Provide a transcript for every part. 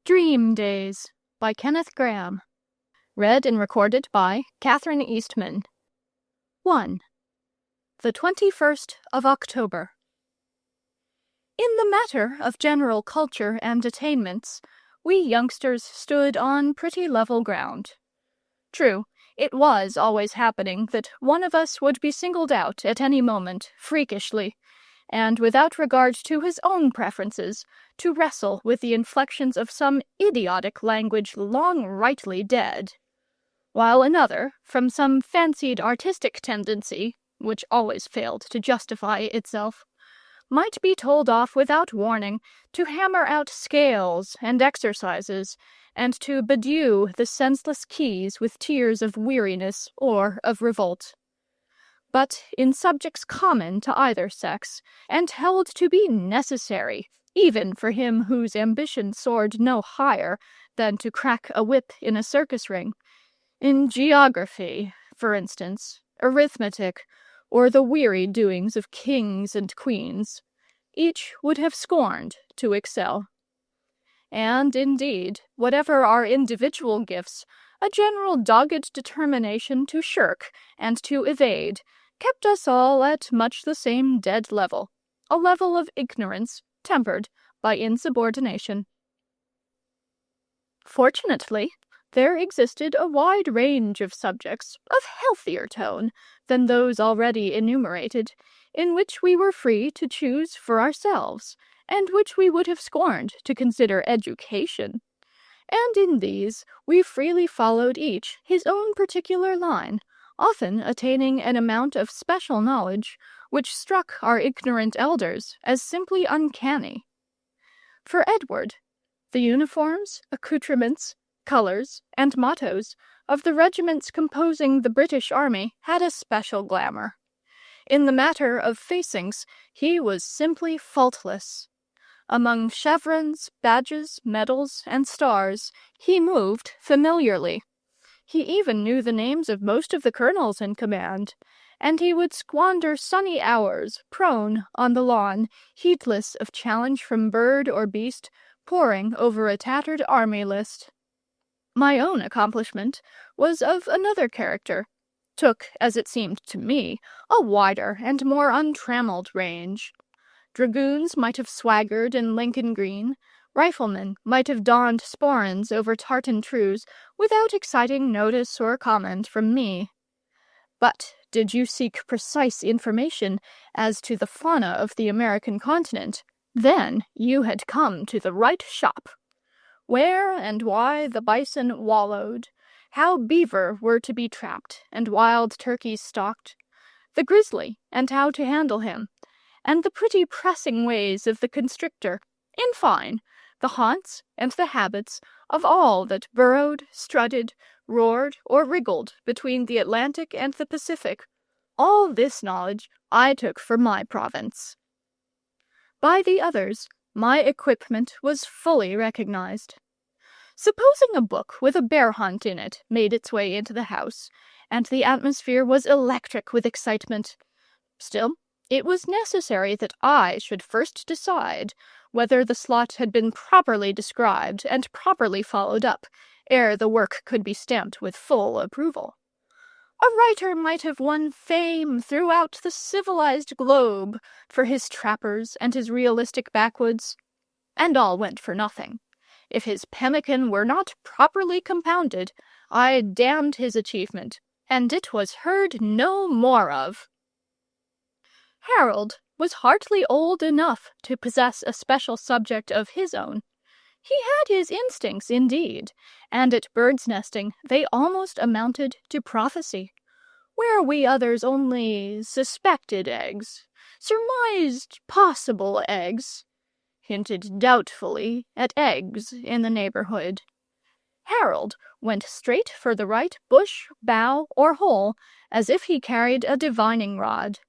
Dream Days by Kenneth Grahame. Read and recorded by Catherine Eastman. 1. The 21st of October. In the matter of general culture and attainments, we youngsters stood on pretty level ground. True, it was always happening that one of us would be singled out at any moment, freakishly, and without regard to his own preferences, to wrestle with the inflections of some idiotic language long rightly dead, while another, from some fancied artistic tendency, which always failed to justify itself, might be told off without warning to hammer out scales and exercises, and to bedew the senseless keys with tears of weariness or of revolt. But in subjects common to either sex, and held to be necessary, even for him whose ambition soared no higher than to crack a whip in a circus ring, in geography, for instance, arithmetic, or the weary doings of kings and queens, each would have scorned to excel. And, indeed, whatever our individual gifts, a general dogged determination to shirk and to evade kept us all at much the same dead level, a level of ignorance tempered by insubordination. Fortunately, there existed a wide range of subjects of healthier tone than those already enumerated, in which we were free to choose for ourselves, and which we would have scorned to consider education. And in these we freely followed each his own particular line, often attaining an amount of special knowledge which struck our ignorant elders as simply uncanny. For Edward, the uniforms, accoutrements, colors, and mottos of the regiments composing the British Army had a special glamour. In the matter of facings, he was simply faultless. Among chevrons, badges, medals, and stars, he moved familiarly. He even knew the names of most of the colonels in command, and he would squander sunny hours prone on the lawn, heedless of challenge from bird or beast, poring over a tattered army list. My own accomplishment was of another character, took, as it seemed to me, a wider and more untrammeled range. Dragoons might have swaggered in Lincoln green, riflemen might have donned sporrans over tartan trews without exciting notice or comment from me. But did you seek precise information as to the fauna of the American continent, then you had come to the right shop. Where and why the bison wallowed, how beaver were to be trapped and wild turkeys stalked, the grizzly and how to handle him, and the pretty pressing ways of the constrictor, in fine, the haunts and the habits of all that burrowed, strutted, roared, or wriggled between the Atlantic and the Pacific, all this knowledge I took for my province. By the others, my equipment was fully recognized. Supposing a book with a bear hunt in it made its way into the house, and the atmosphere was electric with excitement, still, it was necessary that I should first decide whether the slot had been properly described and properly followed up, ere the work could be stamped with full approval. A writer might have won fame throughout the civilized globe for his trappers and his realistic backwoods, and all went for nothing. If his pemmican were not properly compounded, I damned his achievement, and it was heard no more of. Harold was hardly old enough to possess a special subject of his own. He had his instincts, indeed, and at bird's nesting they almost amounted to prophecy, where we others only suspected eggs, surmised possible eggs, hinted doubtfully at eggs in the neighborhood. Harold went straight for the right bush, bough, or hole, as if he carried a divining rod.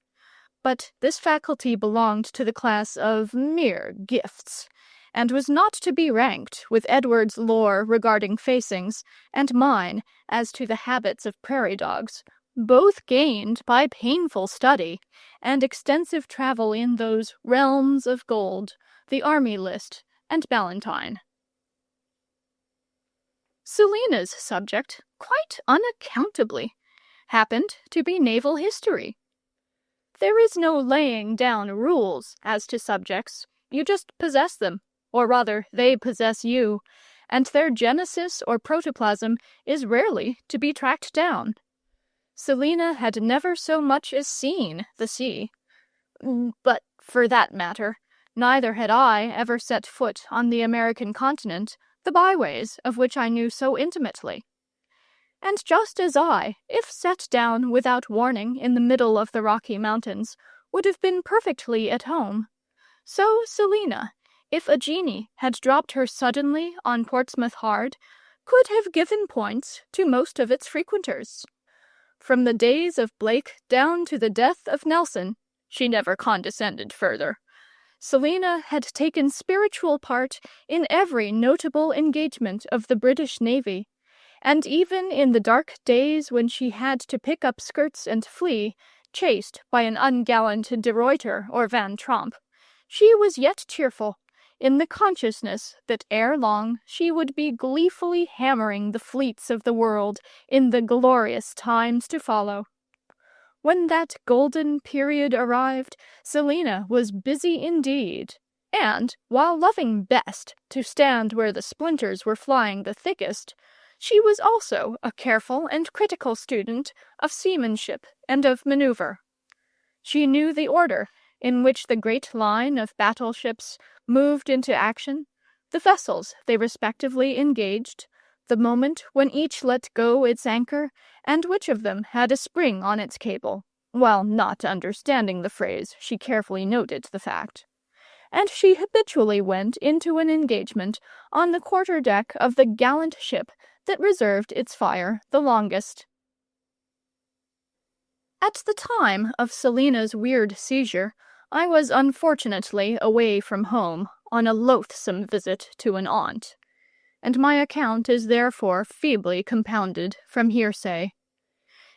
But this faculty belonged to the class of mere gifts, and was not to be ranked with Edward's lore regarding facings, and mine as to the habits of prairie dogs, both gained by painful study, and extensive travel in those realms of gold, the army list, and Ballantyne. Selina's subject, quite unaccountably, happened to be naval history. There is no laying down rules as to subjects. You just possess them, or rather, they possess you, and their genesis or protoplasm is rarely to be tracked down. Selina had never so much as seen the sea. But, for that matter, neither had I ever set foot on the American continent, the byways of which I knew so intimately. And just as I, if set down without warning in the middle of the Rocky Mountains, would have been perfectly at home, so Selina, if a genie had dropped her suddenly on Portsmouth Hard, could have given points to most of its frequenters. From the days of Blake down to the death of Nelson, she never condescended further. Selina had taken spiritual part in every notable engagement of the British Navy, and even in the dark days when she had to pick up skirts and flee, chased by an ungallant De Ruyter or Van Tromp, she was yet cheerful, in the consciousness that ere long she would be gleefully hammering the fleets of the world in the glorious times to follow. When that golden period arrived, Selina was busy indeed, and, while loving best to stand where the splinters were flying the thickest, she was also a careful and critical student of seamanship and of maneuver. She knew the order in which the great line of battleships moved into action, the vessels they respectively engaged, the moment when each let go its anchor, and which of them had a spring on its cable. While not understanding the phrase, she carefully noted the fact. And she habitually went into an engagement on the quarter-deck of the gallant ship that reserved its fire the longest. At the time of Selina's weird seizure, I was unfortunately away from home on a loathsome visit to an aunt, and my account is therefore feebly compounded from hearsay.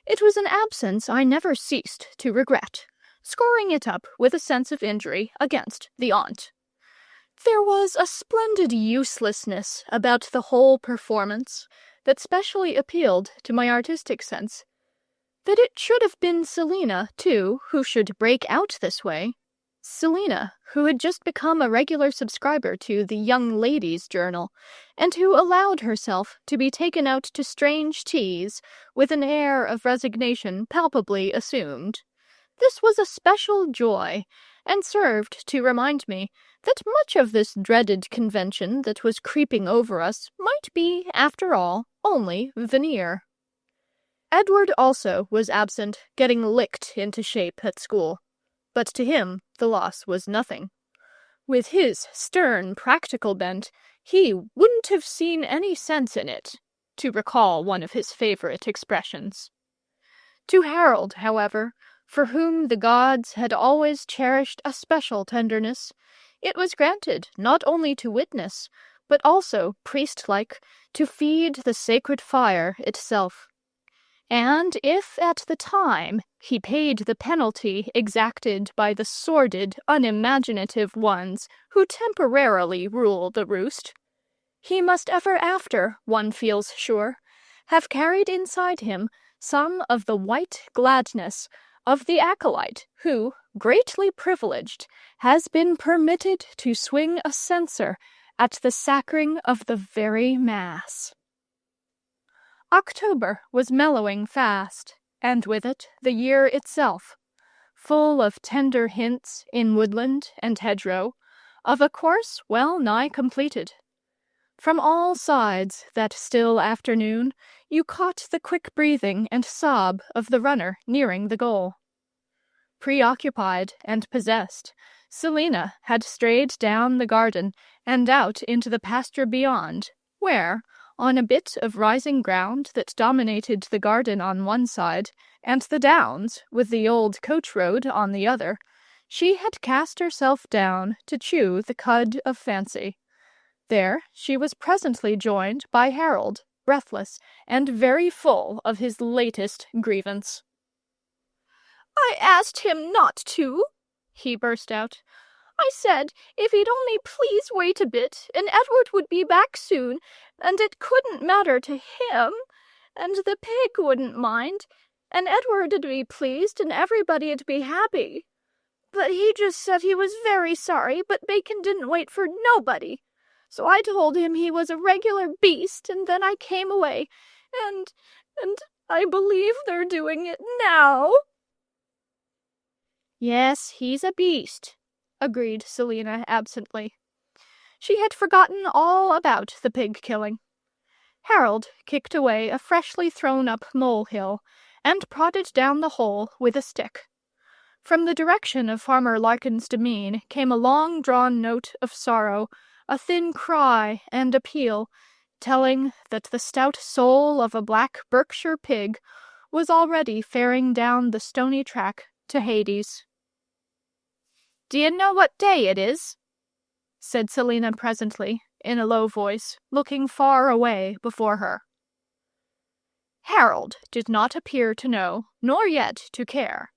It was an absence I never ceased to regret, scoring it up with a sense of injury against the aunt. There was a splendid uselessness about the whole performance that specially appealed to my artistic sense. That it should have been Selina, too, who should break out this way. Selina, who had just become a regular subscriber to the Young Ladies' Journal, and who allowed herself to be taken out to strange teas with an air of resignation palpably assumed. This was a special joy, and served to remind me that much of this dreaded convention that was creeping over us might be, after all, only veneer. Edward also was absent, getting licked into shape at school, but to him the loss was nothing. With his stern, practical bent, he wouldn't have seen any sense in it, to recall one of his favorite expressions. To Harold, however, for whom the gods had always cherished a special tenderness, it was granted not only to witness, but also, priest-like, to feed the sacred fire itself. And if at the time he paid the penalty exacted by the sordid, unimaginative ones who temporarily rule the roost, he must ever after, one feels sure, have carried inside him some of the white gladness of the acolyte who, greatly privileged, has been permitted to swing a censer at the sacring of the very Mass. October was mellowing fast, and with it the year itself, full of tender hints in woodland and hedgerow, of a course well nigh completed. From all sides that still afternoon you caught the quick breathing and sob of the runner nearing the goal. Preoccupied and possessed, Selina had strayed down the garden and out into the pasture beyond, where, on a bit of rising ground that dominated the garden on one side, and the downs, with the old coach road on the other, she had cast herself down to chew the cud of fancy. There she was presently joined by Harold, breathless, and very full of his latest grievance. "I asked him not to," he burst out. I said if he'd only please wait a bit, and Edward would be back soon, and it couldn't matter to him, and the pig wouldn't mind, and Edward'd be pleased, and everybody'd be happy. But he just said he was very sorry, but bacon didn't wait for nobody. So I told him he was a regular beast, and then I came away, and I believe they're doing it now." "Yes, he's a beast," agreed Selina absently. She had forgotten all about the pig-killing. Harold kicked away a freshly thrown-up molehill and prodded down the hole with a stick. From the direction of Farmer Larkin's demesne came a long-drawn note of sorrow, a thin cry and appeal, telling that the stout soul of a black Berkshire pig was already faring down the stony track to Hades. "D'ye know what day it is?" said Selina presently, in a low voice, looking far away before her. Harold did not appear to know, nor yet to care.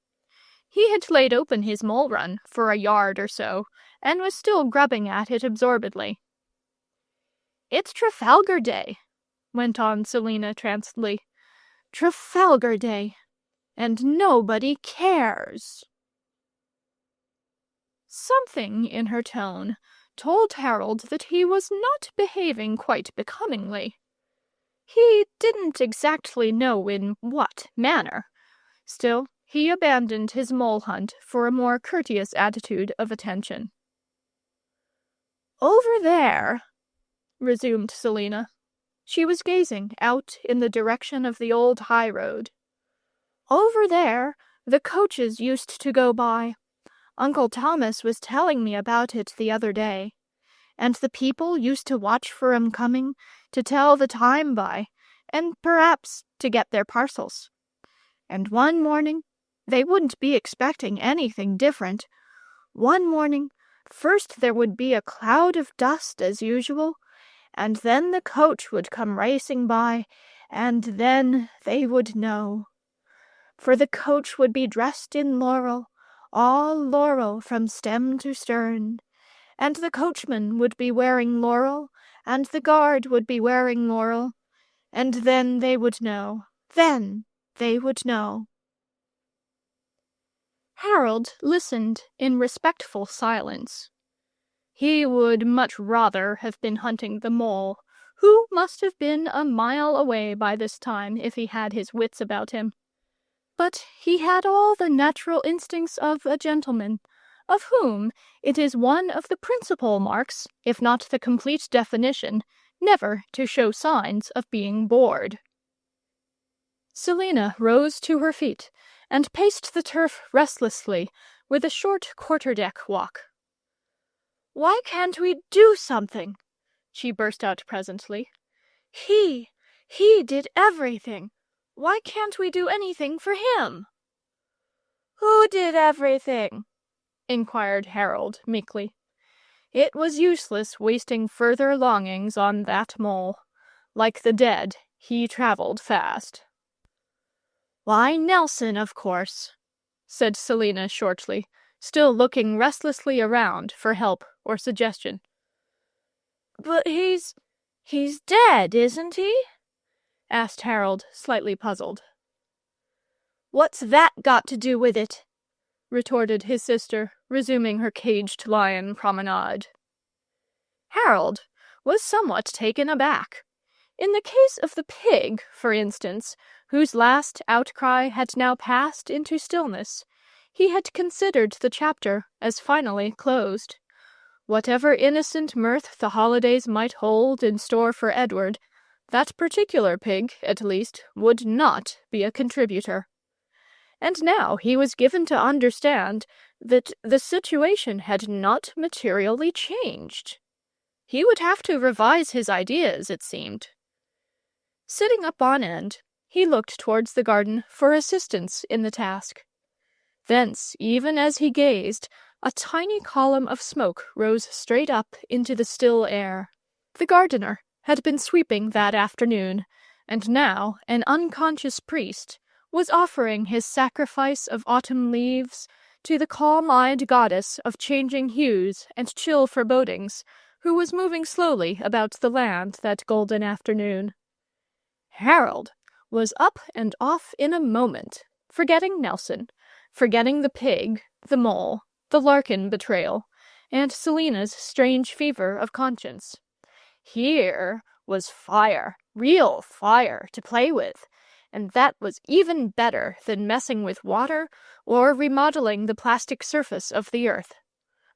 He had laid open his mole run for a yard or so, and was still grubbing at it absorbedly. "It's Trafalgar Day," went on Selina trancedly. "Trafalgar Day, and nobody cares." Something in her tone told Harold that he was not behaving quite becomingly. He didn't exactly know in what manner. Still, he abandoned his mole hunt for a more courteous attitude of attention. "Over there," resumed Selina. She was gazing out in the direction of the old high road. "Over there, the coaches used to go by. Uncle Thomas was telling me about it the other day. And the people used to watch for 'em coming, to tell the time by, and perhaps to get their parcels. And one morning, they wouldn't be expecting anything different. One morning, first there would be a cloud of dust as usual, and then the coach would come racing by, and then they would know. For the coach would be dressed in laurel, all laurel from stem to stern, and the coachman would be wearing laurel, and the guard would be wearing laurel, and then they would know. Then they would know." Harold listened in respectful silence. He would much rather have been hunting the mole, who must have been a mile away by this time if he had his wits about him. But he had all the natural instincts of a gentleman, of whom it is one of the principal marks, if not the complete definition, never to show signs of being bored. Selina rose to her feet and paced the turf restlessly with a short quarter-deck walk. "Why can't we do something?" she burst out presently. He did everything. Why can't we do anything for him?" "Who did everything?" inquired Harold meekly. It was useless wasting further longings on that mole. Like the dead, he traveled fast. "Why, Nelson, of course," said Selina shortly, still looking restlessly around for help or suggestion. "But he's dead, isn't he?" asked Harold, slightly puzzled. "What's that got to do with it?" retorted his sister, resuming her caged lion promenade. Harold was somewhat taken aback. In the case of the pig, for instance, whose last outcry had now passed into stillness, he had considered the chapter as finally closed. Whatever innocent mirth the holidays might hold in store for Edward, that particular pig, at least, would not be a contributor. And now he was given to understand that the situation had not materially changed. He would have to revise his ideas, it seemed. Sitting up on end, he looked towards the garden for assistance in the task. Thence, even as he gazed, a tiny column of smoke rose straight up into the still air. The gardener had been sweeping that afternoon, and now an unconscious priest was offering his sacrifice of autumn leaves to the calm-eyed goddess of changing hues and chill forebodings, who was moving slowly about the land that golden afternoon. Harold was up and off in a moment, forgetting Nelson, forgetting the pig, the mole, the Larkin betrayal, and Selena's strange fever of conscience. Here was fire, real fire, to play with, and that was even better than messing with water or remodeling the plastic surface of the earth.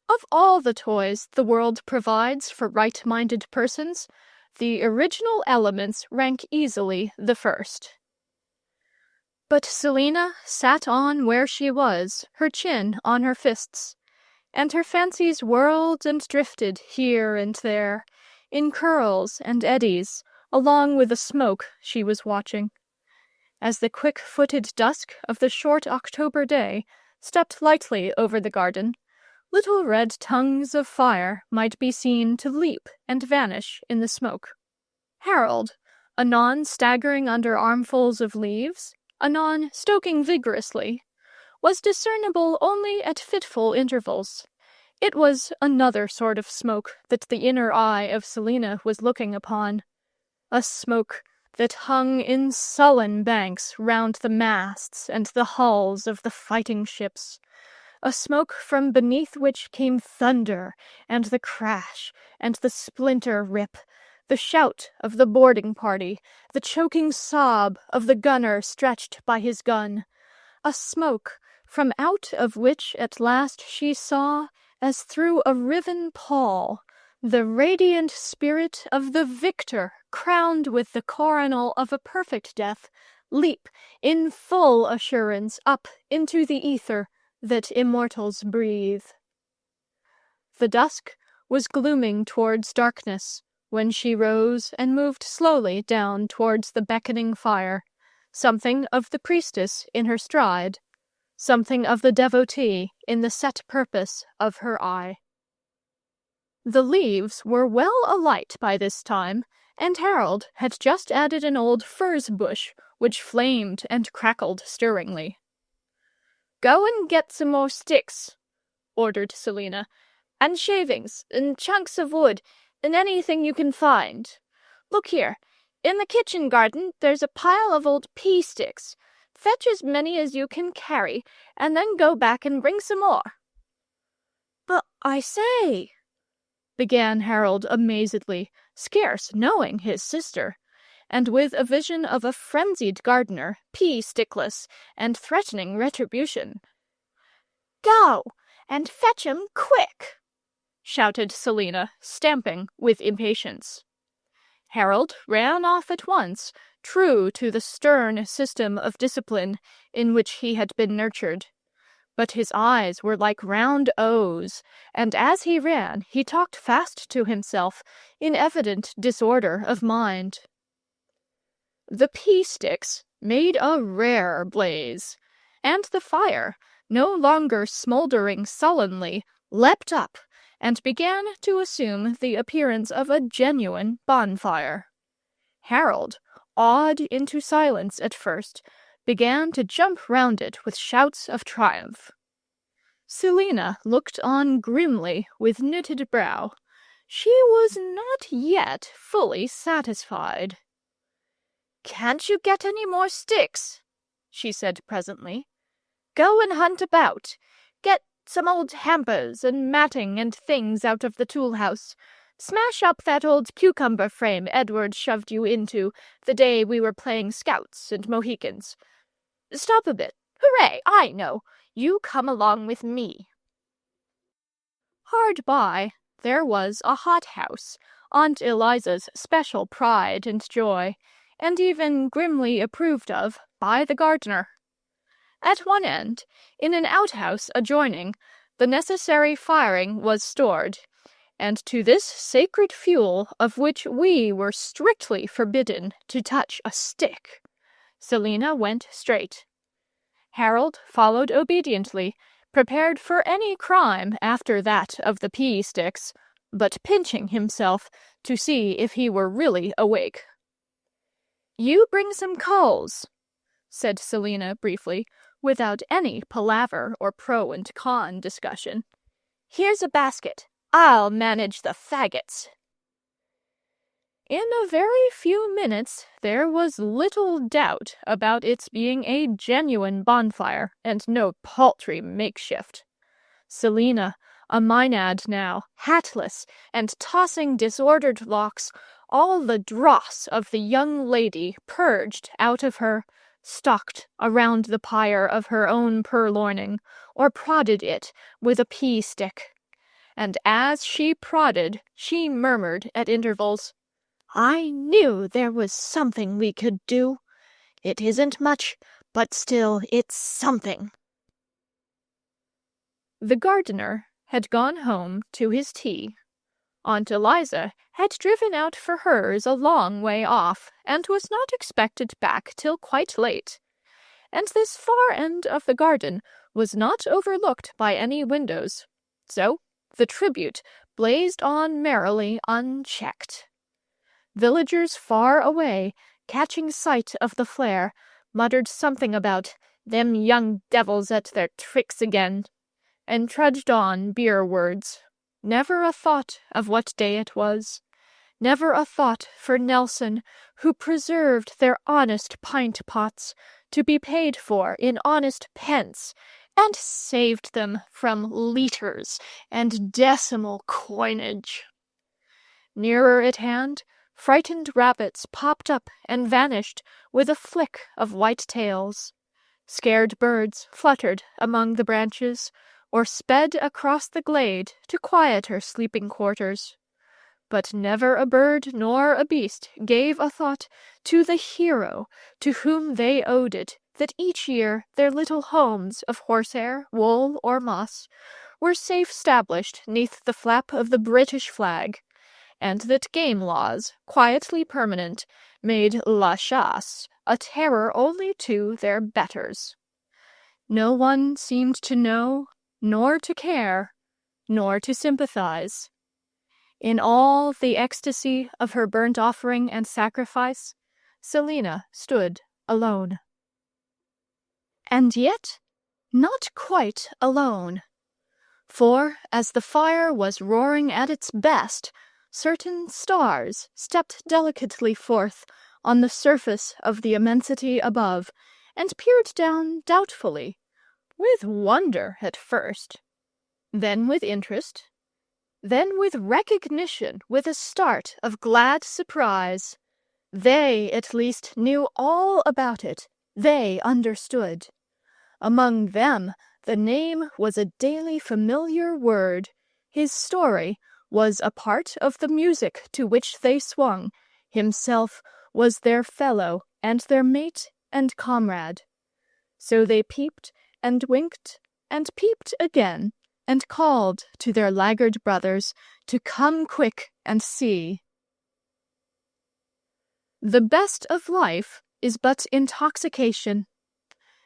Of all the toys the world provides for right-minded persons, the original elements rank easily the first. But Selena sat on where she was, her chin on her fists, and her fancies whirled and drifted here and there, in curls and eddies, along with the smoke she was watching. As the quick-footed dusk of the short October day stepped lightly over the garden, little red tongues of fire might be seen to leap and vanish in the smoke. Harold, anon staggering under armfuls of leaves, anon stoking vigorously, was discernible only at fitful intervals. It was another sort of smoke that the inner eye of Selena was looking upon, a smoke that hung in sullen banks round the masts and the hulls of the fighting ships, a smoke from beneath which came thunder and the crash and the splinter rip, the shout of the boarding party, the choking sob of the gunner stretched by his gun, a smoke from out of which at last she saw, as through a riven pall, the radiant spirit of the victor, crowned with the coronal of a perfect death, leap in full assurance up into the ether that immortals breathe. The dusk was glooming towards darkness when she rose and moved slowly down towards the beckoning fire, something of the priestess in her stride, something of the devotee in the set purpose of her eye. The leaves were well alight by this time, and Harold had just added an old furze bush, which flamed and crackled stirringly. "Go and get some more sticks," ordered Selena, "and shavings, and chunks of wood, and anything you can find. Look here, in the kitchen garden there's a pile of old pea sticks. Fetch as many as you can carry, and then go back and bring some more." "But I say," began Harold amazedly, scarce knowing his sister, and with a vision of a frenzied gardener, pea-stickless, and threatening retribution. "Go, and fetch 'em quick," shouted Selena, stamping with impatience. Harold ran off at once, true to the stern system of discipline in which he had been nurtured. But his eyes were like round O's, and as he ran he talked fast to himself, in evident disorder of mind. The pea-sticks made a rare blaze, and the fire, no longer smouldering sullenly, leapt up, and began to assume the appearance of a genuine bonfire. Harold, awed into silence at first, began to jump round it with shouts of triumph. Selena looked on grimly with knitted brow. She was not yet fully satisfied. "Can't you get any more sticks?" she said presently. "Go and hunt about. Get some old hampers and matting and things out of the tool-house. Smash up that old cucumber frame Edward shoved you into the day we were playing Scouts and Mohicans. Stop a bit. Hooray, I know. You come along with me." Hard by, there was a hothouse, Aunt Eliza's special pride and joy, and even grimly approved of by the gardener. At one end, in an outhouse adjoining, the necessary firing was stored, and to this sacred fuel of which we were strictly forbidden to touch a stick, Selena went straight. Harold followed obediently, prepared for any crime after that of the pea-sticks, but pinching himself to see if he were really awake. "You bring some coals," said Selina briefly, without any palaver or pro and con discussion. "Here's a basket. I'll manage the faggots." In a very few minutes, there was little doubt about its being a genuine bonfire and no paltry makeshift. Selina, a Maenad now, hatless, and tossing disordered locks, all the dross of the young lady purged out of her, stalked around the pyre of her own purloining, or prodded it with a pea-stick. And as she prodded, she murmured at intervals, "I knew there was something we could do. It isn't much, but still it's something." The gardener had gone home to his tea. Aunt Eliza had driven out for hers a long way off, and was not expected back till quite late. And this far end of the garden was not overlooked by any windows, so the tribute blazed on merrily unchecked. Villagers far away, catching sight of the flare, muttered something about "them young devils at their tricks again," and trudged on beer-wards. Never a thought of what day it was. Never a thought for Nelson, who preserved their honest pint-pots, to be paid for in honest pence, and saved them from liters and decimal coinage. Nearer at hand, frightened rabbits popped up and vanished with a flick of white tails. Scared birds fluttered among the branches, or sped across the glade to quieter sleeping quarters. But never a bird nor a beast gave a thought to the hero to whom they owed it that each year their little homes of horsehair, wool, or moss were safe stablished 'neath the flap of the British flag, and that game laws, quietly permanent, made la chasse a terror only to their betters. No one seemed to know, nor to care, nor to sympathize. In all the ecstasy of her burnt offering and sacrifice, Selina stood alone. And yet, not quite alone. For, as the fire was roaring at its best, certain stars stepped delicately forth on the surface of the immensity above, and peered down doubtfully, with wonder at first, then with interest, then with recognition, with a start of glad surprise. They, at least, knew all about it. They understood. Among them, the name was a daily familiar word. His story was a part of the music to which they swung. Himself was their fellow and their mate and comrade. So they peeped and winked and peeped again, and called to their laggard brothers to come quick and see. The best of life is but intoxication,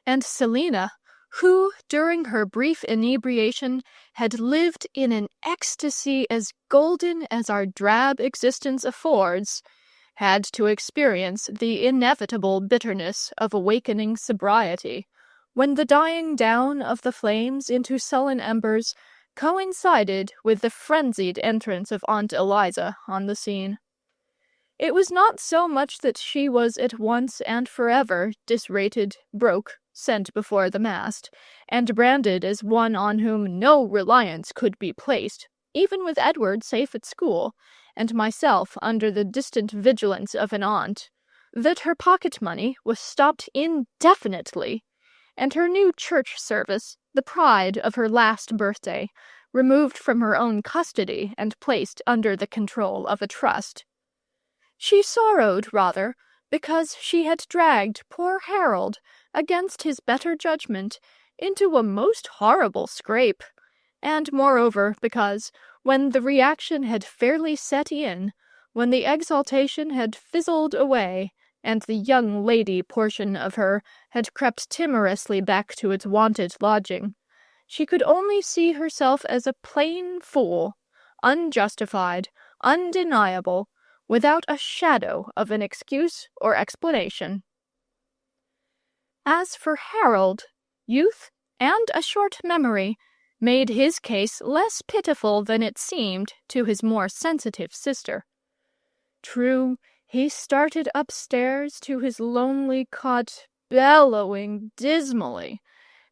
and Selina, who, during her brief inebriation, had lived in an ecstasy as golden as our drab existence affords, had to experience the inevitable bitterness of awakening sobriety, when the dying down of the flames into sullen embers coincided with the frenzied entrance of Aunt Eliza on the scene. It was not so much that she was at once and forever disrated, broke, sent before the mast, and branded as one on whom no reliance could be placed, even with Edward safe at school, and myself under the distant vigilance of an aunt, that her pocket money was stopped indefinitely, and her new church service, the pride of her last birthday, removed from her own custody and placed under the control of a trust. She sorrowed, rather, because she had dragged poor Harold, against his better judgment, into a most horrible scrape, and moreover because, when the reaction had fairly set in, when the exaltation had fizzled away, and the young lady portion of her had crept timorously back to its wonted lodging, she could only see herself as a plain fool, unjustified, undeniable, without a shadow of an excuse or explanation. As for Harold, youth and a short memory made his case less pitiful than it seemed to his more sensitive sister. True, he started upstairs to his lonely cot, bellowing dismally.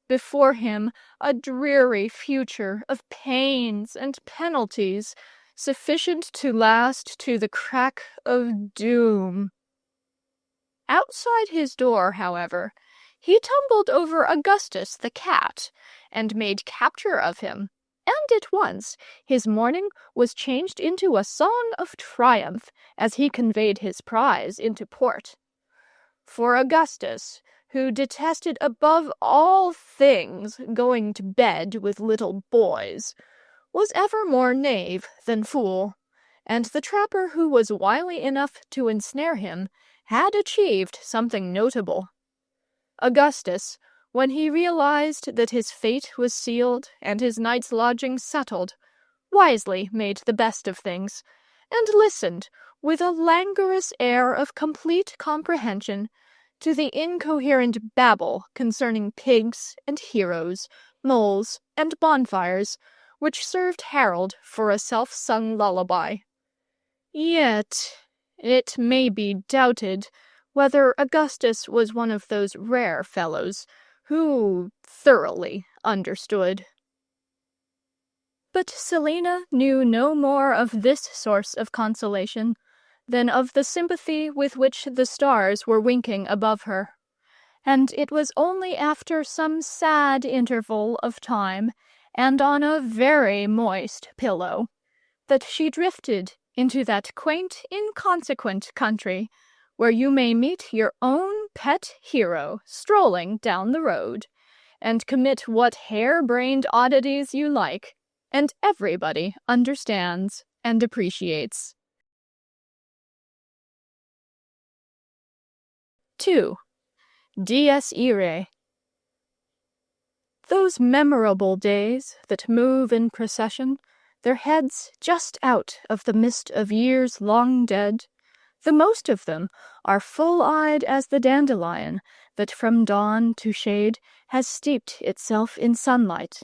Before him a dreary future of pains and penalties, sufficient to last to the crack of doom. Outside his door, however, he tumbled over Augustus the cat, and made capture of him, and at once his mourning was changed into a song of triumph as he conveyed his prize into port. For Augustus, who detested above all things going to bed with little boys, was ever more knave than fool, and the trapper who was wily enough to ensnare him had achieved something notable. Augustus, when he realized that his fate was sealed and his night's lodging settled, wisely made the best of things, and listened with a languorous air of complete comprehension to the incoherent babble concerning pigs and heroes, moles and bonfires, which served Harold for a self-sung lullaby. Yet it may be doubted whether Augustus was one of those rare fellows who thoroughly understood. But Selina knew no more of this source of consolation than of the sympathy with which the stars were winking above her, and it was only after some sad interval of time, and on a very moist pillow, that she drifted into that quaint, inconsequent country where you may meet your own pet hero strolling down the road, and commit what hare-brained oddities you like, and everybody understands and appreciates. 2. Dies Irae. Those memorable days that move in procession, their heads just out of the mist of years long dead, the most of them are full-eyed as the dandelion that from dawn to shade has steeped itself in sunlight.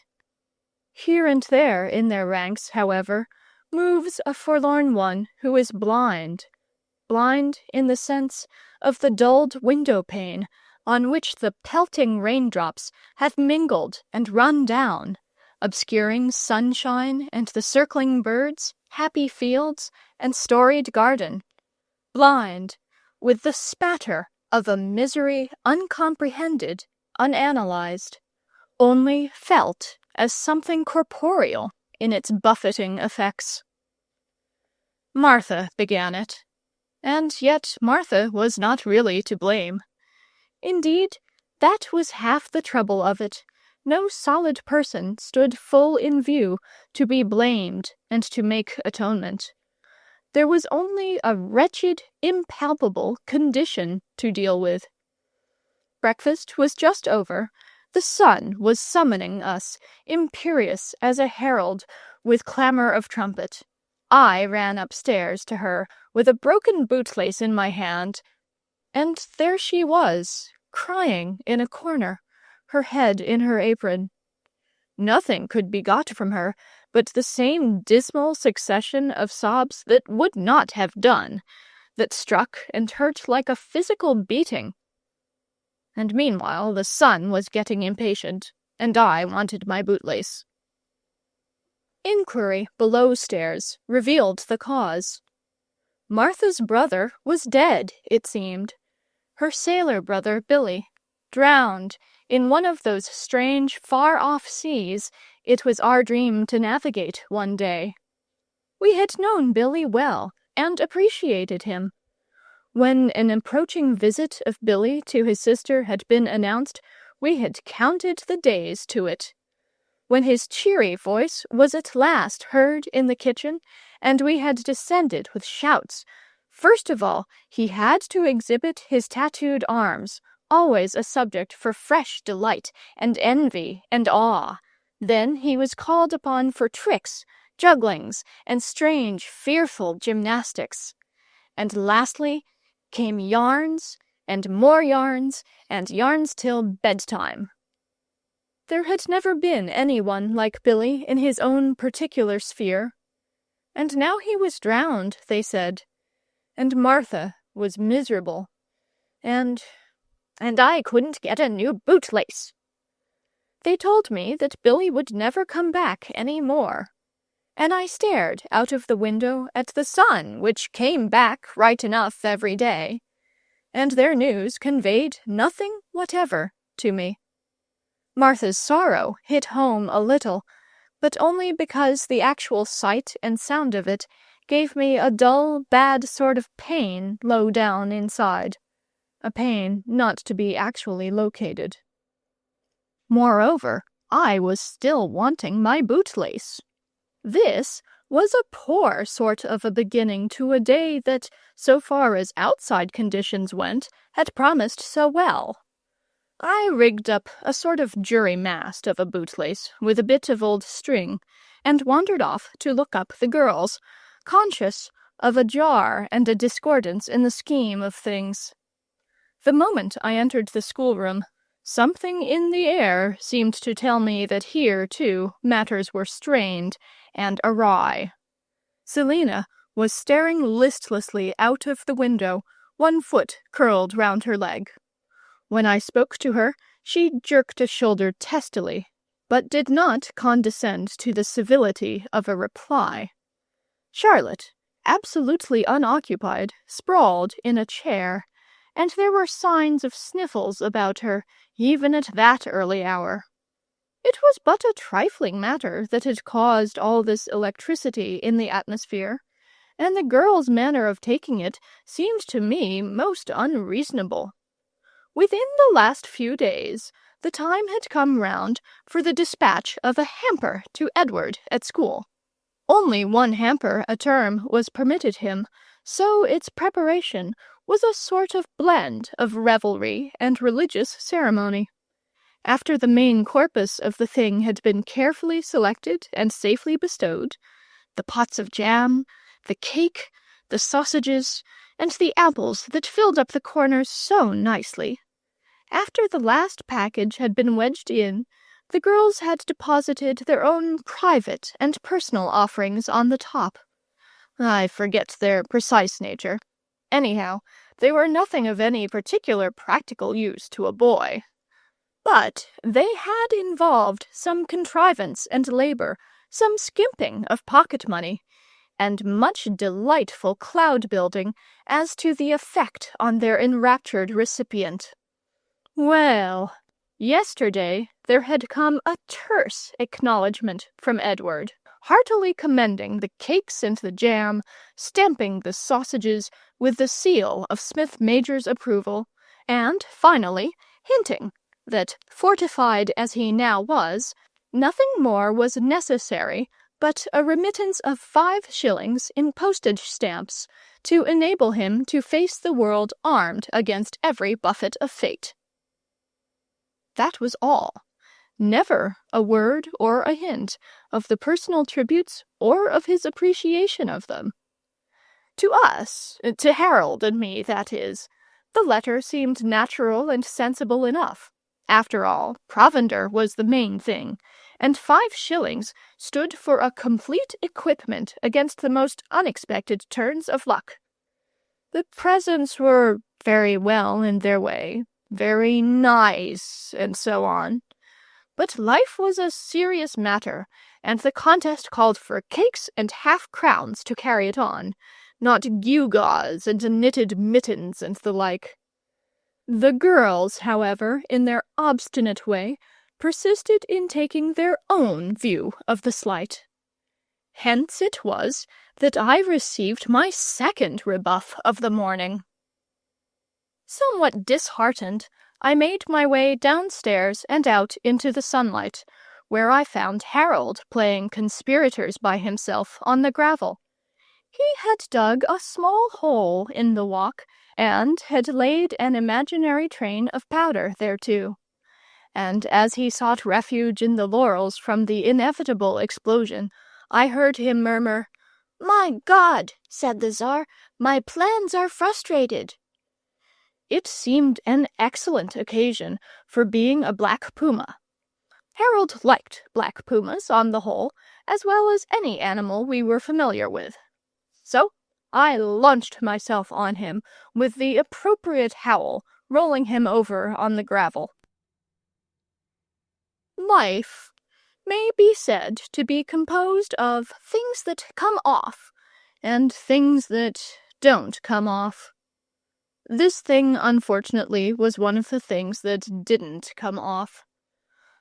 Here and there in their ranks, however, moves a forlorn one who is blind in the sense of the dulled window-pane on which the pelting raindrops have mingled and run down, obscuring sunshine and the circling birds, happy fields, and storied garden. Blind, with the spatter of a misery uncomprehended, unanalyzed, only felt as something corporeal in its buffeting effects. Martha began it, and yet Martha was not really to blame. Indeed, that was half the trouble of it. No solid person stood full in view to be blamed and to make atonement. There was only a wretched, impalpable condition to deal with. Breakfast was just over. The sun was summoning us, imperious as a herald, with clamor of trumpet. I ran upstairs to her, with a broken bootlace in my hand, and there she was, crying in a corner, her head in her apron. Nothing could be got from her but the same dismal succession of sobs that would not have done, that struck and hurt like a physical beating. And meanwhile the sun was getting impatient, and I wanted my bootlace. Inquiry below stairs revealed the cause. Martha's brother was dead, it seemed. Her sailor brother, Billy, drowned in one of those strange, far-off seas it was our dream to navigate one day. We had known Billy well, and appreciated him. When an approaching visit of Billy to his sister had been announced, we had counted the days to it. When his cheery voice was at last heard in the kitchen, and we had descended with shouts, first of all, he had to exhibit his tattooed arms, always a subject for fresh delight and envy and awe. Then he was called upon for tricks, jugglings, and strange, fearful gymnastics. And lastly came yarns, and more yarns, and yarns till bedtime. There had never been anyone like Billy in his own particular sphere. And now he was drowned, they said, and Martha was miserable, and I couldn't get a new bootlace. They told me that Billy would never come back any more, and I stared out of the window at the sun, which came back right enough every day, and their news conveyed nothing whatever to me. Martha's sorrow hit home a little, but only because the actual sight and sound of it gave me a dull, bad sort of pain low down inside, a pain not to be actually located. Moreover, I was still wanting my bootlace. This was a poor sort of a beginning to a day that, so far as outside conditions went, had promised so well. I rigged up a sort of jury mast of a bootlace with a bit of old string, and wandered off to look up the girls, conscious of a jar and a discordance in the scheme of things. The moment I entered the schoolroom, something in the air seemed to tell me that here, too, matters were strained and awry. Selina was staring listlessly out of the window, one foot curled round her leg. When I spoke to her, she jerked a shoulder testily, but did not condescend to the civility of a reply. Charlotte, absolutely unoccupied, sprawled in a chair, and there were signs of sniffles about her, even at that early hour. It was but a trifling matter that had caused all this electricity in the atmosphere, and the girl's manner of taking it seemed to me most unreasonable. Within the last few days, the time had come round for the dispatch of a hamper to Edward at school. Only one hamper a term was permitted him, so its preparation was a sort of blend of revelry and religious ceremony. After the main corpus of the thing had been carefully selected and safely bestowed, the pots of jam, the cake, the sausages, and the apples that filled up the corners so nicely, after the last package had been wedged in, the girls had deposited their own private and personal offerings on the top. I forget their precise nature. Anyhow, they were nothing of any particular practical use to a boy. But they had involved some contrivance and labor, some skimping of pocket money, and much delightful cloud-building as to the effect on their enraptured recipient. Well, yesterday there had come a terse acknowledgment from Edward, heartily commending the cakes and the jam, stamping the sausages with the seal of Smith Major's approval, and, finally, hinting that, fortified as he now was, nothing more was necessary but a remittance of 5 shillings in postage stamps to enable him to face the world armed against every buffet of fate. That was all. Never a word or a hint of the personal tributes or of his appreciation of them. To us, to Harold and me, that is, the letter seemed natural and sensible enough. After all, provender was the main thing, and 5 shillings stood for a complete equipment against the most unexpected turns of luck. The presents were very well in their way, very nice, and so on. But life was a serious matter, and the contest called for cakes and half-crowns to carry it on, not gewgaws and knitted mittens and the like. The girls, however, in their obstinate way, persisted in taking their own view of the slight. Hence it was that I received my second rebuff of the morning. Somewhat disheartened, I made my way downstairs and out into the sunlight, where I found Harold playing conspirators by himself on the gravel. He had dug a small hole in the walk, and had laid an imaginary train of powder thereto. And as he sought refuge in the laurels from the inevitable explosion, I heard him murmur, "My God," said the Tsar, "my plans are frustrated." It seemed an excellent occasion for being a black puma. Harold liked black pumas on the whole, as well as any animal we were familiar with. So I launched myself on him with the appropriate howl, rolling him over on the gravel. Life may be said to be composed of things that come off and things that don't come off. This thing, unfortunately, was one of the things that didn't come off.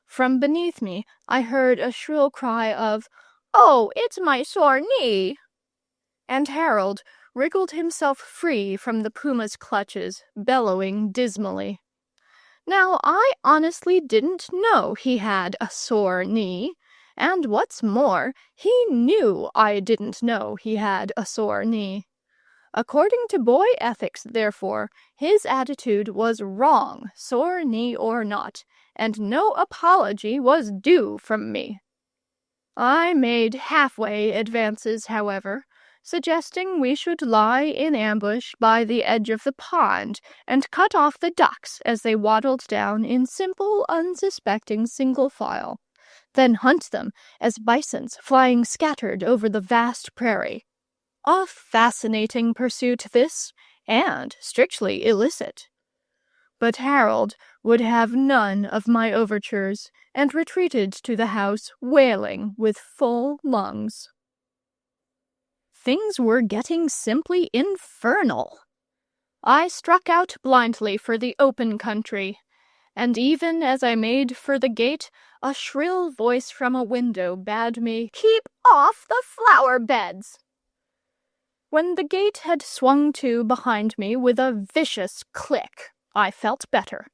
From beneath me, I heard a shrill cry of, "Oh, it's my sore knee!" And Harold wriggled himself free from the puma's clutches, bellowing dismally. Now, I honestly didn't know he had a sore knee, and what's more, he knew I didn't know he had a sore knee. According to boy ethics, therefore, his attitude was wrong, sore knee or not, and no apology was due from me. I made halfway advances, however, suggesting we should lie in ambush by the edge of the pond and cut off the ducks as they waddled down in simple, unsuspecting single file, then hunt them as bisons flying scattered over the vast prairie. A fascinating pursuit this, and strictly illicit. But Harold would have none of my overtures, and retreated to the house wailing with full lungs. Things were getting simply infernal. I struck out blindly for the open country, and even as I made for the gate, a shrill voice from a window bade me keep off the flower beds. When the gate had swung to behind me with a vicious click, I felt better,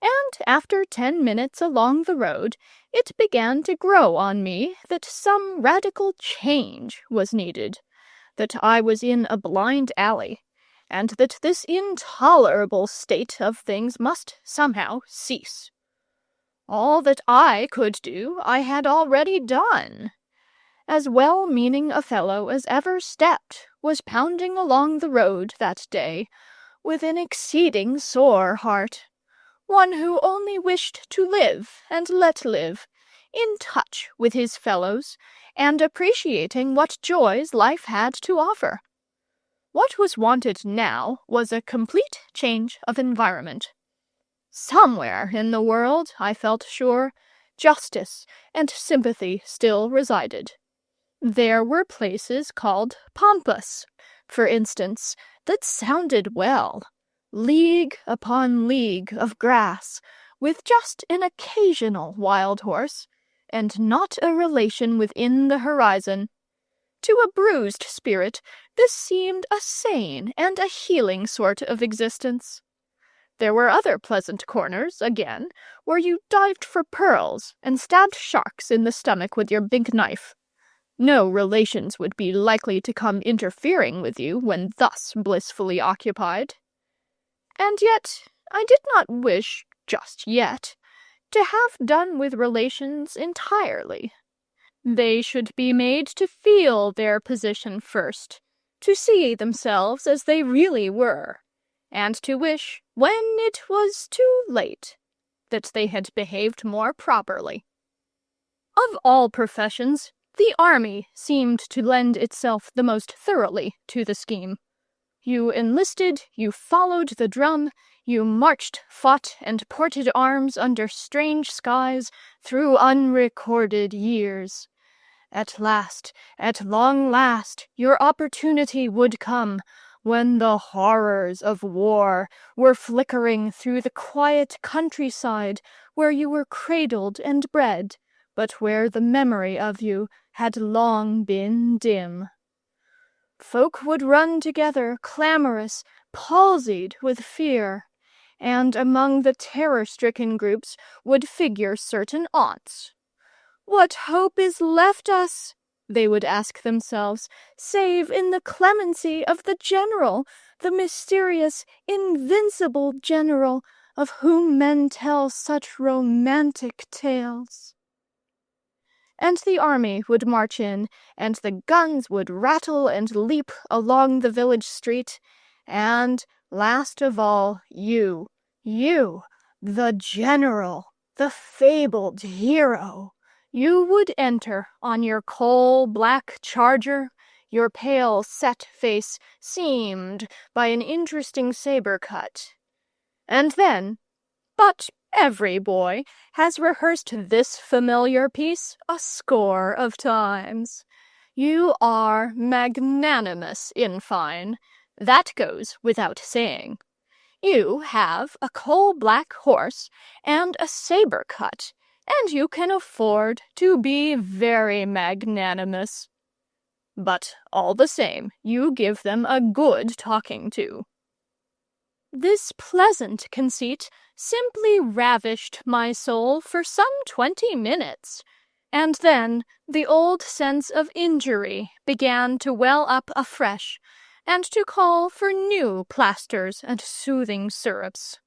and after 10 minutes along the road, it began to grow on me that some radical change was needed, that I was in a blind alley, and that this intolerable state of things must somehow cease. All that I could do I had already done. As well-meaning a fellow as ever stepped was pounding along the road that day with an exceeding sore heart, one who only wished to live and let live, in touch with his fellows, and appreciating what joys life had to offer. What was wanted now was a complete change of environment. Somewhere in the world, I felt sure, justice and sympathy still resided. There were places called Pampas, for instance, that sounded well. League upon league of grass, with just an occasional wild horse, and not a relation within the horizon. To a bruised spirit, this seemed a sane and a healing sort of existence. There were other pleasant corners, again, where you dived for pearls and stabbed sharks in the stomach with your big knife. No relations would be likely to come interfering with you when thus blissfully occupied. And yet I did not wish, just yet, to have done with relations entirely. They should be made to feel their position first, to see themselves as they really were, and to wish, when it was too late, that they had behaved more properly. Of all professions, the army seemed to lend itself the most thoroughly to the scheme. You enlisted, you followed the drum, you marched, fought, and ported arms under strange skies through unrecorded years. At long last, your opportunity would come, when the horrors of war were flickering through the quiet countryside where you were cradled and bred, but where the memory of you had long been dim. Folk would run together, clamorous, palsied with fear, and among the terror-stricken groups would figure certain aunts. "What hope is left us," they would ask themselves, "save in the clemency of the general, the mysterious, invincible general, of whom men tell such romantic tales?" And the army would march in, and the guns would rattle and leap along the village street, And, last of all, you, the general, the fabled hero. You would enter on your coal-black charger, your pale, set face seamed by an interesting saber cut. And then, but every boy has rehearsed this familiar piece a score of times. You are magnanimous, in fine. That goes without saying. You have a coal-black horse and a saber cut, and you can afford to be very magnanimous. But all the same, you give them a good talking to. This pleasant conceit simply ravished my soul for some 20 minutes, and then the old sense of injury began to well up afresh, and to call for new plasters and soothing syrups.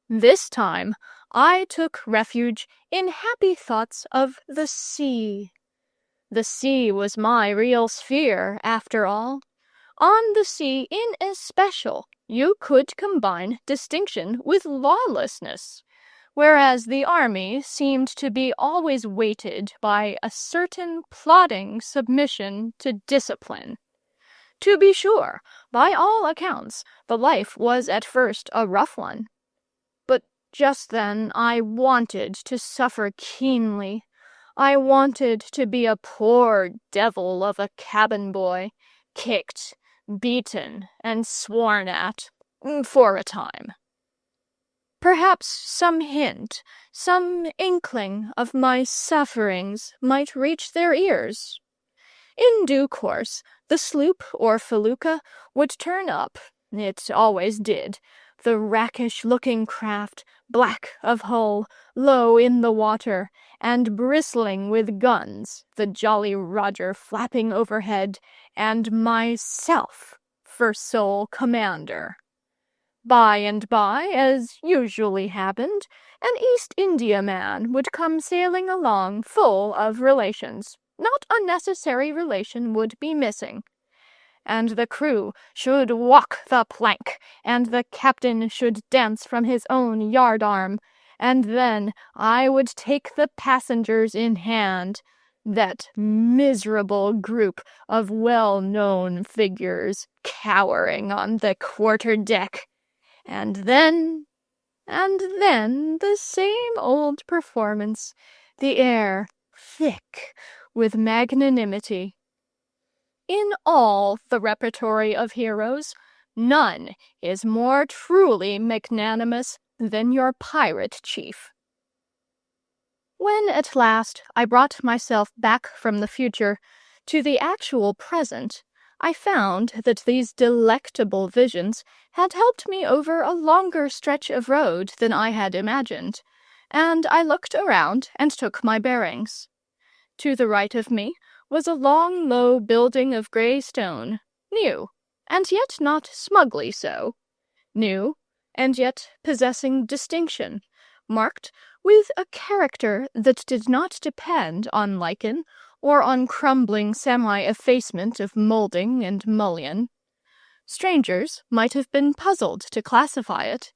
This time I took refuge in happy thoughts of the sea. The sea was my real sphere, after all. On the sea in especial, you could combine distinction with lawlessness, whereas the army seemed to be always weighted by a certain plodding submission to discipline. To be sure, by all accounts, the life was at first a rough one. But just then I wanted to suffer keenly. I wanted to be a poor devil of a cabin boy, kicked, beaten, and sworn at, for a time. Perhaps some hint, some inkling of my sufferings might reach their ears. In due course, the sloop or felucca would turn up. It always did. The rakish-looking craft, black of hull, low in the water, and bristling with guns, the Jolly Roger flapping overhead, and myself for sole commander. By and by, as usually happened, an East India man would come sailing along full of relations. Not a necessary relation would be missing. And the crew should walk the plank, and the captain should dance from his own yardarm, and then I would take the passengers in hand, that miserable group of well-known figures cowering on the quarter-deck, and then the same old performance, the air thick with magnanimity. In all the repertory of heroes, none is more truly magnanimous than your pirate chief. When at last I brought myself back from the future to the actual present, I found that these delectable visions had helped me over a longer stretch of road than I had imagined, and I looked around and took my bearings. To the right of me was a long, low building of grey stone, new, and yet not smugly so, new, and yet possessing distinction, marked with a character that did not depend on lichen or on crumbling semi-effacement of moulding and mullion. Strangers might have been puzzled to classify it.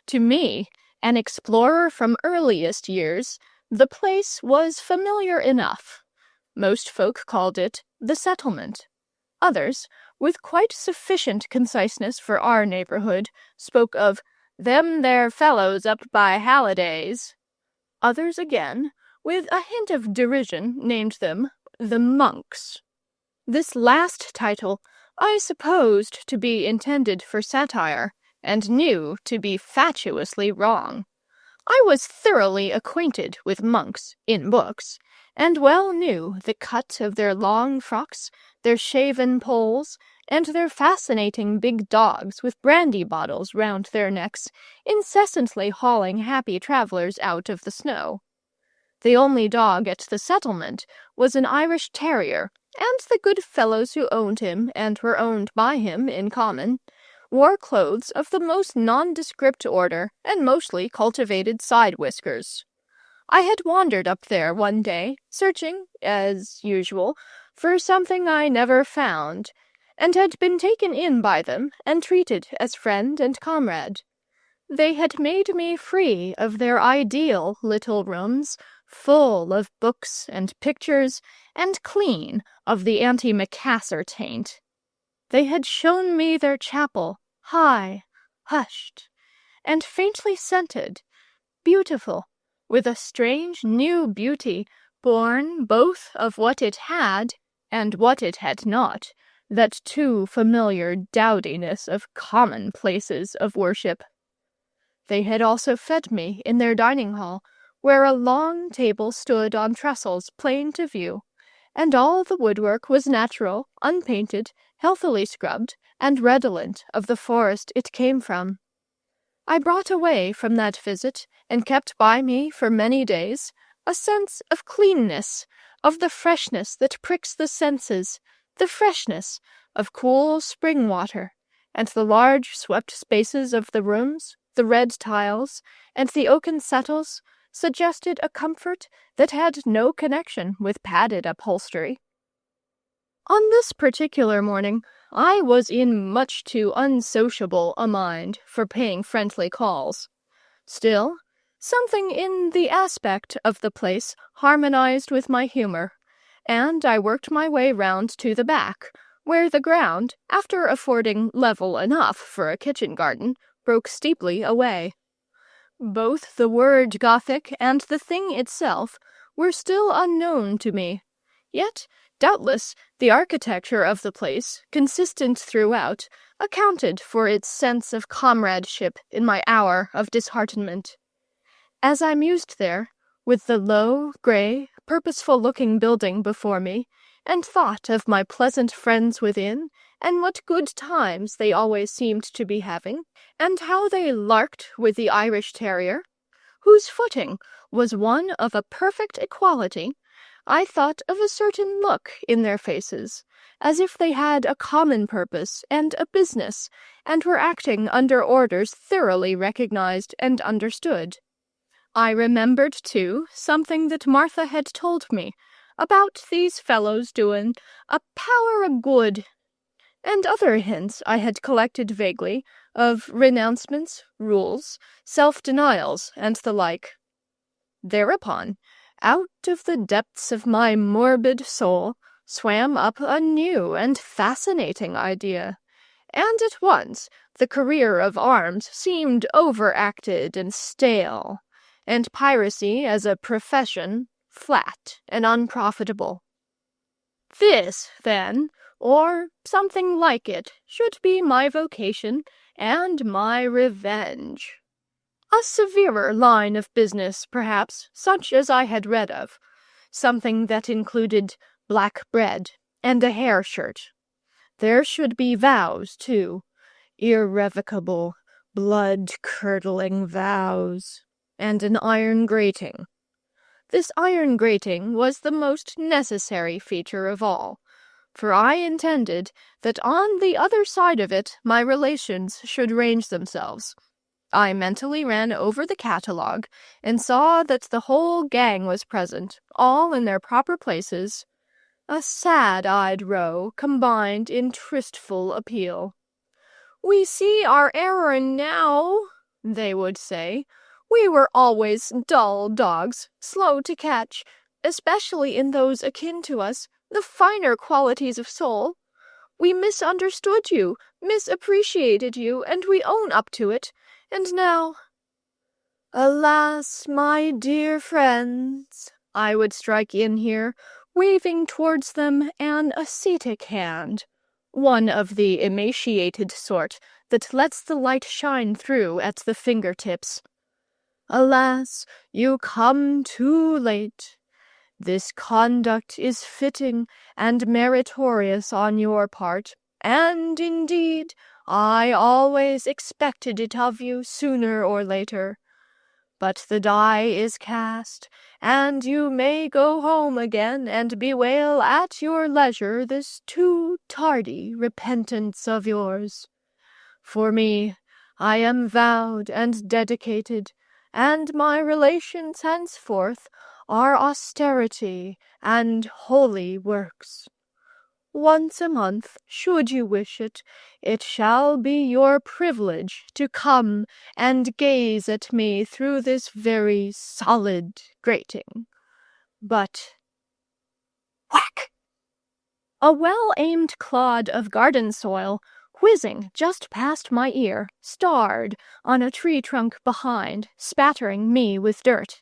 To me, an explorer from earliest years, the place was familiar enough. Most folk called it the settlement. Others, with quite sufficient conciseness for our neighborhood, spoke of them there fellows up by Halliday's. Others again, with a hint of derision, named them the monks. This last title I supposed to be intended for satire, and knew to be fatuously wrong. I was thoroughly acquainted with monks in books, and well knew the cut of their long frocks, their shaven poles, and their fascinating big dogs with brandy bottles round their necks, incessantly hauling happy travellers out of the snow. The only dog at the settlement was an Irish terrier, and the good fellows who owned him, and were owned by him in common, wore clothes of the most nondescript order, and mostly cultivated side-whiskers. I had wandered up there one day, searching, as usual, for something I never found, and had been taken in by them and treated as friend and comrade. They had made me free of their ideal little rooms, full of books and pictures, and clean of the antimacassar taint. They had shown me their chapel, high, hushed, and faintly scented, beautiful, with a strange new beauty, born both of what it had and what it had not, that too familiar dowdiness of common places of worship. They had also fed me in their dining hall, where a long table stood on trestles plain to view, and all the woodwork was natural, unpainted, healthily scrubbed, and redolent of the forest it came from. I brought away from that visit, and kept by me for many days, a sense of cleanness, of the freshness that pricks the senses, the freshness of cool spring water, and the large swept spaces of the rooms, the red tiles, and the oaken settles suggested a comfort that had no connection with padded upholstery. On this particular morning, I was in much too unsociable a mind for paying friendly calls. Still, something in the aspect of the place harmonized with my humor, and I worked my way round to the back, where the ground, after affording level enough for a kitchen garden, broke steeply away. Both the word Gothic and the thing itself were still unknown to me, yet doubtless the architecture of the place, consistent throughout, accounted for its sense of comradeship in my hour of disheartenment. As I mused there, with the low, gray, purposeful-looking building before me, and thought of my pleasant friends within, and what good times they always seemed to be having, and how they larked with the Irish terrier, whose footing was one of a perfect equality, I thought of a certain look in their faces, as if they had a common purpose and a business, and were acting under orders thoroughly recognized and understood. I remembered, too, something that Martha had told me about these fellows doing a power o' good, and other hints I had collected vaguely of renouncements, rules, self-denials, and the like. Thereupon, out of the depths of my morbid soul swam up a new and fascinating idea, and at once the career of arms seemed overacted and stale, and piracy as a profession flat and unprofitable. This, then, or something like it, should be my vocation and my revenge. A severer line of business, perhaps, such as I had read of, something that included black bread and a hair shirt. There should be vows, too, irrevocable, blood-curdling vows, and an iron grating. This iron grating was the most necessary feature of all, for I intended that on the other side of it my relations should range themselves. I mentally ran over the catalogue, and saw that the whole gang was present, all in their proper places, a sad-eyed row combined in tristful appeal. "We see our error now," they would say. "We were always dull dogs, slow to catch, especially in those akin to us, the finer qualities of soul. We misunderstood you, misappreciated you, and we own up to it. And now—" "Alas, my dear friends," I would strike in here, waving towards them an ascetic hand, one of the emaciated sort that lets the light shine through at the fingertips. "Alas, you come too late. This conduct is fitting and meritorious on your part, and, indeed, I always expected it of you sooner or later. But the die is cast, and you may go home again and bewail at your leisure this too tardy repentance of yours. For me, I am vowed and dedicated, and my relations henceforth are austerity and holy works. Once a month, should you wish it, it shall be your privilege to come and gaze at me through this very solid grating. But whack! A well-aimed clod of garden soil, whizzing just past my ear, starred on a tree trunk behind, spattering me with dirt.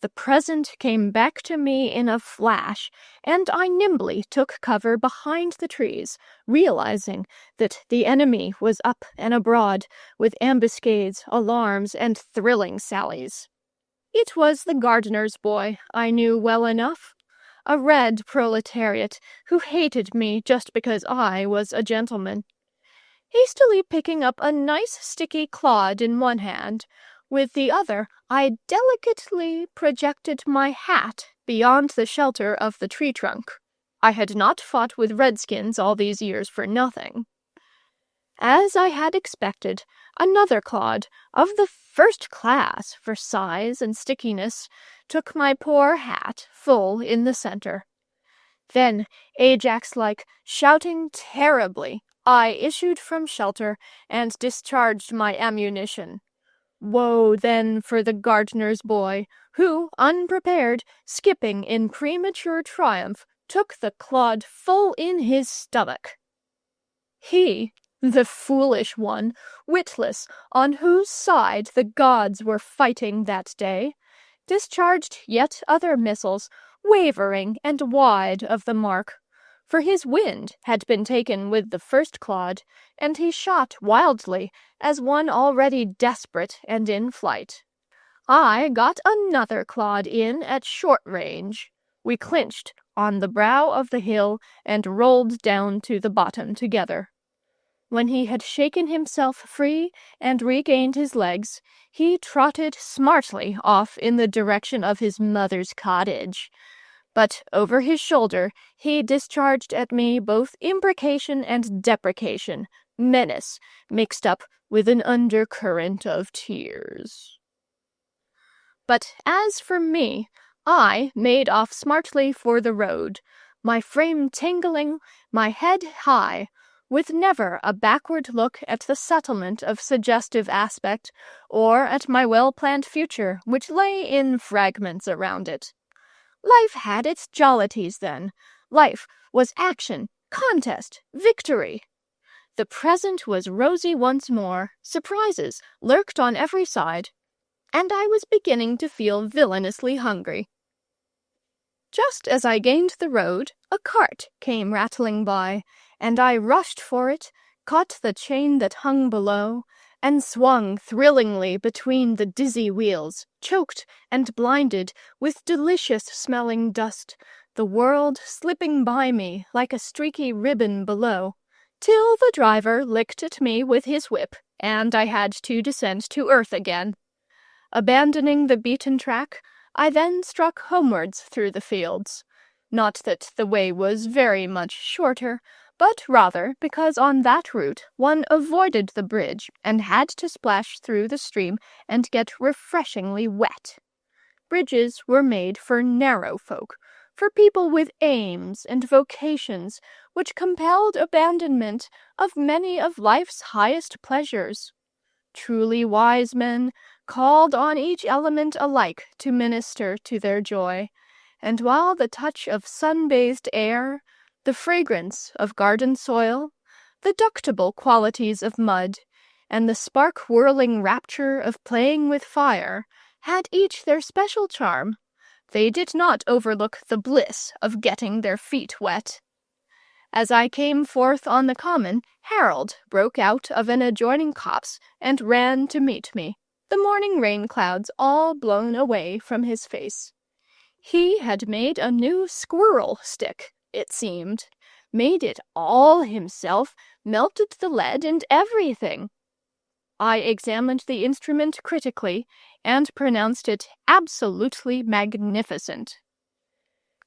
The present came back to me in a flash, and I nimbly took cover behind the trees, realizing that the enemy was up and abroad with ambuscades, alarms, and thrilling sallies. It was the gardener's boy I knew well enough, a red proletariat who hated me just because I was a gentleman. Hastily picking up a nice sticky clod in one hand, with the other I delicately projected my hat beyond the shelter of the tree trunk. I had not fought with redskins all these years for nothing. As I had expected, another clod, of the first class for size and stickiness, took my poor hat full in the center. Then, Ajax-like, shouting terribly, I issued from shelter and discharged my ammunition. Woe then for the gardener's boy, who, unprepared, skipping in premature triumph, took the clod full in his stomach. He, the foolish one, witless on whose side the gods were fighting that day, discharged yet other missiles, wavering and wide of the mark, for his wind had been taken with the first clod, and he shot wildly as one already desperate and in flight. I got another clod in at short range. We clinched on the brow of the hill and rolled down to the bottom together. When he had shaken himself free and regained his legs, he trotted smartly off in the direction of his mother's cottage. But over his shoulder he discharged at me both imprecation and deprecation, menace mixed up with an undercurrent of tears. But as for me, I made off smartly for the road, my frame tingling, my head high, with never a backward look at the settlement of suggestive aspect, or at my well-planned future, which lay in fragments around it. Life had its jollities then. Life was action, contest, victory. The present was rosy once more, surprises lurked on every side, and I was beginning to feel villainously hungry. Just as I gained the road, a cart came rattling by, and I rushed for it, caught the chain that hung below, and swung thrillingly between the dizzy wheels, choked and blinded with delicious-smelling dust, the world slipping by me like a streaky ribbon below, till the driver licked at me with his whip, and I had to descend to earth again. Abandoning the beaten track, I then struck homewards through the fields. Not that the way was very much shorter, but rather because on that route one avoided the bridge and had to splash through the stream and get refreshingly wet. Bridges were made for narrow folk, for people with aims and vocations which compelled abandonment of many of life's highest pleasures. Truly wise men called on each element alike to minister to their joy, and while the touch of sun-bathed air, the fragrance of garden soil, the ductile qualities of mud, and the spark-whirling rapture of playing with fire had each their special charm, they did not overlook the bliss of getting their feet wet. As I came forth on the common, Harold broke out of an adjoining copse and ran to meet me, the morning rain clouds all blown away from his face. He had made a new squirrel stick, it seemed, made it all himself, melted the lead and everything. I examined the instrument critically and pronounced it absolutely magnificent.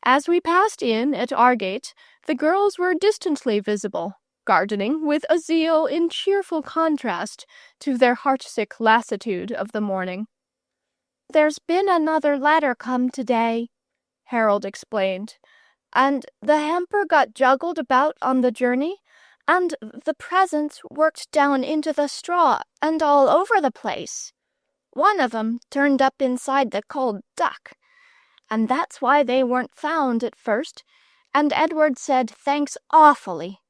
As we passed in at our gate, the girls were distantly visible, gardening with a zeal in cheerful contrast to their heartsick lassitude of the morning. "There's been another letter come today," Harold explained. and the hamper got juggled about on the journey, and the presents worked down into the straw and all over the place. One of 'em turned up inside the cold duck, and that's why they weren't found at first, and Edward said thanks awfully."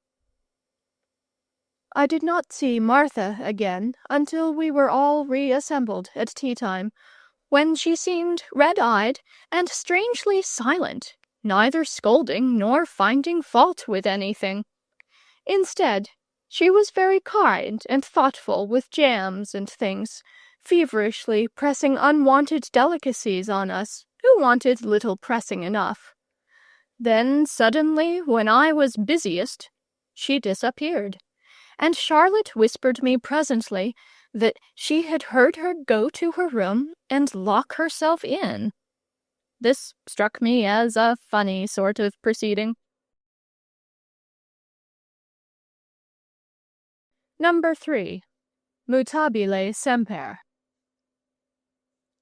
I did not see Martha again until we were all reassembled at tea-time, when she seemed red-eyed and strangely silent, neither scolding nor finding fault with anything. Instead, she was very kind and thoughtful with jams and things, feverishly pressing unwanted delicacies on us, who wanted little pressing enough. Then, suddenly, when I was busiest, she disappeared, and Charlotte whispered me presently that she had heard her go to her room and lock herself in. This struck me as a funny sort of proceeding. Number 3. Mutabile Semper.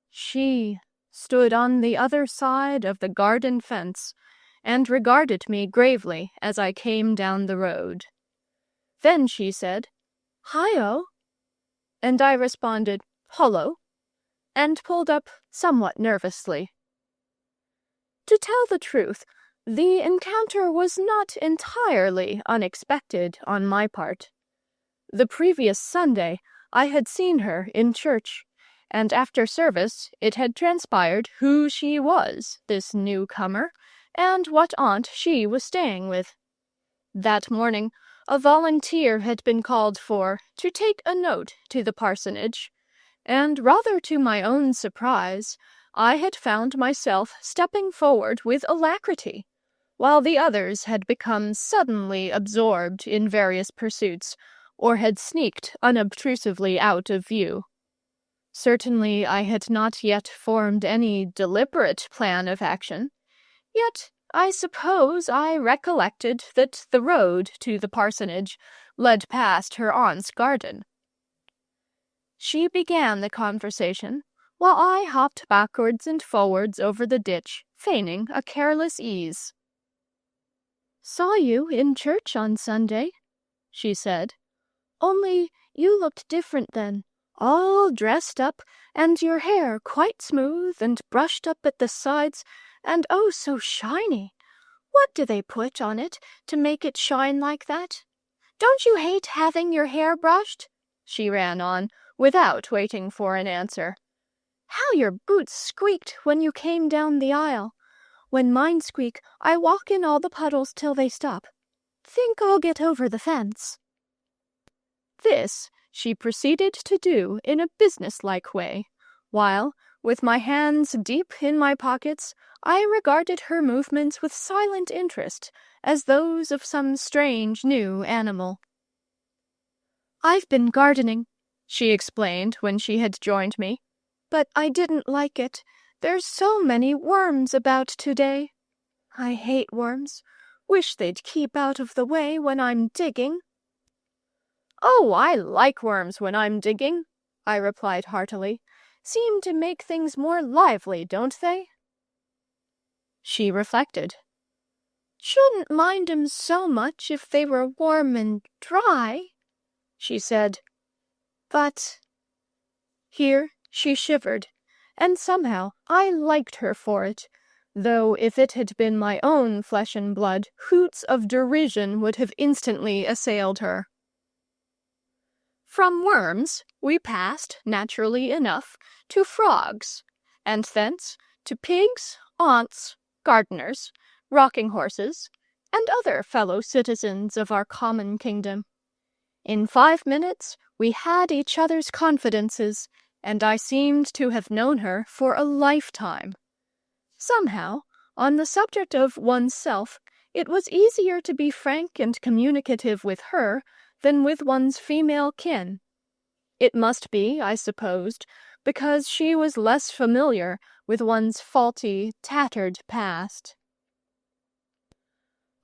She stood on the other side of the garden fence and regarded me gravely as I came down the road. Then she said, "Hi-oh," and I responded, "Hullo," and pulled up somewhat nervously. To tell the truth, the encounter was not entirely unexpected on my part. The previous Sunday I had seen her in church, and after service it had transpired who she was, this newcomer, and what aunt she was staying with. That morning a volunteer had been called for to take a note to the parsonage, and rather to my own surprise, I had found myself stepping forward with alacrity, while the others had become suddenly absorbed in various pursuits, or had sneaked unobtrusively out of view. Certainly I had not yet formed any deliberate plan of action, yet I suppose I recollected that the road to the parsonage led past her aunt's garden. She began the conversation, while I hopped backwards and forwards over the ditch, feigning a careless ease. "Saw you in church on Sunday," she said. "Only you looked different then, all dressed up, and your hair quite smooth and brushed up at the sides, and oh so shiny. What do they put on it to make it shine like that? Don't you hate having your hair brushed?" she ran on, without waiting for an answer. "How your boots squeaked when you came down the aisle. When mine squeak, I walk in all the puddles till they stop. Think I'll get over the fence." This she proceeded to do in a businesslike way, while, with my hands deep in my pockets, I regarded her movements with silent interest, as those of some strange new animal. "I've been gardening," she explained when she had joined me, "but I didn't like it. There's so many worms about today. I hate worms. Wish they'd keep out of the way when I'm digging." "Oh, I like worms when I'm digging," I replied heartily. "Seem to make things more lively, don't they?" She reflected. "Shouldn't mind 'em so much if they were warm and dry," she said. "But—" Here she shivered, and somehow I liked her for it, though if it had been my own flesh and blood, hoots of derision would have instantly assailed her. From worms we passed, naturally enough, to frogs, and thence to pigs, aunts, gardeners, rocking horses, and other fellow citizens of our common kingdom. In 5 minutes we had each other's confidences, and I seemed to have known her for a lifetime. Somehow, on the subject of oneself, it was easier to be frank and communicative with her than with one's female kin. It must be, I supposed, because she was less familiar with one's faulty, tattered past.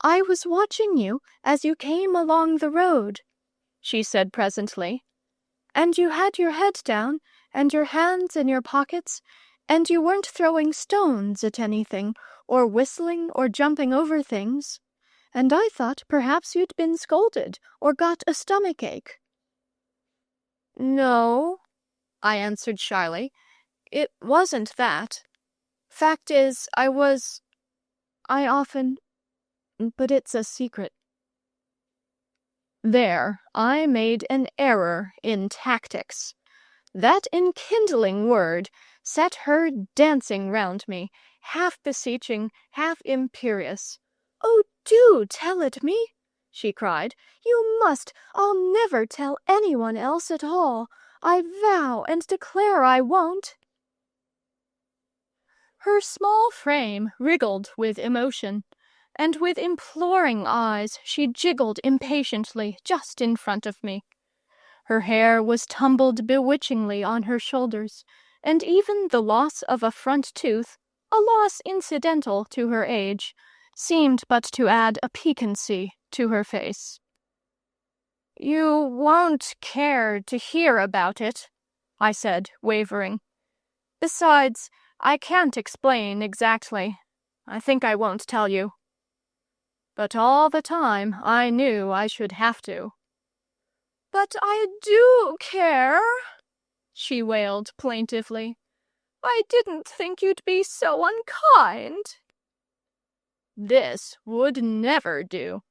"I was watching you as you came along the road," she said presently, "and you had your head down and your hands in your pockets, and you weren't throwing stones at anything or whistling or jumping over things, and I thought perhaps you'd been scolded or got a stomachache." "No," I answered shyly. "It wasn't that. Fact is, I often, but it's a secret." There, I made an error in tactics. That enkindling word set her dancing round me, half beseeching, half imperious. "Oh, do tell it me," she cried. "You must. I'll never tell anyone else at all. I vow and declare I won't." Her small frame wriggled with emotion, and with imploring eyes she jiggled impatiently just in front of me. Her hair was tumbled bewitchingly on her shoulders, and even the loss of a front tooth, a loss incidental to her age, seemed but to add a piquancy to her face. "You won't care to hear about it," I said, wavering. "Besides, I can't explain exactly. I think I won't tell you." But all the time I knew I should have to. "But I do care," she wailed plaintively. "I didn't think you'd be so unkind." This would never do.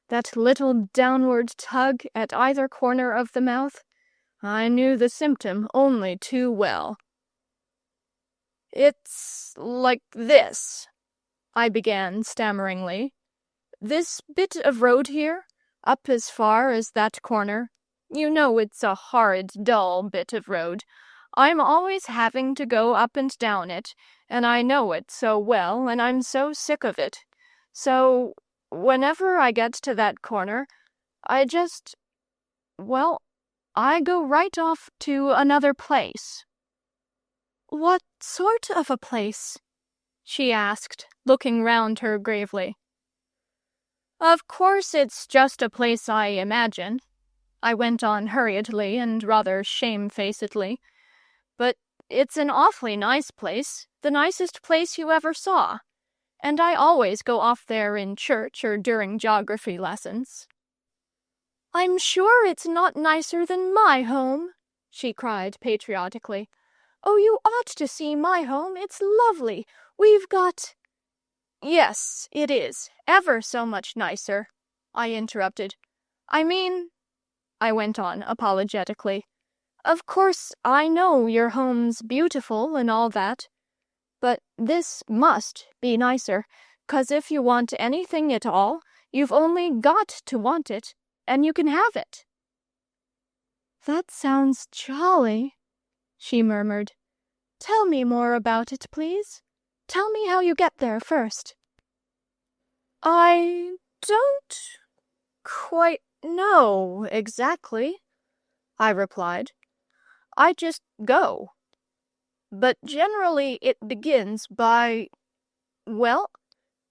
That little downward tug at either corner of the mouth, I knew the symptom only too well. "It's like this," I began stammeringly. "This bit of road here, up as far as that corner, you know it's a horrid, dull bit of road. I'm always having to go up and down it, and I know it so well, and I'm so sick of it. So, whenever I get to that corner, I go right off to another place." "What sort of a place?" she asked, looking round her gravely. "Of course it's just a place I imagine," I went on hurriedly and rather shamefacedly. "But it's an awfully nice place, the nicest place you ever saw. And I always go off there in church or during geography lessons." "I'm sure it's not nicer than my home," she cried patriotically. "Oh, you ought to see my home. It's lovely. We've got—" "Yes, it is, ever so much nicer," I interrupted. "I mean," I went on apologetically, "of course I know your home's beautiful and all that, but this must be nicer, 'cause if you want anything at all, you've only got to want it, and you can have it." "That sounds jolly," she murmured. "Tell me more about it, please. Tell me how you get there first." "I don't quite know exactly," I replied. "I just go. But generally it begins by, well,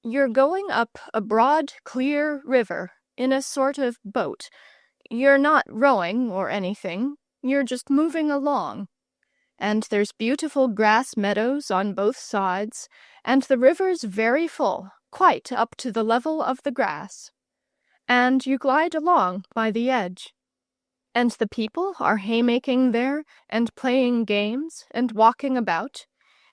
you're going up a broad, clear river in a sort of boat. You're not rowing or anything. You're just moving along. And there's beautiful grass meadows on both sides, and the river's very full, quite up to the level of the grass. And you glide along by the edge. And the people are haymaking there, and playing games, and walking about,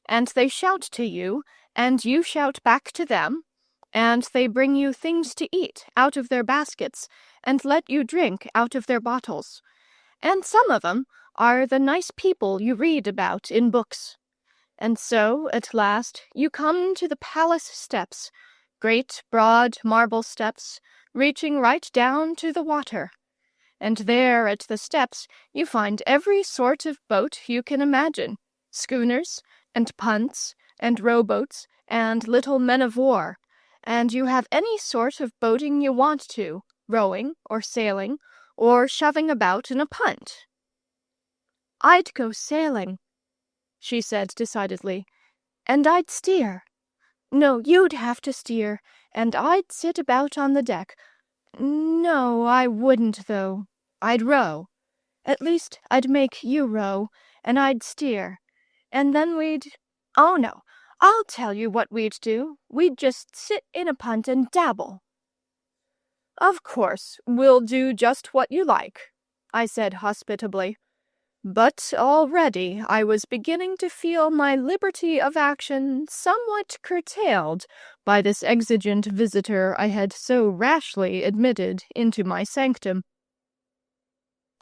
and they shout to you, and you shout back to them, and they bring you things to eat out of their baskets, and let you drink out of their bottles. And some of 'em are the nice people you read about in books. And so, at last, you come to the palace steps, great broad marble steps, reaching right down to the water. And there at the steps you find every sort of boat you can imagine, schooners, and punts, and rowboats, and little men-of-war, and you have any sort of boating you want to, rowing, or sailing, or shoving about in a punt." "I'd go sailing," she said decidedly, "and I'd steer. No, you'd have to steer, and I'd sit about on the deck. No, I wouldn't, though. I'd row. At least, I'd make you row, and I'd steer. And then oh no, I'll tell you what we'd do. We'd just sit in a punt and dabble." "Of course, we'll do just what you like," I said hospitably. But already I was beginning to feel my liberty of action somewhat curtailed by this exigent visitor I had so rashly admitted into my sanctum.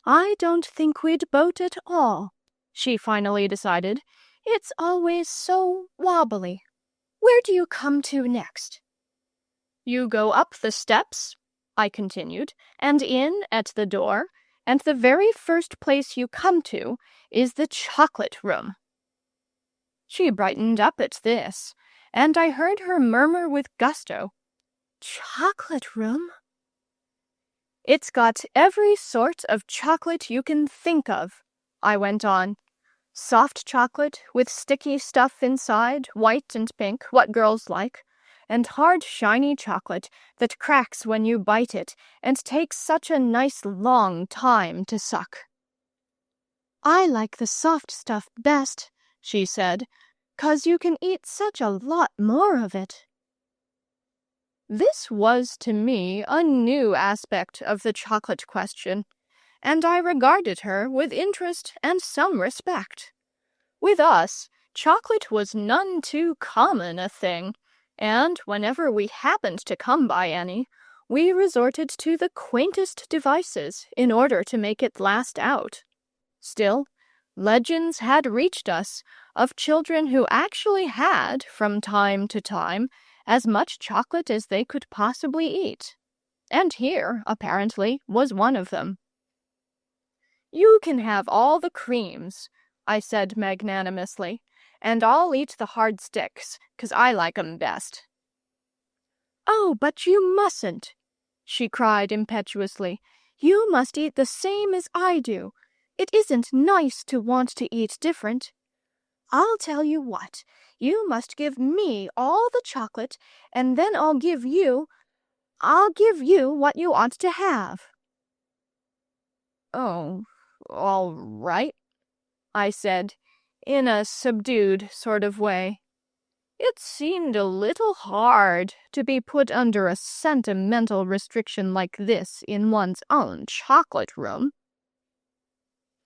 "I don't think we'd boat at all," she finally decided. "It's always so wobbly. Where do you come to next?" "You go up the steps," I continued, "and in at the door, and the very first place you come to is the chocolate room." She brightened up at this, and I heard her murmur with gusto, "Chocolate room?" "It's got every sort of chocolate you can think of," I went on. "Soft chocolate with sticky stuff inside, white and pink, what girls like, and hard shiny chocolate that cracks when you bite it and takes such a nice long time to suck." "I like the soft stuff best," she said, "'cause you can eat such a lot more of it." This was to me a new aspect of the chocolate question, and I regarded her with interest and some respect. With us, chocolate was none too common a thing, and whenever we happened to come by any, we resorted to the quaintest devices in order to make it last out. Still, legends had reached us of children who actually had, from time to time, as much chocolate as they could possibly eat, and here, apparently, was one of them. "You can have all the creams," I said magnanimously, "and I'll eat the hard sticks, 'cause I like 'em best." "Oh, but you mustn't," she cried impetuously. "You must eat the same as I do. It isn't nice to want to eat different. I'll tell you what, you must give me all the chocolate, and then I'll give you what you ought to have." "Oh, all right," I said, in a subdued sort of way. It seemed a little hard to be put under a sentimental restriction like this in one's own chocolate room.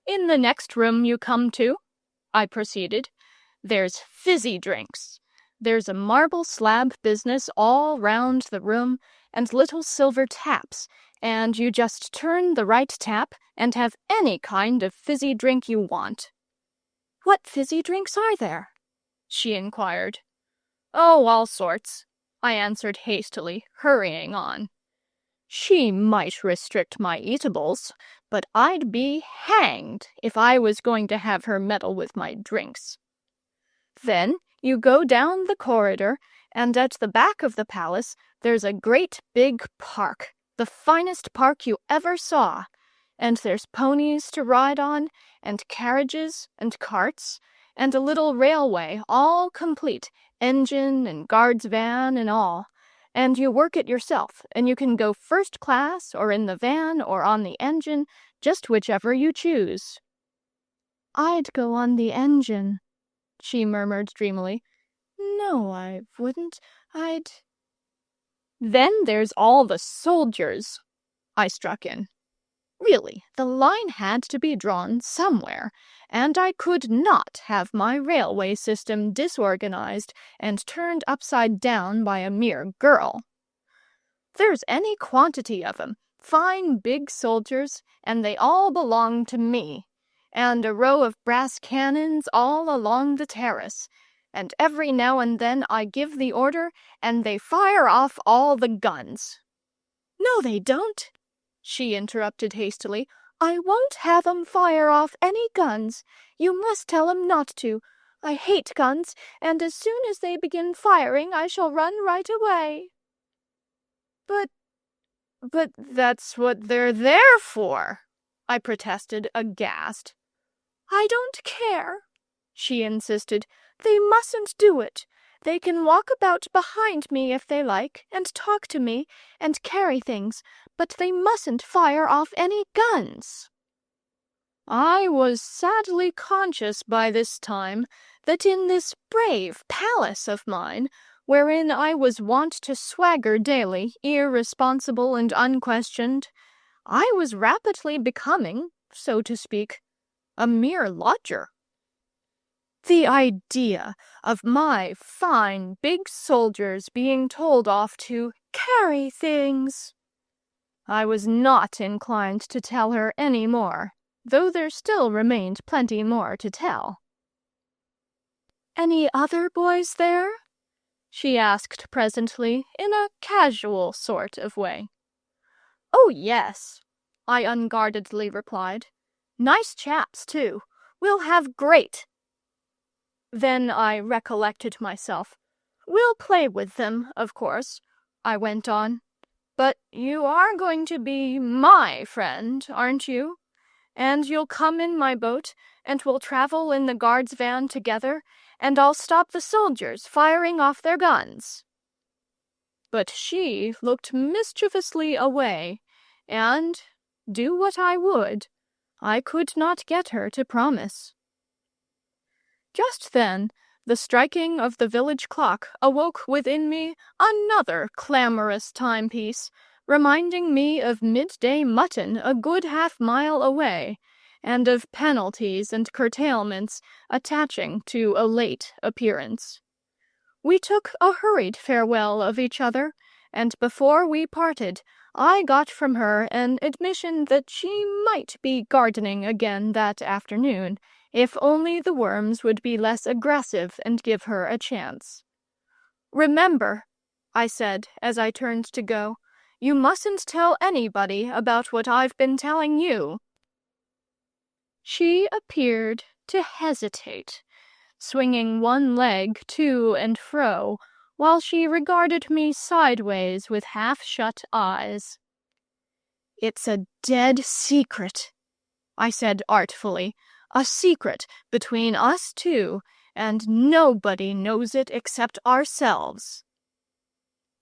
"In the next room you come to," I proceeded, "there's fizzy drinks. There's a marble slab business all round the room, and little silver taps, and you just turn the right tap and have any kind of fizzy drink you want." "What fizzy drinks are there?" she inquired. "Oh, all sorts," I answered hastily, hurrying on. She might restrict my eatables, but I'd be hanged if I was going to have her meddle with my drinks. Then you go down the corridor, and at the back of the palace there's a great big park, the finest park you ever saw, and there's ponies to ride on, and carriages and carts, and a little railway all complete, engine and guard's van and all, and you work it yourself, and you can go first class or in the van or on the engine, just whichever you choose." "I'd go on the engine," she murmured dreamily. "No, I wouldn't. I'd—" "Then there's all the soldiers," I struck in. Really, the line had to be drawn somewhere, and I could not have my railway system disorganized and turned upside down by a mere girl. There's any quantity of 'em, fine big soldiers, and they all belong to me, and a row of brass cannons all along the terrace, and every now and then I give the order, and they fire off all the guns." "No, they don't," she interrupted hastily. "I won't have 'em fire off any guns. You must tell 'em not to. I hate guns, and as soon as they begin firing I shall run right away." But that's what they're there for," I protested, aghast. "I don't care," she insisted. "They mustn't do it. They can walk about behind me if they like, and talk to me, and carry things, but they mustn't fire off any guns." I was sadly conscious by this time that in this brave palace of mine, wherein I was wont to swagger daily, irresponsible and unquestioned, I was rapidly becoming, so to speak, a mere lodger. The idea of my fine big soldiers being told off to carry things! I was not inclined to tell her any more, though there still remained plenty more to tell. "Any other boys there?" she asked presently, in a casual sort of way. "Oh, yes," I unguardedly replied. "Nice chaps, too. We'll have great—" Then I recollected myself. "We'll play with them, of course," I went on. "But you are going to be my friend, aren't you? And you'll come in my boat, and we'll travel in the guard's van together, and I'll stop the soldiers firing off their guns." But she looked mischievously away, and, do what I would, I could not get her to promise. Just then, the striking of the village clock awoke within me another clamorous timepiece, reminding me of midday mutton a good half-mile away, and of penalties and curtailments attaching to a late appearance. We took a hurried farewell of each other, and before we parted, I got from her an admission that she might be gardening again that afternoon, if only the worms would be less aggressive and give her a chance. "Remember," I said as I turned to go, "you mustn't tell anybody about what I've been telling you." She appeared to hesitate, swinging one leg to and fro, while she regarded me sideways with half-shut eyes. "It's a dead secret," I said artfully, "a secret between us two, and nobody knows it except ourselves."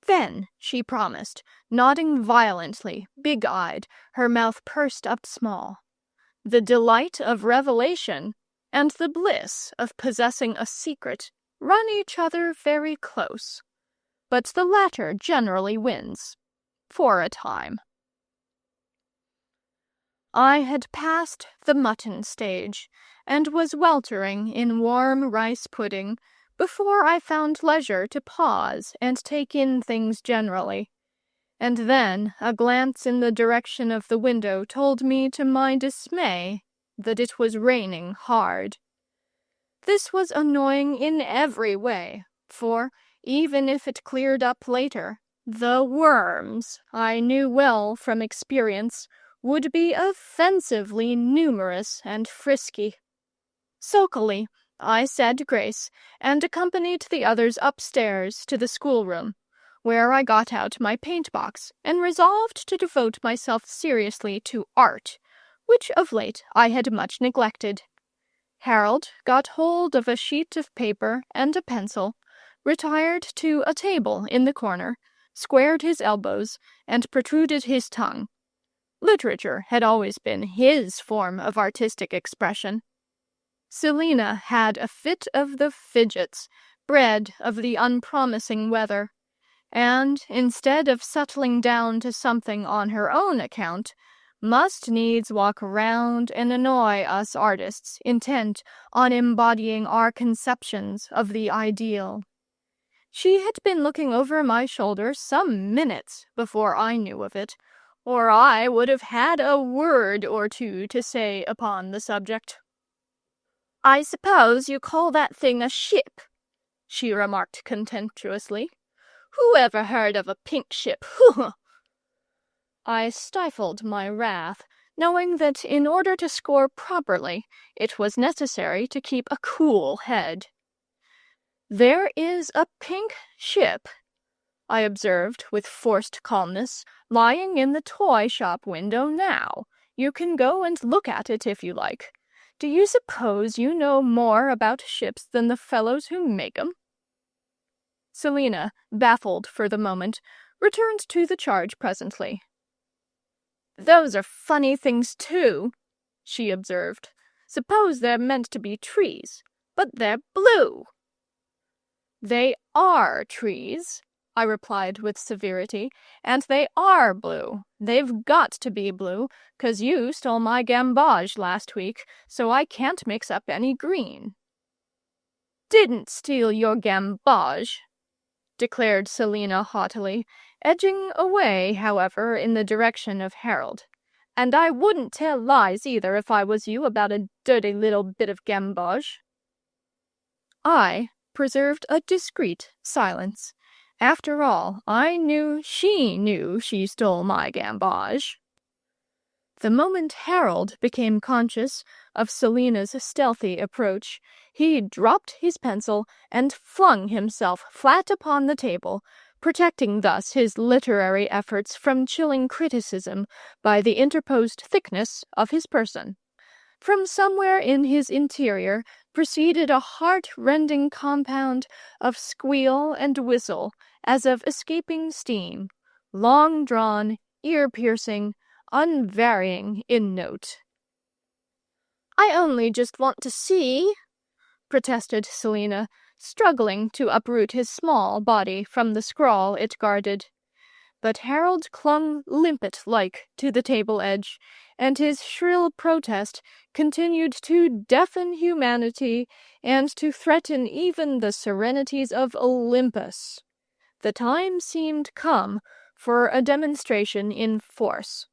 "Then," she promised, nodding violently, big-eyed, her mouth pursed up small, "the delight of revelation and the bliss of possessing a secret run each other very close, but the latter generally wins, for a time." I had passed the mutton stage, and was weltering in warm rice pudding, before I found leisure to pause and take in things generally. And then a glance in the direction of the window told me to my dismay that it was raining hard. This was annoying in every way, for, even if it cleared up later, the worms, I knew well from experience, would be offensively numerous and frisky. Sulkily, I said grace, and accompanied the others upstairs to the schoolroom, where I got out my paint-box and resolved to devote myself seriously to art, which of late I had much neglected. Harold got hold of a sheet of paper and a pencil, retired to a table in the corner, squared his elbows, and protruded his tongue. Literature had always been his form of artistic expression. Selina had a fit of the fidgets, bred of the unpromising weather, and, instead of settling down to something on her own account, must needs walk round and annoy us artists intent on embodying our conceptions of the ideal. She had been looking over my shoulder some minutes before I knew of it, or I would have had a word or two to say upon the subject. "I suppose you call that thing a ship?" she remarked contemptuously. "Who ever heard of a pink ship? I stifled my wrath, knowing that in order to score properly, it was necessary to keep a cool head. "There is a pink ship," I observed with forced calmness, "lying in the toy shop window now. You can go and look at it if you like. Do you suppose you know more about ships than the fellows who make 'em?" Selina, baffled for the moment, returned to the charge presently. "Those are funny things, too," she observed. "Suppose they're meant to be trees, but they're blue." "They are trees," I replied with severity, "and they are blue. They've got to be blue, 'cause you stole my gamboge last week, so I can't mix up any green." "Didn't steal your gamboge," declared Selina haughtily, edging away, however, in the direction of Harold. "And I wouldn't tell lies either if I was you about a dirty little bit of gamboge." I preserved a discreet silence. After all, I knew she stole my gamboge. The moment Harold became conscious of Selina's stealthy approach, he dropped his pencil and flung himself flat upon the table, protecting thus his literary efforts from chilling criticism by the interposed thickness of his person. From somewhere in his interior proceeded a heart-rending compound of squeal and whistle, as of escaping steam, long-drawn, ear-piercing, unvarying in note. "I only just want to see," protested Selina, struggling to uproot his small body from the scrawl it guarded. But Harold clung limpet-like to the table edge, and his shrill protest continued to deafen humanity and to threaten even the serenities of Olympus. The time seemed come for a demonstration in force.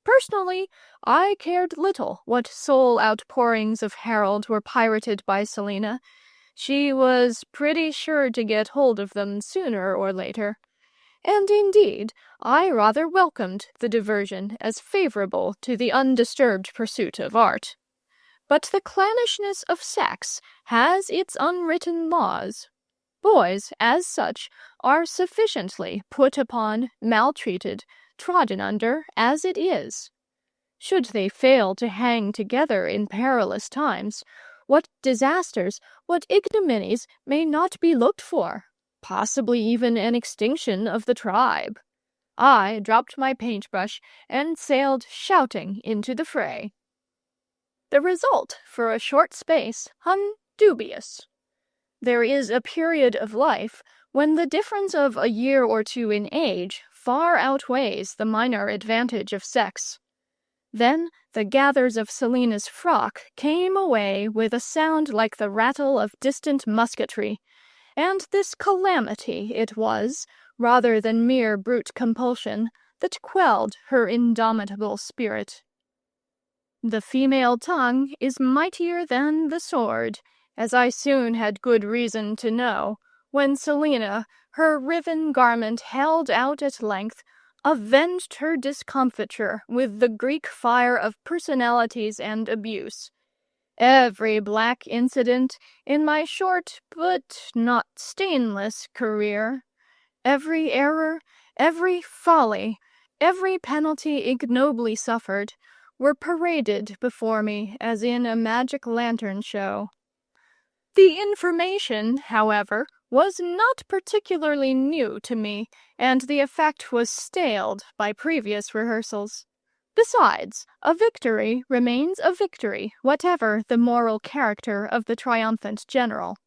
Personally, I cared little what soul outpourings of Harold were pirated by Selina. She was pretty sure to get hold of them sooner or later. And indeed, I rather welcomed the diversion as favorable to the undisturbed pursuit of art. But the clannishness of sex has its unwritten laws. Boys, as such, are sufficiently put upon, maltreated, trodden under, as it is. Should they fail to hang together in perilous times, what disasters, what ignominies may not be looked for? Possibly even an extinction of the tribe. I dropped my paintbrush and sailed shouting into the fray. The result, for a short space, hung dubious. There is a period of life when the difference of a year or two in age far outweighs the minor advantage of sex. Then the gathers of Selina's frock came away with a sound like the rattle of distant musketry, and this calamity it was, rather than mere brute compulsion, that quelled her indomitable spirit. The female tongue is mightier than the sword, as I soon had good reason to know, when Selina, her riven garment held out at length, avenged her discomfiture with the Greek fire of personalities and abuse. Every black incident in my short but not stainless career, every error, every folly, every penalty ignobly suffered, were paraded before me as in a magic lantern show. The information, however, was not particularly new to me, and the effect was staled by previous rehearsals. Besides, a victory remains a victory, whatever the moral character of the triumphant general.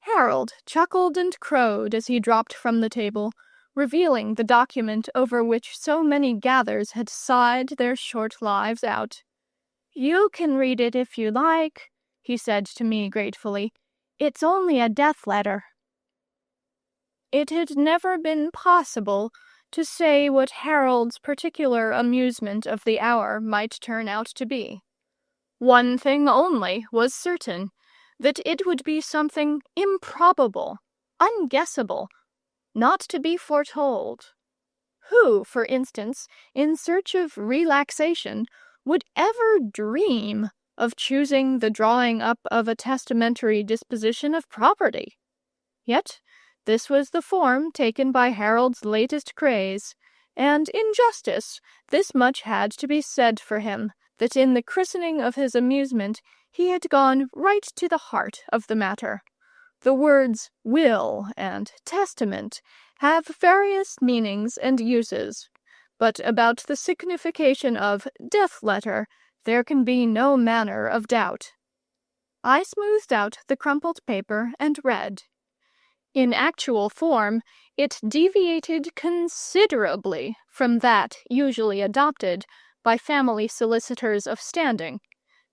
Harold chuckled and crowed as he dropped from the table, revealing the document over which so many gathers had sighed their short lives out. "You can read it if you like," he said to me gratefully. "It's only a death letter." It had never been possible to say what Harold's particular amusement of the hour might turn out to be. One thing only was certain, that it would be something improbable, unguessable, not to be foretold. Who, for instance, in search of relaxation, would ever dream of choosing the drawing up of a testamentary disposition of property? Yet this was the form taken by Harold's latest craze, and in justice, this much had to be said for him, that in the christening of his amusement he had gone right to the heart of the matter. The words will and testament have various meanings and uses, but about the signification of death letter there can be no manner of doubt. I smoothed out the crumpled paper and read. In actual form, it deviated considerably from that usually adopted by family solicitors of standing,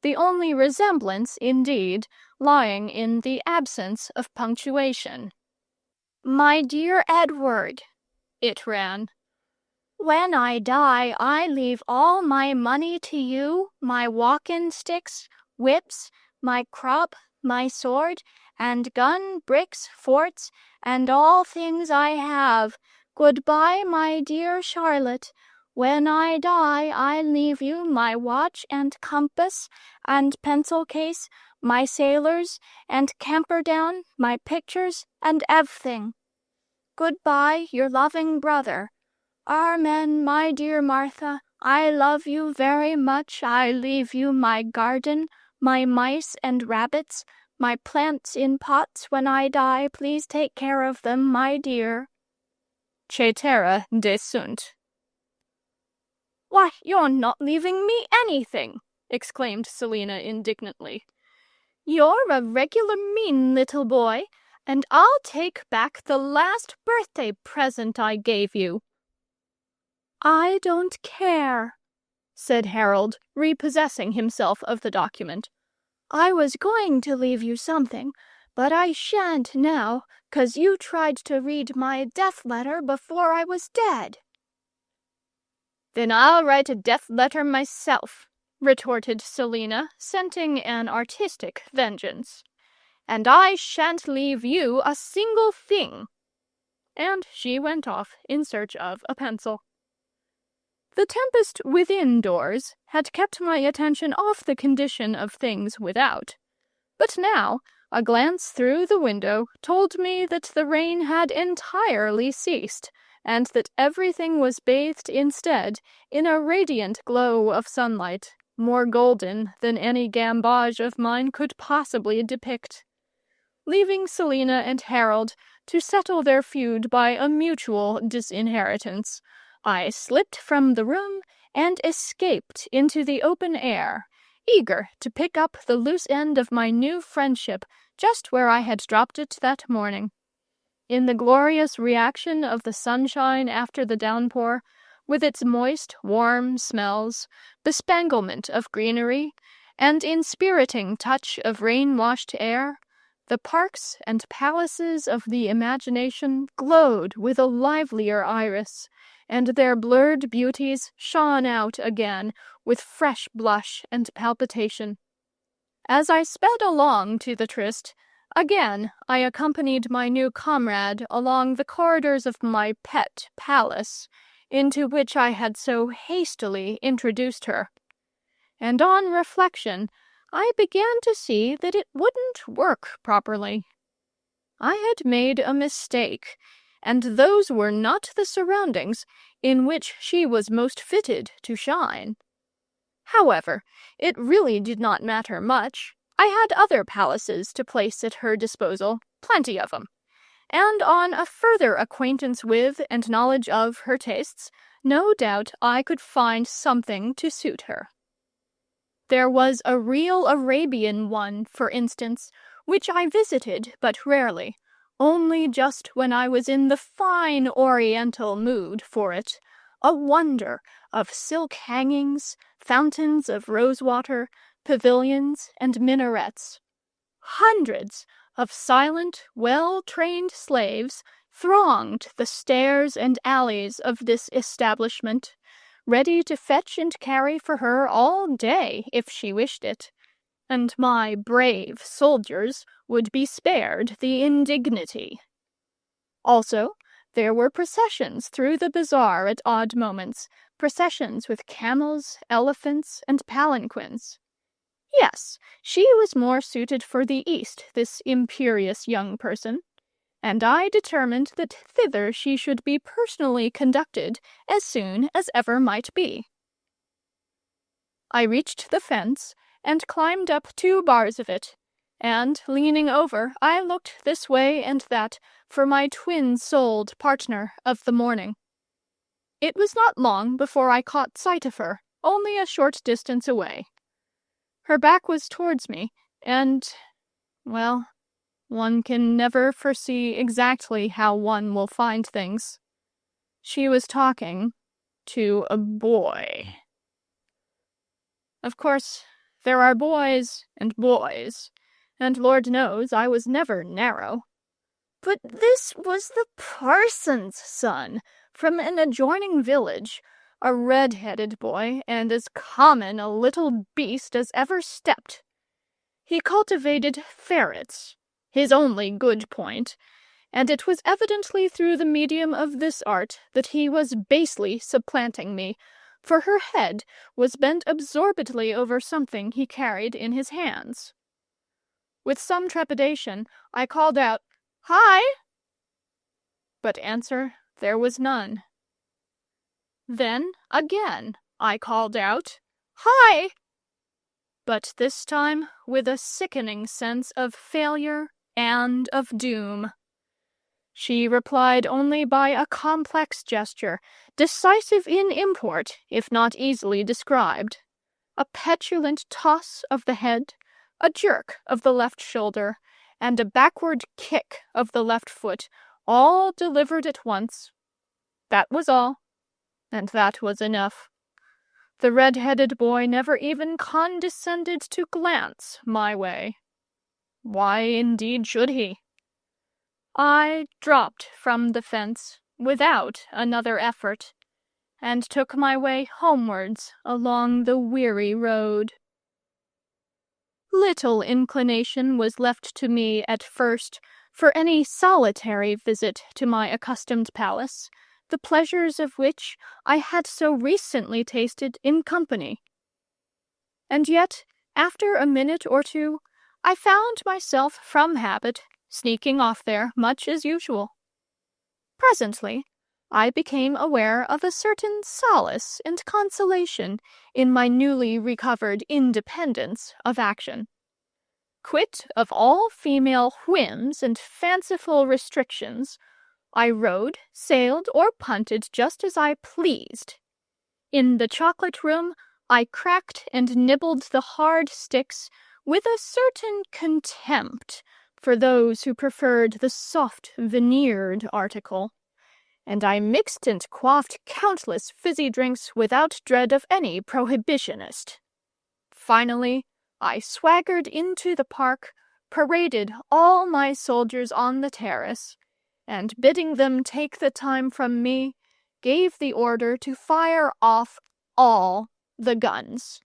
the only resemblance, indeed, lying in the absence of punctuation. "My dear Edward," it ran, "when I die, I leave all my money to you, my walking sticks, whips, my crop, my sword, and gun, bricks, forts, and all things I have. Goodbye, my dear Charlotte. When I die, I leave you my watch and compass and pencil case, my sailors and camperdown, my pictures, and everything. Goodbye, your loving brother. Amen, my dear Martha. I love you very much. I leave you my garden, my mice and rabbits, my plants in pots. When I die, please take care of them, my dear. Cetera desunt." "Why, you're not leaving me anything," exclaimed Selina indignantly. "You're a regular mean little boy, and I'll take back the last birthday present I gave you." "I don't care," said Harold, repossessing himself of the document. "I was going to leave you something, but I shan't now, 'cause you tried to read my death letter before I was dead." "Then I'll write a death letter myself," retorted Selina, scenting an artistic vengeance. "And I shan't leave you a single thing." And she went off in search of a pencil. The tempest within doors had kept my attention off the condition of things without. But now, a glance through the window told me that the rain had entirely ceased, and that everything was bathed instead in a radiant glow of sunlight, more golden than any gamboge of mine could possibly depict. Leaving Selina and Harold to settle their feud by a mutual disinheritance, I slipped from the room and escaped into the open air, eager to pick up the loose end of my new friendship just where I had dropped it that morning. In the glorious reaction of the sunshine after the downpour, with its moist, warm smells, bespanglement of greenery, and inspiriting touch of rain-washed air, the parks and palaces of the imagination glowed with a livelier iris, and their blurred beauties shone out again with fresh blush and palpitation. As I sped along to the tryst, again I accompanied my new comrade along the corridors of my pet palace, into which I had so hastily introduced her. And on reflection, I began to see that it wouldn't work properly. I had made a mistake, and those were not the surroundings in which she was most fitted to shine. However, it really did not matter much. I had other palaces to place at her disposal, plenty of them, and on a further acquaintance with and knowledge of her tastes, no doubt I could find something to suit her. There was a real Arabian one, for instance, which I visited but rarely, only just when I was in the fine oriental mood for it, a wonder of silk hangings, fountains of rosewater, pavilions, and minarets. Hundreds of silent, well-trained slaves thronged the stairs and alleys of this establishment, ready to fetch and carry for her all day if she wished it, and my brave soldiers would be spared the indignity. Also, there were processions through the bazaar at odd moments, processions with camels, elephants, and palanquins. Yes, she was more suited for the East, this imperious young person, and I determined that thither she should be personally conducted as soon as ever might be. I reached the fence and climbed up 2 bars of it, and, leaning over, I looked this way and that for my twin-souled partner of the morning. It was not long before I caught sight of her, only a short distance away. Her back was towards me, and, well, one can never foresee exactly how one will find things. She was talking to a boy. Of course, there are boys, and Lord knows I was never narrow. But this was the parson's son, from an adjoining village, a red-headed boy, and as common a little beast as ever stepped. He cultivated ferrets, his only good point, and it was evidently through the medium of this art that he was basely supplanting me, for her head was bent absorbedly over something he carried in his hands. With some trepidation, I called out, "Hi!" But answer there was none. Then, again, I called out, "Hi!" But this time with a sickening sense of failure and of doom. She replied only by a complex gesture, decisive in import, if not easily described. A petulant toss of the head, a jerk of the left shoulder, and a backward kick of the left foot, all delivered at once. That was all, and that was enough. The red-headed boy never even condescended to glance my way. Why, indeed, should he? I dropped from the fence without another effort, and took my way homewards along the weary road. Little inclination was left to me at first for any solitary visit to my accustomed palace, the pleasures of which I had so recently tasted in company. And yet, after a minute or two, I found myself from habit sneaking off there much as usual. Presently, I became aware of a certain solace and consolation in my newly recovered independence of action. Quit of all female whims and fanciful restrictions, I rode, sailed, or punted just as I pleased. In the chocolate room, I cracked and nibbled the hard sticks with a certain contempt for those who preferred the soft veneered article, and I mixed and quaffed countless fizzy drinks without dread of any prohibitionist. Finally, I swaggered into the park, paraded all my soldiers on the terrace, and bidding them take the time from me, gave the order to fire off all the guns.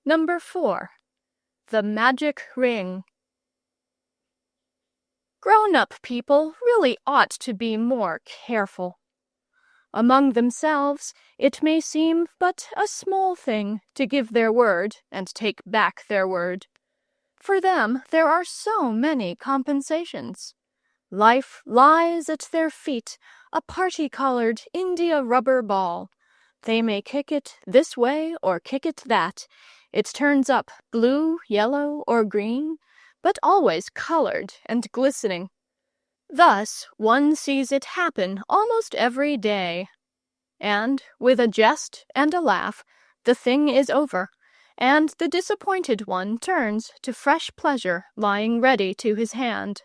Number 4. The Magic Ring. Grown-up people really ought to be more careful. Among themselves, it may seem but a small thing to give their word and take back their word. For them, there are so many compensations. Life lies at their feet, a party-colored India-rubber ball. They may kick it this way or kick it that. It turns up blue, yellow, or green, but always colored and glistening. Thus, one sees it happen almost every day. And, with a jest and a laugh, the thing is over, and the disappointed one turns to fresh pleasure lying ready to his hand.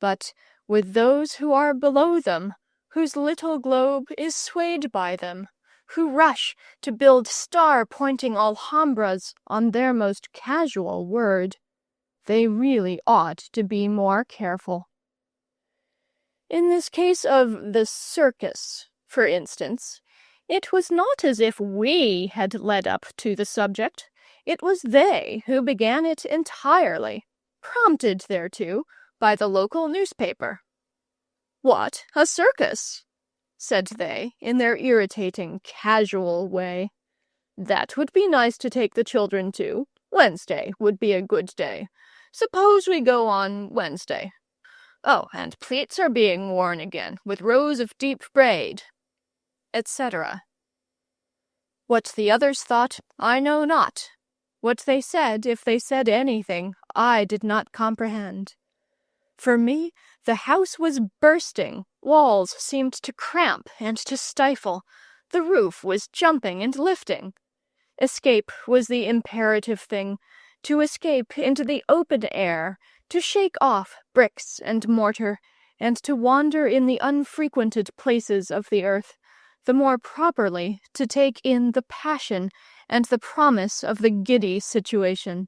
But with those who are below them, whose little globe is swayed by them, who rush to build star-pointing Alhambras on their most casual word, they really ought to be more careful. In this case of the circus, for instance, it was not as if we had led up to the subject. It was they who began it entirely, prompted thereto by the local newspaper. "What, a circus?" said they, in their irritating, casual way. "That would be nice to take the children to. Wednesday would be a good day. Suppose we go on Wednesday. Oh, and pleats are being worn again, with rows of deep braid," etc. What the others thought, I know not. What they said, if they said anything, I did not comprehend. For me, the house was bursting. Walls seemed to cramp and to stifle. The roof was jumping and lifting. Escape was the imperative thing, to escape into the open air, to shake off bricks and mortar, and to wander in the unfrequented places of the earth, the more properly to take in the passion and the promise of the giddy situation.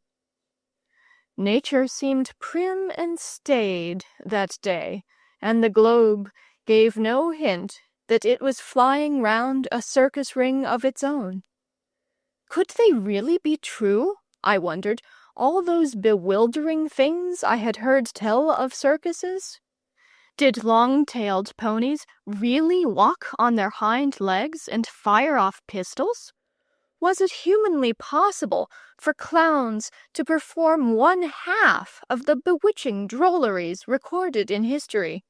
Nature seemed prim and staid that day, and the globe gave no hint that it was flying round a circus ring of its own. Could they really be true, I wondered, all those bewildering things I had heard tell of circuses? Did long-tailed ponies really walk on their hind legs and fire off pistols? Was it humanly possible for clowns to perform one half of the bewitching drolleries recorded in history?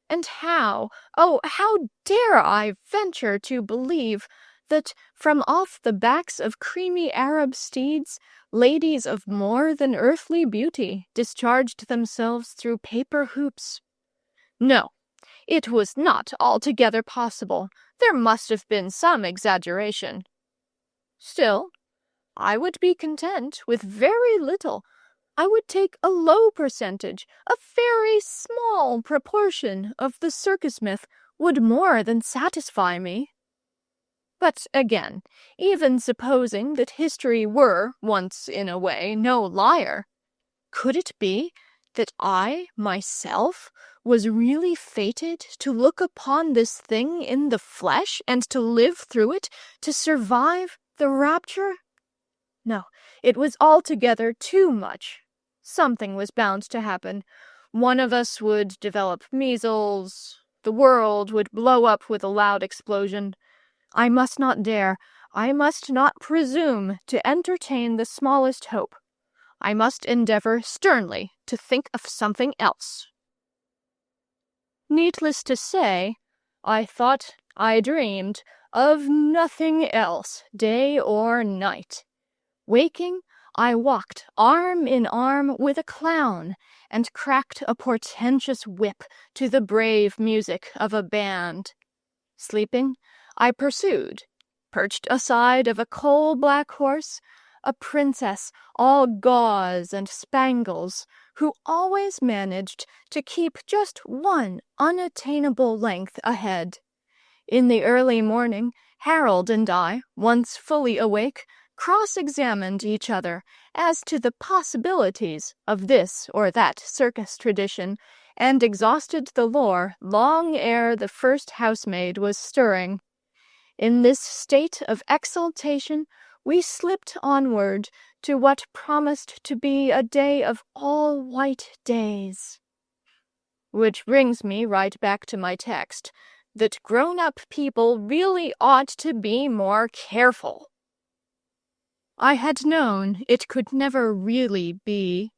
And how dare I venture to believe that from off the backs of creamy Arab steeds, ladies of more than earthly beauty discharged themselves through paper hoops? No, it was not altogether possible. There must have been some exaggeration. Still, I would be content with very little. I would take a low percentage, a very small proportion of the circus myth would more than satisfy me. But again, even supposing that history were, once in a way, no liar, could it be that I, myself, was really fated to look upon this thing in the flesh and to live through it, to survive the rapture? No, it was altogether too much. Something was bound to happen. One of us would develop measles. The world would blow up with a loud explosion. I must not dare, I must not presume to entertain the smallest hope. I must endeavor sternly to think of something else. Needless to say, I thought, I dreamed, of nothing else, day or night. Waking, I walked arm in arm with a clown, and cracked a portentous whip to the brave music of a band. Sleeping, I pursued, perched aside of a coal-black horse, a princess all gauze and spangles, who always managed to keep just one unattainable length ahead. In the early morning, Harold and I, once fully awake, cross-examined each other as to the possibilities of this or that circus tradition, and exhausted the lore long ere the first housemaid was stirring. In this state of exaltation, we slipped onward to what promised to be a day of all white days. Which brings me right back to my text, that grown-up people really ought to be more careful. I had known it could never really be.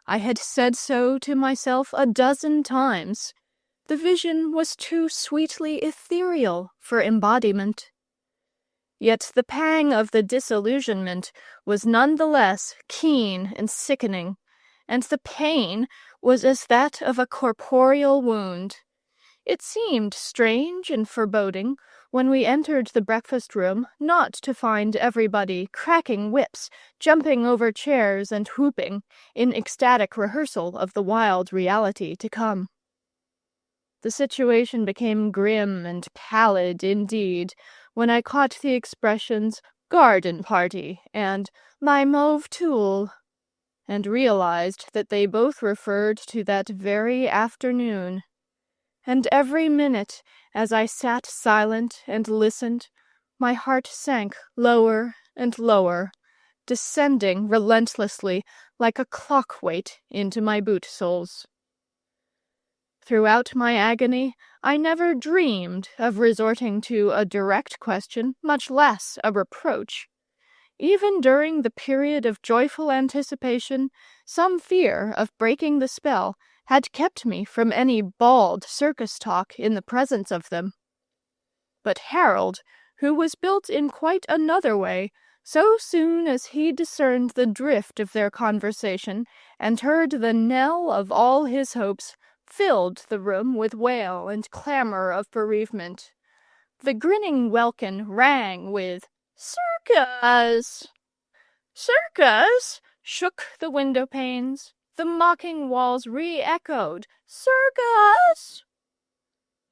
I had said so to myself a dozen times. The vision was too sweetly ethereal for embodiment. Yet the pang of the disillusionment was none the less keen and sickening, and the pain was as that of a corporeal wound. It seemed strange and foreboding when we entered the breakfast room not to find everybody cracking whips, jumping over chairs, and whooping in ecstatic rehearsal of the wild reality to come. The situation became grim and pallid indeed when I caught the expressions "garden party" and "my mauve tulle," and realized that they both referred to that very afternoon. And every minute, as I sat silent and listened, my heart sank lower and lower, descending relentlessly like a clock weight into my boot soles. Throughout my agony, I never dreamed of resorting to a direct question, much less a reproach. Even during the period of joyful anticipation, some fear of breaking the spell had kept me from any bald circus talk in the presence of them. But Harold, who was built in quite another way, So soon as he discerned the drift of their conversation, and heard the knell of all his hopes, filled the room with wail and clamor of bereavement. The grinning welkin rang with "Circus! Circus!" shook the window panes. The mocking walls re-echoed, "Circus!"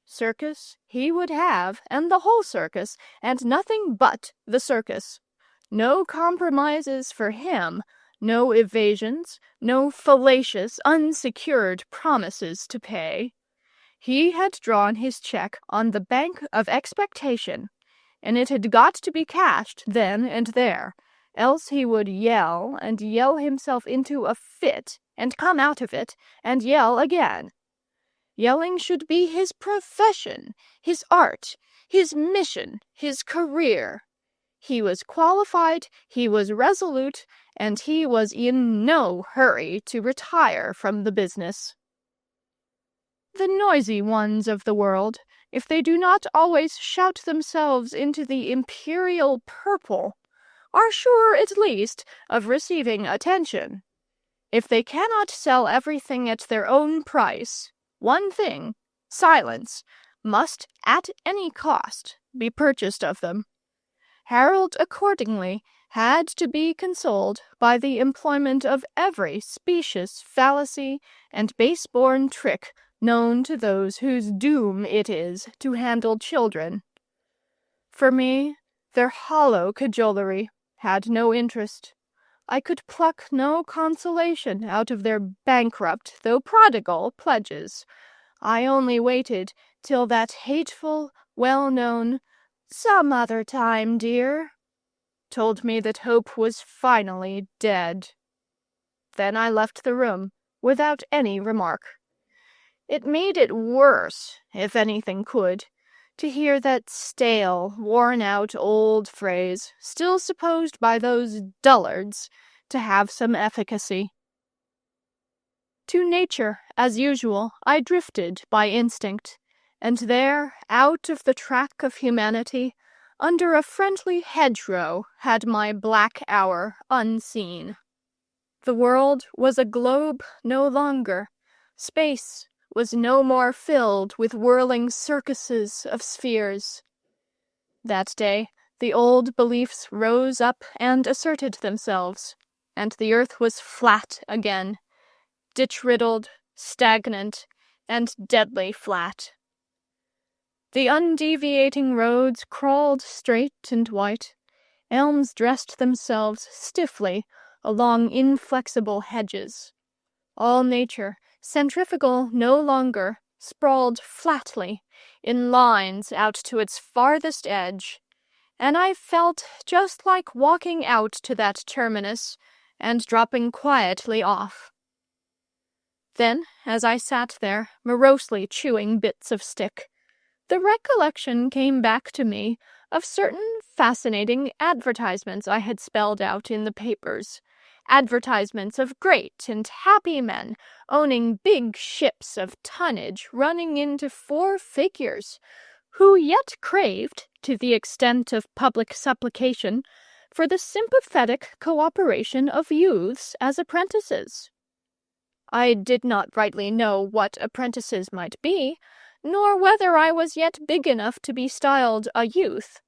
Circus he would have, and the whole circus, and nothing but the circus. No compromises for him, no evasions, no fallacious, unsecured promises to pay. He had drawn his check on the bank of expectation, and it had got to be cashed then and there, else he would yell and yell himself into a fit, and come out of it, and yell again. Yelling should be his profession, his art, his mission, his career. He was qualified, he was resolute, and he was in no hurry to retire from the business. The noisy ones of the world, if they do not always shout themselves into the imperial purple, are sure at least of receiving attention. If they cannot sell everything at their own price, one thing, silence, must at any cost be purchased of them. Harold accordingly had to be consoled by the employment of every specious fallacy and base-born trick known to those whose doom it is to handle children. For me, their hollow cajolery had no interest. I could pluck no consolation out of their bankrupt, though prodigal, pledges. I only waited till that hateful, well-known "Some other time, dear," told me that hope was finally dead. Then I left the room without any remark. It made it worse, if anything could, to hear that stale, worn-out old phrase, still supposed by those dullards to have some efficacy. To nature, as usual, I drifted by instinct, and there, out of the track of humanity, under a friendly hedgerow, had my black hour unseen. The world was a globe no longer. Space was no more filled with whirling circuses of spheres. That day, the old beliefs rose up and asserted themselves, and the earth was flat again, ditch-riddled, stagnant, and deadly flat. The undeviating roads crawled straight and white. Elms dressed themselves stiffly along inflexible hedges. All nature, centrifugal no longer, sprawled flatly, in lines out to its farthest edge, and I felt just like walking out to that terminus and dropping quietly off. Then, as I sat there, morosely chewing bits of stick, the recollection came back to me of certain fascinating advertisements I had spelled out in the papers, advertisements of great and happy men owning big ships of tonnage running into 4 figures, who yet craved, to the extent of public supplication, for the sympathetic cooperation of youths as apprentices. I did not rightly know what apprentices might be, nor whether I was yet big enough to be styled a youth,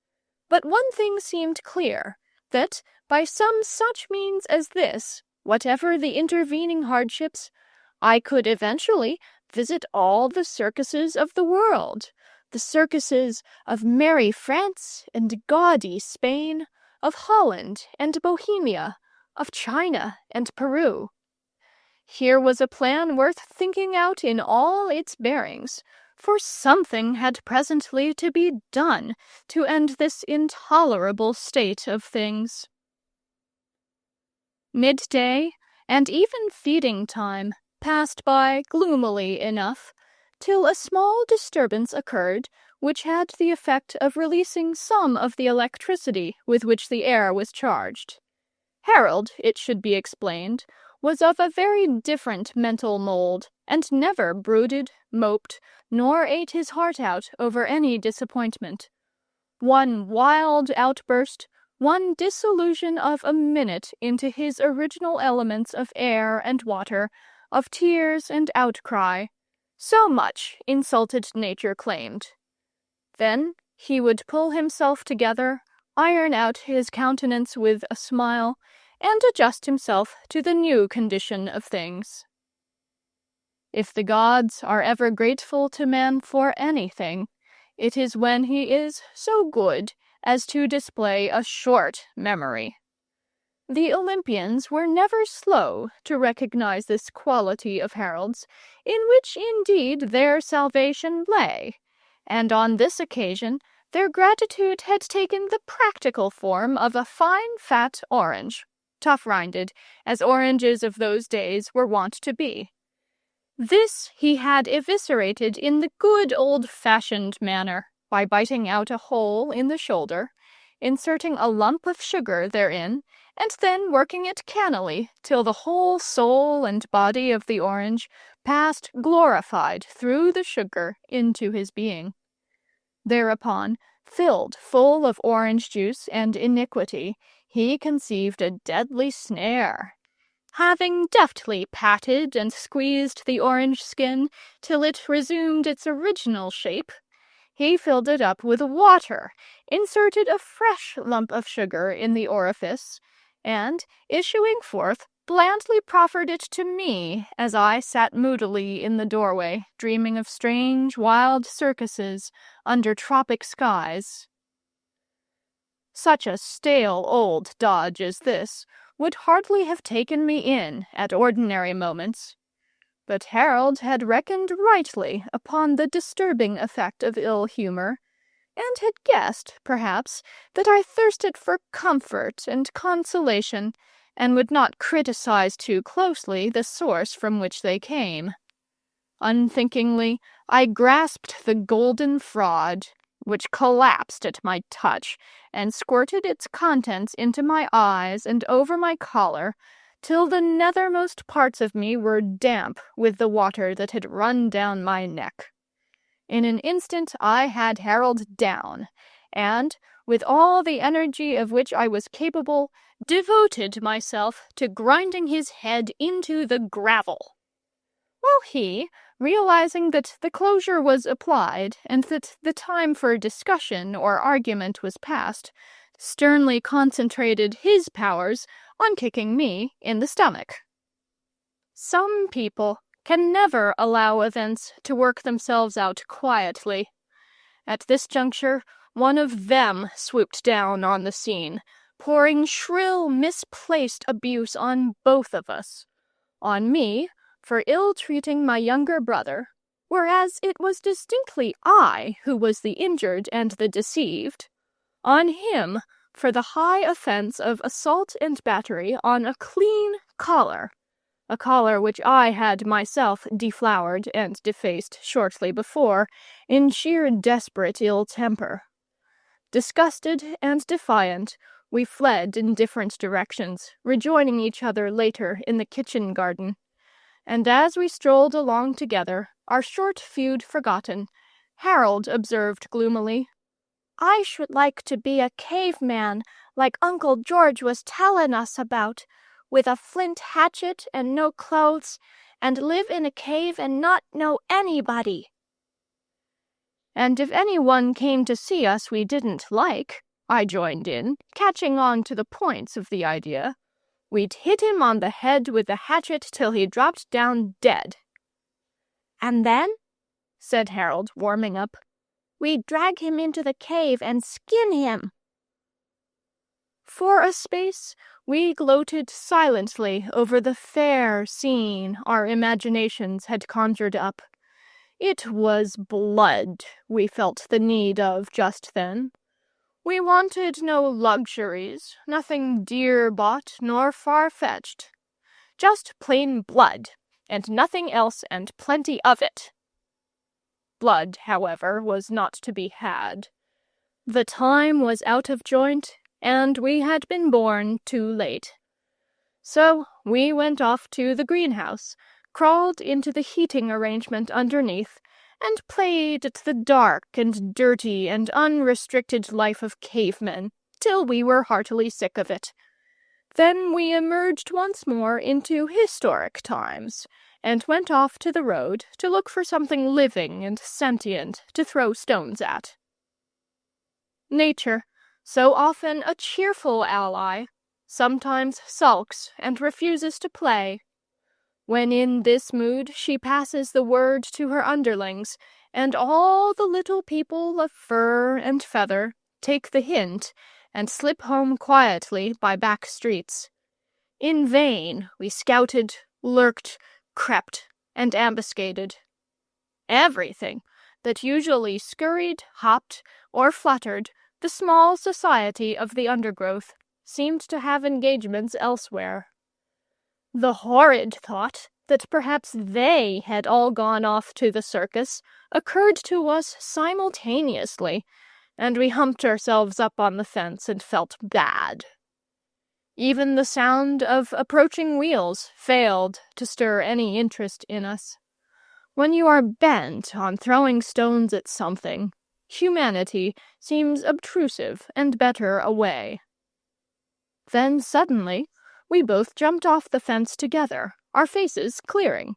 but one thing seemed clear, that by some such means as this, whatever the intervening hardships, I could eventually visit all the circuses of the world, the circuses of merry France and gaudy Spain, of Holland and Bohemia, of China and Peru. Here was a plan worth thinking out in all its bearings, for something had presently to be done to end this intolerable state of things. Midday, and even feeding time, passed by gloomily enough, till a small disturbance occurred which had the effect of releasing some of the electricity with which the air was charged. Harold, it should be explained, was of a very different mental mold, and never brooded, moped, nor ate his heart out over any disappointment. One wild outburst, one dissolution of a minute into his original elements of air and water, of tears and outcry. So much insulted nature claimed. Then he would pull himself together, iron out his countenance with a smile, and adjust himself to the new condition of things. If the gods are ever grateful to man for anything, it is when he is so good as to display a short memory. The Olympians were never slow to recognize this quality of Harold's, in which indeed their salvation lay, and on this occasion their gratitude had taken the practical form of a fine fat orange, tough-rinded, as oranges of those days were wont to be. This he had eviscerated in the good old-fashioned manner, by biting out a hole in the shoulder, inserting a lump of sugar therein, and then working it cannily till the whole soul and body of the orange passed glorified through the sugar into his being. Thereupon, filled full of orange juice and iniquity, he conceived a deadly snare. Having deftly patted and squeezed the orange skin till it resumed its original shape, he filled it up with water, inserted a fresh lump of sugar in the orifice, and, issuing forth, blandly proffered it to me as I sat moodily in the doorway, dreaming of strange, wild circuses under tropic skies. Such a stale old dodge as this would hardly have taken me in at ordinary moments. But Harold had reckoned rightly upon the disturbing effect of ill humor, and had guessed, perhaps, that I thirsted for comfort and consolation, and would not criticize too closely the source from which they came. Unthinkingly, I grasped the golden fraud, which collapsed at my touch, and squirted its contents into my eyes and over my collar, till the nethermost parts of me were damp with the water that had run down my neck. In an instant I had Harold down, and, with all the energy of which I was capable, devoted myself to grinding his head into the gravel. While he, realizing that the closure was applied, and that the time for discussion or argument was past, sternly concentrated his powers on kicking me in the stomach. Some people can never allow events to work themselves out quietly. At this juncture, one of them swooped down on the scene, pouring shrill, misplaced abuse on both of us. On me, for ill-treating my younger brother, whereas it was distinctly I who was the injured and the deceived. On him, for the high offense of assault and battery on a clean collar, a collar which I had myself deflowered and defaced shortly before, in sheer desperate ill temper. Disgusted and defiant, we fled in different directions, rejoining each other later in the kitchen garden. And as we strolled along together, our short feud forgotten, Harold observed gloomily, "I should like to be a caveman like Uncle George was tellin' us about, with a flint hatchet and no clothes, and live in a cave and not know anybody." "And if anyone came to see us we didn't like," I joined in, catching on to the points of the idea, "we'd hit him on the head with the hatchet till he dropped down dead." "And then," said Harold, warming up, "we'd drag him into the cave and skin him." For a space we gloated silently over the fair scene our imaginations had conjured up. It was blood we felt the need of just then. We wanted no luxuries, nothing dear-bought nor far-fetched. Just plain blood, and nothing else, and plenty of it. Blood, however, was not to be had. The time was out of joint, and we had been born too late. So we went off to the greenhouse, crawled into the heating arrangement underneath, and played at the dark and dirty and unrestricted life of cavemen, till we were heartily sick of it. Then we emerged once more into historic times, and went off to the road to look for something living and sentient to throw stones at. Nature, so often a cheerful ally, sometimes sulks and refuses to play. When in this mood she passes the word to her underlings, and all the little people of fur and feather take the hint and slip home quietly by back streets. In vain we scouted, lurked, crept, and ambuscaded. Everything that usually scurried, hopped, or fluttered the small society of the undergrowth seemed to have engagements elsewhere. The horrid thought that perhaps they had all gone off to the circus occurred to us simultaneously, and we humped ourselves up on the fence and felt bad. Even the sound of approaching wheels failed to stir any interest in us. When you are bent on throwing stones at something, humanity seems obtrusive and better away. Then suddenly, we both jumped off the fence together, our faces clearing.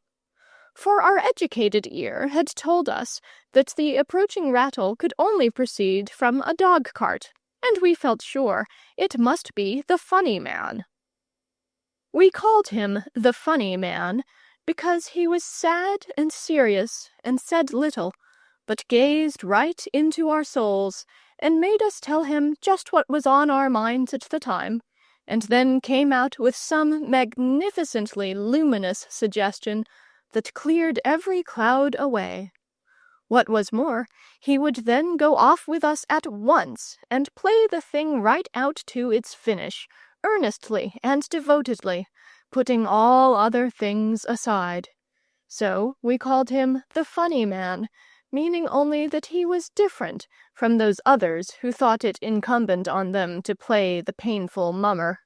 For our educated ear had told us that the approaching rattle could only proceed from a dog-cart, and we felt sure it must be the funny man. We called him the funny man because he was sad and serious and said little, but gazed right into our souls and made us tell him just what was on our minds at the time, and then came out with some magnificently luminous suggestion that cleared every cloud away. What was more, he would then go off with us at once and play the thing right out to its finish, earnestly and devotedly, putting all other things aside. So we called him the funny man, meaning only that he was different from those others who thought it incumbent on them to play the painful mummer.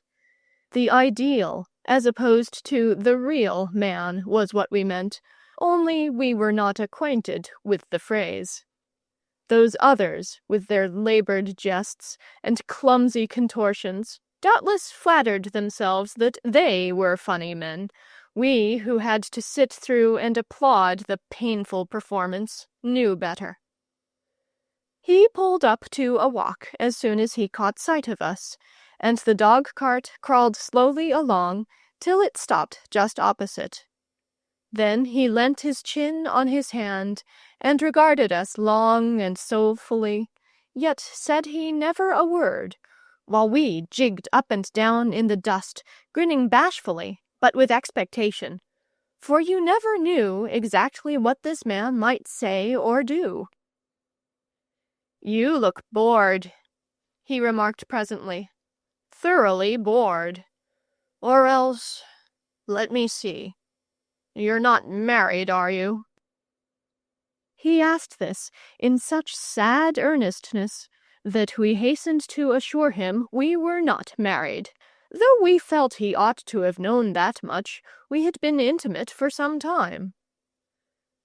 The ideal, as opposed to the real man, was what we meant, only we were not acquainted with the phrase. Those others, with their labored jests and clumsy contortions, doubtless flattered themselves that they were funny men. We, who had to sit through and applaud the painful performance, knew better. He pulled up to a walk as soon as he caught sight of us, and the dog-cart crawled slowly along till it stopped just opposite. Then he leant his chin on his hand and regarded us long and soulfully, yet said he never a word, while we jigged up and down in the dust, grinning bashfully, but with expectation, for you never knew exactly what this man might say or do. "You look bored," he remarked presently. "Thoroughly bored. Or else, let me see, you're not married, are you?" He asked this in such sad earnestness that we hastened to assure him we were not married. Though we felt he ought to have known that much, we had been intimate for some time.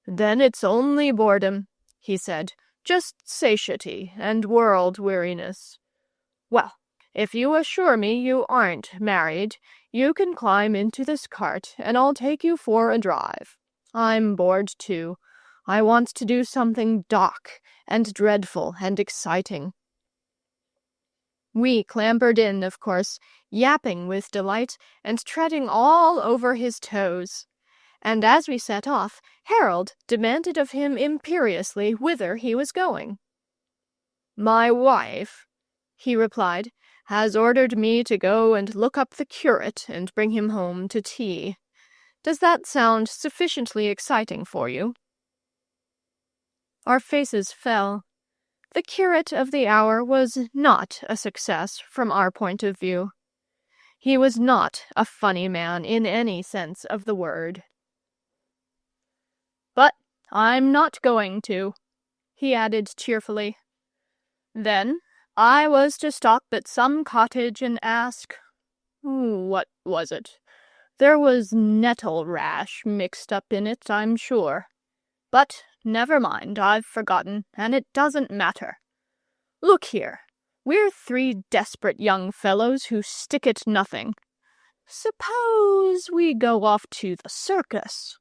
"Then it's only boredom," he said, "just satiety and world-weariness. Well, if you assure me you aren't married, you can climb into this cart, and I'll take you for a drive. I'm bored, too. I want to do something dark and dreadful and exciting." We clambered in, of course, yapping with delight and treading all over his toes. And as we set off, Harold demanded of him imperiously whither he was going. "My wife," he replied, "has ordered me to go and look up the curate and bring him home to tea. Does that sound sufficiently exciting for you?" Our faces fell. The curate of the hour was not a success from our point of view. He was not a funny man in any sense of the word. "But I'm not going to," he added cheerfully. "Then I was to stop at some cottage and ask— what was it? There was nettle rash mixed up in it, I'm sure. But never mind, I've forgotten, and it doesn't matter. Look here, We're 3 desperate young fellows who stick at nothing. Suppose we go off to the circus."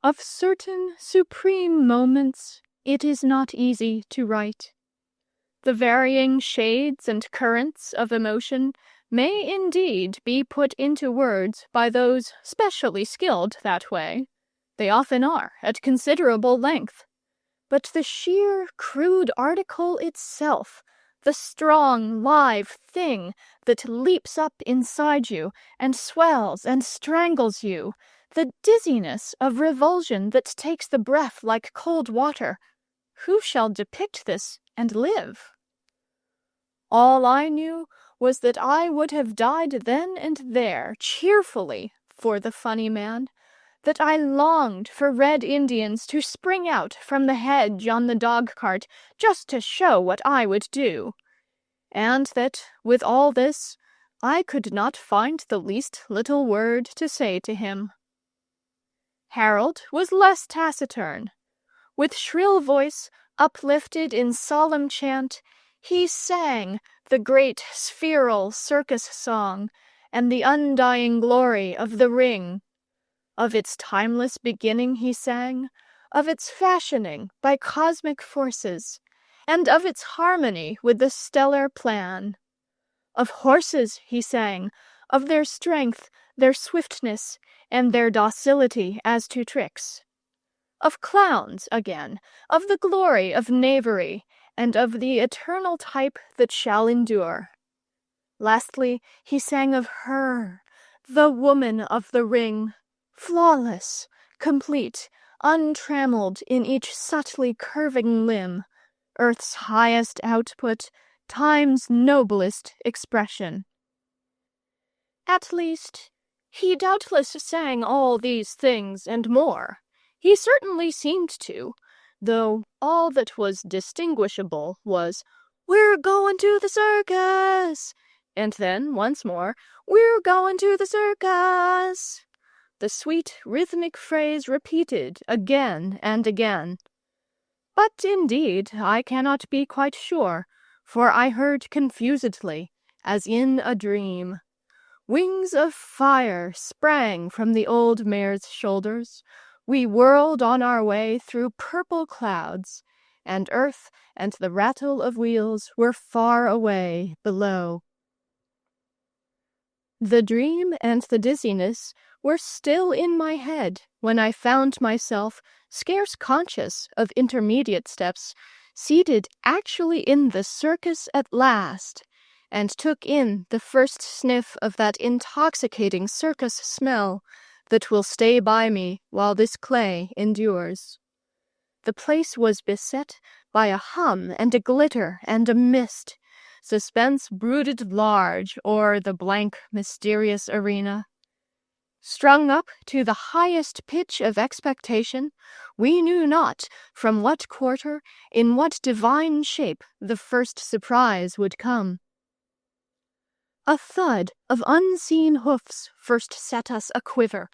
Of certain supreme moments, it is not easy to write. The varying shades and currents of emotion may indeed be put into words by those specially skilled that way. They often are, at considerable length. But the sheer, crude article itself, the strong, live thing that leaps up inside you and swells and strangles you, the dizziness of revulsion that takes the breath like cold water, who shall depict this and live? All I knew was that I would have died then and there, cheerfully, for the funny man, that I longed for red Indians to spring out from the hedge on the dog-cart just to show what I would do, and that, with all this, I could not find the least little word to say to him. Harold was less taciturn. With shrill voice, uplifted in solemn chant, he sang the great spheral circus song and the undying glory of the ring. Of its timeless beginning he sang, of its fashioning by cosmic forces, and of its harmony with the stellar plan. Of horses he sang, of their strength, their swiftness, and their docility as to tricks. Of clowns, again, of the glory of knavery, and of the eternal type that shall endure. Lastly, he sang of her, the woman of the ring, flawless, complete, untrammeled in each subtly curving limb, earth's highest output, time's noblest expression. At least, he doubtless sang all these things and more. He certainly seemed to, though all that was distinguishable was, "We're going to the circus!" And then, once more, "We're going to the circus!" The sweet, rhythmic phrase repeated again and again. But indeed, I cannot be quite sure, for I heard confusedly, as in a dream. Wings of fire sprang from the old mare's shoulders. We whirled on our way through purple clouds, and earth and the rattle of wheels were far away below. The dream and the dizziness were still in my head when I found myself, scarce conscious of intermediate steps, seated actually in the circus at last, and took in the first sniff of that intoxicating circus smell that will stay by me while this clay endures. The place was beset by a hum and a glitter and a mist. Suspense brooded large o'er the blank, mysterious arena. Strung up to the highest pitch of expectation, we knew not from what quarter, in what divine shape, the first surprise would come. A thud of unseen hoofs first set us a-quiver,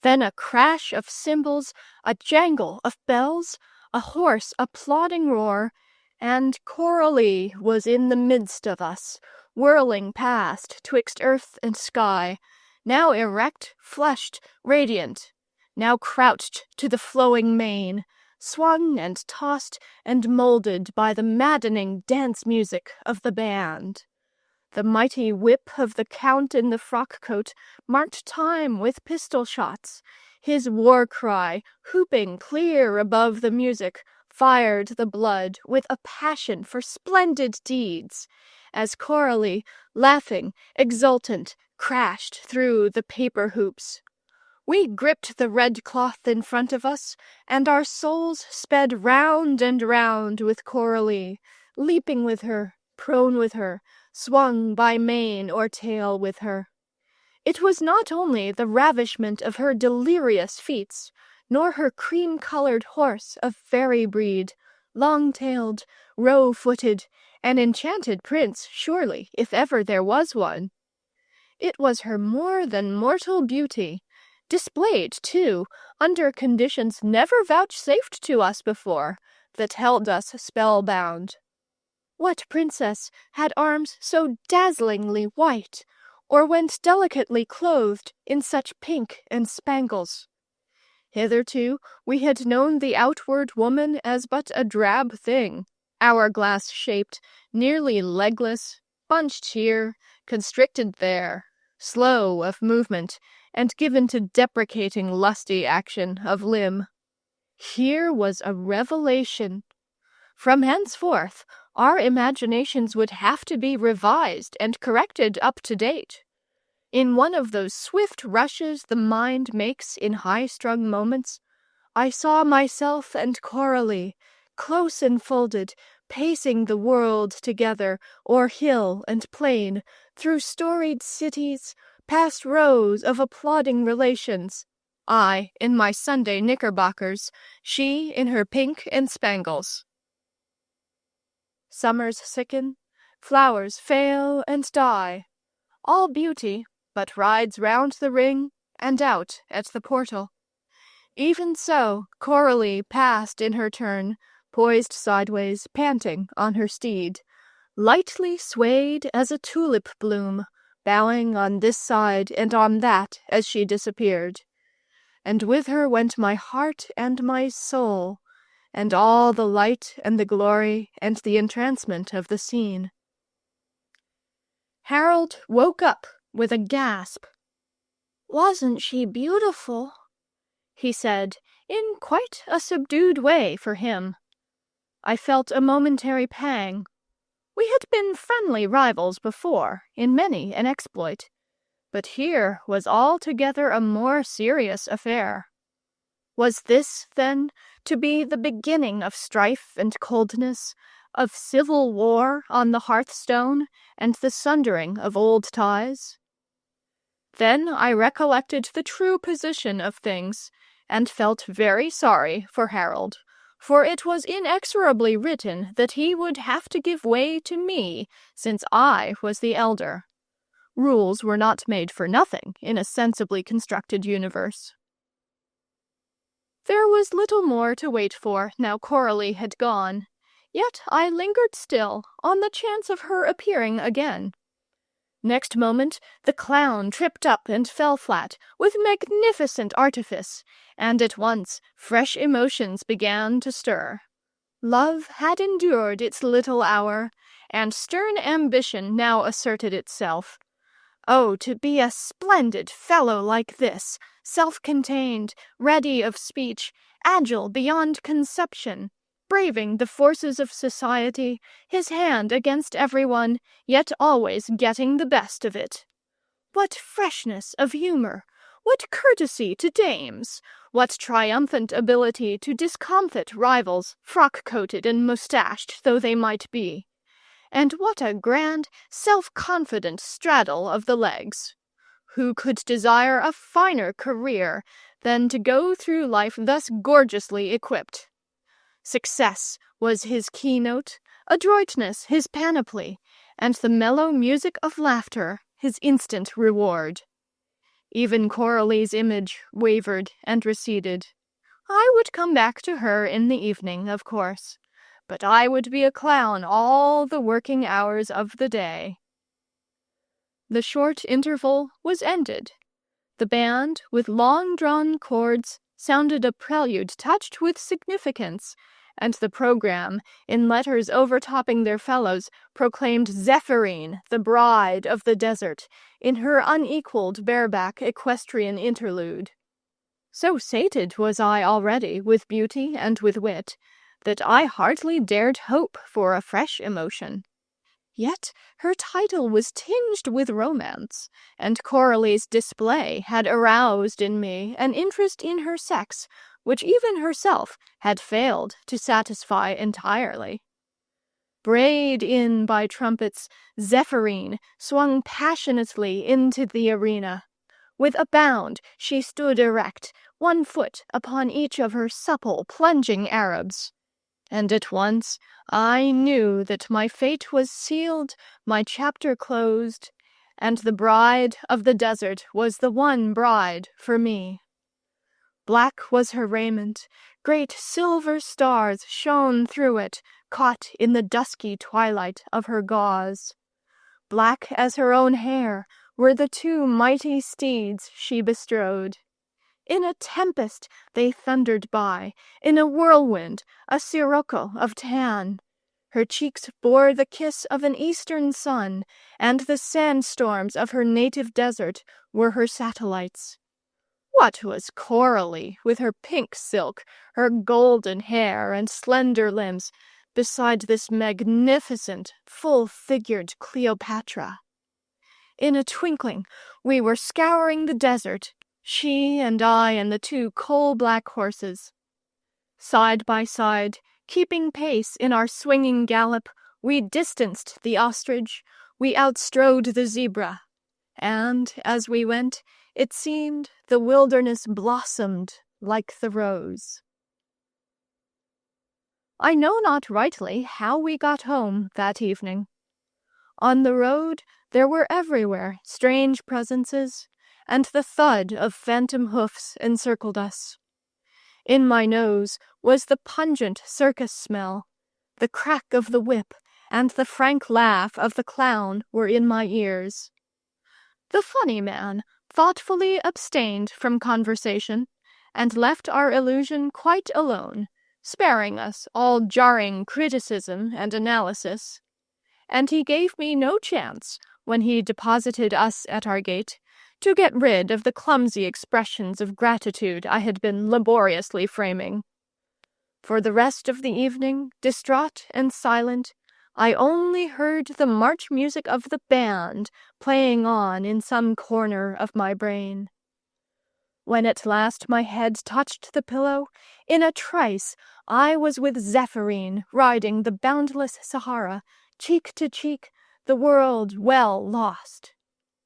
then a crash of cymbals, a jangle of bells, a hoarse, applauding roar, and Coralie was in the midst of us, whirling past twixt earth and sky, now erect, flushed, radiant, now crouched to the flowing mane, swung and tossed and molded by the maddening dance music of the band. The mighty whip of the Count in the frock-coat marked time with pistol shots. His war cry, whooping clear above the music, fired the blood with a passion for splendid deeds, as Coralie, laughing, exultant, crashed through the paper hoops. We gripped the red cloth in front of us, and our souls sped round and round with Coralie, leaping with her, prone with her, swung by mane or tail with her. It was not only the ravishment of her delirious feats, nor her cream-colored horse of fairy breed, long-tailed, row-footed, an enchanted prince, surely, if ever there was one. It was her more than mortal beauty, displayed, too, under conditions never vouchsafed to us before, that held us spellbound. What princess had arms so dazzlingly white, or went delicately clothed in such pink and spangles? Hitherto we had known the outward woman as but a drab thing, hourglass-shaped, nearly legless, bunched here, constricted there, slow of movement, and given to deprecating lusty action of limb. Here was a revelation. From henceforth, our imaginations would have to be revised and corrected up to date. In one of those swift rushes the mind makes in high-strung moments, I saw myself and Coralie, close enfolded, pacing the world together, o'er hill and plain, through storied cities, past rows of applauding relations. I in my Sunday knickerbockers, she in her pink and spangles. Summers sicken, flowers fail and die, all beauty but rides round the ring and out at the portal. Even so, Coralie passed in her turn, poised sideways, panting on her steed, lightly swayed as a tulip bloom, bowing on this side and on that as she disappeared. And with her went my heart and my soul, and all the light and the glory and the entrancement of the scene. Harold woke up with a gasp. "Wasn't she beautiful?" he said, in quite a subdued way for him. I felt a momentary pang. We had been friendly rivals before, in many an exploit, but here was altogether a more serious affair. Was this, then, to be the beginning of strife and coldness, of civil war on the hearthstone, and the sundering of old ties? Then I recollected the true position of things, and felt very sorry for Harold, for it was inexorably written that he would have to give way to me, since I was the elder. Rules were not made for nothing in a sensibly constructed universe. There was little more to wait for now Coralie had gone, yet I lingered still on the chance of her appearing again. Next moment, the clown tripped up and fell flat, with magnificent artifice, and at once fresh emotions began to stir. Love had endured its little hour, and stern ambition now asserted itself. Oh, to be a splendid fellow like this, self-contained, ready of speech, agile beyond conception, braving the forces of society, his hand against everyone, yet always getting the best of it. What freshness of humor! What courtesy to dames! What triumphant ability to discomfit rivals, frock-coated and moustached though they might be! And what a grand, self-confident straddle of the legs! Who could desire a finer career than to go through life thus gorgeously equipped? Success was his keynote, adroitness his panoply, and the mellow music of laughter his instant reward. Even Coralie's image wavered and receded. I would come back to her in the evening, of course, but I would be a clown all the working hours of the day. The short interval was ended. The band, with long-drawn chords, sounded a prelude touched with significance, and the program, in letters overtopping their fellows, proclaimed Zephyrine, the bride of the desert, in her unequaled bareback equestrian interlude. So sated was I already with beauty and with wit, that I hardly dared hope for a fresh emotion. Yet her title was tinged with romance, and Coralie's display had aroused in me an interest in her sex which even herself had failed to satisfy entirely. Brayed in by trumpets, Zephyrine swung passionately into the arena. With a bound she stood erect, one foot upon each of her supple, plunging Arabs. And at once I knew that my fate was sealed, my chapter closed, and the bride of the desert was the one bride for me. Black was her raiment, great silver stars shone through it, caught in the dusky twilight of her gauze. Black as her own hair were the two mighty steeds she bestrode. In a tempest they thundered by, in a whirlwind, a sirocco of tan. Her cheeks bore the kiss of an eastern sun, and the sandstorms of her native desert were her satellites. What was Coralie, with her pink silk, her golden hair and slender limbs, beside this magnificent, full-figured Cleopatra? In a twinkling, we were scouring the desert, she and I and the two coal-black horses. Side by side, keeping pace in our swinging gallop, we distanced the ostrich, we outstrode the zebra, and, as we went, it seemed the wilderness blossomed like the rose. I know not rightly how we got home that evening. On the road there were everywhere strange presences, and the thud of phantom hoofs encircled us. In my nose was the pungent circus smell. The crack of the whip and the frank laugh of the clown were in my ears. The funny man thoughtfully abstained from conversation, and left our illusion quite alone, sparing us all jarring criticism and analysis. And he gave me no chance, when he deposited us at our gate, to get rid of the clumsy expressions of gratitude I had been laboriously framing. For the rest of the evening, distraught and silent, I only heard the march music of the band playing on in some corner of my brain. When at last my head touched the pillow, in a trice I was with Zephyrine riding the boundless Sahara, cheek to cheek, the world well lost.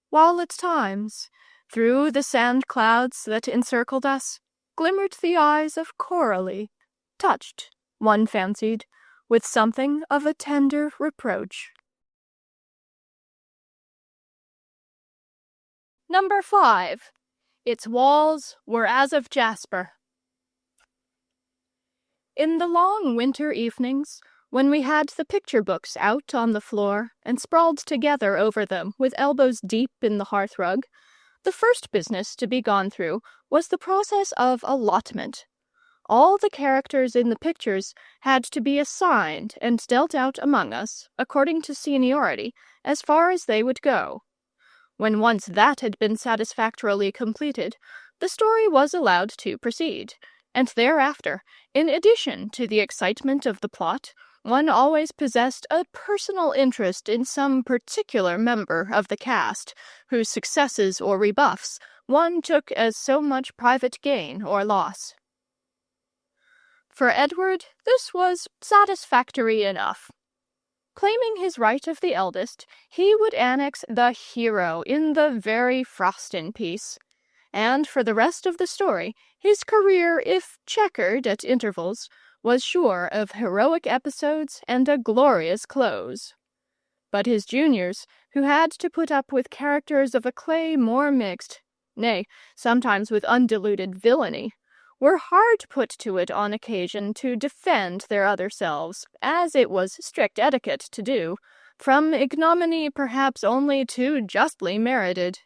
While at times, through the sand clouds that encircled us, glimmered the eyes of Coralie, touched, one fancied, with something of a tender reproach. Number 5. Its walls were as of Jasper. In the long winter evenings, when we had the picture books out on the floor and sprawled together over them with elbows deep in the hearthrug, the first business to be gone through was the process of allotment. All the characters in the pictures had to be assigned and dealt out among us, according to seniority, as far as they would go. When once that had been satisfactorily completed, the story was allowed to proceed, and thereafter, in addition to the excitement of the plot, one always possessed a personal interest in some particular member of the cast, whose successes or rebuffs one took as so much private gain or loss. For Edward, this was satisfactory enough. Claiming his right of the eldest, he would annex the hero in the very frontispiece, and for the rest of the story, his career, if checkered at intervals, was sure of heroic episodes and a glorious close. But his juniors, who had to put up with characters of a clay more mixed, nay, sometimes with undiluted villainy, were hard put to it on occasion to defend their other selves, as it was strict etiquette to do, from ignominy perhaps only too justly merited.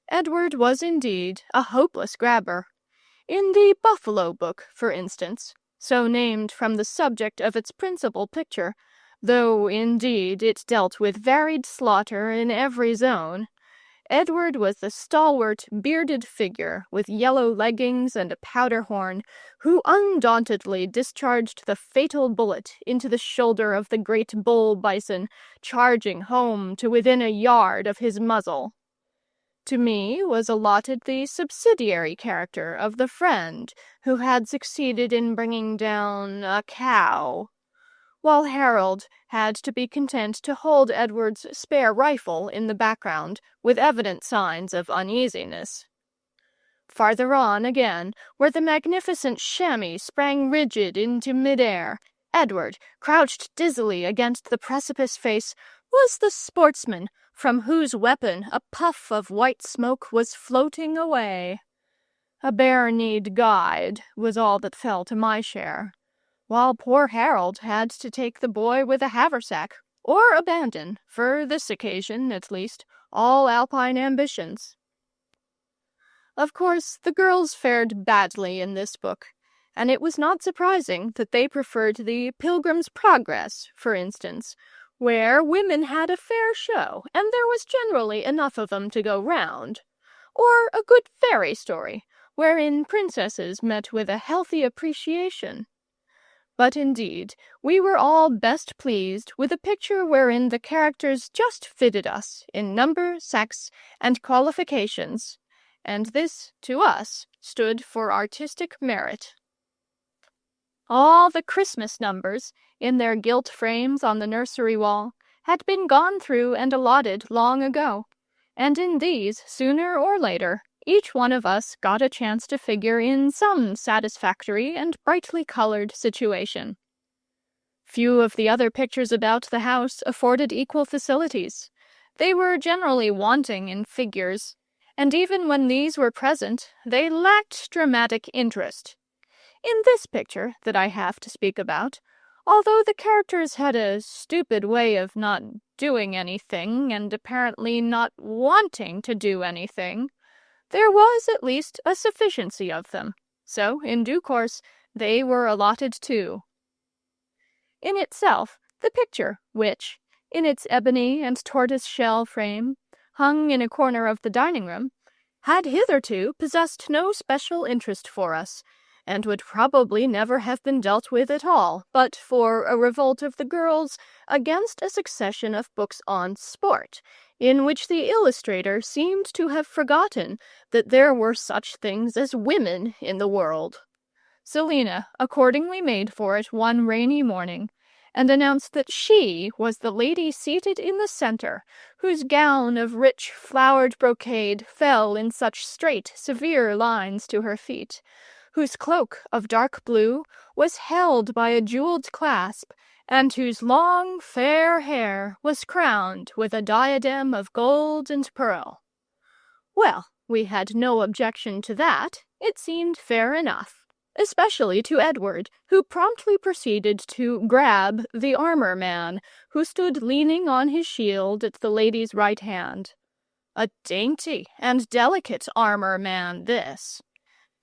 Edward was indeed a hopeless grabber. In the Buffalo Book, for instance, so named from the subject of its principal picture, though indeed it dealt with varied slaughter in every zone, Edward was the stalwart, bearded figure with yellow leggings and a powder horn, who undauntedly discharged the fatal bullet into the shoulder of the great bull bison, charging home to within a yard of his muzzle. To me was allotted the subsidiary character of the friend who had succeeded in bringing down a cow, while Harold had to be content to hold Edward's spare rifle in the background with evident signs of uneasiness. Farther on, again, where the magnificent chamois sprang rigid into mid-air, Edward, crouched dizzily against the precipice face, was the sportsman from whose weapon a puff of white smoke was floating away. A bare-kneed guide was all that fell to my share. while poor Harold had to take the boy with a haversack, or abandon, for this occasion at least, all alpine ambitions. Of course, the girls fared badly in this book, and it was not surprising that they preferred the Pilgrim's Progress, for instance, where women had a fair show, and there was generally enough of them to go round, or a good fairy story, wherein princesses met with a healthy appreciation. But indeed, we were all best pleased with a picture wherein the characters just fitted us in number, sex, and qualifications, and this, to us, stood for artistic merit. All the Christmas numbers, in their gilt frames on the nursery wall, had been gone through and allotted long ago, and in these, sooner or later, each one of us got a chance to figure in some satisfactory and brightly colored situation. Few of the other pictures about the house afforded equal facilities. They were generally wanting in figures, and even when these were present, they lacked dramatic interest. In this picture that I have to speak about, although the characters had a stupid way of not doing anything and apparently not wanting to do anything, there was at least a sufficiency of them, so in due course they were allotted too. In itself, the picture, which, in its ebony and tortoise-shell frame, hung in a corner of the dining-room, had hitherto possessed no special interest for us, and would probably never have been dealt with at all, but for a revolt of the girls against a succession of books on sport, in which the illustrator seemed to have forgotten that there were such things as women in the world. Selina accordingly made for it one rainy morning, and announced that she was the lady seated in the center, whose gown of rich flowered brocade fell in such straight, severe lines to her feet, whose cloak of dark blue was held by a jeweled clasp, and whose long, fair hair was crowned with a diadem of gold and pearl. Well, we had no objection to that. It seemed fair enough, especially to Edward, who promptly proceeded to grab the armor man, who stood leaning on his shield at the lady's right hand. A dainty and delicate armor man, this.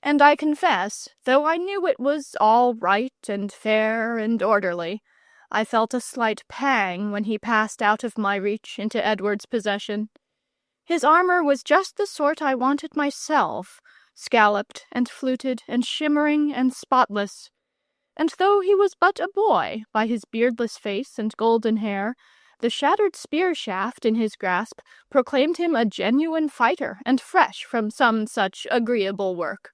And I confess, though I knew it was all right and fair and orderly, I felt a slight pang when he passed out of my reach into Edward's possession. His armor was just the sort I wanted myself, scalloped and fluted and shimmering and spotless. And though he was but a boy, by his beardless face and golden hair, the shattered spear shaft in his grasp proclaimed him a genuine fighter and fresh from some such agreeable work.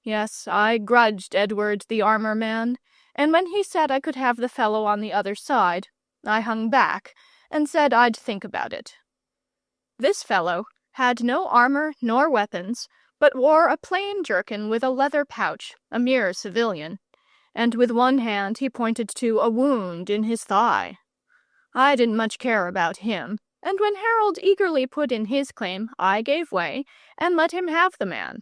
Yes, I grudged Edward the armor man, and when he said I could have the fellow on the other side, I hung back and said I'd think about it. This fellow had no armor nor weapons, but wore a plain jerkin with a leather pouch, a mere civilian, and with one hand he pointed to a wound in his thigh. I didn't much care about him, and when Harold eagerly put in his claim, I gave way and let him have the man.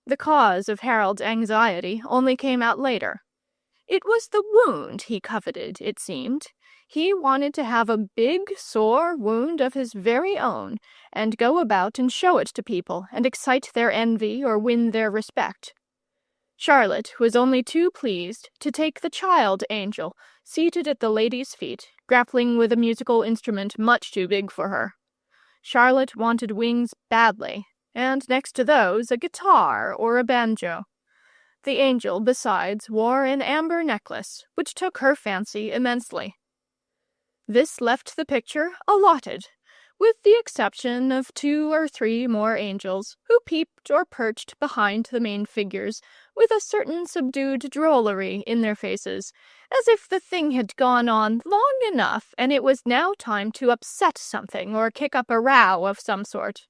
The cause of Harold's anxiety only came out later. It was the wound he coveted, it seemed. He wanted to have a big, sore wound of his very own, and go about and show it to people, and excite their envy or win their respect. Charlotte was only too pleased to take the child angel, seated at the lady's feet, grappling with a musical instrument much too big for her. Charlotte wanted wings badly, and next to those a guitar or a banjo. The angel, besides, wore an amber necklace, which took her fancy immensely. This left the picture allotted, with the exception of 2 or 3 more angels, who peeped or perched behind the main figures, with a certain subdued drollery in their faces, as if the thing had gone on long enough, and it was now time to upset something or kick up a row of some sort.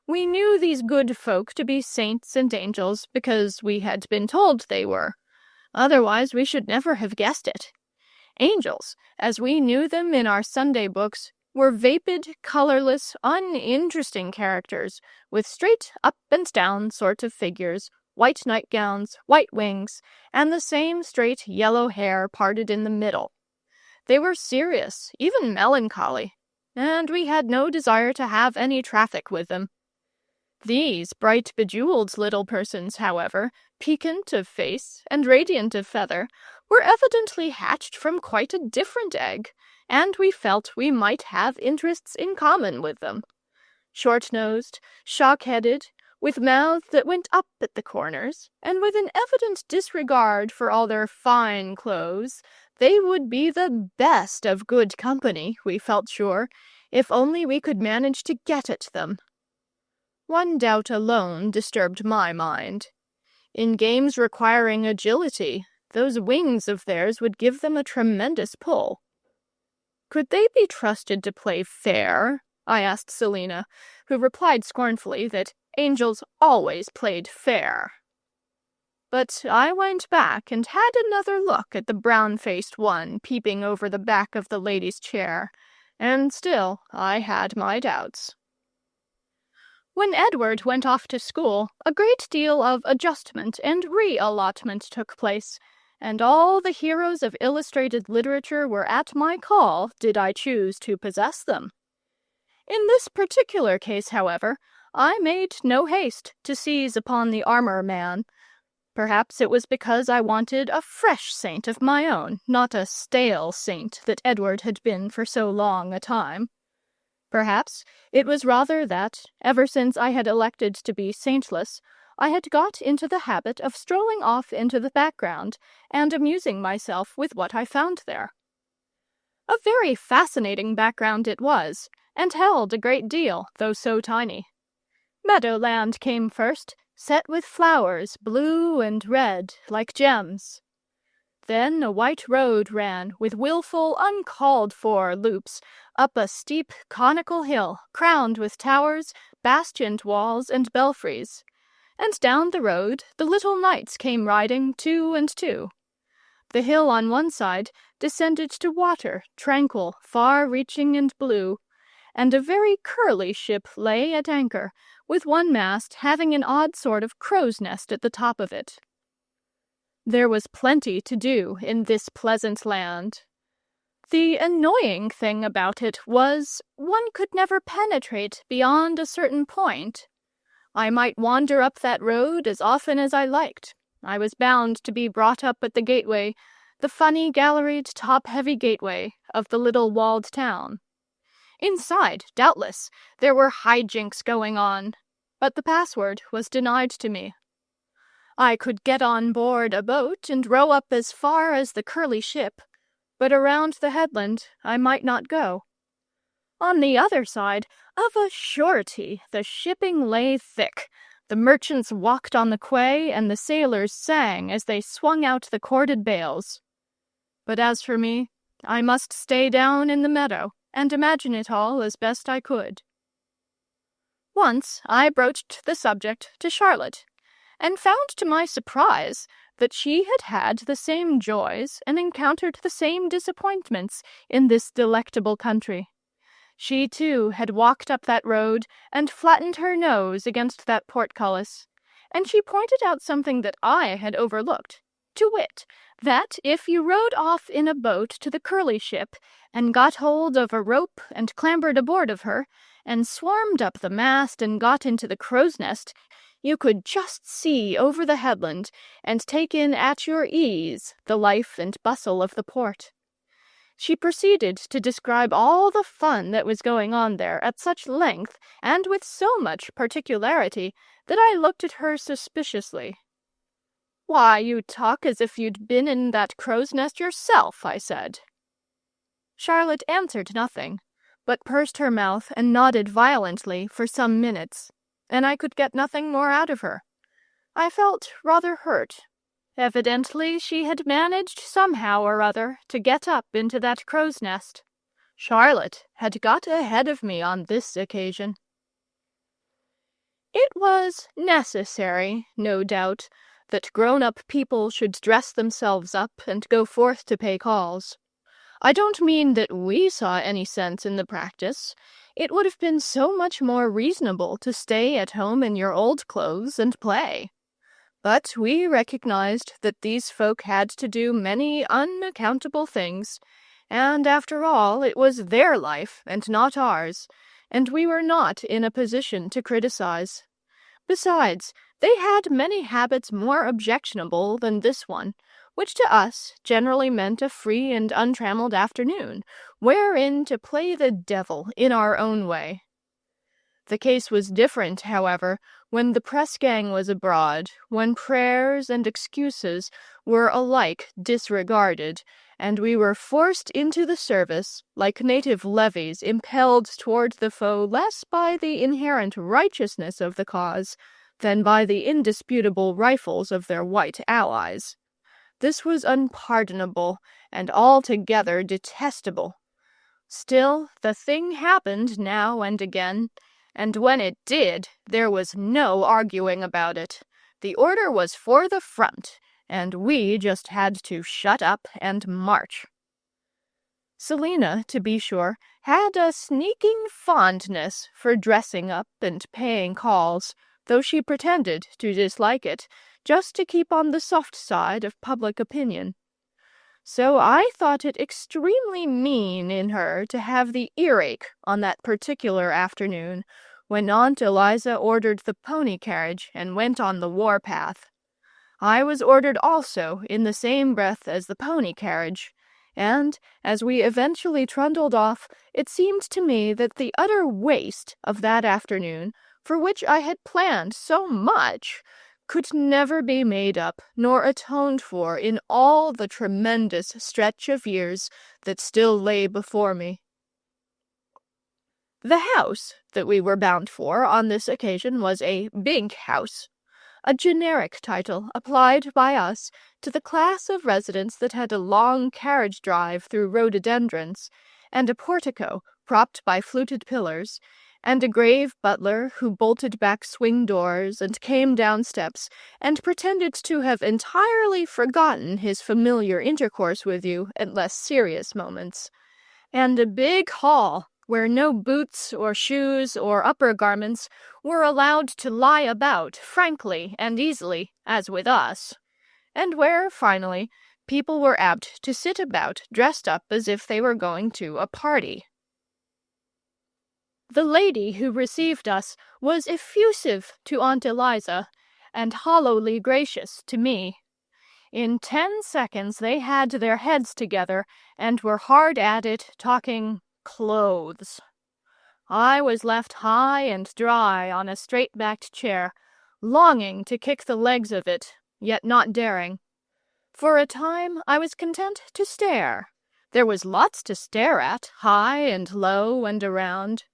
We knew these good folk to be saints and angels because we had been told they were. Otherwise we should never have guessed it. Angels, as we knew them in our Sunday books, were vapid, colorless, uninteresting characters, with straight up and down sort of figures, white nightgowns, white wings, and the same straight yellow hair parted in the middle. They were serious, even melancholy, and we had no desire to have any traffic with them. These bright bejeweled little persons, however, piquant of face and radiant of feather, were evidently hatched from quite a different egg, and we felt we might have interests in common with them. Short-nosed, shock-headed, with mouths that went up at the corners, and with an evident disregard for all their fine clothes, they would be the best of good company, we felt sure, if only we could manage to get at them. One doubt alone disturbed my mind. In games requiring agility, those wings of theirs would give them a tremendous pull. Could they be trusted to play fair? I asked Selina, who replied scornfully that angels always played fair. But I went back and had another look at the brown-faced one peeping over the back of the lady's chair, and still I had my doubts. When Edward went off to school, a great deal of adjustment and re-allotment took place, and all the heroes of illustrated literature were at my call did I choose to possess them. In this particular case, however, I made no haste to seize upon the armor-man. Perhaps it was because I wanted a fresh saint of my own, not a stale saint that Edward had been for so long a time. Perhaps it was rather that, ever since I had elected to be saintless, I had got into the habit of strolling off into the background and amusing myself with what I found there. A very fascinating background it was, and held a great deal, though so tiny. Meadowland came first, set with flowers, blue and red, like gems. Then a white road ran, with wilful, uncalled-for loops, up a steep, conical hill, crowned with towers, bastioned walls, and belfries. And down the road the little knights came riding 2 and 2. The hill on one side descended to water, tranquil, far-reaching and blue, and a very curly ship lay at anchor, with one mast having an odd sort of crow's nest at the top of it. There was plenty to do in this pleasant land. The annoying thing about it was one could never penetrate beyond a certain point. I might wander up that road as often as I liked. I was bound to be brought up at the gateway, the funny galleried top-heavy gateway of the little walled town. Inside, doubtless, there were hijinks going on, but the password was denied to me. I could get on board a boat and row up as far as the curly ship, but around the headland I might not go. On the other side, of a surety, the shipping lay thick. The merchants walked on the quay, and the sailors sang as they swung out the corded bales. But as for me, I must stay down in the meadow and imagine it all as best I could. Once I broached the subject to Charlotte, and found to my surprise that she had had the same joys and encountered the same disappointments in this delectable country. She, too, had walked up that road and flattened her nose against that portcullis, and she pointed out something that I had overlooked, to wit, that if you rowed off in a boat to the curly ship, and got hold of a rope and clambered aboard of her, and swarmed up the mast and got into the crow's nest, you could just see over the headland, and take in at your ease the life and bustle of the port. She proceeded to describe all the fun that was going on there at such length, and with so much particularity, that I looked at her suspiciously. "Why, you talk as if you'd been in that crow's nest yourself," I said. Charlotte answered nothing, but pursed her mouth and nodded violently for some minutes, and I could get nothing more out of her. I felt rather hurt. Evidently she had managed somehow or other to get up into that crow's nest. Charlotte had got ahead of me on this occasion. It was necessary, no doubt, that grown-up people should dress themselves up and go forth to pay calls. I don't mean that we saw any sense in the practice. It would have been so much more reasonable to stay at home in your old clothes and play. But we recognized that these folk had to do many unaccountable things, and after all, it was their life and not ours, and we were not in a position to criticize. Besides, they had many habits more objectionable than this one, which to us generally meant a free and untrammeled afternoon, wherein to play the devil in our own way. The case was different, however, when the press gang was abroad, when prayers and excuses were alike disregarded, and we were forced into the service, like native levies impelled toward the foe less by the inherent righteousness of the cause than by the indisputable rifles of their white allies. This was unpardonable and altogether detestable. Still, the thing happened now and again, and when it did, there was no arguing about it. The order was for the front, and we just had to shut up and march. Selina, to be sure, had a sneaking fondness for dressing up and paying calls, though she pretended to dislike it, just to keep on the soft side of public opinion. So I thought it extremely mean in her to have the earache on that particular afternoon, when Aunt Eliza ordered the pony carriage and went on the war-path. I was ordered also in the same breath as the pony carriage, and, as we eventually trundled off, it seemed to me that the utter waste of that afternoon, for which I had planned so much, could never be made up nor atoned for in all the tremendous stretch of years that still lay before me. The house that we were bound for on this occasion was a big house, a generic title applied by us to the class of residents that had a long carriage drive through rhododendrons, and a portico propped by fluted pillars, and a grave butler who bolted back swing doors and came down steps and pretended to have entirely forgotten his familiar intercourse with you at less serious moments, and a big hall where no boots or shoes or upper garments were allowed to lie about frankly and easily, as with us, and where, finally, people were apt to sit about dressed up as if they were going to a party. The lady who received us was effusive to Aunt Eliza, and hollowly gracious to me. In 10 seconds they had their heads together, and were hard at it, talking clothes. I was left high and dry on a straight-backed chair, longing to kick the legs of it, yet not daring. For a time I was content to stare. There was lots to stare at, high and low and around.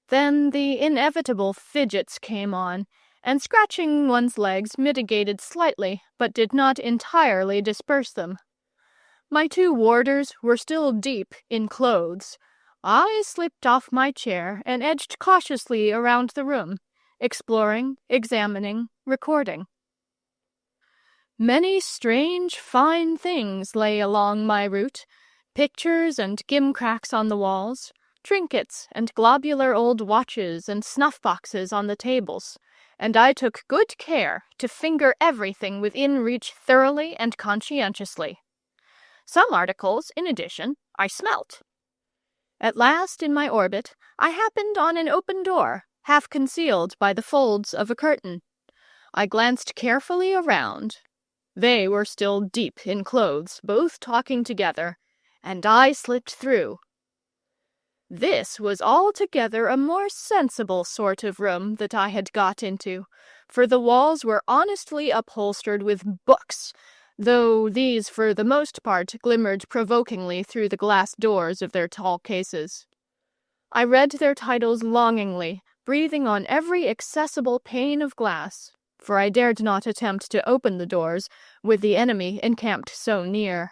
Then the inevitable fidgets came on, and scratching one's legs mitigated slightly, but did not entirely disperse them. My 2 warders were still deep in clothes. I slipped off my chair and edged cautiously around the room, exploring, examining, recording. Many strange, fine things lay along my route, pictures and gimcracks on the walls, trinkets and globular old watches and snuff-boxes on the tables, and I took good care to finger everything within reach thoroughly and conscientiously. Some articles, in addition, I smelt. At last, in my orbit, I happened on an open door, half concealed by the folds of a curtain. I glanced carefully around. They were still deep in clothes, both talking together, and I slipped through. This was altogether a more sensible sort of room that I had got into, for the walls were honestly upholstered with books, though these for the most part glimmered provokingly through the glass doors of their tall cases. I read their titles longingly, breathing on every accessible pane of glass, for I dared not attempt to open the doors with the enemy encamped so near.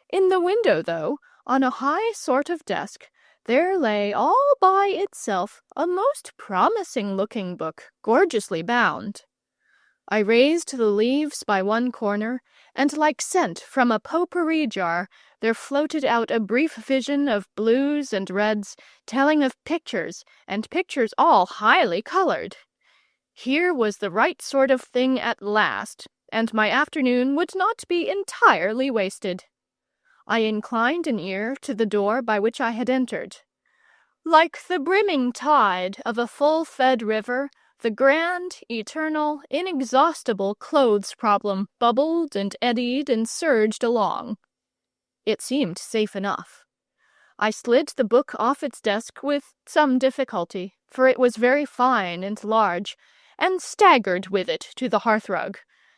In the window, though, on a high sort of desk, there lay all by itself a most promising-looking book, gorgeously bound. I raised the leaves by one corner, and like scent from a potpourri jar, there floated out a brief vision of blues and reds, telling of pictures, and pictures all highly colored. Here was the right sort of thing at last, and my afternoon would not be entirely wasted. I inclined an ear to the door by which I had entered. Like the brimming tide of a full-fed river, the grand, eternal, inexhaustible clothes problem bubbled and eddied and surged along. It seemed safe enough. I slid the book off its desk with some difficulty, for it was very fine and large, and staggered with it to the hearthrug,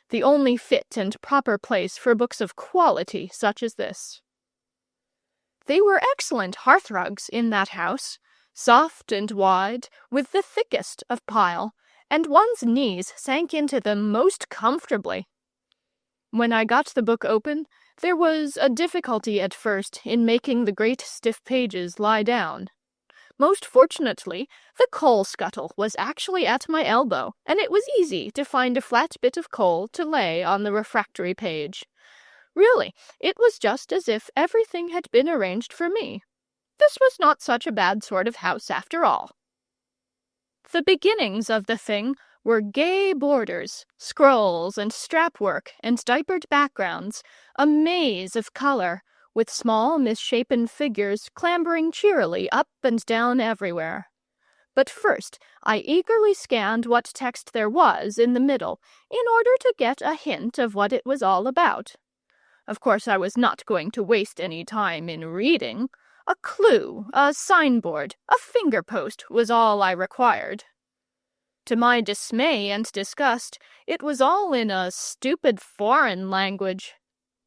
the only fit and proper place for books of quality such as this. They were excellent hearthrugs in that house, soft and wide, with the thickest of pile, and one's knees sank into them most comfortably. When I got the book open, there was a difficulty at first in making the great stiff pages lie down. Most fortunately, the coal scuttle was actually at my elbow, and it was easy to find a flat bit of coal to lay on the refractory page. Really, it was just as if everything had been arranged for me. This was not such a bad sort of house after all. The beginnings of the thing were gay borders, scrolls and strapwork and diapered backgrounds, a maze of color, with small misshapen figures clambering cheerily up and down everywhere. But first, I eagerly scanned what text there was in the middle, in order to get a hint of what it was all about. Of course, I was not going to waste any time in reading. A clue, a signboard, a finger-post was all I required. To my dismay and disgust, it was all in a stupid foreign language.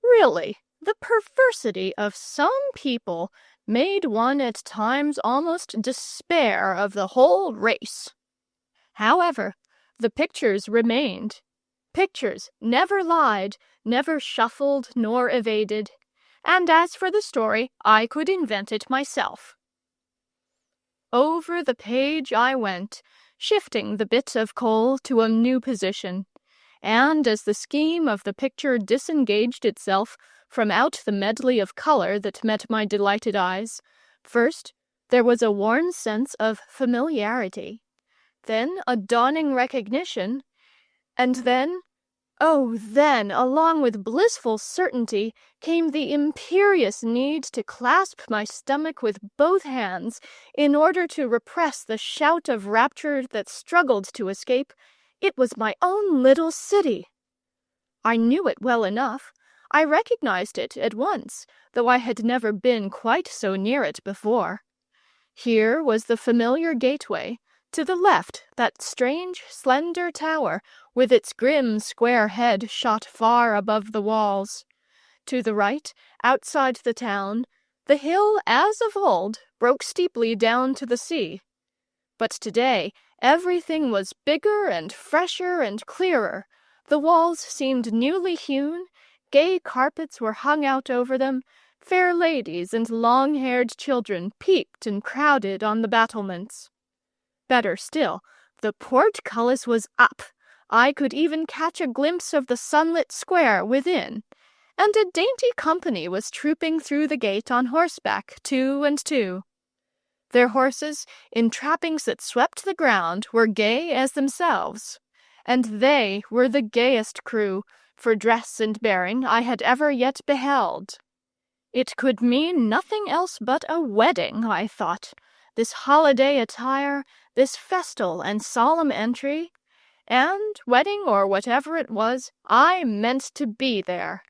Really, the perversity of some people made one at times almost despair of the whole race. However, the pictures remained. Pictures never lied, never shuffled nor evaded, and as for the story, I could invent it myself. Over the page I went, shifting the bit of coal to a new position, and as the scheme of the picture disengaged itself from out the medley of color that met my delighted eyes, first there was a warm sense of familiarity, then a dawning recognition, and then, along with blissful certainty, came the imperious need to clasp my stomach with both hands in order to repress the shout of rapture that struggled to escape. It was my own little city. I knew it well enough. I recognized it at once, though I had never been quite so near it before. Here was the familiar gateway. To the left, that strange, slender tower, with its grim square head shot far above the walls. To the right, outside the town, the hill, as of old, broke steeply down to the sea. But today, everything was bigger and fresher and clearer. The walls seemed newly hewn, gay carpets were hung out over them, fair ladies and long-haired children peeped and crowded on the battlements. Better still, the portcullis was up. I could even catch a glimpse of the sunlit square within, and a dainty company was trooping through the gate on horseback, 2 and 2. Their horses, in trappings that swept the ground, were gay as themselves, and they were the gayest crew, for dress and bearing, I had ever yet beheld. It could mean nothing else but a wedding, I thought, this holiday attire, this festal and solemn entry, and, wedding or whatever it was, I meant to be there.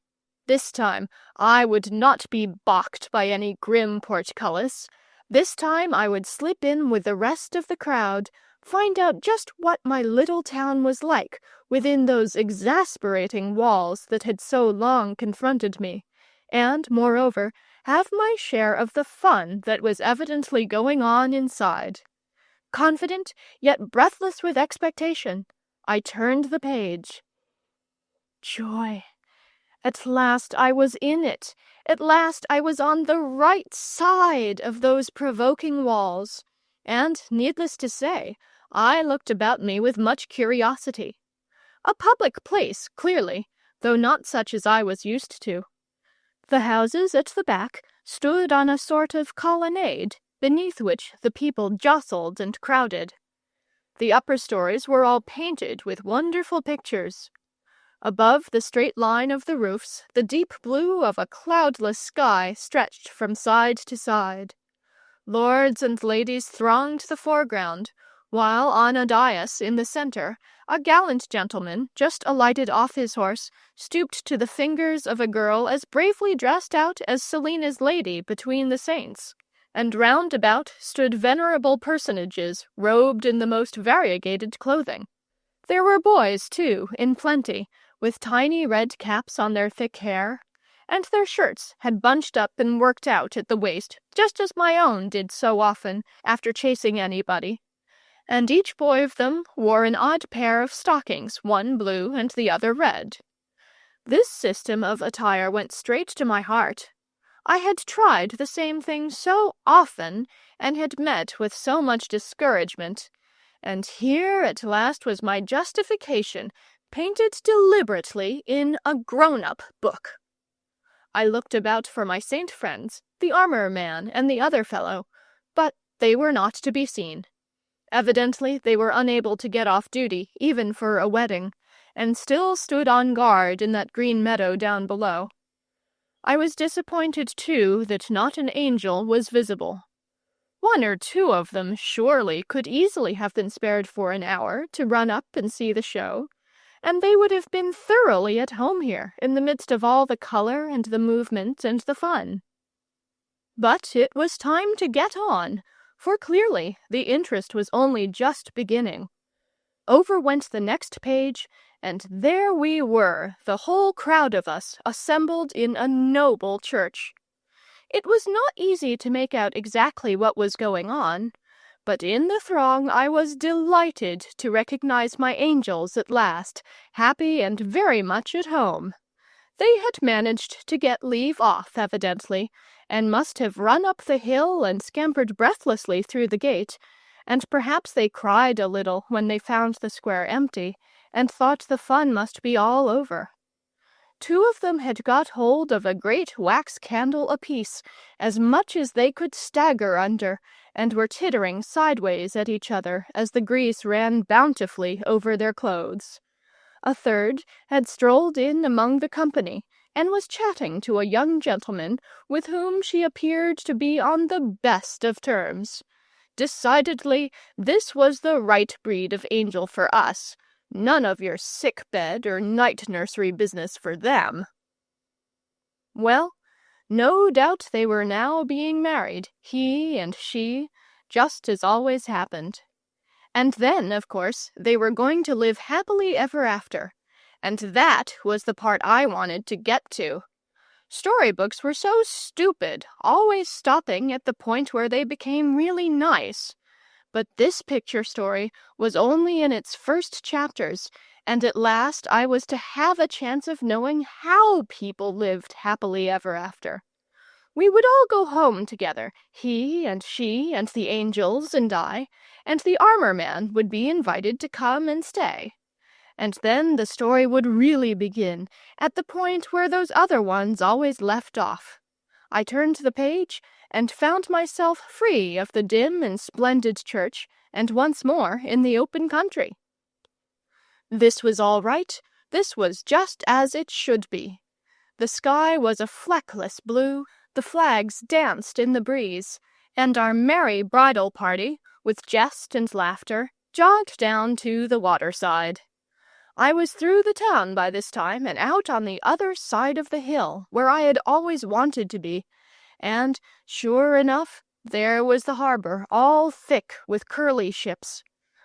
This time I would not be balked by any grim portcullis. This time I would slip in with the rest of the crowd, find out just what my little town was like within those exasperating walls that had so long confronted me, and, moreover, have my share of the fun that was evidently going on inside. Confident, yet breathless with expectation, I turned the page. Joy! At last I was in it. At last I was on the right side of those provoking walls, and, needless to say, I looked about me with much curiosity. A public place, clearly, though not such as I was used to. The houses at the back stood on a sort of colonnade, beneath which the people jostled and crowded. The upper stories were all painted with wonderful pictures. Above the straight line of the roofs, the deep blue of a cloudless sky stretched from side to side. Lords and ladies thronged the foreground, while on a dais in the center, a gallant gentleman, just alighted off his horse, stooped to the fingers of a girl as bravely dressed out as Selena's lady between the saints, and round about stood venerable personages robed in the most variegated clothing. There were boys, too, in plenty, with tiny red caps on their thick hair, and their shirts had bunched up and worked out at the waist, just as my own did so often after chasing anybody. And each boy of them wore an odd pair of stockings, one blue and the other red. This system of attire went straight to my heart. I had tried the same thing so often, and had met with so much discouragement, and here at last was my justification, painted deliberately in a grown-up book. I looked about for my saint friends, the armor man and the other fellow, but they were not to be seen. Evidently they were unable to get off duty, even for a wedding, and still stood on guard in that green meadow down below. I was disappointed, too, that not an angel was visible. One or two of them surely could easily have been spared for an hour to run up and see the show, and they would have been thoroughly at home here, in the midst of all the color and the movement and the fun. But it was time to get on, for clearly the interest was only just beginning. Over went the next page, and there we were, the whole crowd of us, assembled in a noble church. It was not easy to make out exactly what was going on, but in the throng I was delighted to recognize my angels at last, happy and very much at home. They had managed to get leave off, evidently, and must have run up the hill and scampered breathlessly through the gate, and perhaps they cried a little when they found the square empty, and thought the fun must be all over. Two of them had got hold of a great wax candle apiece, as much as they could stagger under, and were tittering sideways at each other as the grease ran bountifully over their clothes. A third had strolled in among the company, and was chatting to a young gentleman with whom she appeared to be on the best of terms. Decidedly, this was the right breed of angel for us. None of your sick-bed or night-nursery business for them. Well, no doubt they were now being married, he and she, just as always happened. And then, of course, they were going to live happily ever after, and that was the part I wanted to get to. Storybooks were so stupid, always stopping at the point where they became really nice. But this picture story was only in its first chapters, and at last I was to have a chance of knowing how people lived happily ever after. We would all go home together, he and she and the angels and I, and the armor man would be invited to come and stay. And then the story would really begin, at the point where those other ones always left off. I turned the page, and found myself free of the dim and splendid church, and once more in the open country. This was all right. This was just as it should be. The sky was a fleckless blue, the flags danced in the breeze, and our merry bridal party, with jest and laughter, jogged down to the waterside. I was through the town by this time, and out on the other side of the hill, where I had always wanted to be, and, sure enough, there was the harbor, all thick with curly ships.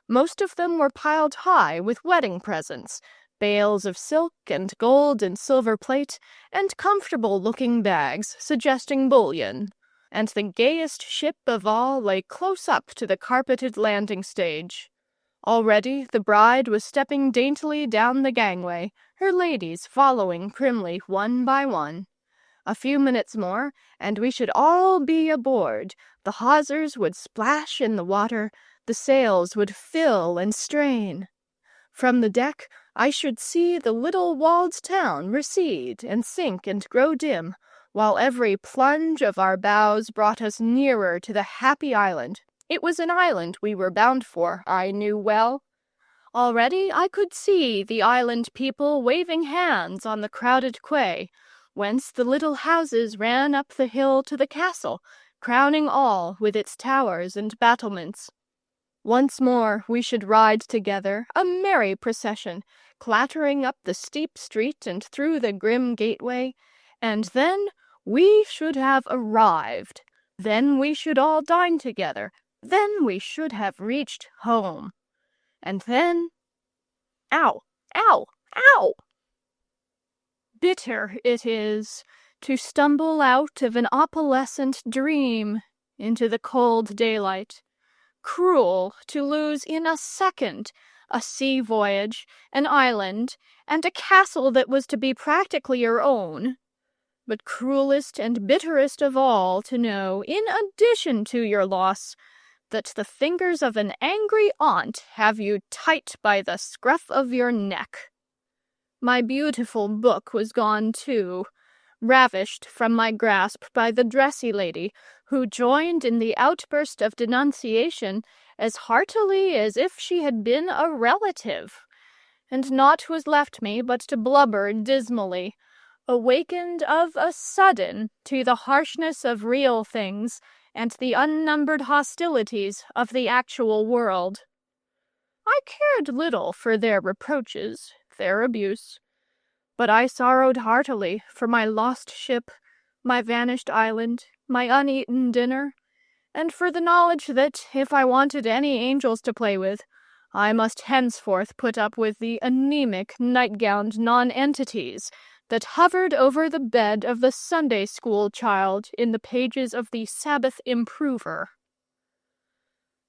Most of them were piled high with wedding presents, bales of silk and gold and silver plate, and comfortable-looking bags suggesting bullion. And the gayest ship of all lay close up to the carpeted landing stage. Already the bride was stepping daintily down the gangway, her ladies following primly one by one. A few minutes more, and we should all be aboard. The hawsers would splash in the water, the sails would fill and strain. From the deck I should see the little walled town recede and sink and grow dim, while every plunge of our bows brought us nearer to the happy island. It was an island we were bound for, I knew well. Already I could see the island people waving hands on the crowded quay, whence the little houses ran up the hill to the castle, crowning all with its towers and battlements. Once more we should ride together, a merry procession, clattering up the steep street and through the grim gateway, and then we should have arrived. Then we should all dine together. Then we should have reached home. And then... Ow! Ow! Ow! Bitter it is to stumble out of an opalescent dream into the cold daylight. Cruel to lose in a second a sea voyage, an island, and a castle that was to be practically your own. But cruelest and bitterest of all to know, in addition to your loss, that the fingers of an angry aunt have you tight by the scruff of your neck. My beautiful book was gone too, ravished from my grasp by the dressy lady, who joined in the outburst of denunciation as heartily as if she had been a relative, and naught was left me but to blubber dismally, awakened of a sudden to the harshness of real things and the unnumbered hostilities of the actual world. I cared little for their reproaches, their abuse, but I sorrowed heartily for my lost ship, my vanished island, my uneaten dinner, and for the knowledge that, if I wanted any angels to play with, I must henceforth put up with the anemic, night-gowned non-entities that hovered over the bed of the Sunday school child in the pages of the Sabbath Improver.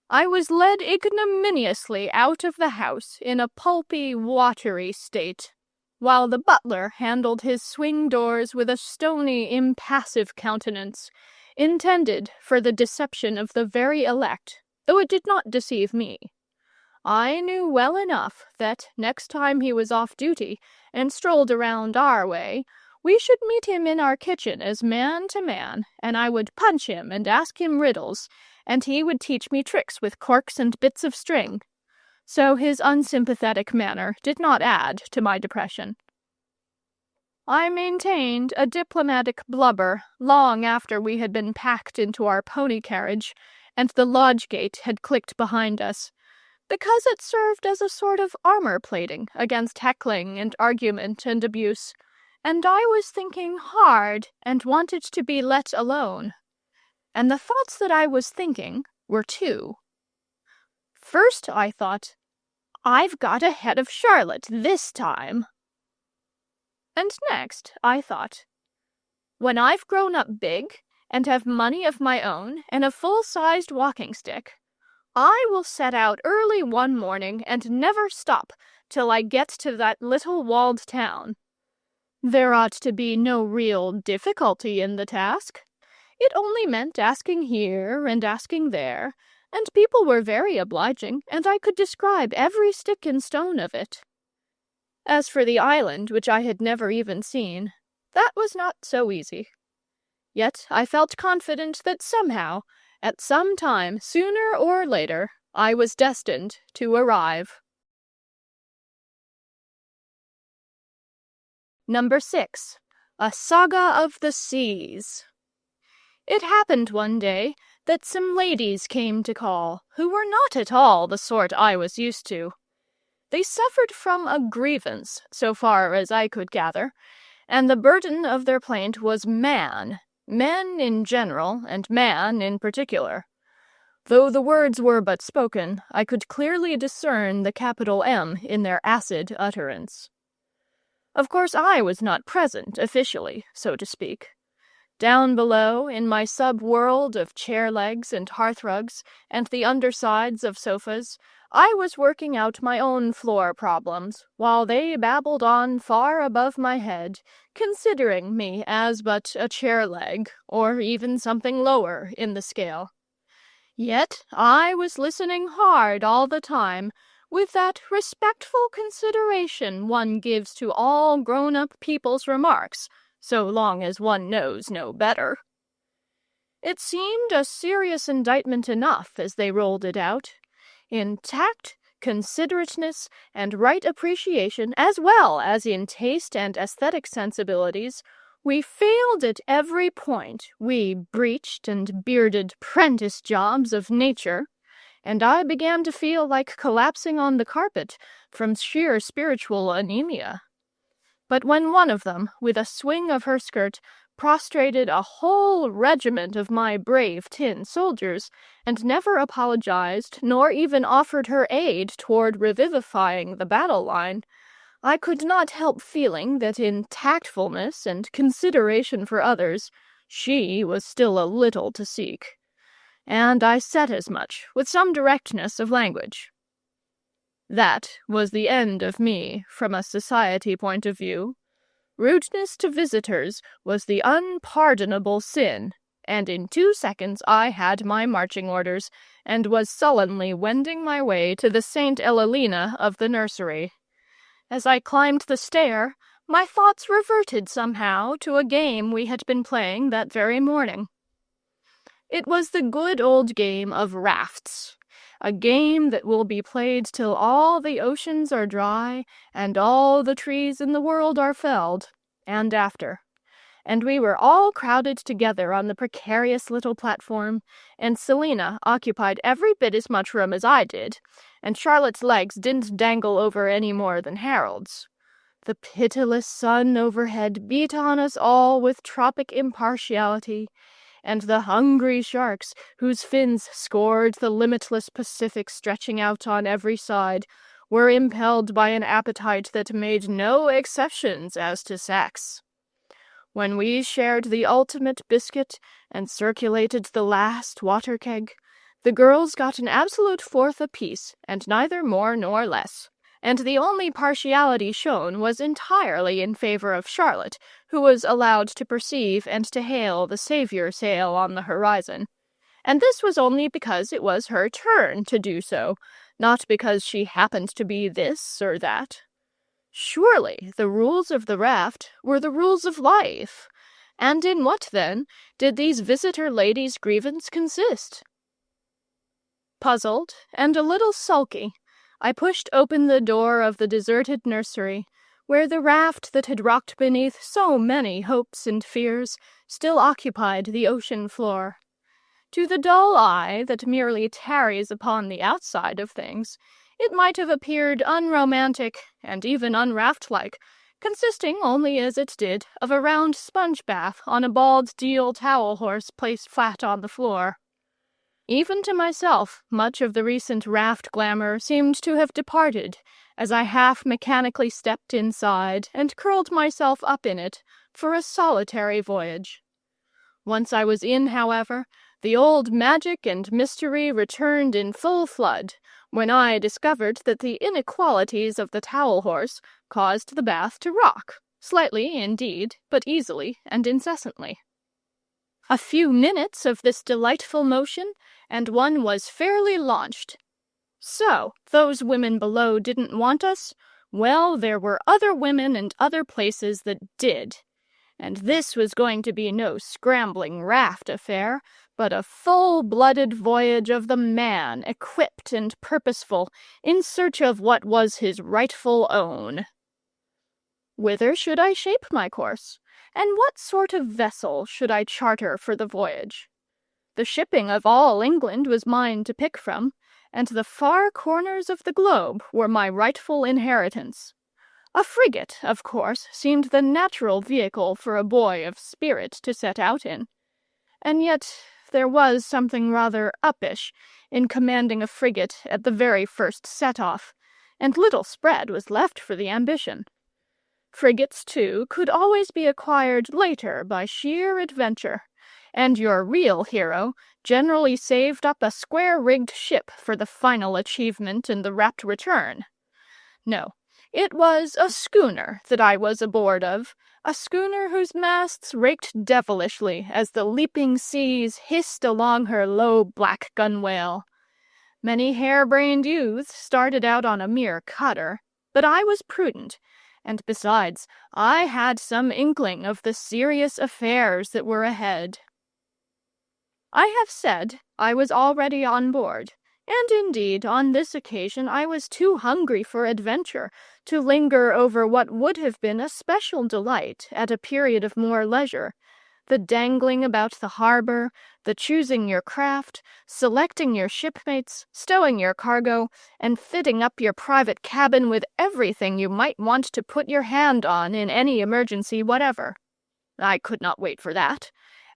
I was led ignominiously out of the house in a pulpy, watery state, while the butler handled his swing doors with a stony, impassive countenance, intended for the deception of the very elect, though it did not deceive me. I knew well enough that next time he was off duty and strolled around our way, we should meet him in our kitchen as man to man, and I would punch him and ask him riddles, and he would teach me tricks with corks and bits of string. So his unsympathetic manner did not add to my depression. I maintained a diplomatic blubber long after we had been packed into our pony carriage, and the lodge gate had clicked behind us, because it served as a sort of armor-plating against heckling and argument and abuse, and I was thinking hard and wanted to be let alone. And the thoughts that I was thinking were two. First, I thought, I've got ahead of Charlotte this time. And next, I thought, when I've grown up big and have money of my own and a full-sized walking stick, I will set out early one morning and never stop till I get to that little walled town. There ought to be no real difficulty in the task. It only meant asking here and asking there, and people were very obliging, and I could describe every stick and stone of it. As for the island, which I had never even seen, that was not so easy. Yet I felt confident that somehow, at some time, sooner or later, I was destined to arrive. Number 6. A Saga of the Seas. It happened one day that some ladies came to call, who were not at all the sort I was used to. They suffered from a grievance, so far as I could gather, and the burden of their plaint was men in general, and man in particular. Though the words were but spoken, I could clearly discern the capital M in their acid utterance. Of course I was not present officially, so to speak. Down below, in my sub-world of chair legs and hearthrugs and the undersides of sofas, I was working out my own floor problems, while they babbled on far above my head, considering me as but a chair leg, or even something lower in the scale. Yet I was listening hard all the time, with that respectful consideration one gives to all grown-up people's remarks, so long as one knows no better. It seemed a serious indictment enough as they rolled it out. In tact, considerateness, and right appreciation, as well as in taste and aesthetic sensibilities, we failed at every point, we breeched and bearded prentice jobs of nature, and I began to feel like collapsing on the carpet from sheer spiritual anemia. But when one of them, with a swing of her skirt, prostrated a whole regiment of my brave tin soldiers, and never apologized, nor even offered her aid toward revivifying the battle line, I could not help feeling that in tactfulness and consideration for others, she was still a little to seek. And I said as much, with some directness of language. That was the end of me, from a society point of view. Rudeness to visitors was the unpardonable sin, and in 2 seconds I had my marching orders, and was sullenly wending my way to the St. Elalina of the nursery. As I climbed the stair, my thoughts reverted somehow to a game we had been playing that very morning. It was the good old game of rafts, a game that will be played till all the oceans are dry and all the trees in the world are felled, and after. And we were all crowded together on the precarious little platform, and Selina occupied every bit as much room as I did, and Charlotte's legs didn't dangle over any more than Harold's. The pitiless sun overhead beat on us all with tropic impartiality, and the hungry sharks, whose fins scored the limitless Pacific stretching out on every side, were impelled by an appetite that made no exceptions as to sex. When we shared the ultimate biscuit and circulated the last water keg, the girls got an absolute fourth apiece, and neither more nor less. And the only partiality shown was entirely in favor of Charlotte, who was allowed to perceive and to hail the savior sail on the horizon. And this was only because it was her turn to do so, not because she happened to be this or that. Surely the rules of the raft were the rules of life. And in what, then, did these visitor ladies' grievance consist? Puzzled and a little sulky, I pushed open the door of the deserted nursery, where the raft that had rocked beneath so many hopes and fears still occupied the ocean floor. To the dull eye that merely tarries upon the outside of things, it might have appeared unromantic and even unraft-like, consisting only as it did of a round sponge bath on a bald deal towel horse placed flat on the floor. Even to myself, much of the recent raft glamour seemed to have departed, as I half mechanically stepped inside and curled myself up in it for a solitary voyage. Once I was in, however, the old magic and mystery returned in full flood, when I discovered that the inequalities of the towel horse caused the bath to rock, slightly indeed, but easily and incessantly. A few minutes of this delightful motion, and one was fairly launched. So, those women below didn't want us? Well, there were other women and other places that did. And this was going to be no scrambling raft affair, but a full-blooded voyage of the man, equipped and purposeful, in search of what was his rightful own. Whither should I shape my course? And what sort of vessel should I charter for the voyage? The shipping of all England was mine to pick from, and the far corners of the globe were my rightful inheritance. A frigate, of course, seemed the natural vehicle for a boy of spirit to set out in. And yet there was something rather uppish in commanding a frigate at the very first set-off, and little spread was left for the ambition. Frigates, too, could always be acquired later by sheer adventure, and your real hero generally saved up a square-rigged ship for the final achievement and the rapt return. No, it was a schooner that I was aboard of, a schooner whose masts raked devilishly as the leaping seas hissed along her low black gunwale. Many hare-brained youths started out on a mere cutter, but I was prudent, and besides, I had some inkling of the serious affairs that were ahead. I have said I was already on board, and indeed on this occasion I was too hungry for adventure to linger over what would have been a special delight at a period of more leisure. The dangling about the harbor, the choosing your craft, selecting your shipmates, stowing your cargo, and fitting up your private cabin with everything you might want to put your hand on in any emergency whatever. I could not wait for that.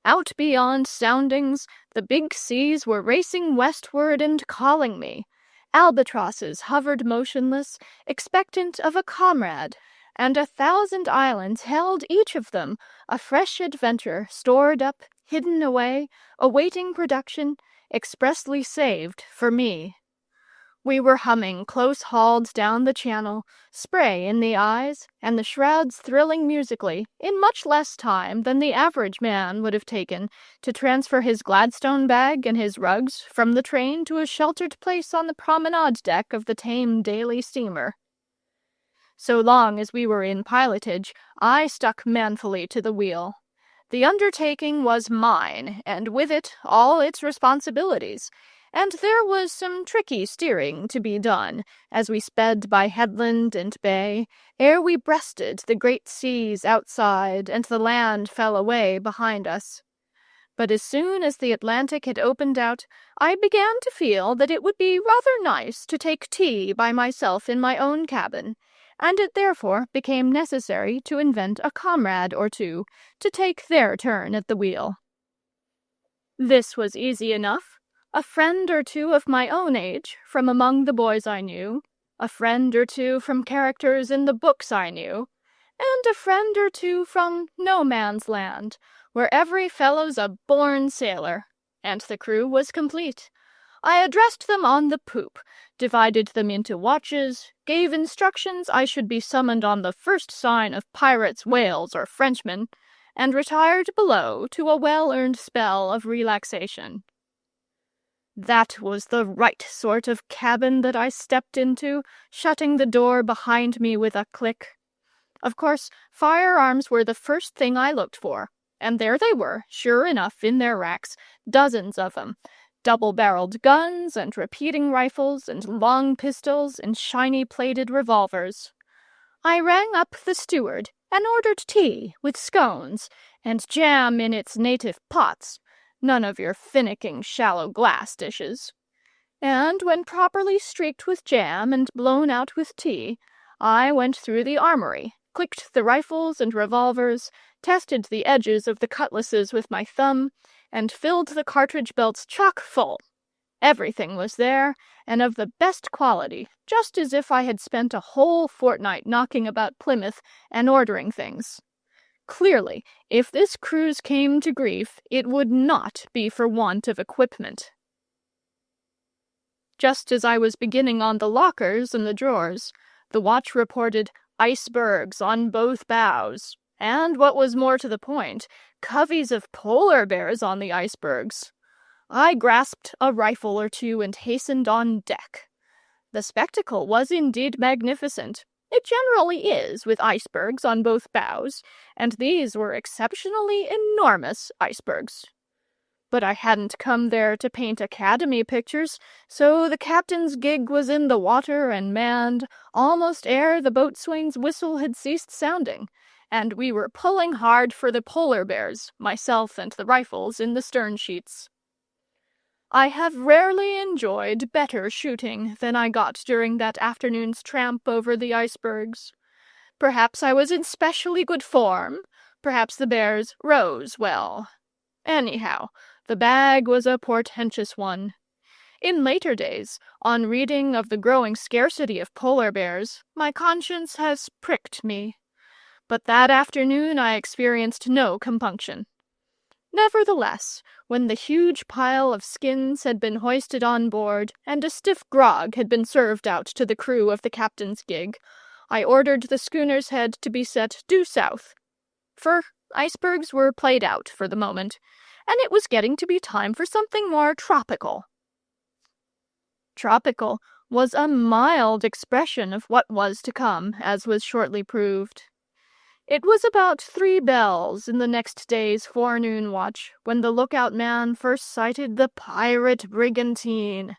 Out beyond soundings, the big seas were racing westward and calling me. Albatrosses hovered motionless, expectant of a comrade, and 1,000 islands held each of them a fresh adventure stored up, hidden away, awaiting production, expressly saved for me. We were humming close-hauled down the channel, spray in the eyes, and the shrouds thrilling musically, in much less time than the average man would have taken to transfer his Gladstone bag and his rugs from the train to a sheltered place on the promenade deck of the tame daily steamer. So long as we were in pilotage, I stuck manfully to the wheel. The undertaking was mine, and with it all its responsibilities, and there was some tricky steering to be done as we sped by headland and bay, ere we breasted the great seas outside and the land fell away behind us. But as soon as the Atlantic had opened out, I began to feel that it would be rather nice to take tea by myself in my own cabin, and it therefore became necessary to invent a comrade or two to take their turn at the wheel. This was easy enough. A friend or two of my own age, from among the boys I knew, a friend or two from characters in the books I knew, and a friend or two from no man's land, where every fellow's a born sailor, and the crew was complete. I addressed them on the poop, divided them into watches, gave instructions I should be summoned on the first sign of pirates, whales, or Frenchmen, and retired below to a well-earned spell of relaxation. That was the right sort of cabin that I stepped into, shutting the door behind me with a click. Of course, firearms were the first thing I looked for, and there they were, sure enough, in their racks, dozens of them, double-barreled guns and repeating rifles and long pistols and shiny-plated revolvers. I rang up the steward and ordered tea with scones and jam in its native pots, none of your finicking shallow glass dishes. And when properly streaked with jam and blown out with tea, I went through the armory, clicked the rifles and revolvers, tested the edges of the cutlasses with my thumb, and filled the cartridge belts chock full. Everything was there, and of the best quality, just as if I had spent a whole fortnight knocking about Plymouth and ordering things. Clearly, if this cruise came to grief, it would not be for want of equipment. Just as I was beginning on the lockers and the drawers, the watch reported icebergs on both bows, and, what was more to the point, coveys of polar bears on the icebergs. I grasped a rifle or two and hastened on deck. The spectacle was indeed magnificent. It generally is with icebergs on both bows, and these were exceptionally enormous icebergs. But I hadn't come there to paint academy pictures, so the captain's gig was in the water and manned almost ere the boatswain's whistle had ceased sounding, and we were pulling hard for the polar bears, myself and the rifles, in the stern sheets. I have rarely enjoyed better shooting than I got during that afternoon's tramp over the icebergs. Perhaps I was in specially good form, perhaps the bears rose well. Anyhow, the bag was a portentous one. In later days, on reading of the growing scarcity of polar bears, my conscience has pricked me. But that afternoon I experienced no compunction. Nevertheless, when the huge pile of skins had been hoisted on board and a stiff grog had been served out to the crew of the captain's gig, I ordered the schooner's head to be set due south. For icebergs were played out for the moment, and it was getting to be time for something more tropical. Tropical was a mild expression of what was to come, as was shortly proved. It was about 3 bells in the next day's forenoon watch when the lookout man first sighted the pirate brigantine.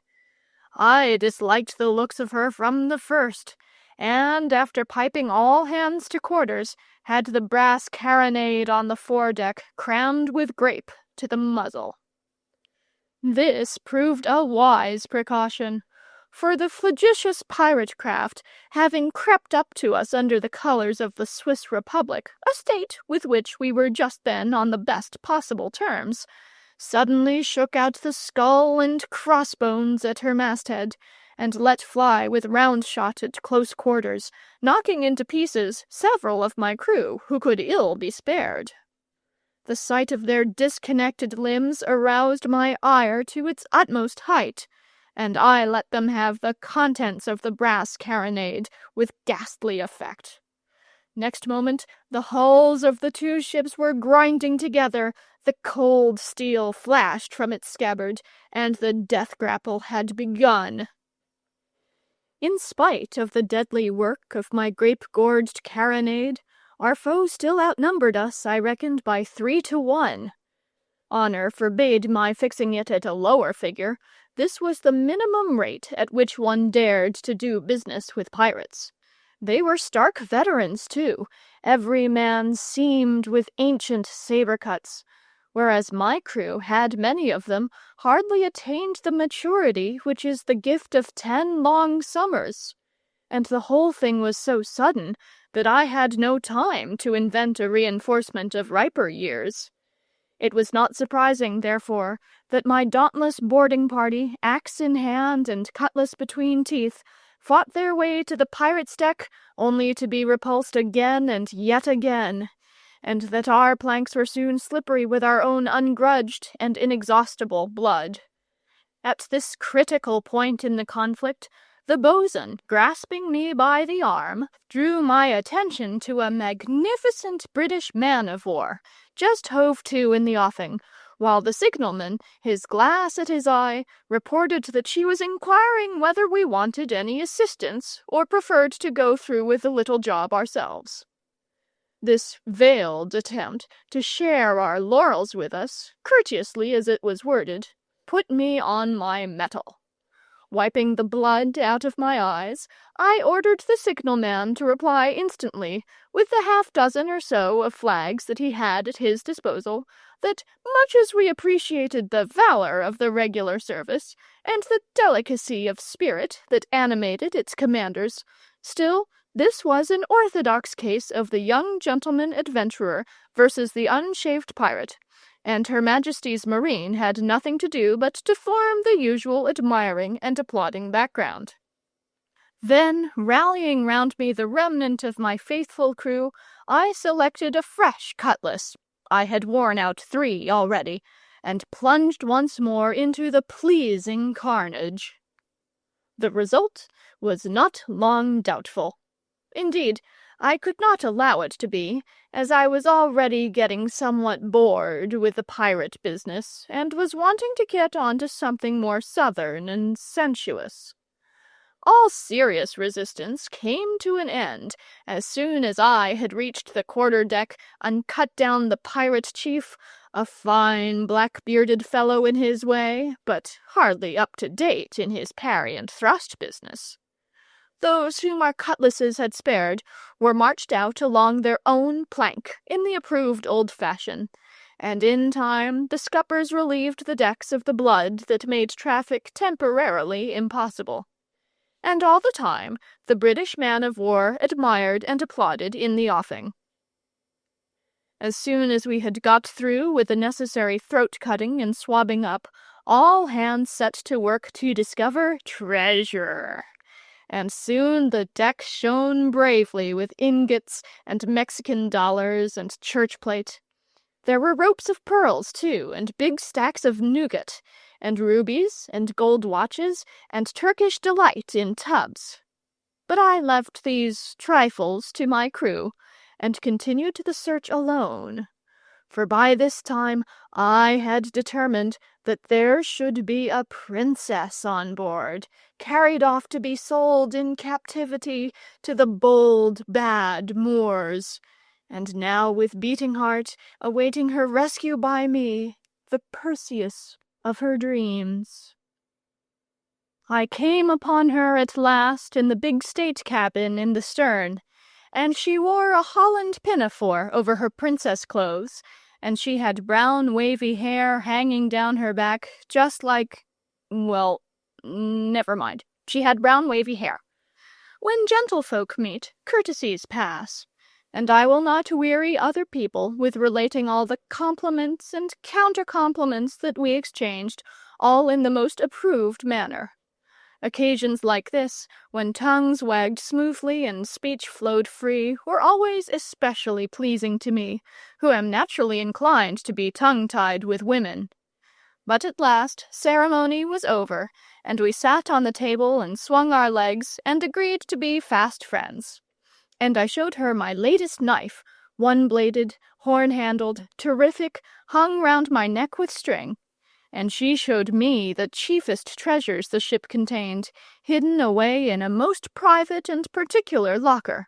I disliked the looks of her from the first, and after piping all hands to quarters, had the brass carronade on the foredeck crammed with grape to the muzzle. This proved a wise precaution, for the flagitious pirate craft, having crept up to us under the colors of the Swiss Republic, a state with which we were just then on the best possible terms, suddenly shook out the skull and crossbones at her masthead, and let fly with round shot at close quarters, knocking into pieces several of my crew who could ill be spared. The sight of their disconnected limbs aroused my ire to its utmost height, and I let them have the contents of the brass carronade with ghastly effect. Next moment, the hulls of the 2 ships were grinding together, the cold steel flashed from its scabbard, and the death grapple had begun. In spite of the deadly work of my grape-gorged carronade, our foe still outnumbered us, I reckoned, by 3 to 1. Honor forbade my fixing it at a lower figure. This was the minimum rate at which one dared to do business with pirates. They were stark veterans, too, every man seamed with ancient saber-cuts, whereas my crew had, many of them, hardly attained the maturity which is the gift of 10 long summers. And the whole thing was so sudden that I had no time to invent a reinforcement of riper years. It was not surprising, therefore, that my dauntless boarding party, axe in hand and cutlass between teeth, fought their way to the pirate's deck only to be repulsed again and yet again, and that our planks were soon slippery with our own ungrudged and inexhaustible blood. At this critical point in the conflict, the boatswain, grasping me by the arm, drew my attention to a magnificent British man-of-war, just hove to in the offing, while the signalman, his glass at his eye, reported that she was inquiring whether we wanted any assistance or preferred to go through with the little job ourselves. This veiled attempt to share our laurels with us, courteously as it was worded, put me on my mettle. Wiping the blood out of my eyes, I ordered the signalman to reply instantly, with the 6 or so of flags that he had at his disposal, that much as we appreciated the valor of the regular service, and the delicacy of spirit that animated its commanders, still this was an orthodox case of the young gentleman adventurer versus the unshaved pirate, and Her Majesty's Marine had nothing to do but to form the usual admiring and applauding background. Then, rallying round me the remnant of my faithful crew, I selected a fresh cutlass. I had worn out 3 already, and plunged once more into the pleasing carnage. The result was not long doubtful. Indeed, I could not allow it to be, as I was already getting somewhat bored with the pirate business, and was wanting to get on to something more southern and sensuous. All serious resistance came to an end as soon as I had reached the quarter-deck and cut down the pirate chief, a fine black-bearded fellow in his way, but hardly up to date in his parry and thrust business. Those whom our cutlasses had spared were marched out along their own plank in the approved old fashion, and in time the scuppers relieved the decks of the blood that made traffic temporarily impossible. And all the time the British man-of-war admired and applauded in the offing. As soon as we had got through with the necessary throat-cutting and swabbing up, all hands set to work to discover treasure. And soon the deck shone bravely with ingots and Mexican dollars and church plate. There were ropes of pearls, too, and big stacks of nougat, and rubies and gold watches and Turkish delight in tubs. But I left these trifles to my crew, and continued the search alone. For by this time I had determined that there should be a princess on board, carried off to be sold in captivity to the bold, bad Moors, and now with beating heart, awaiting her rescue by me, the Perseus of her dreams. I came upon her at last in the big state cabin in the stern, and she wore a holland pinafore over her princess clothes, and she had brown wavy hair hanging down her back, just like, well, never mind. She had brown wavy hair. When gentlefolk meet, courtesies pass, and I will not weary other people with relating all the compliments and counter-compliments that we exchanged, all in the most approved manner. Occasions like this, when tongues wagged smoothly and speech flowed free, were always especially pleasing to me, who am naturally inclined to be tongue-tied with women. But at last ceremony was over, and we sat on the table and swung our legs and agreed to be fast friends. And I showed her my latest knife, one-bladed, horn-handled, terrific, hung round my neck with string, and she showed me the chiefest treasures the ship contained, hidden away in a most private and particular locker,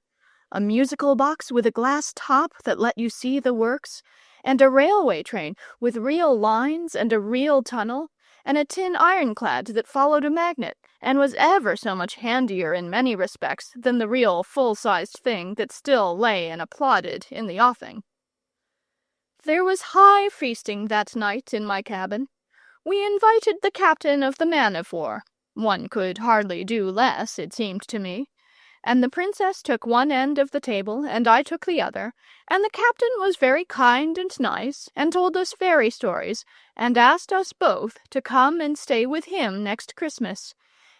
a musical box with a glass top that let you see the works, and a railway train with real lines and a real tunnel, and a tin ironclad that followed a magnet, and was ever so much handier in many respects than the real full-sized thing that still lay and applauded in the offing. There was high feasting that night in my cabin. We invited the captain of the man-of-war. One could hardly do less, it seemed to me. And the princess took one end of the table, and I took the other, and the captain was very kind and nice, and told us fairy stories, and asked us both to come and stay with him next Christmas,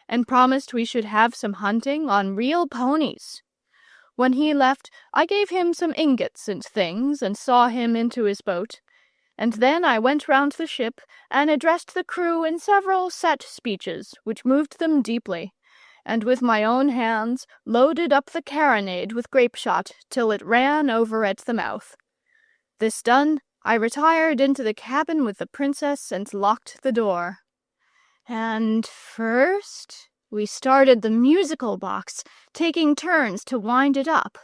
and promised we should have some hunting on real ponies. When he left, I gave him some ingots and things, and saw him into his boat, and then I went round the ship, and addressed the crew in several set speeches, which moved them deeply, and with my own hands loaded up the carronade with grape-shot till it ran over at the mouth. This done, I retired into the cabin with the princess and locked the door. And first we started the musical box, taking turns to wind it up,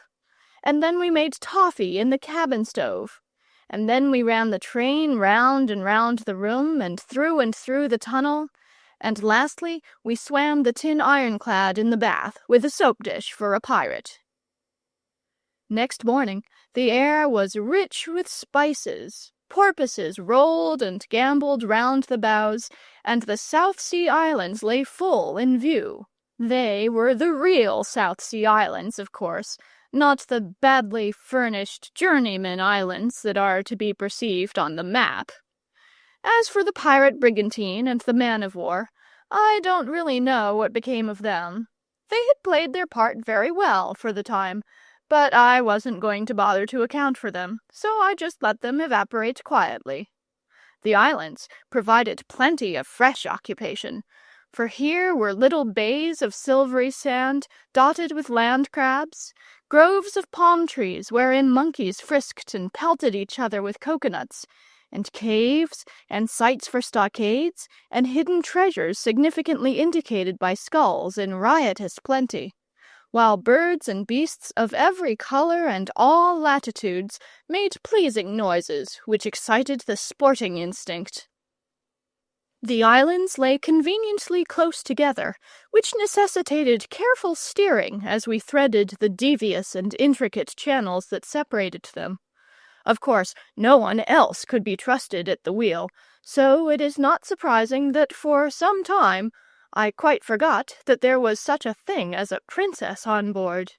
and then we made toffee in the cabin stove, and then we ran the train round and round the room and through the tunnel, and lastly we swam the tin ironclad in the bath with a soap dish for a pirate. Next morning the air was rich with spices. Porpoises rolled and gambolled round the bows, and the South Sea Islands lay full in view. They were the real South Sea Islands, of course, not the badly furnished journeyman islands that are to be perceived on the map. As for the pirate brigantine and the man-of-war, I don't really know what became of them. They had played their part very well for the time, but I wasn't going to bother to account for them, so I just let them evaporate quietly. The islands provided plenty of fresh occupation, for here were little bays of silvery sand dotted with land crabs, groves of palm trees wherein monkeys frisked and pelted each other with coconuts, and caves, and sites for stockades, and hidden treasures significantly indicated by skulls in riotous plenty, while birds and beasts of every color and all latitudes made pleasing noises which excited the sporting instinct. The islands lay conveniently close together, which necessitated careful steering as we threaded the devious and intricate channels that separated them. Of course, no one else could be trusted at the wheel, so it is not surprising that for some time I quite forgot that there was such a thing as a princess on board.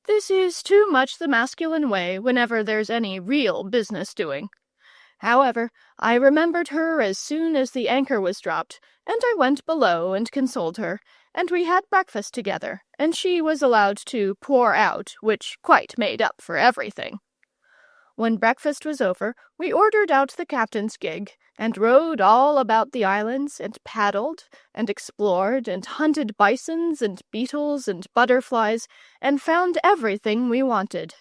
This is too much the masculine way whenever there's any real business doing. However, I remembered her as soon as the anchor was dropped, and I went below and consoled her, and we had breakfast together, and she was allowed to pour out, which quite made up for everything. When breakfast was over, we ordered out the captain's gig, and rowed all about the islands, and paddled, and explored, and hunted bisons, and beetles, and butterflies, and found everything we wanted.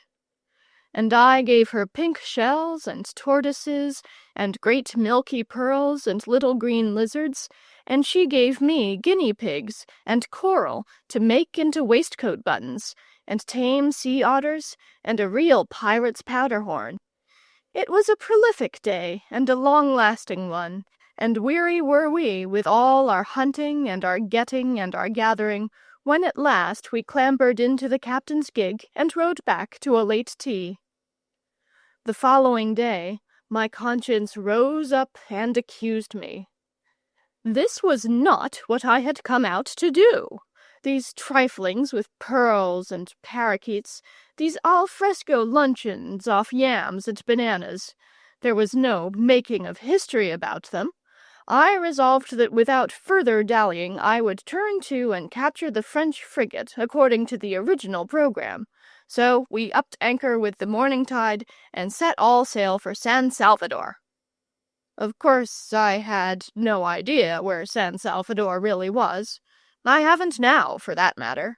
And I gave her pink shells, and tortoises, and great milky pearls and little green lizards, and she gave me guinea pigs and coral to make into waistcoat buttons, and tame sea otters, and a real pirate's powder horn. It was a prolific day, and a long-lasting one, and weary were we with all our hunting and our getting and our gathering, when at last we clambered into the captain's gig and rode back to a late tea. The following day, my conscience rose up and accused me. This was not what I had come out to do. These triflings with pearls and parakeets, these al fresco luncheons off yams and bananas, there was no making of history about them. I resolved that without further dallying I would turn to and capture the French frigate according to the original program. So we upped anchor with the morning tide and set all sail for San Salvador. Of course, I had no idea where San Salvador really was. I haven't now, for that matter.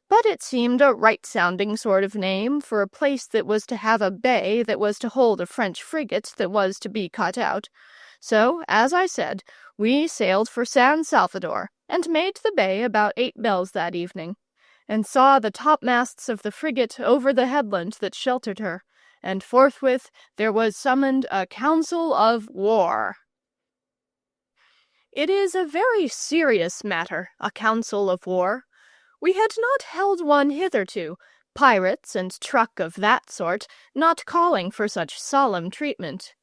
But it seemed a right-sounding sort of name for a place that was to have a bay that was to hold a French frigate that was to be cut out. So, as I said, we sailed for San Salvador, and made the bay about 8 bells that evening, and saw the topmasts of the frigate over the headland that sheltered her, and forthwith there was summoned a council of war. It is a very serious matter, a council of war. We had not held one hitherto, pirates and truck of that sort not calling for such solemn treatment.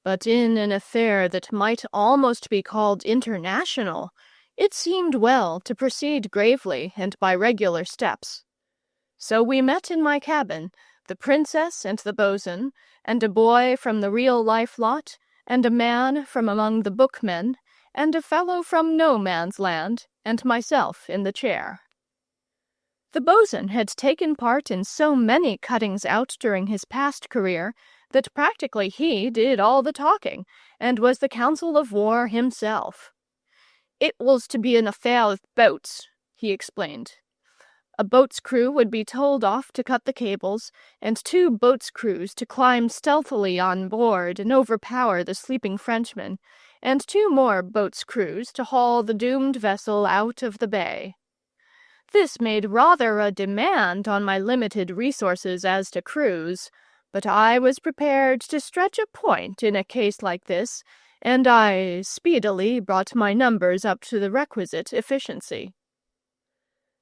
But in an affair that might almost be called international, it seemed well to proceed gravely and by regular steps. So we met in my cabin, the princess and the bo'sun, and a boy from the real-life lot, and a man from among the bookmen, and a fellow from no man's land, and myself in the chair. The bo'sun had taken part in so many cuttings out during his past career that practically he did all the talking, and was the council of war himself. It was to be an affair of boats, he explained. A boat's crew would be told off to cut the cables, and 2 boats' crews to climb stealthily on board and overpower the sleeping Frenchmen, and 2 more boats' crews to haul the doomed vessel out of the bay. This made rather a demand on my limited resources as to crews, but I was prepared to stretch a point in a case like this, and I speedily brought my numbers up to the requisite efficiency.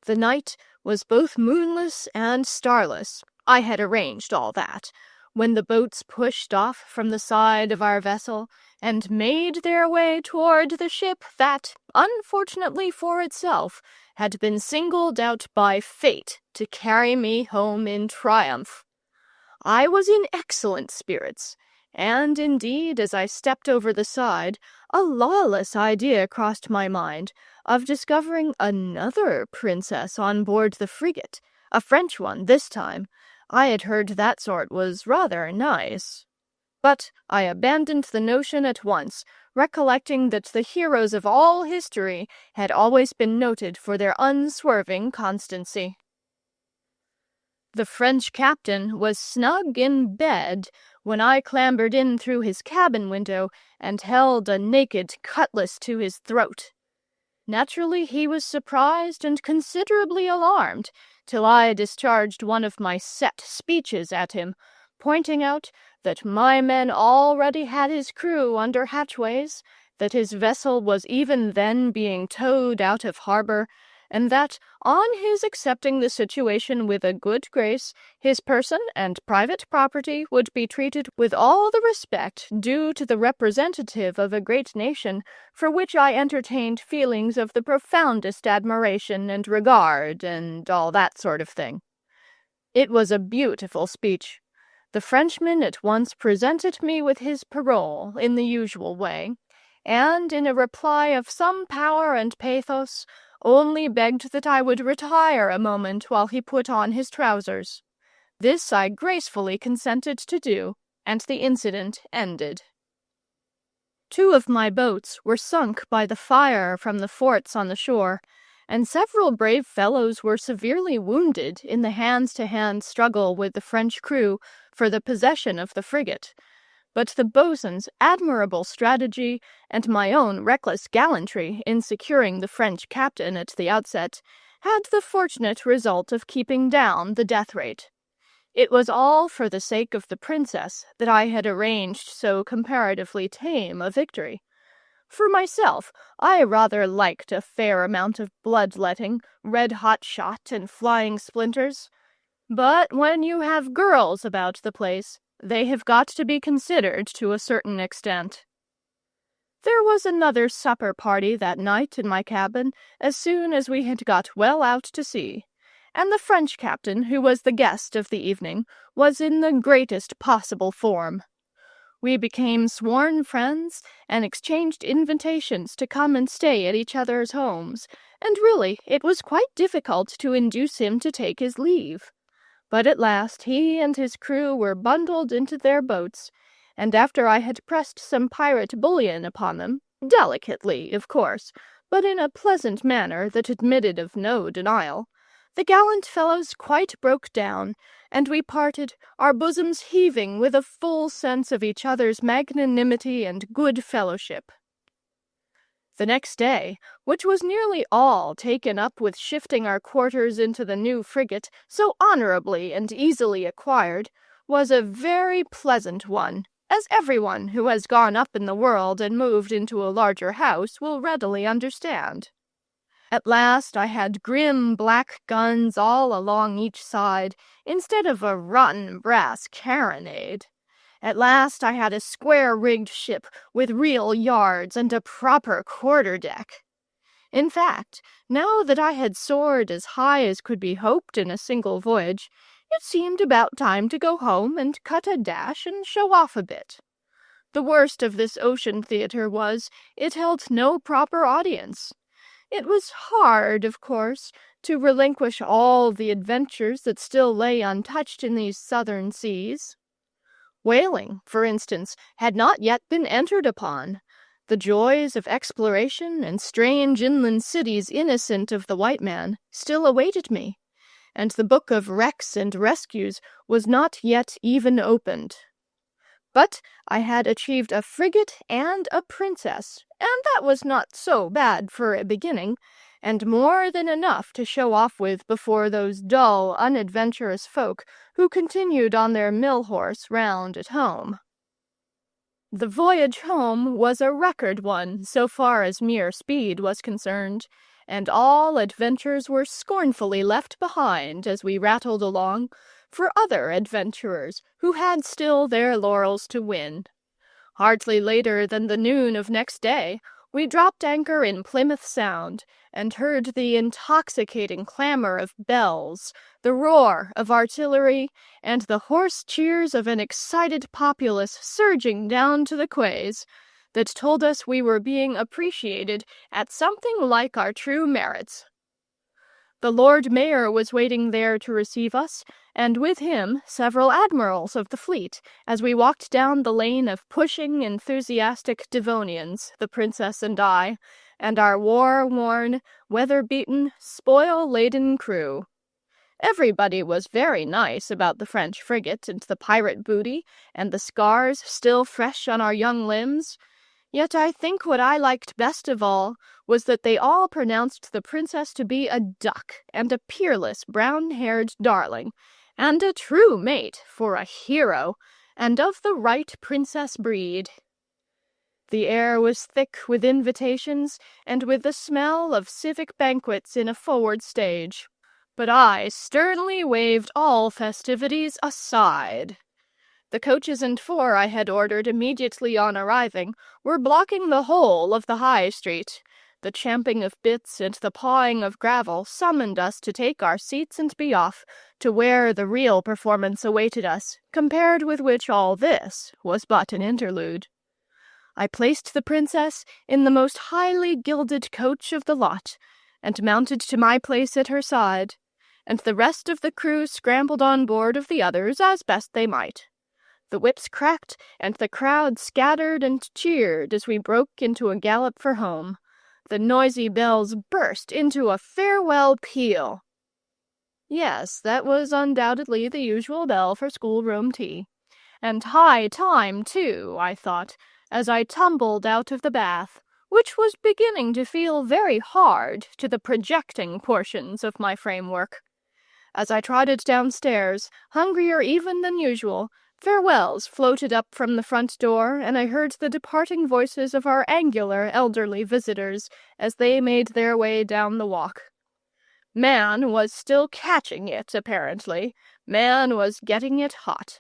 The night was both moonless and starless. I had arranged all that, when the boats pushed off from the side of our vessel and made their way toward the ship that, unfortunately for itself, had been singled out by fate to carry me home in triumph. I was in excellent spirits, and indeed, as I stepped over the side, a lawless idea crossed my mind of discovering another princess on board the frigate, a French one this time. I had heard that sort was rather nice. But I abandoned the notion at once, recollecting that the heroes of all history had always been noted for their unswerving constancy. The French captain was snug in bed when I clambered in through his cabin window and held a naked cutlass to his throat. Naturally, he was surprised and considerably alarmed, till I discharged one of my set speeches at him, pointing out that my men already had his crew under hatchways, that his vessel was even then being towed out of harbor, and that, on his accepting the situation with a good grace, his person and private property would be treated with all the respect due to the representative of a great nation, for which I entertained feelings of the profoundest admiration and regard, and all that sort of thing. It was a beautiful speech. The Frenchman at once presented me with his parole in the usual way, and, in a reply of some power and pathos, only begged that I would retire a moment while he put on his trousers. This I gracefully consented to do, and the incident ended. 2 of my boats were sunk by the fire from the forts on the shore, and several brave fellows were severely wounded in the hands-to-hand struggle with the French crew for the possession of the frigate. But the boatswain's admirable strategy and my own reckless gallantry in securing the French captain at the outset had the fortunate result of keeping down the death rate. It was all for the sake of the princess that I had arranged so comparatively tame a victory. For myself, I rather liked a fair amount of blood-letting, red-hot shot, and flying splinters. But when you have girls about the place, they have got to be considered to a certain extent. There was another supper party that night in my cabin as soon as we had got well out to sea, and the French captain, who was the guest of the evening, was in the greatest possible form. We became sworn friends and exchanged invitations to come and stay at each other's homes, and really it was quite difficult to induce him to take his leave. But at last he and his crew were bundled into their boats, and after I had pressed some pirate bullion upon them, delicately, of course, but in a pleasant manner that admitted of no denial, the gallant fellows quite broke down, and we parted, our bosoms heaving with a full sense of each other's magnanimity and good fellowship. The next day, which was nearly all taken up with shifting our quarters into the new frigate, so honorably and easily acquired, was a very pleasant one, as everyone who has gone up in the world and moved into a larger house will readily understand. At last I had grim black guns all along each side, instead of a rotten brass carronade. At last I had a square-rigged ship with real yards and a proper quarter-deck. In fact, now that I had soared as high as could be hoped in a single voyage, it seemed about time to go home and cut a dash and show off a bit. The worst of this ocean theatre was, it held no proper audience. It was hard, of course, to relinquish all the adventures that still lay untouched in these southern seas. Whaling, for instance, had not yet been entered upon. The joys of exploration and strange inland cities innocent of the white man still awaited me, and the book of wrecks and rescues was not yet even opened. But I had achieved a frigate and a princess, and that was not so bad for a beginning, and more than enough to show off with before those dull, unadventurous folk who continued on their mill-horse round at home. The voyage home was a record one so far as mere speed was concerned, and all adventures were scornfully left behind as we rattled along, for other adventurers who had still their laurels to win. Hardly later than the noon of next day, we dropped anchor in Plymouth Sound, and heard the intoxicating clamor of bells, the roar of artillery, and the hoarse cheers of an excited populace surging down to the quays, that told us we were being appreciated at something like our true merits. The Lord Mayor was waiting there to receive us, and with him several admirals of the fleet, as we walked down the lane of pushing, enthusiastic Devonians, the princess and I, and our war-worn, weather-beaten, spoil-laden crew. Everybody was very nice about the French frigate and the pirate booty, and the scars still fresh on our young limbs. Yet I think what I liked best of all was that they all pronounced the princess to be a duck, and a peerless brown-haired darling, and a true mate for a hero, and of the right princess breed. The air was thick with invitations, and with the smell of civic banquets in a forward stage. But I sternly waved all festivities aside. The coaches and four I had ordered immediately on arriving were blocking the whole of the High Street. The champing of bits and the pawing of gravel summoned us to take our seats and be off, to where the real performance awaited us, compared with which all this was but an interlude. I placed the princess in the most highly gilded coach of the lot, and mounted to my place at her side, and the rest of the crew scrambled on board of the others as best they might. The whips cracked, and the crowd scattered and cheered as we broke into a gallop for home. The noisy bells burst into a farewell peal. Yes, that was undoubtedly the usual bell for schoolroom tea. And high time, too, I thought, as I tumbled out of the bath, which was beginning to feel very hard to the projecting portions of my framework. As I trotted downstairs, hungrier even than usual, farewells floated up from the front door, and I heard the departing voices of our angular elderly visitors as they made their way down the walk. Man was still catching it, apparently. Man was getting it hot.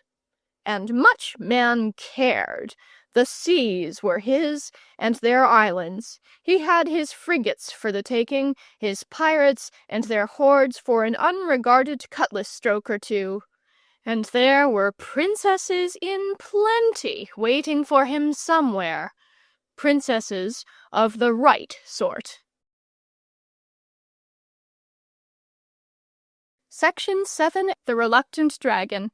And much man cared. The seas were his, and their islands. He had his frigates for the taking, his pirates and their hordes for an unregarded cutlass stroke or two. And there were princesses in plenty waiting for him somewhere. Princesses of the right sort. Section 7. The Reluctant Dragon.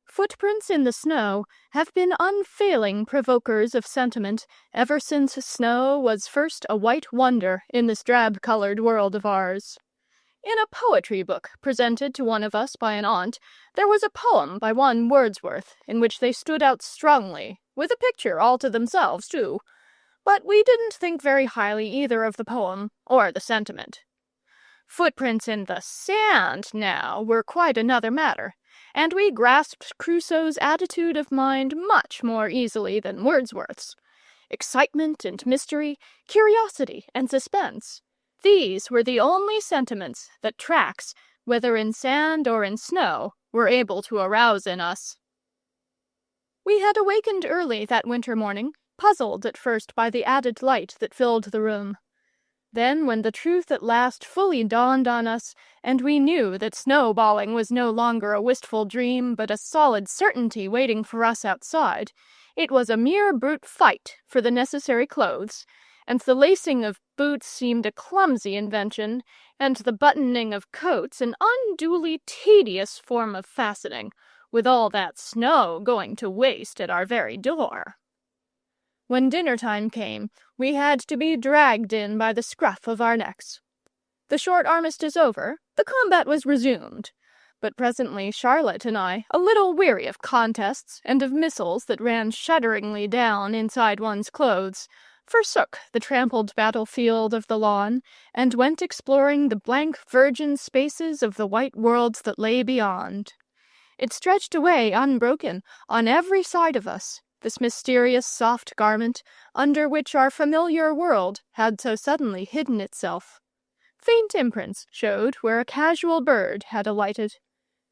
Footprints in the snow have been unfailing provokers of sentiment ever since snow was first a white wonder in this drab-colored world of ours. In a poetry book presented to one of us by an aunt, there was a poem by one Wordsworth in which they stood out strongly, with a picture all to themselves, too. But we didn't think very highly either of the poem or the sentiment. Footprints in the sand, now, were quite another matter, and we grasped Crusoe's attitude of mind much more easily than Wordsworth's. Excitement and mystery, curiosity and suspense. These were the only sentiments that tracks, whether in sand or in snow, were able to arouse in us. We had awakened early that winter morning, puzzled at first by the added light that filled the room. Then, when the truth at last fully dawned on us, and we knew that snowballing was no longer a wistful dream, but a solid certainty waiting for us outside, it was a mere brute fight for the necessary clothes, and the lacing of boots seemed a clumsy invention, and the buttoning of coats an unduly tedious form of fastening, with all that snow going to waste at our very door. When dinner-time came, we had to be dragged in by the scruff of our necks. The short armistice over, the combat was resumed, but presently Charlotte and I, a little weary of contests and of missiles that ran shudderingly down inside one's clothes, forsook the trampled battlefield of the lawn and went exploring the blank virgin spaces of the white worlds that lay beyond. It stretched away unbroken on every side of us, this mysterious soft garment under which our familiar world had so suddenly hidden itself. Faint imprints showed where a casual bird had alighted,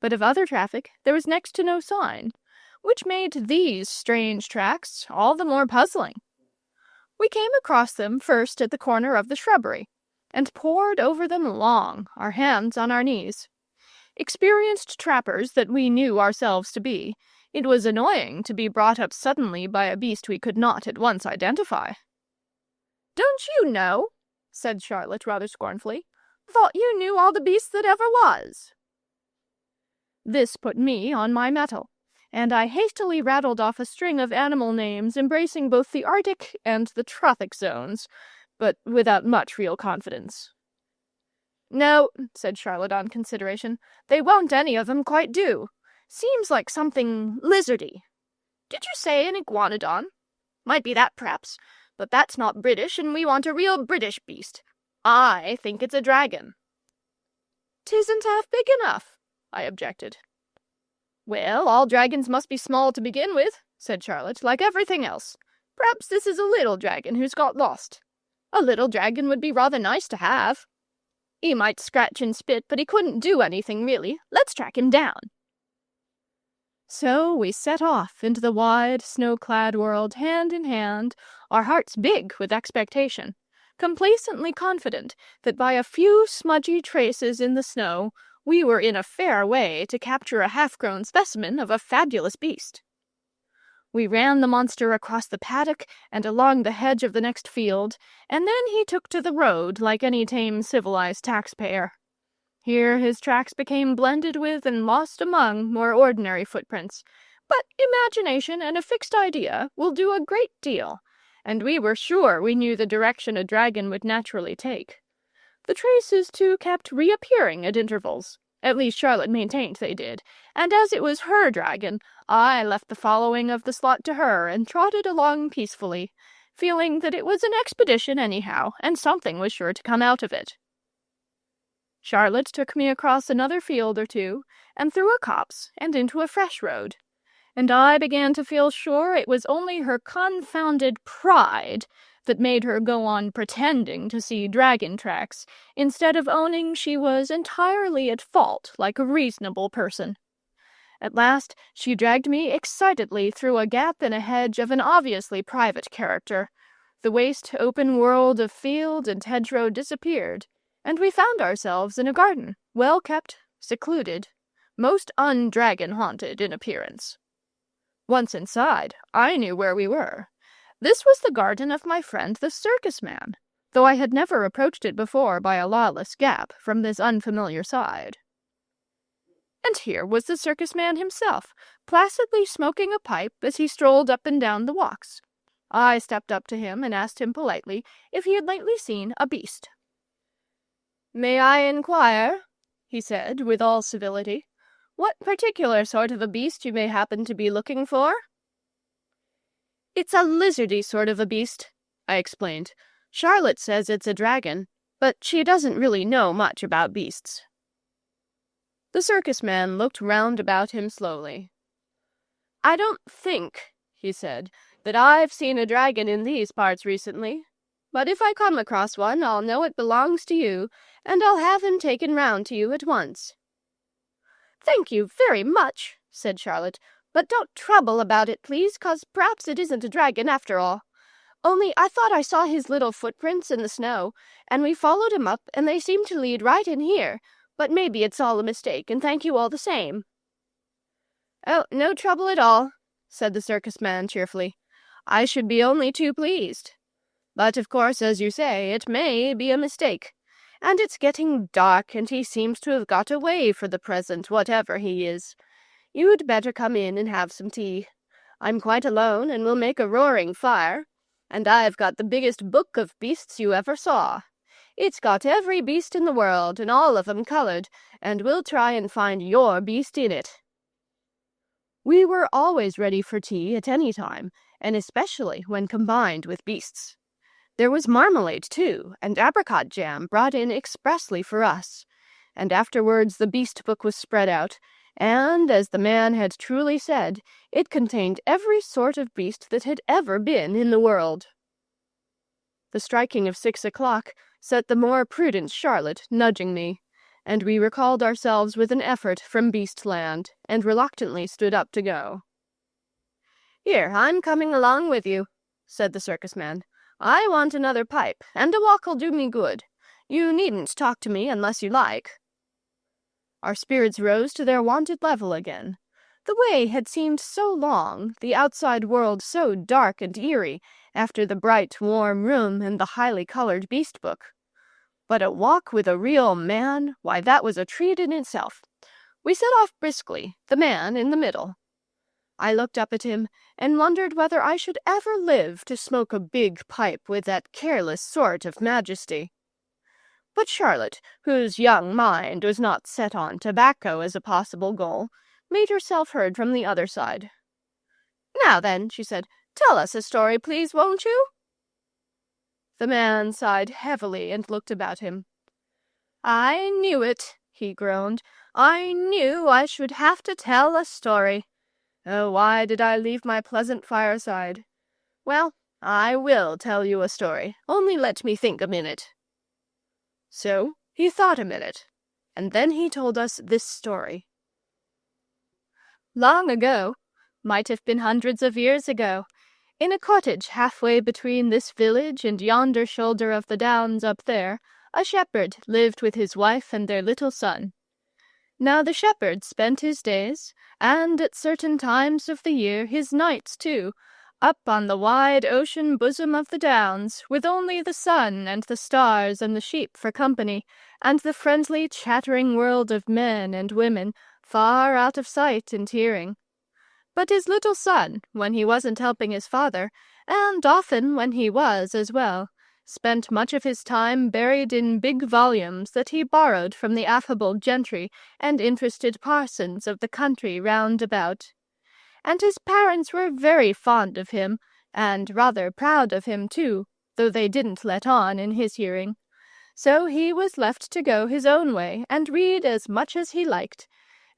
but of other traffic there was next to no sign, which made these strange tracks all the more puzzling. We came across them first at the corner of the shrubbery, and pored over them long, our hands on our knees. Experienced trappers that we knew ourselves to be, it was annoying to be brought up suddenly by a beast we could not at once identify. "Don't you know?" said Charlotte rather scornfully. "Thought you knew all the beasts that ever was." This put me on my mettle, and I hastily rattled off a string of animal names embracing both the Arctic and the tropic zones, but without much real confidence. "No," said Charlotte on consideration, "they won't any of them quite do. Seems like something lizardy. Did you say an iguanodon? Might be that, perhaps, but that's not British, and we want a real British beast. I think it's a dragon." "'Tisn't half big enough," I objected. "Well, all dragons must be small to begin with," said Charlotte, "like everything else. Perhaps this is a little dragon who's got lost. A little dragon would be rather nice to have. He might scratch and spit, but he couldn't do anything, really. Let's track him down." So we set off into the wide, snow-clad world, hand in hand, our hearts big with expectation, complacently confident that by a few smudgy traces in the snow we were in a fair way to capture a half-grown specimen of a fabulous beast. We ran the monster across the paddock and along the hedge of the next field, and then he took to the road like any tame civilized taxpayer. Here his tracks became blended with and lost among more ordinary footprints, but imagination and a fixed idea will do a great deal, and we were sure we knew the direction a dragon would naturally take. The traces, too, kept reappearing at intervals, At least Charlotte maintained they did, and as it was her dragon, I left the following of the slot to her and trotted along peacefully, feeling that it was an expedition anyhow, and something was sure to come out of it. Charlotte took me across another field or two, and through a copse, and into a fresh road, and I began to feel sure it was only her confounded pride that made her go on pretending to see dragon tracks, instead of owning she was entirely at fault like a reasonable person. At last she dragged me excitedly through a gap in a hedge of an obviously private character. The waste open world of field and hedgerow disappeared, and we found ourselves in a garden, well kept, secluded, most undragon-haunted in appearance. Once inside, I knew where we were. This was the garden of my friend the circus man, though I had never approached it before by a lawless gap from this unfamiliar side. And here was the circus man himself, placidly smoking a pipe as he strolled up and down the walks. I stepped up to him and asked him politely if he had lately seen a beast. "May I inquire," he said with all civility, "what particular sort of a beast you may happen to be looking for?" "It's a lizardy sort of a beast," I explained. "Charlotte says it's a dragon, but she doesn't really know much about beasts." The circus man looked round about him slowly. "I don't think," he said, "that I've seen a dragon in these parts recently. But if I come across one, I'll know it belongs to you, and I'll have him taken round to you at once." "Thank you very much," said Charlotte, "but don't trouble about it, please, 'cause perhaps it isn't a dragon after all. Only I thought I saw his little footprints in the snow, and we followed him up, and they seem to lead right in here, but maybe it's all a mistake, and thank you all the same." "Oh, no trouble at all," said the circus man cheerfully. "I should be only too pleased. But, of course, as you say, it may be a mistake. And it's getting dark, and he seems to have got away for the present, whatever he is. You'd better come in and have some tea. I'm quite alone, and we'll make a roaring fire. And I've got the biggest book of beasts you ever saw. It's got every beast in the world, and all of 'em colored, and we'll try and find your beast in it." We were always ready for tea at any time, and especially when combined with beasts. There was marmalade, too, and apricot jam brought in expressly for us, and afterwards the beast book was spread out, and, as the man had truly said, it contained every sort of beast that had ever been in the world. The striking of 6 o'clock set the more prudent Charlotte nudging me, and we recalled ourselves with an effort from Beastland, and reluctantly stood up to go. "Here, I'm coming along with you," said the circus man. "I want another pipe, and a walk'll do me good. You needn't talk to me unless you like." Our spirits rose to their wonted level again. The way had seemed so long, the outside world so dark and eerie, after the bright, warm room and the highly colored beast book. But a walk with a real man, why, that was a treat in itself. We set off briskly, the man in the middle. I looked up at him and wondered whether I should ever live to smoke a big pipe with that careless sort of majesty. But Charlotte, whose young mind was not set on tobacco as a possible goal, made herself heard from the other side. "Now then," she said, "tell us a story, please, won't you?" The man sighed heavily and looked about him. "I knew it," he groaned. "I knew I should have to tell a story. Oh, why did I leave my pleasant fireside? Well, I will tell you a story, only let me think a minute." So he thought a minute, and then he told us this story. Long ago, might have been hundreds of years ago, in a cottage halfway between this village and yonder shoulder of the downs up there, a shepherd lived with his wife and their little son. Now the shepherd spent his days, and at certain times of the year his nights too, up on the wide ocean bosom of the downs, with only the sun and the stars and the sheep for company, and the friendly chattering world of men and women far out of sight and hearing. But his little son, when he wasn't helping his father, and often when he was as well, spent much of his time buried in big volumes that he borrowed from the affable gentry and interested parsons of the country round about. And his parents were very fond of him, and rather proud of him too, though they didn't let on in his hearing. So he was left to go his own way and read as much as he liked,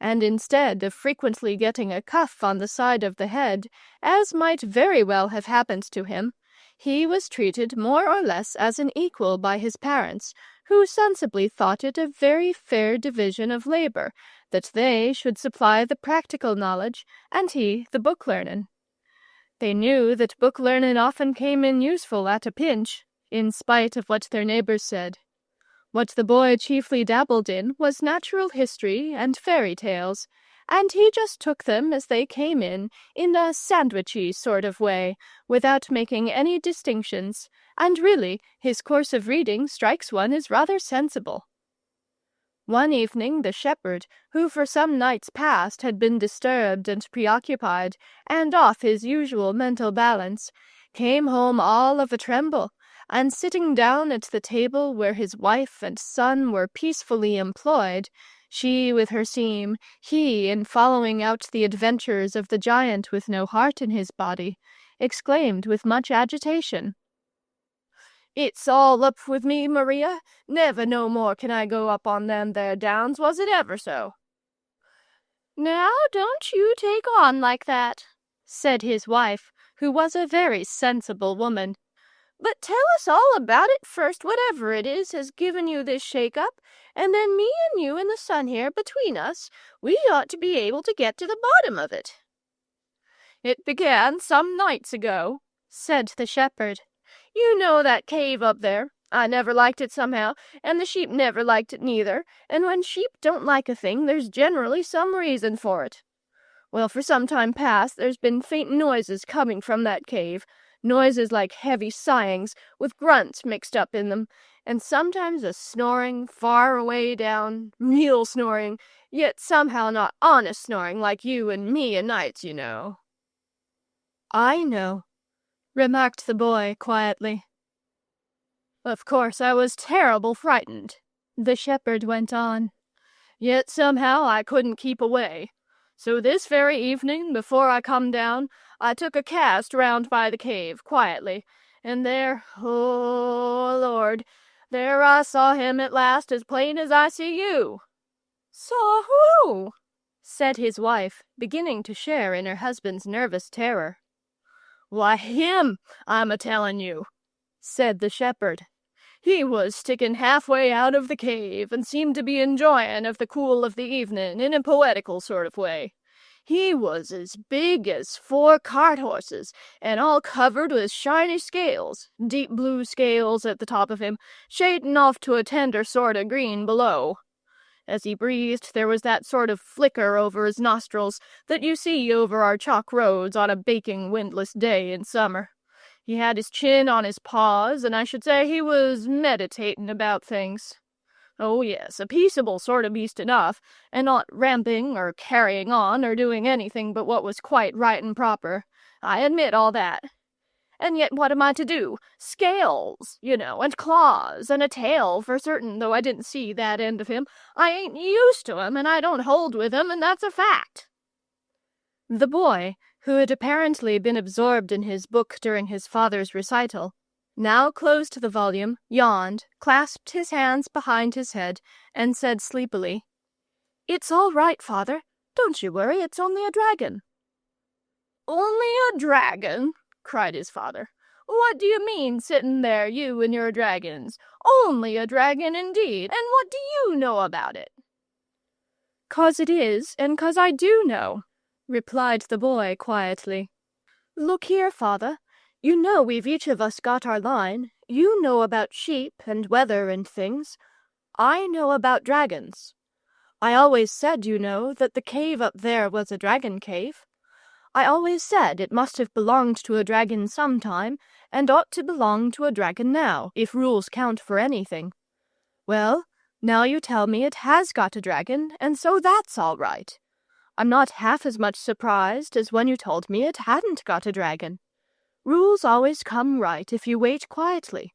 and instead of frequently getting a cuff on the side of the head, as might very well have happened to him, he was treated more or less as an equal by his parents, who sensibly thought it a very fair division of labor, that they should supply the practical knowledge, and he the book-learning. They knew that book-learning often came in useful at a pinch, in spite of what their neighbors said. What the boy chiefly dabbled in was natural history and fairy tales, and he just took them as they came in a sandwichy sort of way, without making any distinctions, and really his course of reading strikes one as rather sensible. One evening the shepherd, who for some nights past had been disturbed and preoccupied, and off his usual mental balance, came home all of a tremble, and sitting down at the table where his wife and son were peacefully employed, she with her seam, he in following out the adventures of the giant with no heart in his body, exclaimed with much agitation, "It's all up with me, Maria. Never no more can I go up on them there downs, was it ever so?" "Now don't you take on like that," said his wife, who was a very sensible woman. "But tell us all about it first, whatever it is has given you this shake-up, and then me and you and the son here between us, we ought to be able to get to the bottom of it." "It began some nights ago," said the shepherd. "You know that cave up there. I never liked it somehow, and the sheep never liked it neither, and when sheep don't like a thing there's generally some reason for it. Well, for some time past there's been faint noises coming from that cave, noises like heavy sighings, with grunts mixed up in them, and sometimes a snoring far away down, real snoring, yet somehow not honest snoring like you and me nights, you know." "I know," remarked the boy quietly. "Of course I was terrible frightened," the shepherd went on. "Yet somehow I couldn't keep away. So this very evening, before I come down, I took a cast round by the cave, quietly, and there, oh Lord, there I saw him at last as plain as I see you." "Saw who?" said his wife, beginning to share in her husband's nervous terror. "Why, him, I'm a-telling you," said the shepherd. "He was sticking halfway out of the cave, and seemed to be enjoying of the cool of the evening in a poetical sort of way. He was as big as 4 cart-horses, and all covered with shiny scales, deep blue scales at the top of him, shading off to a tender sort of green below. As he breathed, there was that sort of flicker over his nostrils that you see over our chalk roads on a baking windless day in summer. He had his chin on his paws, and I should say he was meditating about things. Oh yes, a peaceable sort of beast enough, and not ramping or carrying on or doing anything but what was quite right and proper. I admit all that. And yet what am I to do? Scales, you know, and claws, and a tail for certain, though I didn't see that end of him. I ain't used to him, and I don't hold with him, and that's a fact." The boy, who had apparently been absorbed in his book during his father's recital, now closed the volume, yawned, clasped his hands behind his head, and said sleepily, "It's all right, father. Don't you worry, it's only a dragon." "Only a dragon?" cried his father. "What do you mean, sitting there, you and your dragons? Only a dragon, indeed, and what do you know about it?" "'Cause it is, and 'cause I do know," replied the boy quietly. "Look here, father. You know we've each of us got our line. You know about sheep and weather and things. I know about dragons. I always said, you know, that the cave up there was a dragon cave. I always said it must have belonged to a dragon sometime, and ought to belong to a dragon now, if rules count for anything. Well, now you tell me it has got a dragon, and so that's all right. I'm not half as much surprised as when you told me it hadn't got a dragon. Rules always come right if you wait quietly.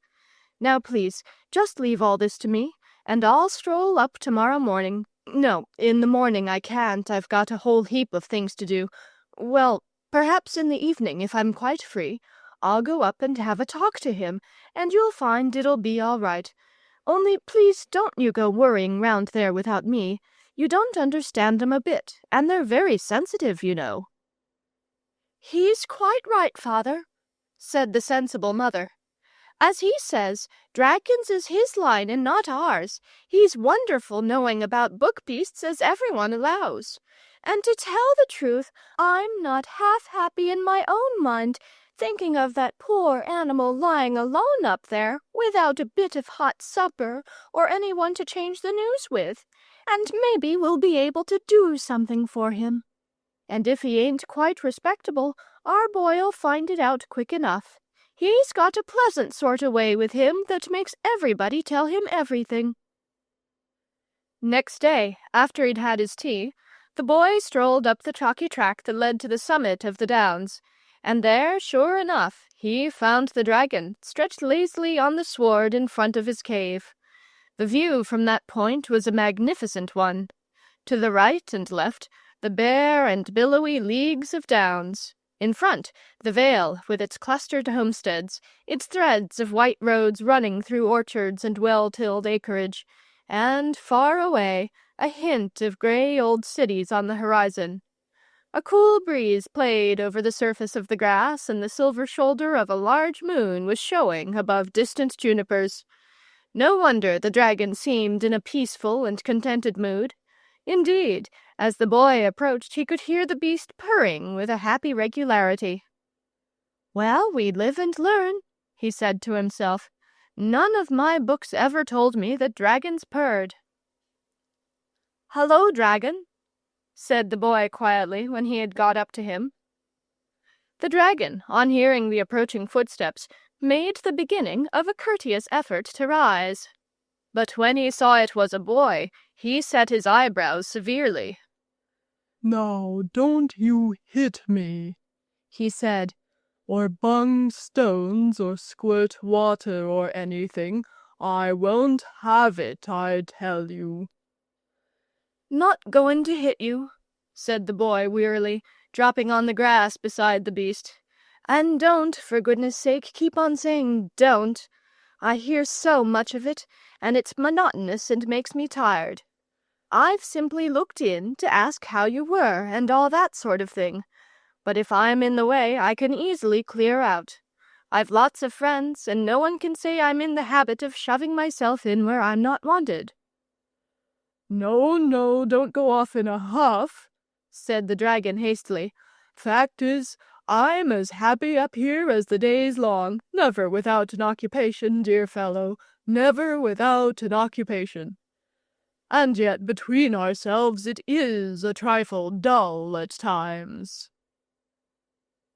Now please, just leave all this to me, and I'll stroll up tomorrow morning. No, in the morning I can't. I've got a whole heap of things to do. Well, perhaps in the evening, if I'm quite free, I'll go up and have a talk to him, and you'll find it'll be all right. Only please don't you go worrying round there without me. You don't understand them a bit, and they're very sensitive, you know." "He's quite right, father," said the sensible mother. "As he says, dragons is his line and not ours. He's wonderful knowing about book beasts, as everyone allows. And to tell the truth, I'm not half happy in my own mind, thinking of that poor animal lying alone up there, without a bit of hot supper, or anyone to change the news with. And maybe we'll be able to do something for him. And if he ain't quite respectable, our boy'll find it out quick enough. He's got a pleasant sort of way with him that makes everybody tell him everything." Next day, after he'd had his tea, the boy strolled up the chalky track that led to the summit of the downs, and there, sure enough, he found the dragon, stretched lazily on the sward in front of his cave. The view from that point was a magnificent one. To the right and left, the bare and billowy leagues of downs. In front, the vale, with its clustered homesteads, its threads of white roads running through orchards and well-tilled acreage, and, far away, a hint of grey old cities on the horizon. A cool breeze played over the surface of the grass, and the silver shoulder of a large moon was showing above distant junipers. No wonder the dragon seemed in a peaceful and contented mood. Indeed, as the boy approached, he could hear the beast purring with a happy regularity. "Well, we live and learn," he said to himself. "None of my books ever told me that dragons purred." "Hello, dragon," said the boy quietly when he had got up to him. The dragon, on hearing the approaching footsteps, made the beginning of a courteous effort to rise. But when he saw it was a boy, he set his eyebrows severely. "Now, don't you hit me," he said, "or bung stones or squirt water or anything. I won't have it, I tell you." "Not going to hit you," said the boy wearily, dropping on the grass beside the beast. "And don't, for goodness' sake, keep on saying 'don't.' I hear so much of it, and it's monotonous and makes me tired. I've simply looked in to ask how you were and all that sort of thing. But if I'm in the way, I can easily clear out. I've lots of friends, and no one can say I'm in the habit of shoving myself in where I'm not wanted." No, don't go off in a huff," said the dragon hastily. "Fact is, I'm as happy up here as the day's long, never without an occupation, dear fellow, never without an occupation. And yet, between ourselves, it is a trifle dull at times."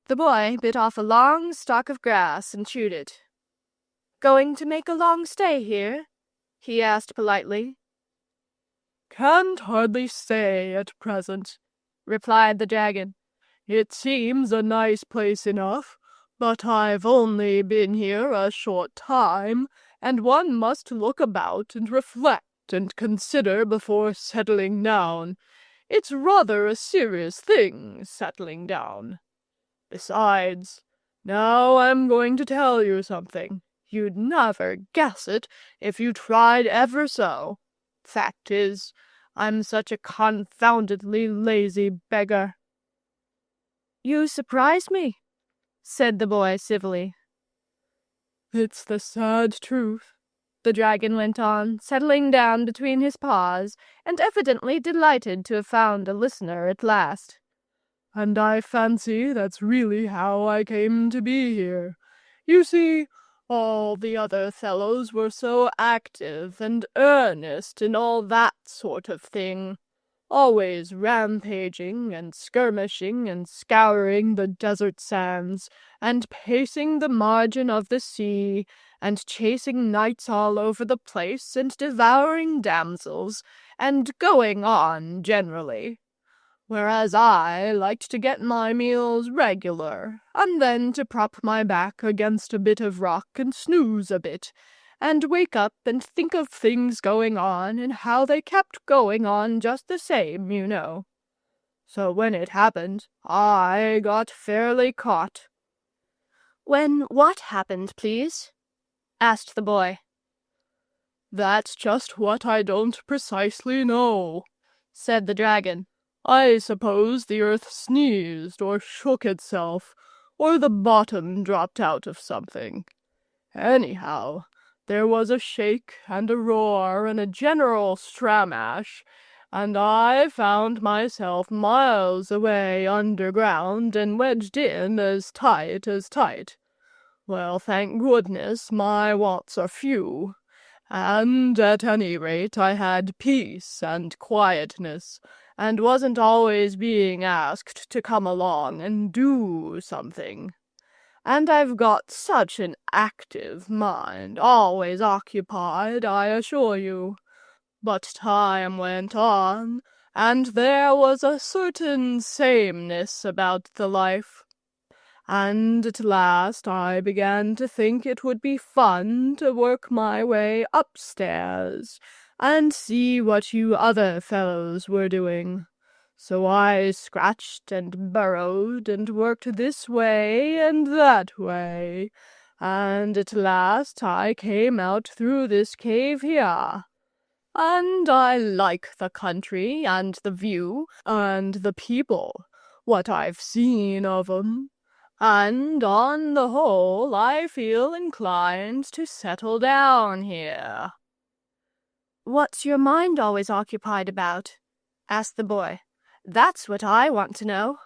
The boy bit off a long stalk of grass and chewed it. "Going to make a long stay here?" he asked politely. "Can't hardly say at present," replied the dragon. "It seems a nice place enough, but I've only been here a short time, and one must look about and reflect and consider before settling down. It's rather a serious thing, settling down. Besides, now I'm going to tell you something. You'd never guess it if you tried ever so. Fact is, I'm such a confoundedly lazy beggar." "You surprise me," said the boy civilly. "It's the sad truth," the dragon went on, settling down between his paws, and evidently delighted to have found a listener at last. "And I fancy that's really how I came to be here. You see, all the other fellows were so active and earnest and all that sort of thing. Always rampaging and skirmishing and scouring the desert sands and pacing the margin of the sea and chasing knights all over the place and devouring damsels and going on generally. Whereas I liked to get my meals regular, and then to prop my back against a bit of rock and snooze a bit, and wake up and think of things going on and how they kept going on just the same, you know. So when it happened, I got fairly caught." "When what happened, please?" asked the boy. "That's just what I don't precisely know," said the dragon. "I suppose the earth sneezed or shook itself, or the bottom dropped out of something. Anyhow, there was a shake and a roar and a general stramash, and I found myself miles away underground and wedged in as tight as tight. Well, thank goodness, my wants are few. And at any rate I had peace and quietness, and wasn't always being asked to come along and do something. And I've got such an active mind, always occupied, I assure you. But time went on, and there was a certain sameness about the life. And at last I began to think it would be fun to work my way upstairs and see what you other fellows were doing. So I scratched and burrowed and worked this way and that way, and at last I came out through this cave here. And I like the country and the view and the people, what I've seen of 'em. And on the whole, I feel inclined to settle down here." "What's your mind always occupied about?" asked the boy. "That's what I want to know."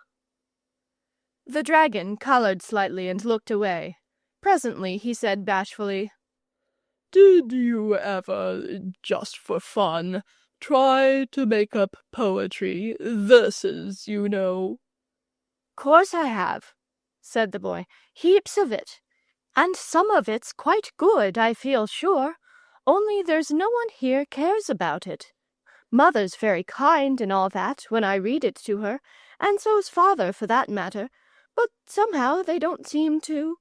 The dragon colored slightly and looked away. Presently he said bashfully, "Did you ever, just for fun, try to make up poetry, verses, you know?" "Course I have," said the boy. "Heaps of it. And some of it's quite good, I feel sure. Only there's no one here cares about it. Mother's very kind and all that when I read it to her, and so's father for that matter, but somehow they don't seem to."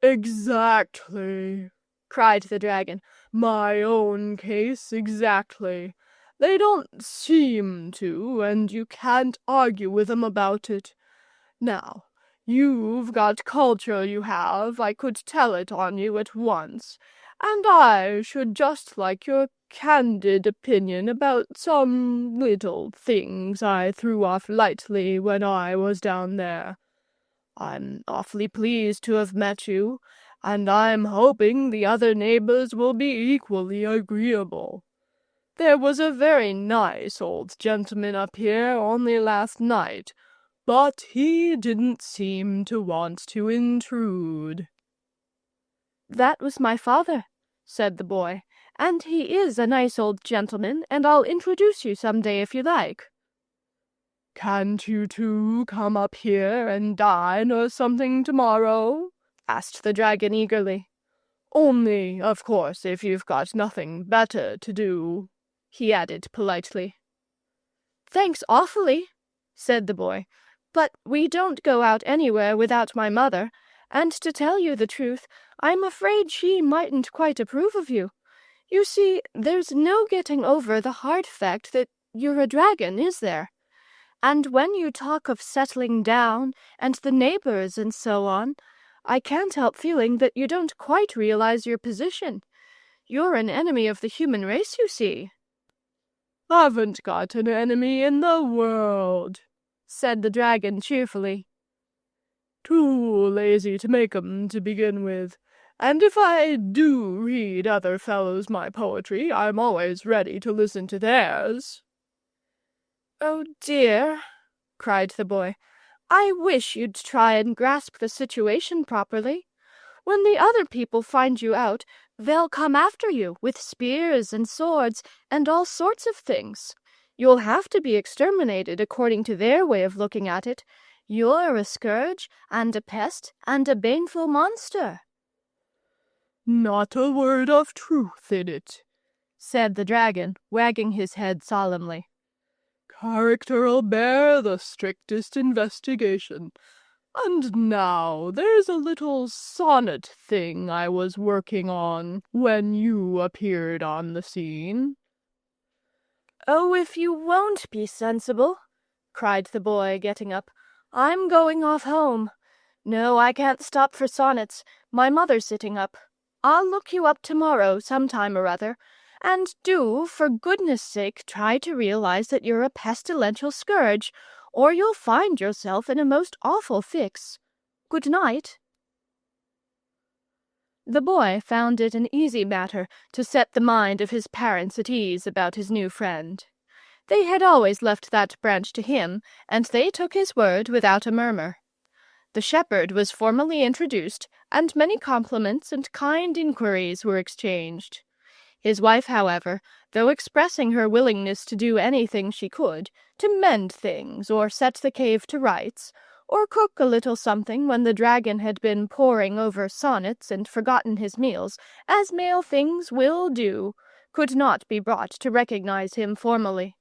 "Exactly," cried the dragon. "My own case exactly. They don't seem to, and you can't argue with 'em about it. Now, you've got culture, you have, I could tell it on you at once, and I should just like your candid opinion about some little things I threw off lightly when I was down there. I'm awfully pleased to have met you, and I'm hoping the other neighbors will be equally agreeable. There was a very nice old gentleman up here only last night, but he didn't seem to want to intrude." "That was my father," said the boy, "and he is a nice old gentleman, and I'll introduce you some day if you like." "Can't you two come up here and dine or something tomorrow?" asked the dragon eagerly. "Only, of course, if you've got nothing better to do," he added politely. "Thanks awfully," said the boy, "but we don't go out anywhere without my mother, and to tell you the truth, I'm afraid she mightn't quite approve of you. You see, there's no getting over the hard fact that you're a dragon, is there? And when you talk of settling down, and the neighbors and so on, I can't help feeling that you don't quite realize your position. You're an enemy of the human race, you see." "Haven't got an enemy in the world," said the dragon cheerfully. "Too lazy to make 'em to begin with. And if I do read other fellows my poetry, I'm always ready to listen to theirs." "Oh dear," cried the boy, "I wish you'd try and grasp the situation properly. When the other people find you out, they'll come after you with spears and swords and all sorts of things. You'll have to be exterminated according to their way of looking at it. You're a scourge and a pest and a baneful monster." "Not a word of truth in it," said the dragon, wagging his head solemnly. "Character'll bear the strictest investigation. And now there's a little sonnet thing I was working on when you appeared on the scene." "Oh, if you won't be sensible," cried the boy, getting up, "I'm going off home. No, I can't stop for sonnets. My mother's sitting up. I'll look you up tomorrow, sometime or other. And do, for goodness' sake, try to realize that you're a pestilential scourge, or you'll find yourself in a most awful fix. Good night." The boy found it an easy matter to set the mind of his parents at ease about his new friend. They had always left that branch to him, and they took his word without a murmur. The shepherd was formally introduced, and many compliments and kind inquiries were exchanged. His wife, however, though expressing her willingness to do anything she could, to mend things, or set the cave to rights, or cook a little something when the dragon had been poring over sonnets and forgotten his meals, as male things will do, could not be brought to recognize him formally.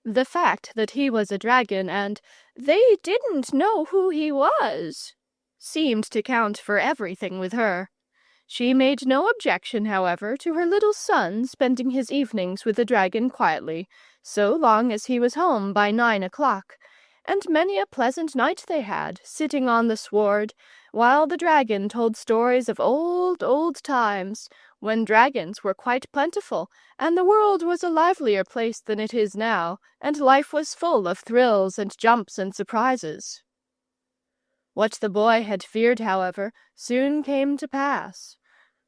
The fact that he was a dragon and they didn't know who he was seemed to count for everything with her. She made no objection, however, to her little son spending his evenings with the dragon quietly, so long as he was home by 9 o'clock, and many a pleasant night they had, sitting on the sward, while the dragon told stories of old, old times, when dragons were quite plentiful, and the world was a livelier place than it is now, and life was full of thrills and jumps and surprises. What the boy had feared, however, soon came to pass.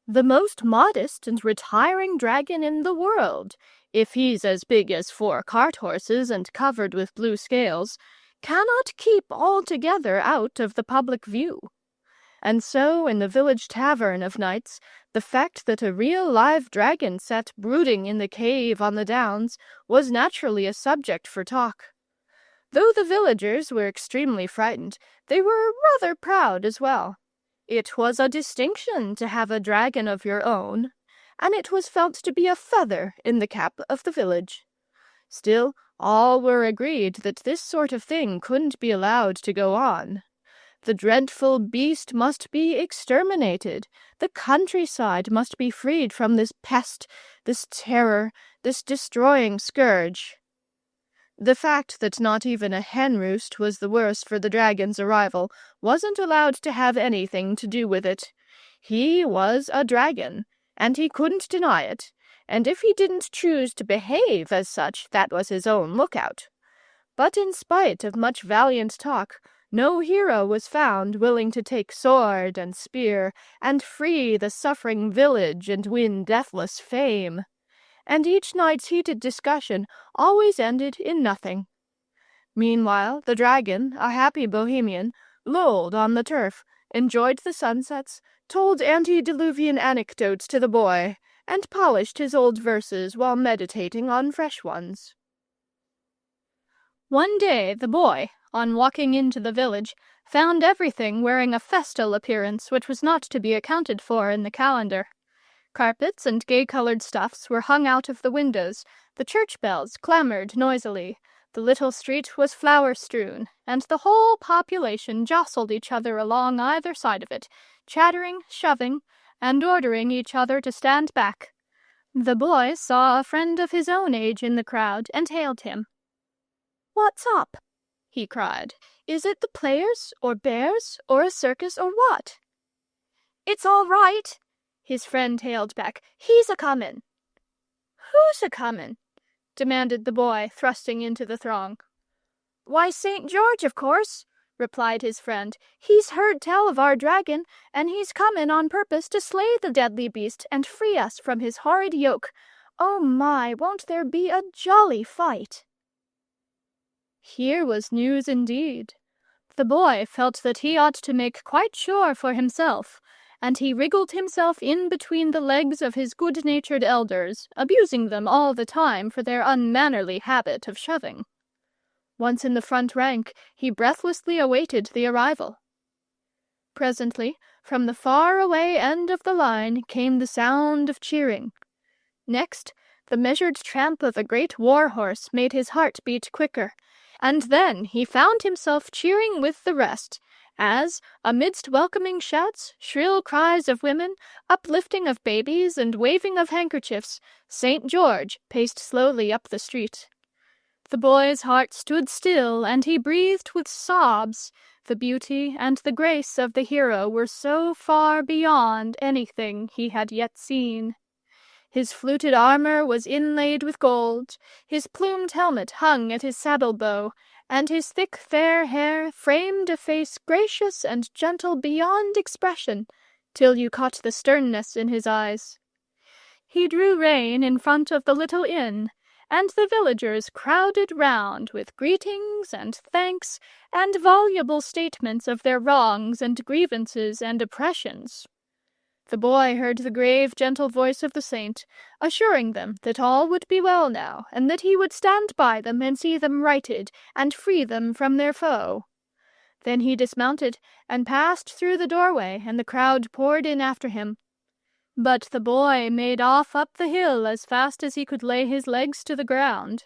The most modest and retiring dragon in the world, if he's as big as 4 cart-horses and covered with blue scales, cannot keep altogether out of the public view. And so, in the village tavern of nights, the fact that a real live dragon sat brooding in the cave on the downs was naturally a subject for talk. Though the villagers were extremely frightened, they were rather proud as well. It was a distinction to have a dragon of your own, and it was felt to be a feather in the cap of the village. Still, all were agreed that this sort of thing couldn't be allowed to go on. The dreadful beast must be exterminated. The countryside must be freed from this pest, this terror, this destroying scourge. The fact that not even a hen roost was the worse for the dragon's arrival wasn't allowed to have anything to do with it. He was a dragon, and he couldn't deny it, and if he didn't choose to behave as such, that was his own lookout. But in spite of much valiant talk, no hero was found willing to take sword and spear and free the suffering village and win deathless fame. And each night's heated discussion always ended in nothing. Meanwhile, the dragon, a happy bohemian, lolled on the turf, enjoyed the sunsets, told antediluvian anecdotes to the boy, and polished his old verses while meditating on fresh ones. One day the boy, on walking into the village, found everything wearing a festal appearance which was not to be accounted for in the calendar. Carpets and gay-colored stuffs were hung out of the windows, the church bells clamored noisily, the little street was flower-strewn, and the whole population jostled each other along either side of it, chattering, shoving, and ordering each other to stand back. The boy saw a friend of his own age in the crowd and hailed him. "What's up?" he cried. "Is it the players, or bears, or a circus, or what?" "It's all right," his friend hailed back. "He's a-comin'." "Who's a-comin'?" demanded the boy, thrusting into the throng. "Why, St. George, of course," replied his friend. "He's heard tell of our dragon, and he's comin' on purpose to slay the deadly beast and free us from his horrid yoke. Oh my, won't there be a jolly fight!" Here was news indeed. The boy felt that he ought to make quite sure for himself, and he wriggled himself in between the legs of his good-natured elders, abusing them all the time for their unmannerly habit of shoving. Once in the front rank, he breathlessly awaited the arrival. Presently, from the far-away end of the line came the sound of cheering. Next, the measured tramp of a great war-horse made his heart beat quicker, and then he found himself cheering with the rest, as, amidst welcoming shouts, shrill cries of women, uplifting of babies, and waving of handkerchiefs, St. George paced slowly up the street. The boy's heart stood still, and he breathed with sobs. The beauty and the grace of the hero were so far beyond anything he had yet seen. His fluted armor was inlaid with gold, his plumed helmet hung at his saddle-bow, and his thick fair hair framed a face gracious and gentle beyond expression, till you caught the sternness in his eyes. He drew rein in front of the little inn, and the villagers crowded round with greetings and thanks and voluble statements of their wrongs and grievances and oppressions. The boy heard the grave, gentle voice of the saint, assuring them that all would be well now, and that he would stand by them and see them righted, and free them from their foe. Then he dismounted, and passed through the doorway, and the crowd poured in after him. But the boy made off up the hill as fast as he could lay his legs to the ground.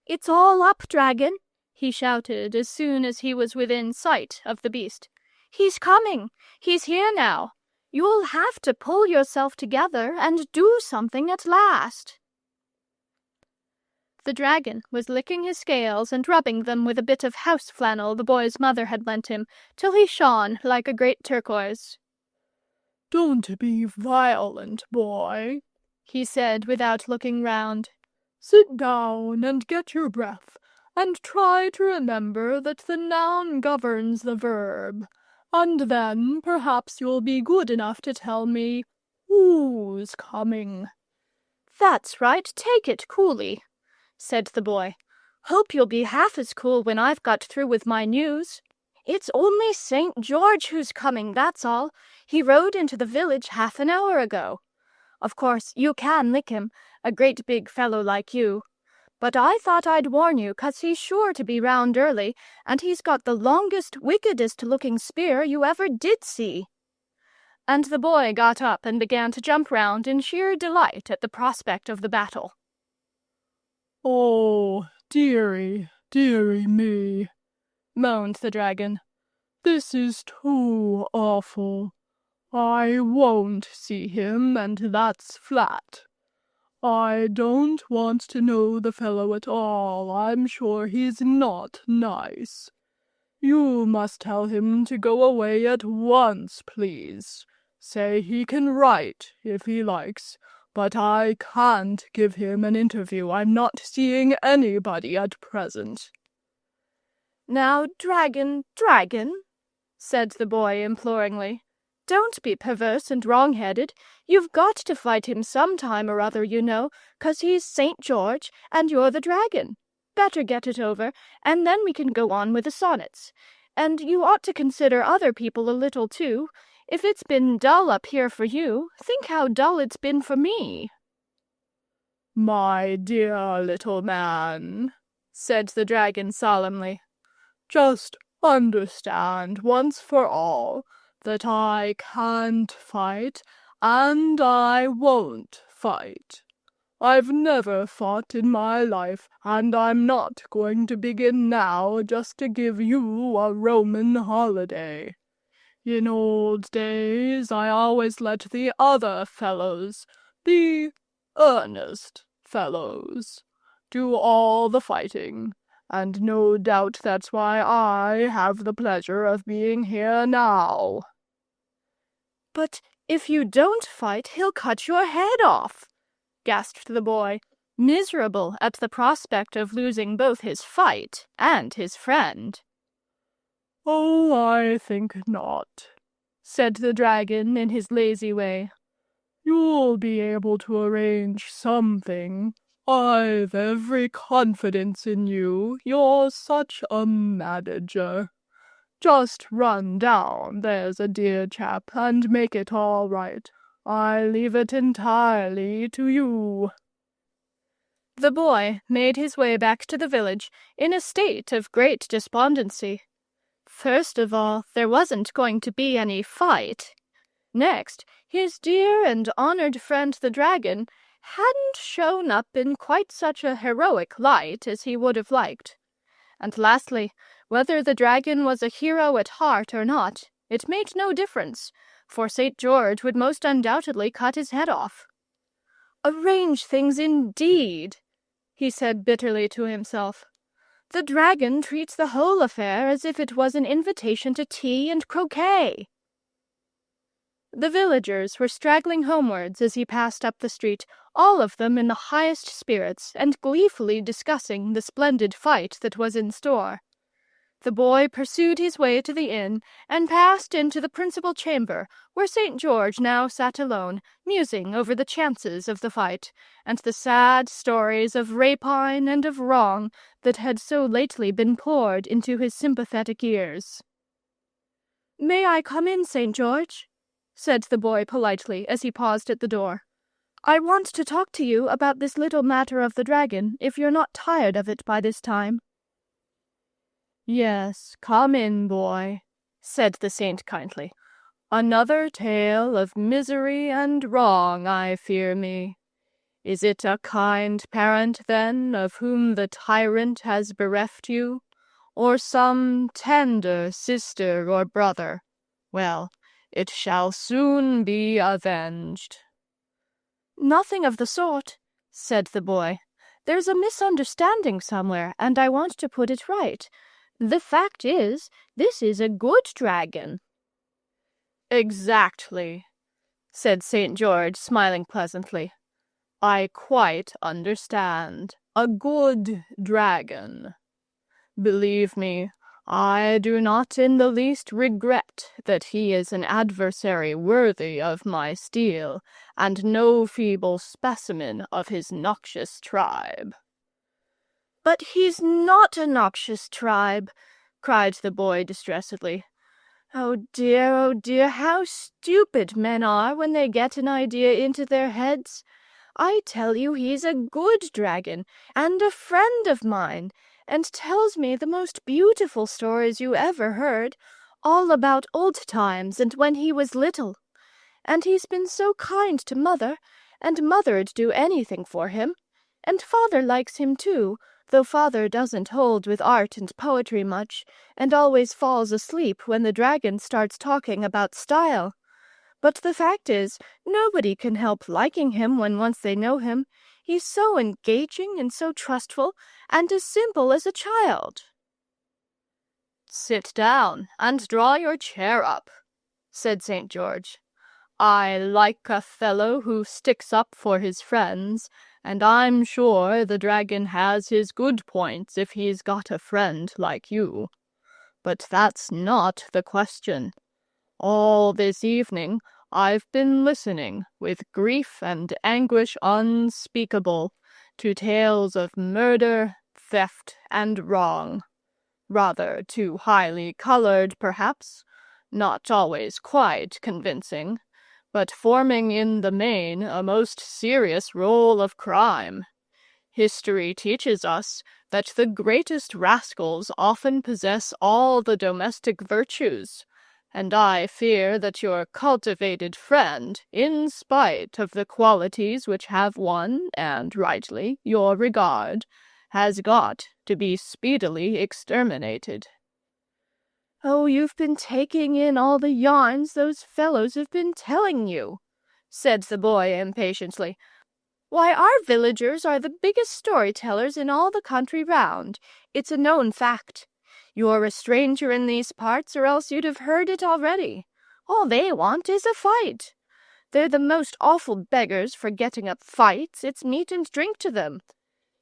"It's all up, dragon," he shouted as soon as he was within sight of the beast. "He's coming! He's here now! You'll have to pull yourself together and do something at last." The dragon was licking his scales and rubbing them with a bit of house flannel the boy's mother had lent him, till he shone like a great turquoise. "Don't be violent, boy," he said without looking round. "Sit down and get your breath, and try to remember that the noun governs the verb. And then perhaps you'll be good enough to tell me who's coming." "That's right, take it coolly," said the boy. "Hope you'll be half as cool when I've got through with my news. It's only St. George who's coming, that's all. He rode into the village half an hour ago. Of course, you can lick him, a great big fellow like you. But I thought I'd warn you, 'cause he's sure to be round early, and he's got the longest, wickedest-looking spear you ever did see." And the boy got up and began to jump round in sheer delight at the prospect of the battle. "Oh, dearie, dearie me," moaned the dragon. "This is too awful. I won't see him, and that's flat. I don't want to know the fellow at all. I'm sure he's not nice. You must tell him to go away at once, please. Say he can write if he likes, but I can't give him an interview. I'm not seeing anybody at present." "Now, dragon, said the boy imploringly. "Don't be perverse and wrong-headed. You've got to fight him some time or other, you know, 'cause he's St. George, and you're the dragon. Better get it over, and then we can go on with the sonnets. And you ought to consider other people a little, too. If it's been dull up here for you, think how dull it's been for me." "My dear little man," said the dragon solemnly, "just understand once for all that I can't fight, and I won't fight. I've never fought in my life, and I'm not going to begin now just to give you a Roman holiday. In old days I always let the other fellows, the earnest fellows, do all the fighting, and no doubt that's why I have the pleasure of being here now." "But if you don't fight, he'll cut your head off," gasped the boy, miserable at the prospect of losing both his fight and his friend. "Oh, I think not," said the dragon in his lazy way. "You'll be able to arrange something. I've every confidence in you. You're such a manager. Just run down, there's a dear chap, and make it all right. I leave it entirely to you." The boy made his way back to the village in a state of great despondency. First of all, there wasn't going to be any fight. Next, his dear and honored friend the dragon hadn't shown up in quite such a heroic light as he would have liked. And lastly, Whether the dragon was a hero at heart or not, it made no difference, for St. George would most undoubtedly cut his head off. Arrange things indeed, he said bitterly to himself. The dragon treats the whole affair as if it was an invitation to tea and croquet. The villagers were straggling homewards as he passed up the street, all of them in the highest spirits and gleefully discussing the splendid fight that was in store. The boy pursued his way to the inn and passed into the principal chamber, where St. George now sat alone, musing over the chances of the fight, and the sad stories of rapine and of wrong that had so lately been poured into his sympathetic ears. "May I come in, St. George?" said the boy politely as he paused at the door. "I want to talk to you about this little matter of the dragon, if you're not tired of it by this time." "Yes, come in, boy," said the saint kindly. "Another tale of misery and wrong, I fear me. Is it a kind parent, then, of whom the tyrant has bereft you? Or some tender sister or brother? Well, it shall soon be avenged." "Nothing of the sort," said the boy. "There's a misunderstanding somewhere, and I want to put it right. The fact is, this is a good dragon." "Exactly," said St. George, smiling pleasantly. "I quite understand. A good dragon. Believe me, I do not in the least regret that he is an adversary worthy of my steel, and no feeble specimen of his noxious tribe." "But he's not a noxious tribe," cried the boy distressedly. Oh dear, how stupid men are when they get an idea into their heads. I tell you he's a good dragon, and a friend of mine, and tells me the most beautiful stories you ever heard, all about old times and when he was little. And he's been so kind to Mother, and Mother'd do anything for him. And Father likes him too, though Father doesn't hold with art and poetry much, and always falls asleep when the dragon starts talking about style. But the fact is, nobody can help liking him when once they know him. He's so engaging and so trustful, and as simple as a child." "Sit down and draw your chair up," said St. George. "I like a fellow who sticks up for his friends, and I'm sure the dragon has his good points if he's got a friend like you. But that's not the question. All this evening I've been listening, with grief and anguish unspeakable, to tales of murder, theft, and wrong. Rather too highly colored, perhaps, not always quite convincing, but forming in the main a most serious role of crime. History teaches us that the greatest rascals often possess all the domestic virtues, and I fear that your cultivated friend, in spite of the qualities which have won, and rightly, your regard, has got to be speedily exterminated." "Oh, you've been taking in all the yarns those fellows have been telling you," said the boy impatiently. "Why, our villagers are the biggest storytellers in all the country round. It's a known fact. You're a stranger in these parts, or else you'd have heard it already. All they want is a fight. They're the most awful beggars for getting up fights. It's meat and drink to them.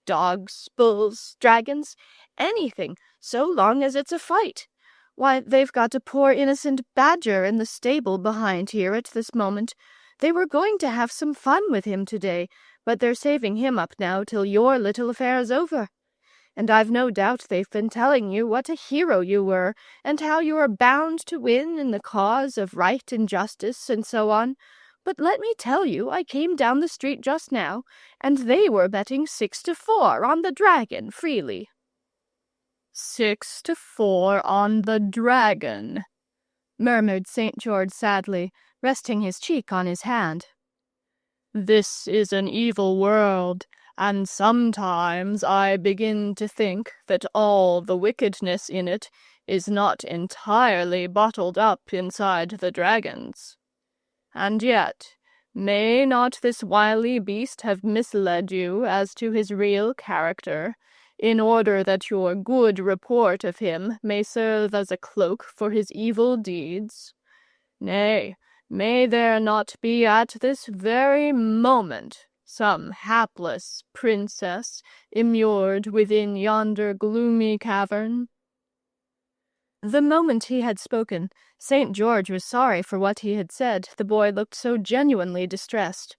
Dogs, bulls, dragons, anything, so long as it's a fight. Why, they've got a poor innocent badger in the stable behind here at this moment. They were going to have some fun with him today, but they're saving him up now till your little affair's over. And I've no doubt they've been telling you what a hero you were, and how you are bound to win in the cause of right and justice, and so on. But let me tell you, I came down the street just now, and they were betting 6-4 on the dragon freely." 6-4 on the dragon," murmured St. George sadly, resting his cheek on his hand. "This is an evil world, and sometimes I begin to think that all the wickedness in it is not entirely bottled up inside the dragons. And yet, may not this wily beast have misled you as to his real character, in order that your good report of him may serve as a cloak for his evil deeds? Nay, may there not be at this very moment some hapless princess immured within yonder gloomy cavern? The moment he had spoken, St. George was sorry for what he had said. The boy looked so genuinely distressed.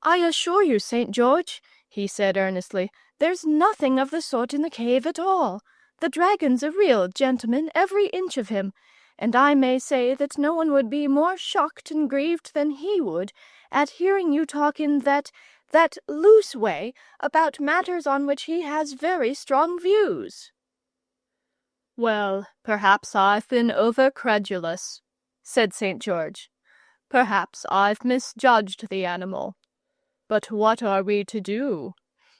"I assure you, St. George," he said earnestly, "there's nothing of the sort in the cave at all. The dragon's a real gentleman, every inch of him, and I may say that no one would be more shocked and grieved than he would at hearing you talk in that loose way about matters on which he has very strong views." "Well, perhaps I've been over-credulous," said St. George. "Perhaps I've misjudged the animal. But what are we to do?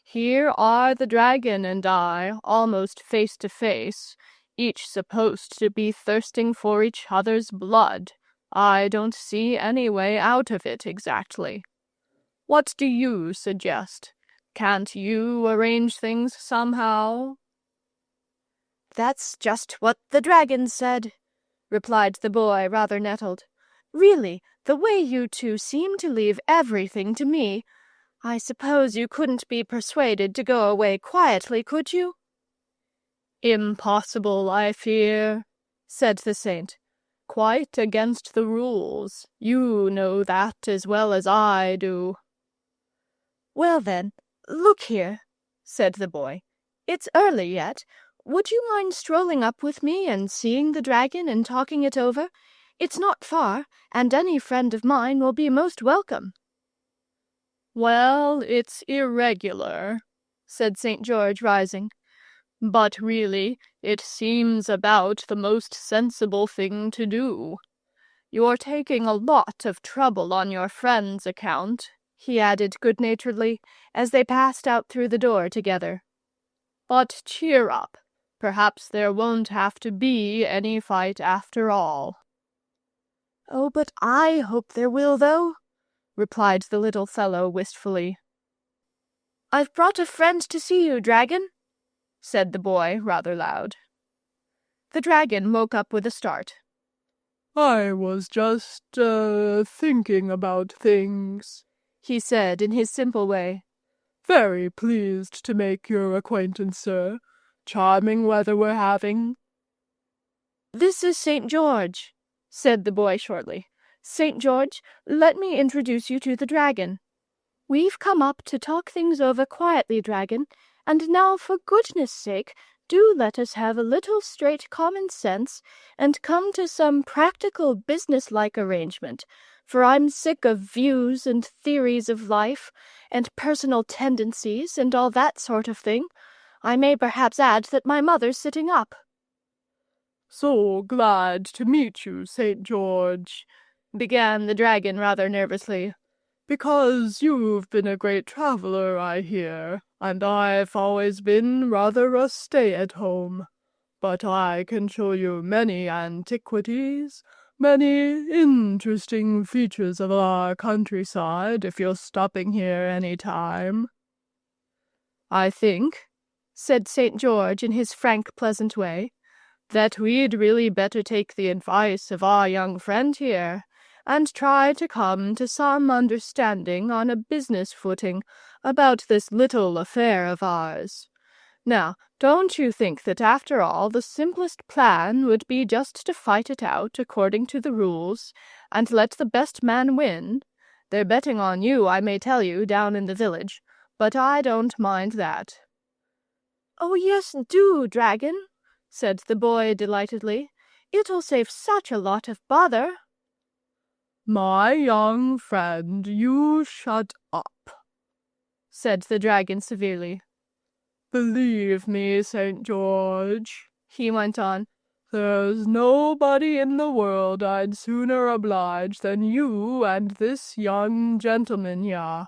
Here are the dragon and I, almost face to face, each supposed to be thirsting for each other's blood. I don't see any way out of it exactly. What do you suggest? Can't you arrange things somehow?" "That's just what the dragon said," replied the boy, rather nettled. "Really, the way you two seem to leave everything to me, I suppose you couldn't be persuaded to go away quietly, could you?" "Impossible, I fear," said the saint. "Quite against the rules. You know that as well as I do." "Well then, look here," said the boy. "It's early yet. Would you mind strolling up with me and seeing the dragon and talking it over? It's not far, and any friend of mine will be most welcome." "Well, it's irregular," said St. George, rising. "But really, it seems about the most sensible thing to do. You're taking a lot of trouble on your friend's account," he added good-naturedly, as they passed out through the door together. "But cheer up. Perhaps there won't have to be any fight after all." "Oh, but I hope there will, though," replied the little fellow wistfully. "I've brought a friend to see you, dragon," said the boy rather loud. The dragon woke up with a start. "I was just, thinking about things," he said in his simple way. "Very pleased to make your acquaintance, sir. Charming weather we're having." "This is St. George," said the boy shortly. "St. George, let me introduce you to the dragon. We've come up to talk things over quietly, dragon, and now for goodness' sake, do let us have a little straight common sense and come to some practical business-like arrangement, for I'm sick of views and theories of life, and personal tendencies, and all that sort of thing. I may perhaps add that my mother's sitting up." "So glad to meet you, St. George," began the dragon rather nervously, "because you've been a great traveler, I hear, and I've always been rather a stay-at-home. But I can show you many antiquities, many interesting features of our countryside, if you're stopping here any time." "I think," said St. George in his frank, pleasant way, "that we'd really better take the advice of our young friend here, and try to come to some understanding on a business footing about this little affair of ours. Now, don't you think that after all the simplest plan would be just to fight it out according to the rules, and let the best man win? They're betting on you, I may tell you, down in the village, but I don't mind that." "Oh, yes, do, dragon," said the boy delightedly. "It'll save such a lot of bother." "My young friend, you shut up," said the dragon severely. "Believe me, St. George," he went on, "there's nobody in the world I'd sooner oblige than you and this young gentleman here.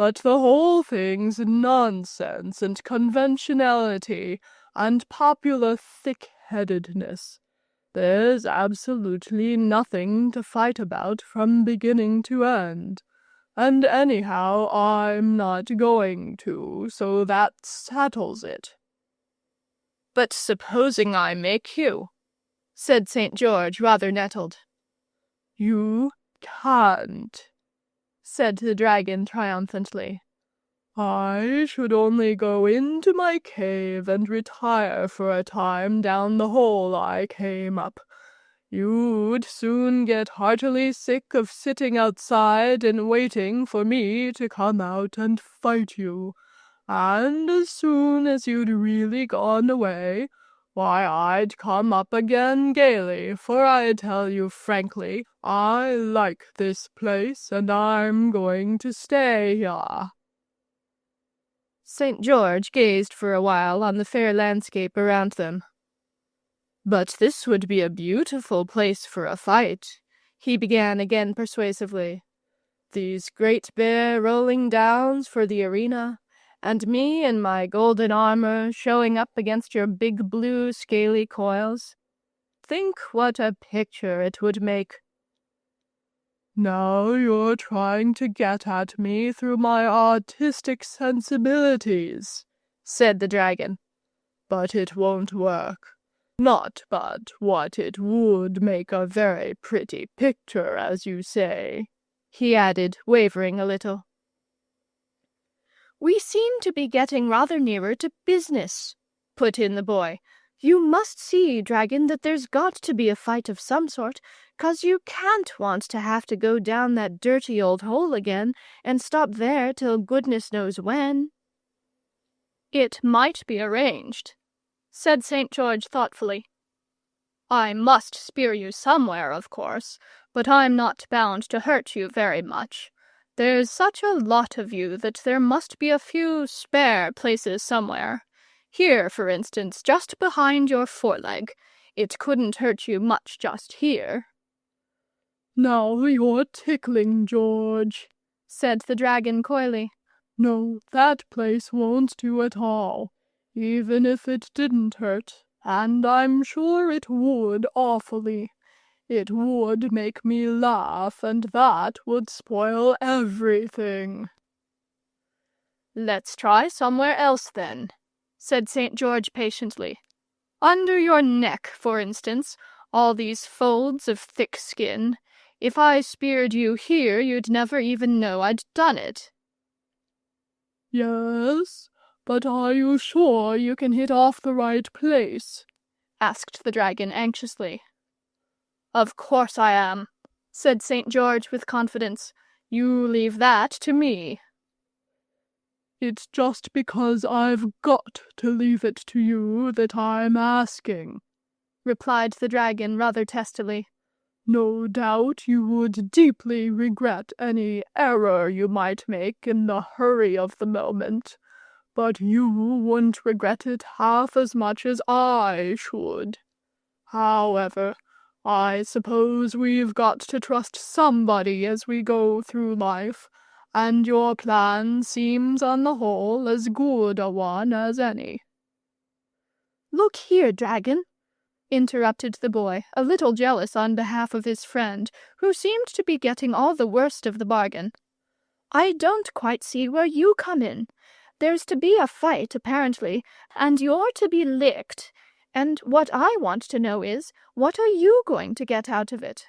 but the whole thing's nonsense and conventionality and popular thick-headedness. There's absolutely nothing to fight about from beginning to end. And anyhow, I'm not going to, so that settles it." "But supposing I make you?" said St. George, rather nettled. "You can't," said the dragon triumphantly. "I should only go into my cave and retire for a time down the hole I came up. You'd soon get heartily sick of sitting outside and waiting for me to come out and fight you. And as soon as you'd really gone away, why, I'd come up again gaily, for I tell you frankly, I like this place, and I'm going to stay here." St. George gazed for a while on the fair landscape around them. "But this would be a beautiful place for a fight," he began again persuasively. "These great bare rolling downs for the arena, and me in my golden armor showing up against your big blue scaly coils. Think what a picture it would make." "Now you're trying to get at me through my artistic sensibilities," said the dragon. "But it won't work. Not but what it would make a very pretty picture, as you say," he added, wavering a little. "We seem to be getting rather nearer to business," put in the boy. "You must see, dragon, that there's got to be a fight of some sort, 'cause you can't want to have to go down that dirty old hole again and stop there till goodness knows when." "It might be arranged," said St. George thoughtfully. "I must spear you somewhere, of course, but I'm not bound to hurt you very much. There's such a lot of you that there must be a few spare places somewhere. Here, for instance, just behind your foreleg. It couldn't hurt you much just here." "Now you're tickling, George," said the dragon coyly. "No, that place won't do at all, even if it didn't hurt, and I'm sure it would awfully. It would make me laugh, and that would spoil everything." "Let's try somewhere else, then," said St. George patiently. "Under your neck, for instance, all these folds of thick skin. If I speared you here, you'd never even know I'd done it." "Yes, but are you sure you can hit off the right place?" asked the dragon anxiously. "Of course I am," said St. George with confidence. "You leave that to me." "It's just because I've got to leave it to you that I'm asking," replied the dragon rather testily. "No doubt you would deeply regret any error you might make in the hurry of the moment, but you wouldn't regret it half as much as I should. However, I suppose we've got to trust somebody as we go through life, and your plan seems on the whole as good a one as any." "Look here, dragon," interrupted the boy, a little jealous on behalf of his friend, who seemed to be getting all the worst of the bargain. "I don't quite see where you come in. There's to be a fight, apparently, and you're to be licked. And what I want to know is, what are you going to get out of it?"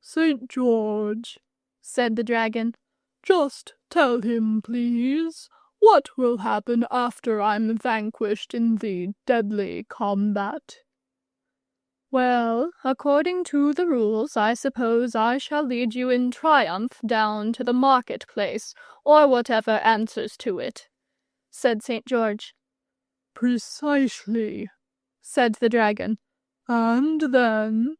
"St. George," said the dragon, "just tell him, please, what will happen after I'm vanquished in the deadly combat." "Well, according to the rules, I suppose I shall lead you in triumph down to the marketplace, or whatever answers to it," said St. George. "Precisely," said the dragon. "And then—"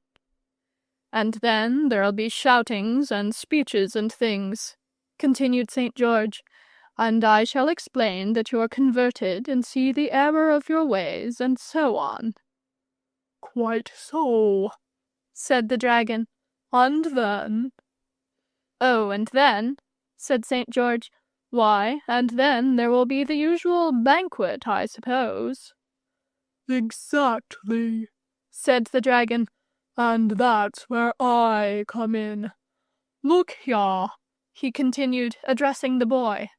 "And then there'll be shoutings and speeches and things," continued St. George, "and I shall explain that you're converted and see the error of your ways, and so on." "Quite so," said the dragon. "And then—" "Oh, and then," said St. George, Why, and then there will be the usual banquet, I suppose." "Exactly," said the dragon, "and that's where I come in. Look here," he continued, addressing the boy.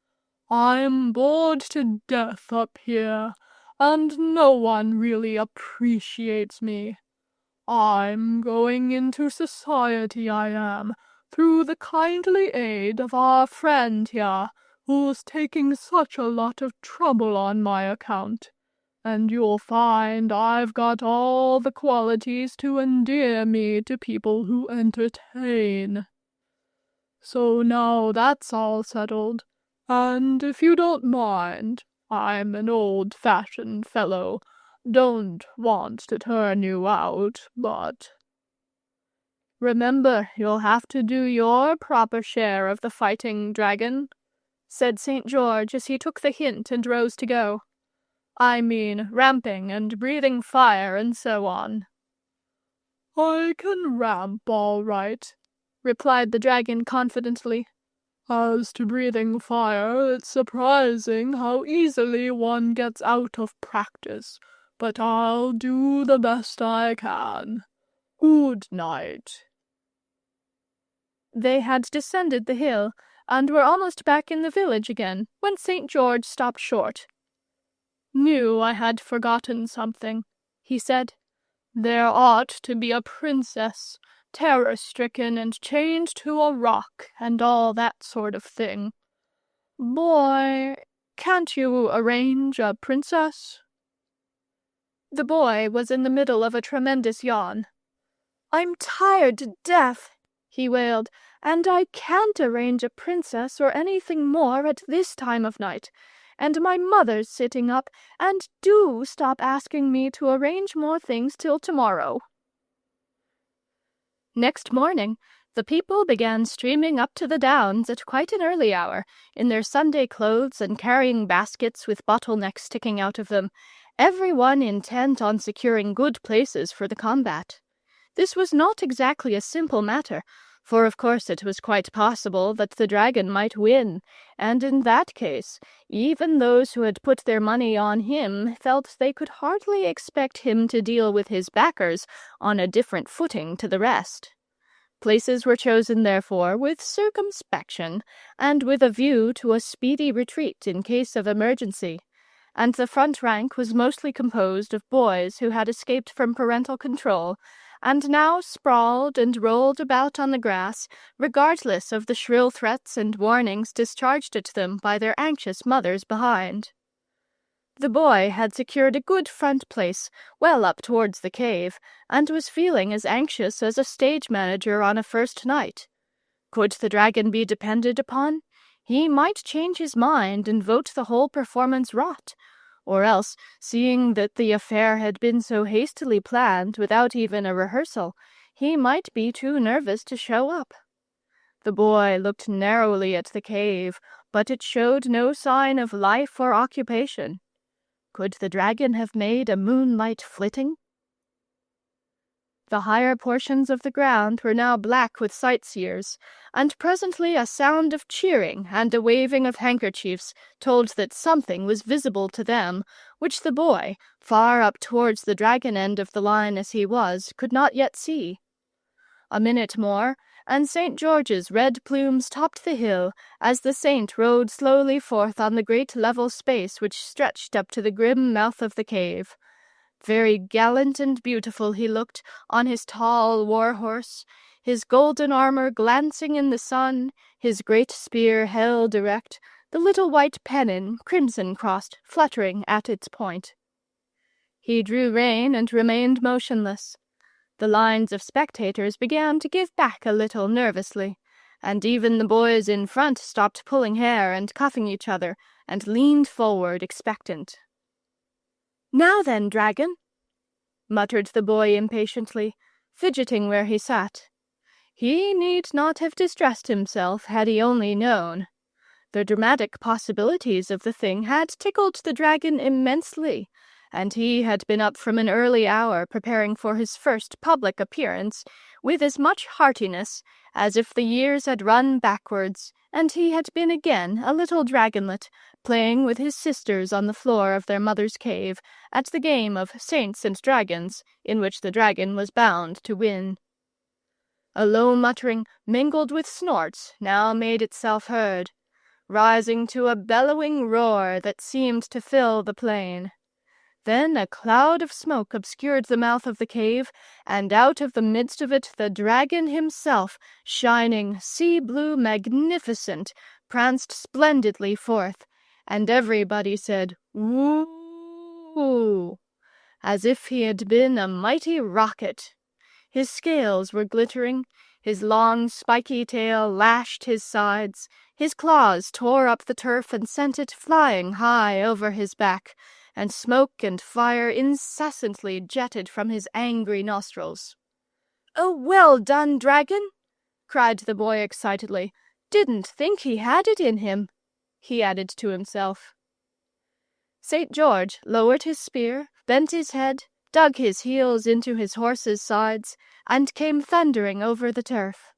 "I'm bored to death up here, and no one really appreciates me. I'm going into society, I am, through the kindly aid of our friend here, who's taking such a lot of trouble on my account. And you'll find I've got all the qualities to endear me to people who entertain. So now that's all settled, and if you don't mind, I'm an old-fashioned fellow, don't want to turn you out, but—" "Remember, you'll have to do your proper share of the fighting, dragon," said St. George as he took the hint and rose to go. "I mean, ramping and breathing fire and so on." "I can ramp all right," replied the dragon confidently. "As to breathing fire, it's surprising how easily one gets out of practice, but I'll do the best I can. Good night." They had descended the hill, and were almost back in the village again, when St. George stopped short. "Knew I had forgotten something," he said. "There ought to be a princess, terror-stricken and chained to a rock, and all that sort of thing. Boy, can't you arrange a princess?" The boy was in the middle of a tremendous yawn. "I'm tired to death," he wailed, "and I can't arrange a princess or anything more at this time of night. And my mother's sitting up, and do stop asking me to arrange more things till tomorrow." Next morning, the people began streaming up to the downs at quite an early hour, in their Sunday clothes and carrying baskets with bottlenecks sticking out of them, every one intent on securing good places for the combat. This was not exactly a simple matter, for of course it was quite possible that the dragon might win, and in that case, even those who had put their money on him felt they could hardly expect him to deal with his backers on a different footing to the rest. Places were chosen, therefore, with circumspection, and with a view to a speedy retreat in case of emergency, and the front rank was mostly composed of boys who had escaped from parental control, and now sprawled and rolled about on the grass, regardless of the shrill threats and warnings discharged at them by their anxious mothers behind. The boy had secured a good front place, well up towards the cave, and was feeling as anxious as a stage manager on a first night. Could the dragon be depended upon? He might change his mind and vote the whole performance rot. Or else, seeing that the affair had been so hastily planned without even a rehearsal, he might be too nervous to show up. The boy looked narrowly at the cave, but it showed no sign of life or occupation. Could the dragon have made a moonlight flitting? The higher portions of the ground were now black with sightseers, and presently a sound of cheering and a waving of handkerchiefs told that something was visible to them, which the boy, far up towards the dragon end of the line as he was, could not yet see. A minute more, and St. George's red plumes topped the hill as the saint rode slowly forth on the great level space which stretched up to the grim mouth of the cave. Very gallant and beautiful he looked on his tall war-horse, his golden armor glancing in the sun, his great spear held erect, the little white pennon, crimson-crossed, fluttering at its point. He drew rein and remained motionless. The lines of spectators began to give back a little nervously, and even the boys in front stopped pulling hair and cuffing each other, and leaned forward expectant. "Now then, dragon," muttered the boy impatiently, fidgeting where he sat. He need not have distressed himself had he only known. The dramatic possibilities of the thing had tickled the dragon immensely, and he had been up from an early hour preparing for his first public appearance with as much heartiness as if the years had run backwards and he had been again a little dragonlet, playing with his sisters on the floor of their mother's cave at the game of Saints and Dragons, in which the dragon was bound to win. A low muttering, mingled with snorts, now made itself heard, rising to a bellowing roar that seemed to fill the plain. Then a cloud of smoke obscured the mouth of the cave, and out of the midst of it the dragon himself, shining sea-blue magnificent, pranced splendidly forth, and everybody said, "Woo!" as if he had been a mighty rocket. His scales were glittering, his long spiky tail lashed his sides, his claws tore up the turf and sent it flying high over his back, and smoke and fire incessantly jetted from his angry nostrils. "Oh, well done, dragon!" cried the boy excitedly. "Didn't think he had it in him," he added to himself. St. George lowered his spear, bent his head, dug his heels into his horse's sides, and came thundering over the turf.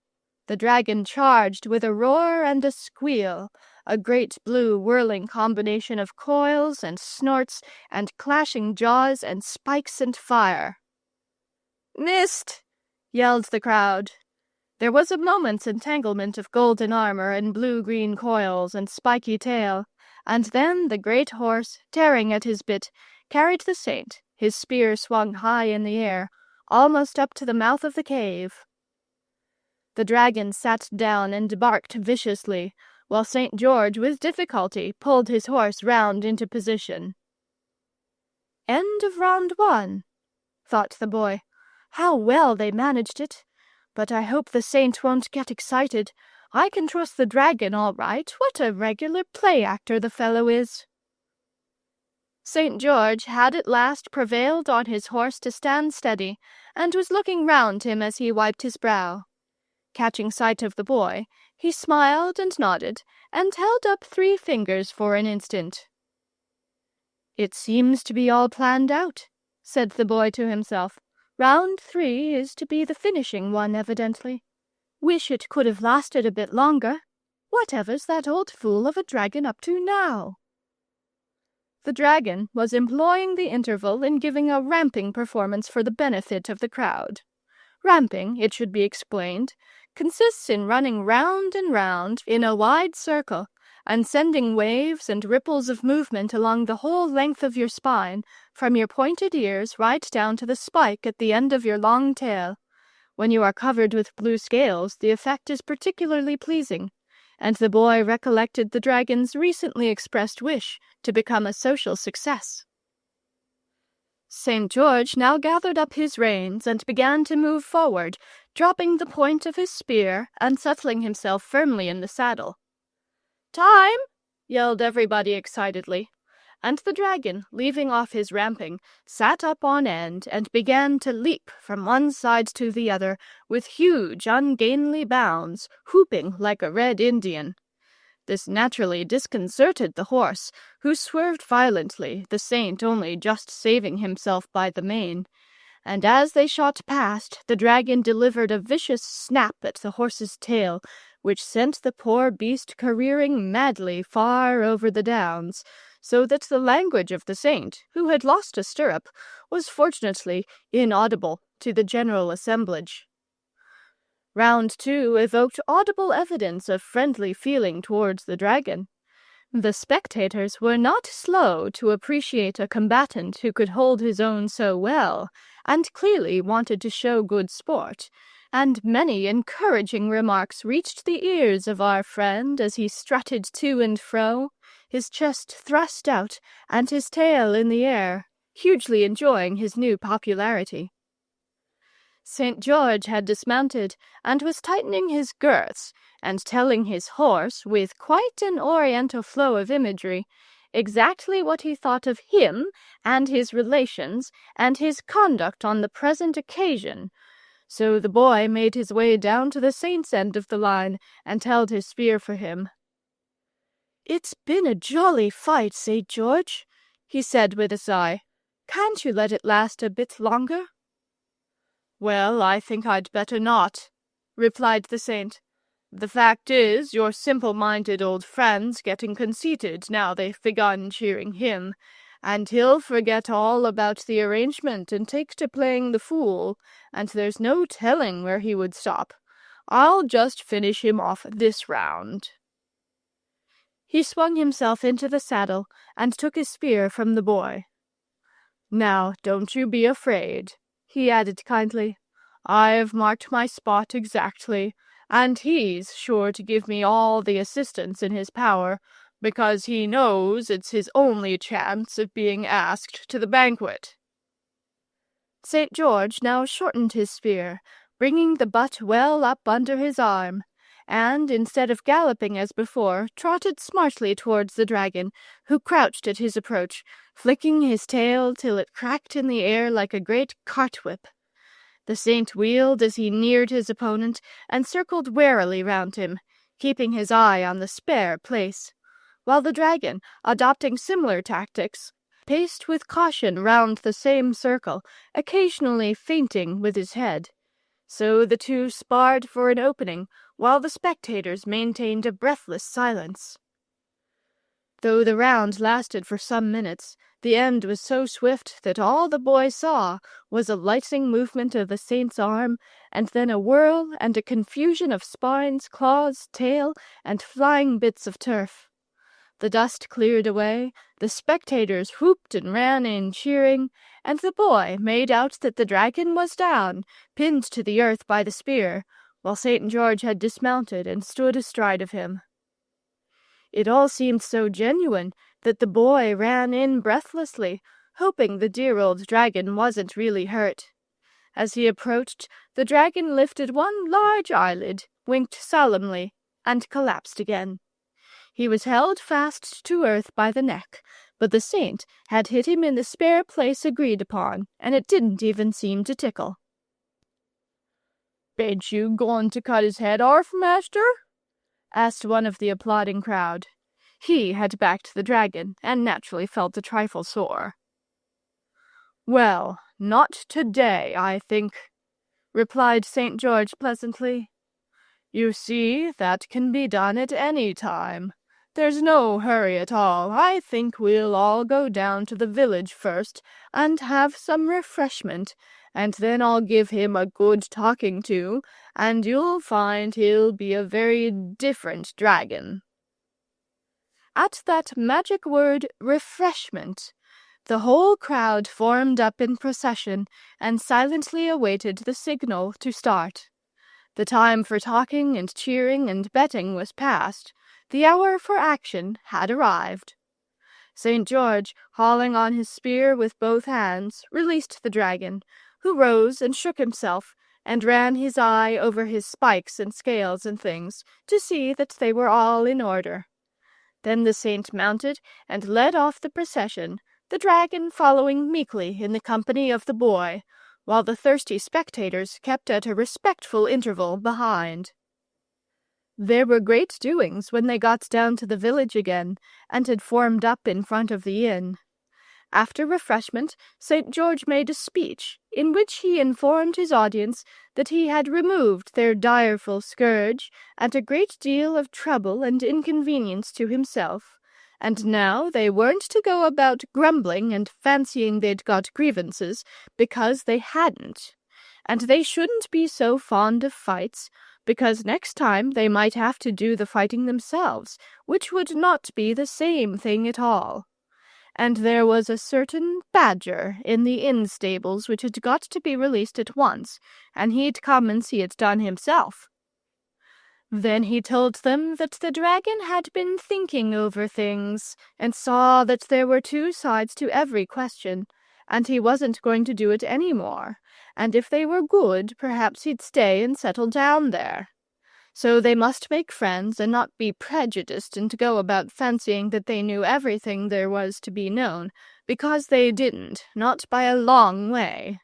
The dragon charged with a roar and a squeal, a great blue whirling combination of coils and snorts and clashing jaws and spikes and fire. "Missed!" yelled the crowd. There was a moment's entanglement of golden armor and blue-green coils and spiky tail, and then the great horse, tearing at his bit, carried the saint, his spear swung high in the air, almost up to the mouth of the cave. The dragon sat down and barked viciously, while St. George with difficulty pulled his horse round into position. "End of round 1, thought the boy. "How well they managed it! But I hope the saint won't get excited. I can trust the dragon all right. What a regular play-actor the fellow is!" St. George had at last prevailed on his horse to stand steady, and was looking round him as he wiped his brow. Catching sight of the boy, he smiled and nodded, and held up 3 fingers for an instant. "It seems to be all planned out," said the boy to himself. "Round 3 is to be the finishing one, evidently. Wish it could have lasted a bit longer. Whatever's that old fool of a dragon up to now?" The dragon was employing the interval in giving a ramping performance for the benefit of the crowd. Ramping, it should be explained, consists in running round and round in a wide circle, and sending waves and ripples of movement along the whole length of your spine, from your pointed ears right down to the spike at the end of your long tail. When you are covered with blue scales, the effect is particularly pleasing, and the boy recollected the dragon's recently expressed wish to become a social success. St. George now gathered up his reins and began to move forward, dropping the point of his spear and settling himself firmly in the saddle. "Time!" yelled everybody excitedly, and the dragon, leaving off his ramping, sat up on end and began to leap from one side to the other with huge, ungainly bounds, whooping like a red Indian. This naturally disconcerted the horse, who swerved violently, the saint only just saving himself by the mane, and as they shot past, the dragon delivered a vicious snap at the horse's tail, which sent the poor beast careering madly far over the downs, so that the language of the saint, who had lost a stirrup, was fortunately inaudible to the general assemblage. Round 2 evoked audible evidence of friendly feeling towards the dragon. The spectators were not slow to appreciate a combatant who could hold his own so well, and clearly wanted to show good sport, and many encouraging remarks reached the ears of our friend as he strutted to and fro, his chest thrust out and his tail in the air, hugely enjoying his new popularity. St. George had dismounted, and was tightening his girths, and telling his horse, with quite an oriental flow of imagery, exactly what he thought of him, and his relations, and his conduct on the present occasion. So the boy made his way down to the saint's end of the line, and held his spear for him. "It's been a jolly fight, St. George," he said with a sigh. "Can't you let it last a bit longer?" "Well, I think I'd better not," replied the saint. The fact is, your simple-minded old friend's getting conceited now they've begun cheering him, and he'll forget all about the arrangement and take to playing the fool, and there's no telling where he would stop. I'll just finish him off this round." He swung himself into the saddle and took his spear from the boy. "Now, don't you be afraid," he added kindly. "I've marked my spot exactly, and he's sure to give me all the assistance in his power, because he knows it's his only chance of being asked to the banquet." St. George now shortened his spear, bringing the butt well up under his arm, and, instead of galloping as before, trotted smartly towards the dragon, who crouched at his approach, flicking his tail till it cracked in the air like a great cart-whip. The saint wheeled as he neared his opponent, and circled warily round him, keeping his eye on the spare place, while the dragon, adopting similar tactics, paced with caution round the same circle, occasionally feinting with his head. So the two sparred for an opening, while the spectators maintained a breathless silence. Though the round lasted for some minutes, the end was so swift that all the boy saw was a lightning movement of the saint's arm, and then a whirl and a confusion of spines, claws, tail, and flying bits of turf. The dust cleared away, the spectators whooped and ran in cheering, and the boy made out that the dragon was down, pinned to the earth by the spear, while St. George had dismounted and stood astride of him. It all seemed so genuine that the boy ran in breathlessly, hoping the dear old dragon wasn't really hurt. As he approached, the dragon lifted one large eyelid, winked solemnly, and collapsed again. He was held fast to earth by the neck, but the saint had hit him in the spare place agreed upon, and it didn't even seem to tickle. "Ain't you going to cut his head off, master?" asked one of the applauding crowd. He had backed the dragon, and naturally felt a trifle sore. "Well, not today, I think," replied St. George pleasantly. "You see, that can be done at any time. There's no hurry at all. I think we'll all go down to the village first and have some refreshment, and then I'll give him a good talking to, and you'll find he'll be a very different dragon." At that magic word, refreshment, the whole crowd formed up in procession and silently awaited the signal to start. The time for talking and cheering and betting was past. The hour for action had arrived. St. George, hauling on his spear with both hands, released the dragon, who rose and shook himself, and ran his eye over his spikes and scales and things, to see that they were all in order. Then the saint mounted and led off the procession, the dragon following meekly in the company of the boy, while the thirsty spectators kept at a respectful interval behind. There were great doings when they got down to the village again, and had formed up in front of the inn. After refreshment, St. George made a speech, in which he informed his audience that he had removed their direful scourge, at a great deal of trouble and inconvenience to himself, and now they weren't to go about grumbling and fancying they'd got grievances, because they hadn't, and they shouldn't be so fond of fights, because next time they might have to do the fighting themselves, which would not be the same thing at all. And there was a certain badger in the inn stables which had got to be released at once, and he'd come and see it done himself. Then he told them that the dragon had been thinking over things, and saw that there were two sides to every question, and he wasn't going to do it any more, and if they were good, perhaps he'd stay and settle down there. So they must make friends and not be prejudiced and go about fancying that they knew everything there was to be known, because they didn't, not by a long way.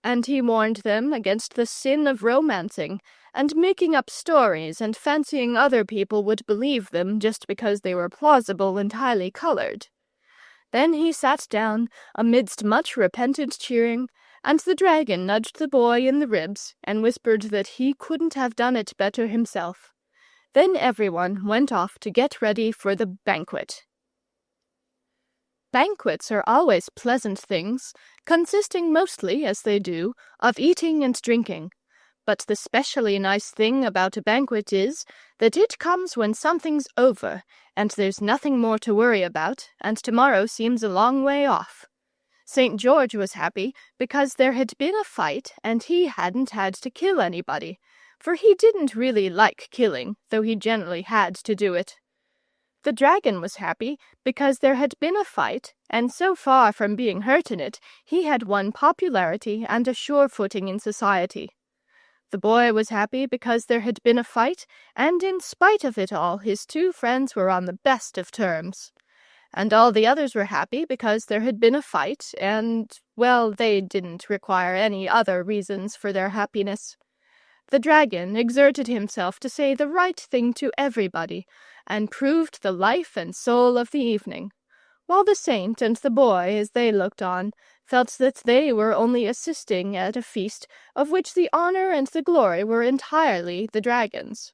And he warned them against the sin of romancing, and making up stories and fancying other people would believe them just because they were plausible and highly colored. Then he sat down, amidst much repentant cheering, and the dragon nudged the boy in the ribs, and whispered that he couldn't have done it better himself. Then everyone went off to get ready for the banquet. Banquets are always pleasant things, consisting mostly, as they do, of eating and drinking. But the specially nice thing about a banquet is that it comes when something's over, and there's nothing more to worry about, and tomorrow seems a long way off. St. George was happy because there had been a fight, and he hadn't had to kill anybody, for he didn't really like killing, though he generally had to do it. The dragon was happy because there had been a fight, and so far from being hurt in it, he had won popularity and a sure footing in society. The boy was happy because there had been a fight, and in spite of it all, his two friends were on the best of terms. And all the others were happy because there had been a fight, and, well, they didn't require any other reasons for their happiness. The dragon exerted himself to say the right thing to everybody, and proved the life and soul of the evening, while the saint and the boy, as they looked on, felt that they were only assisting at a feast of which the honor and the glory were entirely the dragon's.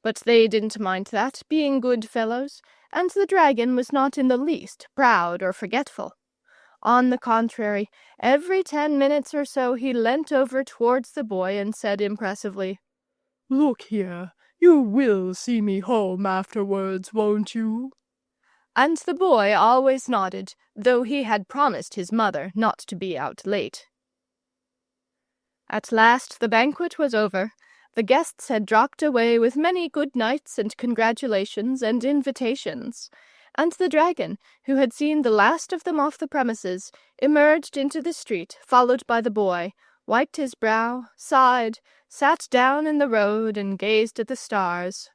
But they didn't mind that, being good fellows, and the dragon was not in the least proud or forgetful. On the contrary, every 10 minutes or so he leant over towards the boy and said impressively, "Look here, you will see me home afterwards, won't you?" And the boy always nodded, though he had promised his mother not to be out late. At last the banquet was over. The guests had dropped away with many good nights and congratulations and invitations, and the dragon, who had seen the last of them off the premises, emerged into the street, followed by the boy, wiped his brow, sighed, sat down in the road, and gazed at the stars.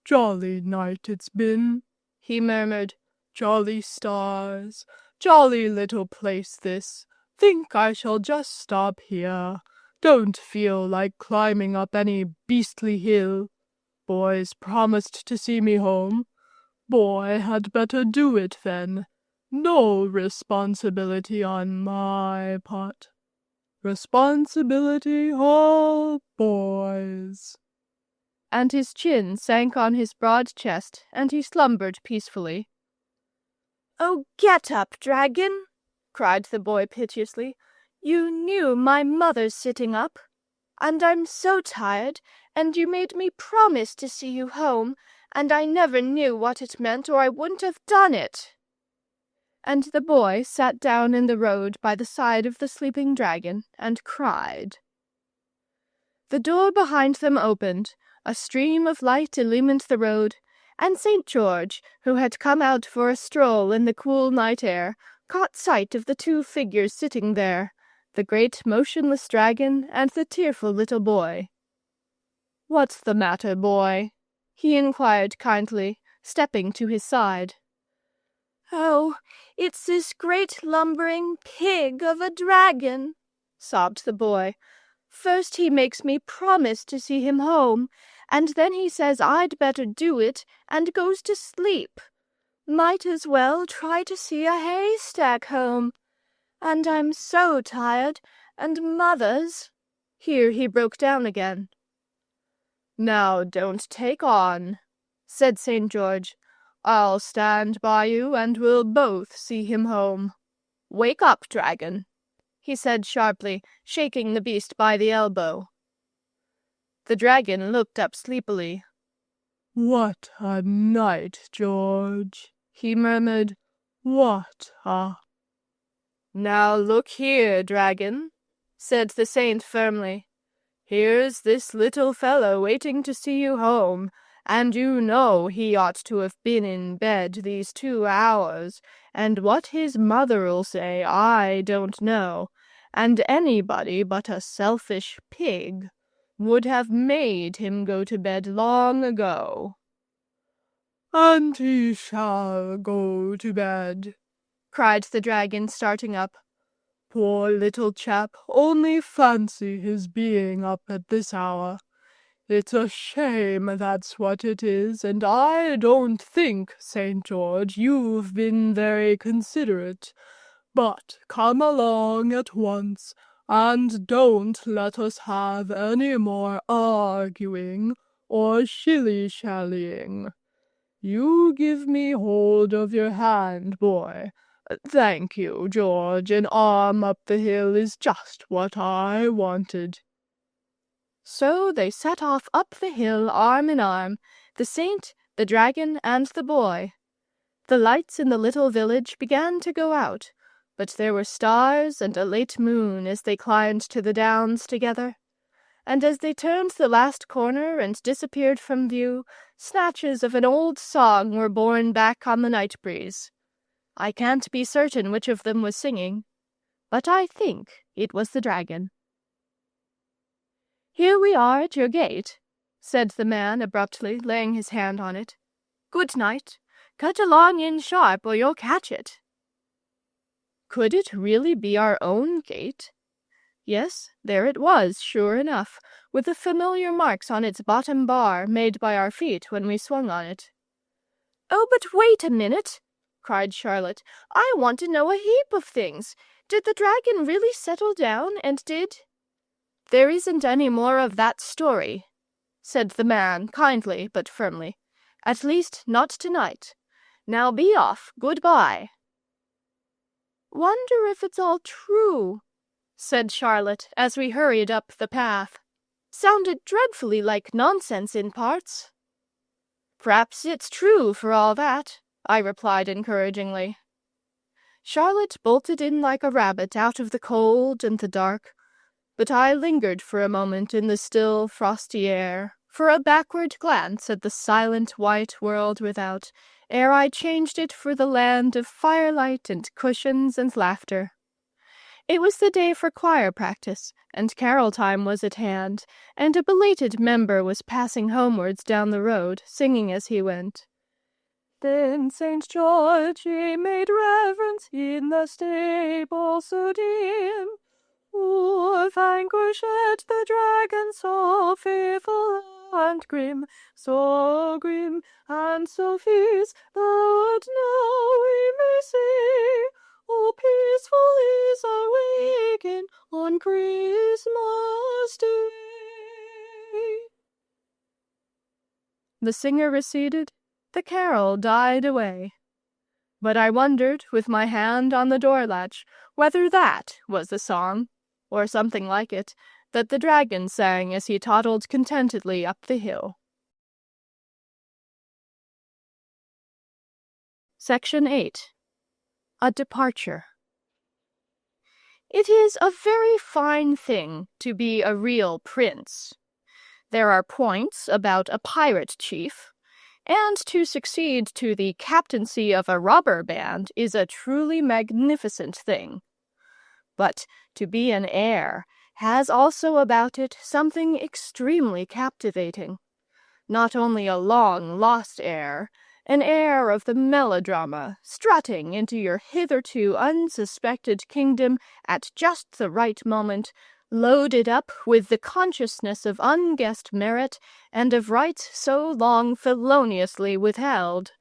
"Jolly night it's been," he murmured. "Jolly stars. Jolly little place this. Think I shall just stop here. Don't feel like climbing up any beastly hill. Boy's promised to see me home. Boy had better do it then. No responsibility on my part. Responsibility all boys." And his chin sank on his broad chest, and he slumbered peacefully. "Oh, get up, dragon!" cried the boy piteously. "You knew my mother's sitting up. And I'm so tired, and you made me promise to see you home, and I never knew what it meant, or I wouldn't have done it." And the boy sat down in the road by the side of the sleeping dragon and cried. The door behind them opened, a stream of light illumined the road, and St. George, who had come out for a stroll in the cool night air, caught sight of the two figures sitting there, the great motionless dragon and the tearful little boy. "What's the matter, boy?" he inquired kindly, stepping to his side. "Oh, it's this great lumbering pig of a dragon," sobbed the boy. "First he makes me promise to see him home, and then he says I'd better do it, and goes to sleep. Might as well try to see a haystack home. And I'm so tired, and mother's—" Here he broke down again. "Now don't take on," said St. George. "I'll stand by you, and we'll both see him home. Wake up, dragon," he said sharply, shaking the beast by the elbow. The dragon looked up sleepily. "What a night, George," he murmured. "What a—" "Now look here, dragon," said the saint firmly. "Here's this little fellow waiting to see you home, and you know he ought to have been in bed these 2 hours, and what his mother'll say I don't know, and anybody but a selfish pig would have made him go to bed long ago." "And he shall go to bed," cried the dragon, starting up. "Poor little chap, only fancy his being up at this hour. It's a shame, that's what it is, and I don't think, St. George, you've been very considerate. But come along at once, and don't let us have any more arguing, or shilly-shallying. You give me hold of your hand, boy. Thank you, George. An arm up the hill is just what I wanted." So they set off up the hill arm in arm, the saint, the dragon, and the boy. The lights in the little village began to go out, but there were stars and a late moon as they climbed to the downs together. And as they turned the last corner and disappeared from view, snatches of an old song were borne back on the night breeze. I can't be certain which of them was singing, but I think it was the dragon. "Here we are at your gate," said the man abruptly, laying his hand on it. "Good night. Cut along in sharp, or you'll catch it." Could it really be our own gate? Yes, there it was, sure enough, with the familiar marks on its bottom bar made by our feet when we swung on it. "Oh, but wait a minute!" cried Charlotte. "I want to know a heap of things. Did the dragon really settle down, and did—" "There isn't any more of that story," said the man, kindly but firmly. "At least, not tonight. Now be off. Goodbye." "Wonder if it's all true," said Charlotte as we hurried up the path. "Sounded dreadfully like nonsense in parts." "P'raps it's true for all that," I replied encouragingly. Charlotte bolted in like a rabbit out of the cold and the dark, but I lingered for a moment in the still, frosty air, for a backward glance at the silent white world without, ere I changed it for the land of firelight and cushions and laughter. It was the day for choir practice, and carol time was at hand, and a belated member was passing homewards down the road, singing as he went. "Then St. George he made reverence in the stable so dim, who vanquished the dragon so fearful and grim, and so fierce that now we may say, oh, peaceful is our waking on Christmas Day." The singer receded, the carol died away. But I wondered, with my hand on the door latch, whether that was the song, or something like it, that the dragon sang as he toddled contentedly up the hill. Section 8. A Departure. It is a very fine thing to be a real prince. There are points about a pirate chief, and to succeed to the captaincy of a robber band is a truly magnificent thing. But to be an heir has also about it something extremely captivating. Not only a long-lost heir, an heir of the melodrama, strutting into your hitherto unsuspected kingdom at just the right moment, loaded up with the consciousness of unguessed merit and of rights so long feloniously withheld.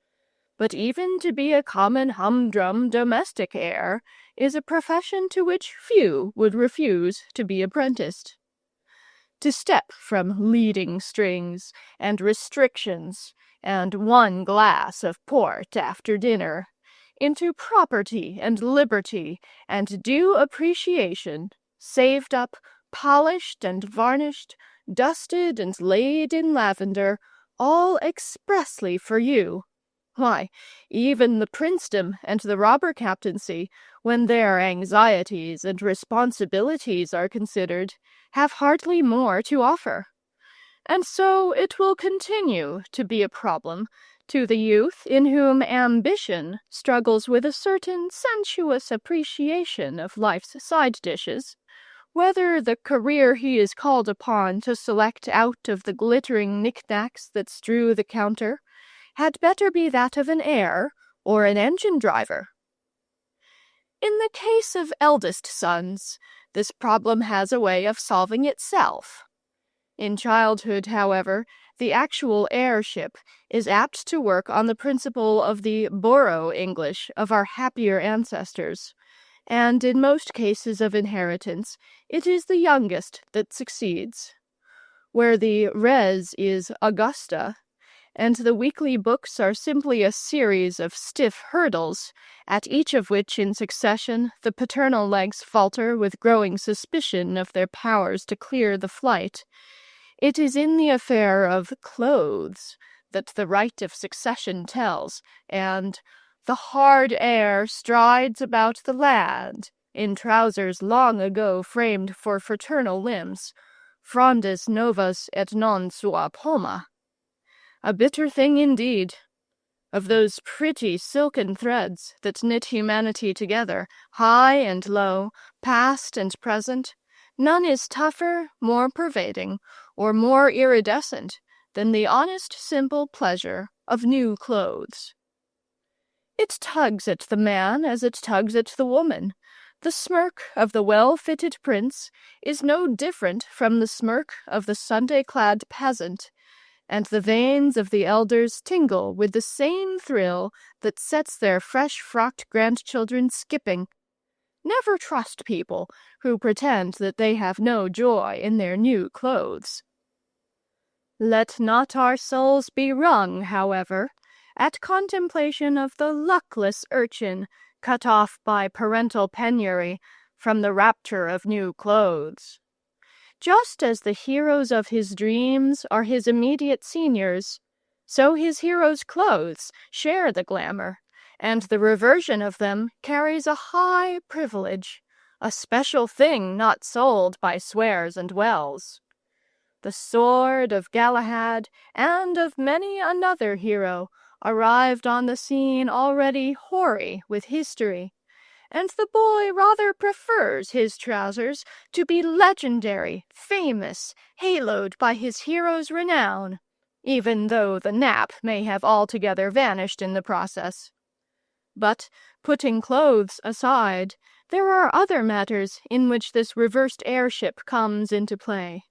But even to be a common humdrum domestic heir is a profession to which few would refuse to be apprenticed. To step from leading strings and restrictions and one glass of port after dinner into property and liberty and due appreciation, saved up, polished and varnished, dusted and laid in lavender, all expressly for you. Why, even the princedom and the robber captaincy, when their anxieties and responsibilities are considered, have hardly more to offer. And so it will continue to be a problem to the youth in whom ambition struggles with a certain sensuous appreciation of life's side dishes, whether the career he is called upon to select out of the glittering knickknacks that strew the counter had better be that of an heir or an engine driver. In the case of eldest sons, this problem has a way of solving itself. In childhood, however, the actual heirship is apt to work on the principle of the Borough English of our happier ancestors, and in most cases of inheritance, it is the youngest that succeeds. where the res is Augusta, and the weekly books are simply a series of stiff hurdles, at each of which in succession the paternal legs falter with growing suspicion of their powers to clear the flight. It is in the affair of clothes that the right of succession tells, and the hard air strides about the lad, in trousers long ago framed for fraternal limbs, frondes novas et non sua poma. A bitter thing indeed. Of those pretty silken threads that knit humanity together, high and low, past and present, none is tougher, more pervading, or more iridescent than the honest, simple pleasure of new clothes. It tugs at the man as it tugs at the woman. The smirk of the well-fitted prince is no different from the smirk of the Sunday-clad peasant, and the veins of the elders tingle with the same thrill that sets their fresh-frocked grandchildren skipping. Never trust people who pretend that they have no joy in their new clothes. Let not our souls be wrung, however, at contemplation of the luckless urchin cut off by parental penury from the rapture of new clothes. Just as the heroes of his dreams are his immediate seniors, so his heroes' clothes share the glamour, and the reversion of them carries a high privilege, a special thing not sold by swears and wells. The sword of Galahad and of many another hero arrived on the scene already hoary with history, and the boy rather prefers his trousers to be legendary, famous, haloed by his hero's renown, even though the nap may have altogether vanished in the process. But, putting clothes aside, there are other matters in which this reversed heirship comes into play.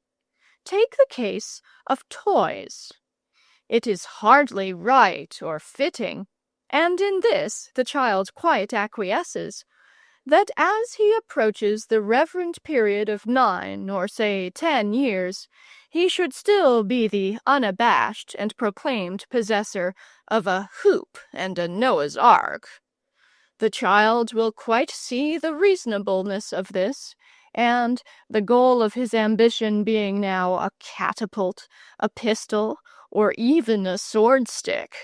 Take the case of toys. It is hardly right or fitting, and in this the child quite acquiesces, that as he approaches the reverent period of 9 or say 10 years, he should still be the unabashed and proclaimed possessor of a hoop and a Noah's Ark. The child will quite see the reasonableness of this, and, the goal of his ambition being now a catapult, a pistol, or even a sword-stick,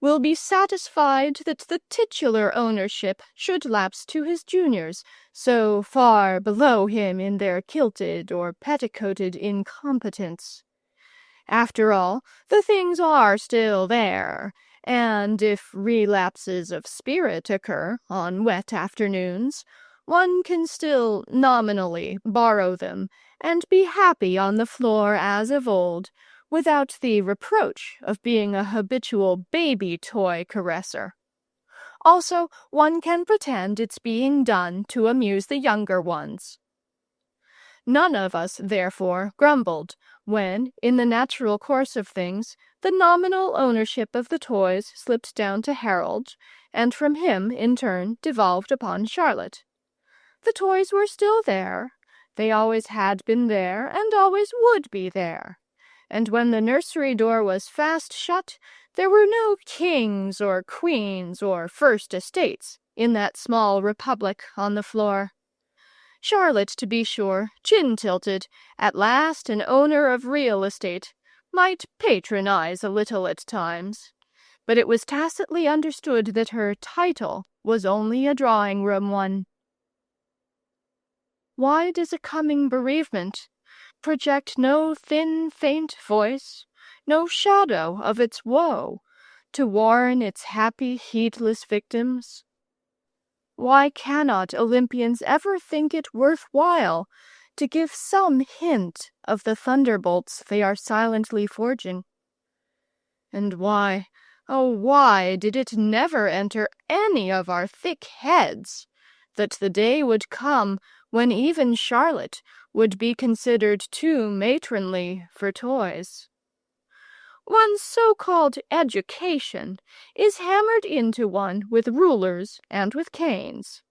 will be satisfied that the titular ownership should lapse to his juniors, so far below him in their kilted or petticoated incompetence. After all, the things are still there, and if relapses of spirit occur on wet afternoons, one can still nominally borrow them and be happy on the floor as of old, without the reproach of being a habitual baby toy caresser. Also, one can pretend it's being done to amuse the younger ones. None of us, therefore, grumbled when, in the natural course of things, the nominal ownership of the toys slipped down to Harold, and from him, in turn, devolved upon Charlotte. The toys were still there. They always had been there, and always would be there. And when the nursery door was fast shut, there were no kings or queens or first estates in that small republic on the floor. Charlotte, to be sure, chin-tilted, at last an owner of real estate, might patronize a little at times, but it was tacitly understood that her title was only a drawing-room one. Why does a coming bereavement project no thin, faint voice, no shadow of its woe, to warn its happy, heedless victims? Why cannot Olympians ever think it worth while to give some hint of the thunderbolts they are silently forging? And why, oh why, did it never enter any of our thick heads that the day would come when even Charlotte would be considered too matronly for toys? One's so-called education is hammered into one with rulers and with canes.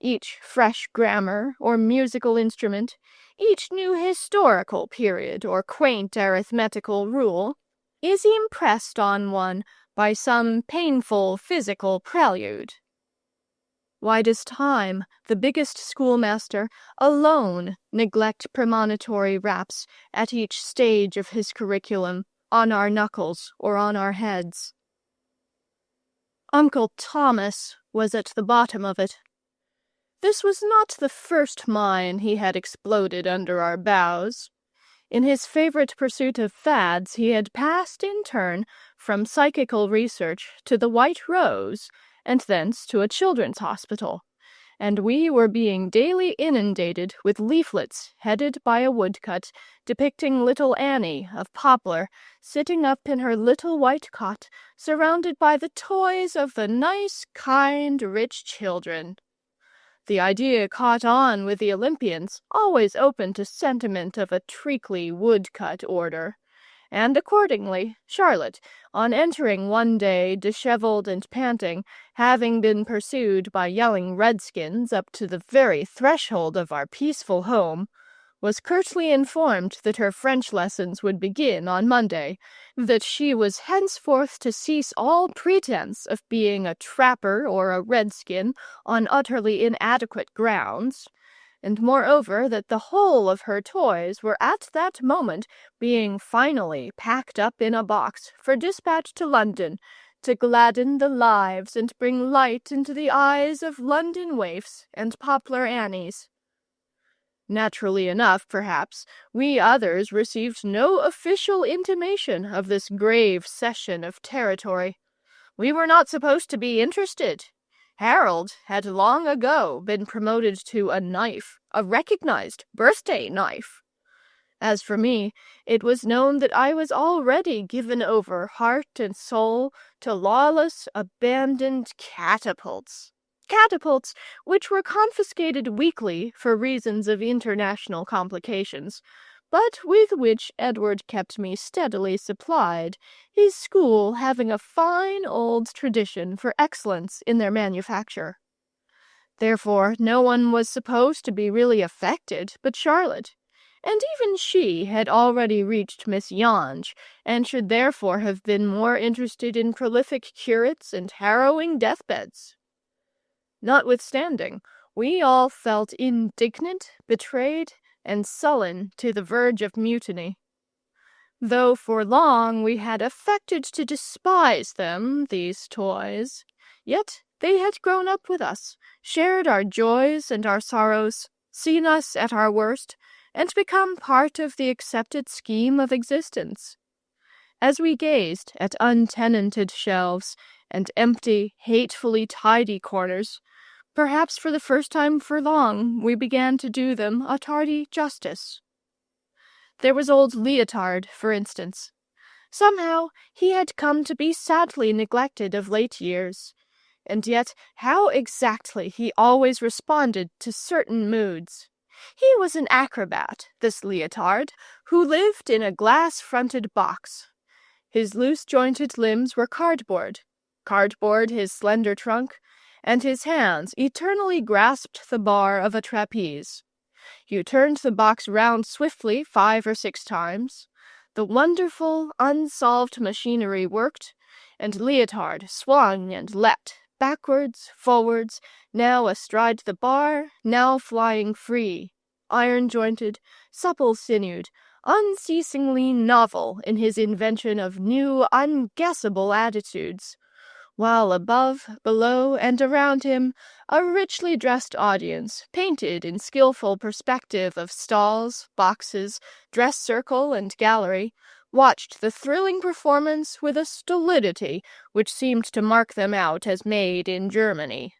each fresh grammar or musical instrument, each new historical period or quaint arithmetical rule, is impressed on one by some painful physical prelude. Why does time, the biggest schoolmaster, alone neglect premonitory raps at each stage of his curriculum, on our knuckles or on our heads? Uncle Thomas was at the bottom of it. This was not the first mine he had exploded under our bows. In his favorite pursuit of fads, he had passed in turn from psychical research to the White Rose, and thence to a children's hospital, and we were being daily inundated with leaflets headed by a woodcut depicting little Annie of Poplar sitting up in her little white cot, surrounded by the toys of the nice, kind, rich children. The idea caught on with the Olympians, always open to sentiment of a treacly woodcut order, and accordingly, Charlotte, on entering one day disheveled and panting, having been pursued by yelling redskins up to the very threshold of our peaceful home, was curtly informed that her French lessons would begin on Monday, that she was henceforth to cease all pretense of being a trapper or a redskin on utterly inadequate grounds, and moreover that the whole of her toys were at that moment being finally packed up in a box for dispatch to London, to gladden the lives and bring light into the eyes of London waifs and Poplar Annies. Naturally enough, perhaps, we others received no official intimation of this grave cession of territory. We were not supposed to be interested. Harold had long ago been promoted to a knife, a recognized birthday knife. As for me, it was known that I was already given over heart and soul to lawless, abandoned catapults. Catapults which were confiscated weekly for reasons of international complications, but with which Edward kept me steadily supplied, his school having a fine old tradition for excellence in their manufacture. Therefore, no one was supposed to be really affected but Charlotte, and even she had already reached Miss Yonge, and should therefore have been more interested in prolific curates and harrowing deathbeds. Notwithstanding, we all felt indignant, betrayed, and sullen to the verge of mutiny. Though for long we had affected to despise them, these toys, yet they had grown up with us, shared our joys and our sorrows, seen us at our worst, and become part of the accepted scheme of existence. As we gazed at untenanted shelves and empty, hatefully tidy corners, perhaps for the first time for long, we began to do them a tardy justice. There was old Leotard, for instance. Somehow he had come to be sadly neglected of late years, and yet how exactly he always responded to certain moods. He was an acrobat, this Leotard, who lived in a glass-fronted box. His loose-jointed limbs were cardboard his slender trunk, and his hands eternally grasped the bar of a trapeze. You turned the box round swiftly 5 or 6 times. The wonderful, unsolved machinery worked, and Leotard swung and leapt, backwards, forwards, now astride the bar, now flying free, iron-jointed, supple-sinewed, unceasingly novel in his invention of new, unguessable attitudes, while above, below, and around him a richly dressed audience, painted in skillful perspective of stalls, boxes, dress circle, and gallery, watched the thrilling performance with a stolidity which seemed to mark them out as made in Germany.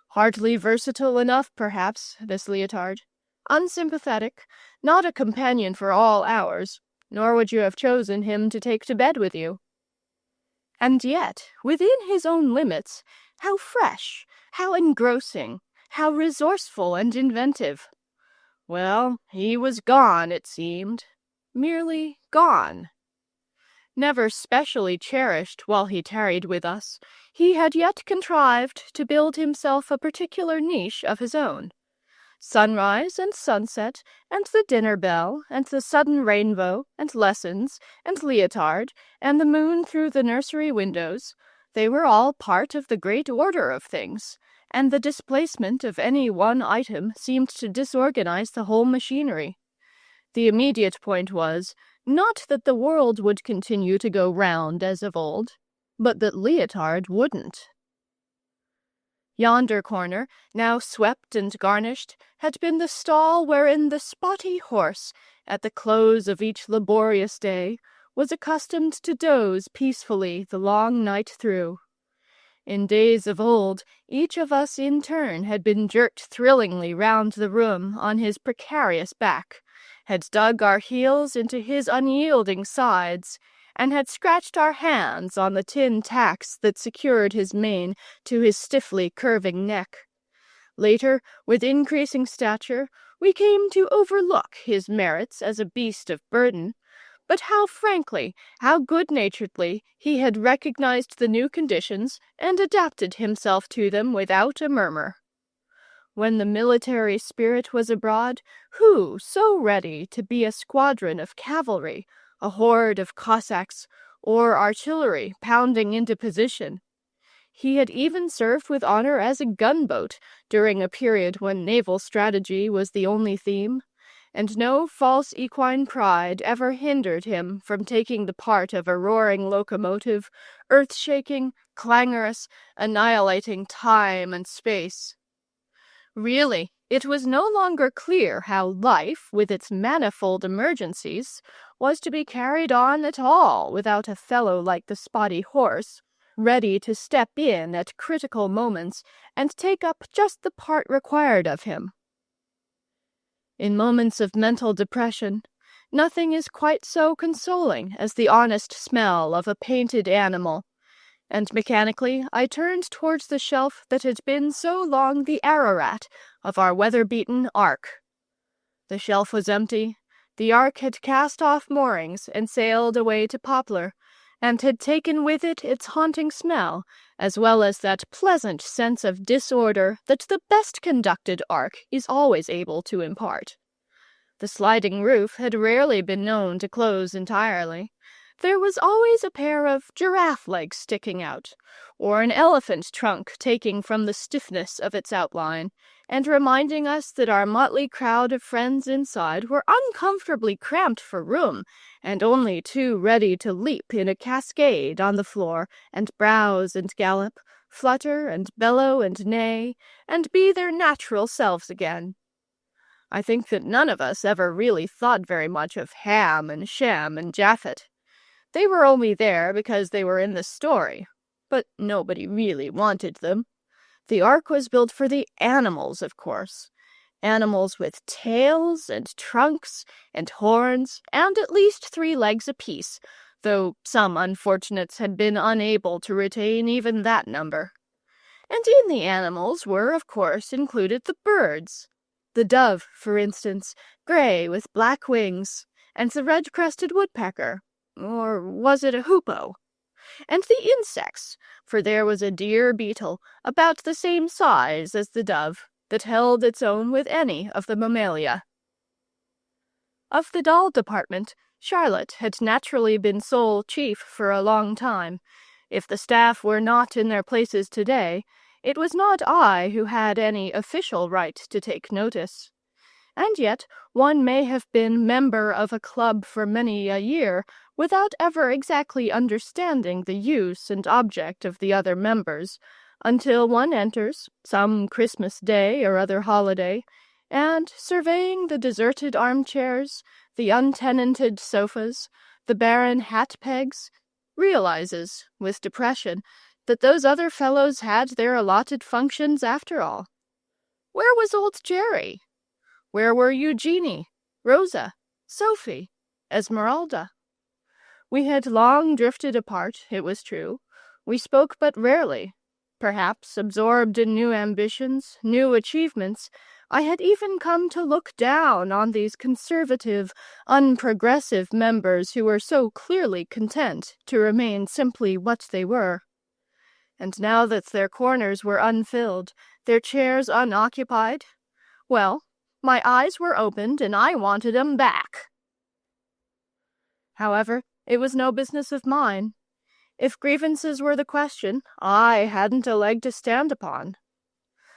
Hardly versatile enough, perhaps, this Leotard. Unsympathetic, not a companion for all hours, nor would you have chosen him to take to bed with you. And yet, within his own limits, how fresh, how engrossing, how resourceful and inventive. Well, he was gone, it seemed. Merely gone. Never specially cherished while he tarried with us, he had yet contrived to build himself a particular niche of his own. Sunrise and sunset, and the dinner bell, and the sudden rainbow, and lessons, and Leotard, and the moon through the nursery windows, they were all part of the great order of things, and the displacement of any one item seemed to disorganize the whole machinery. The immediate point was, not that the world would continue to go round as of old, but that Leotard wouldn't. Yonder corner, now swept and garnished, had been the stall wherein the spotty horse, at the close of each laborious day, was accustomed to doze peacefully the long night through. In days of old, each of us in turn had been jerked thrillingly round the room on his precarious back, had dug our heels into his unyielding sides, and had scratched our hands on the tin tacks that secured his mane to his stiffly curving neck. Later, with increasing stature, we came to overlook his merits as a beast of burden, but how frankly, how good-naturedly he had recognized the new conditions and adapted himself to them without a murmur. When the military spirit was abroad, who so ready to be a squadron of cavalry, a horde of Cossacks, or artillery pounding into position? He had even served with honor as a gunboat during a period when naval strategy was the only theme, and no false equine pride ever hindered him from taking the part of a roaring locomotive, earth-shaking, clangorous, annihilating time and space. Really, it was no longer clear how life, with its manifold emergencies, was to be carried on at all without a fellow like the spotty horse, ready to step in at critical moments and take up just the part required of him. In moments of mental depression, nothing is quite so consoling as the honest smell of a painted animal, and mechanically I turned towards the shelf that had been so long the Ararat of our weather-beaten ark. The shelf was empty, the ark had cast off moorings and sailed away to Poplar, and had taken with it its haunting smell, as well as that pleasant sense of disorder that the best-conducted ark is always able to impart. The sliding roof had rarely been known to close entirely. There was always a pair of giraffe legs sticking out, or an elephant trunk taking from the stiffness of its outline, and reminding us that our motley crowd of friends inside were uncomfortably cramped for room, and only too ready to leap in a cascade on the floor, and browse and gallop, flutter and bellow and neigh, and be their natural selves again. I think that none of us ever really thought very much of Ham and Shem and Japhet. They were only there because they were in the story, but nobody really wanted them. The ark was built for the animals, of course. Animals with tails and trunks and horns and at least 3 legs apiece, though some unfortunates had been unable to retain even that number. And in the animals were, of course, included the birds. The dove, for instance, gray with black wings, and the red-crested woodpecker, or was it a hoopoe? And the insects, for there was a deer beetle about the same size as the dove, that held its own with any of the mammalia. Of the doll department, Charlotte had naturally been sole chief for a long time. If the staff were not in their places today, it was not I who had any official right to take notice. And yet one may have been member of a club for many a year without ever exactly understanding the use and object of the other members, until one enters, some Christmas day or other holiday, and, surveying the deserted armchairs, the untenanted sofas, the barren hat-pegs, realizes, with depression, that those other fellows had their allotted functions after all. Where was old Jerry? Where were Eugenie, Rosa, Sophie, Esmeralda? We had long drifted apart, it was true. We spoke but rarely. Perhaps, absorbed in new ambitions, new achievements, I had even come to look down on these conservative, unprogressive members who were so clearly content to remain simply what they were. And now that their corners were unfilled, their chairs unoccupied, well, my eyes were opened and I wanted 'em back. However, it was no business of mine. If grievances were the question, I hadn't a leg to stand upon.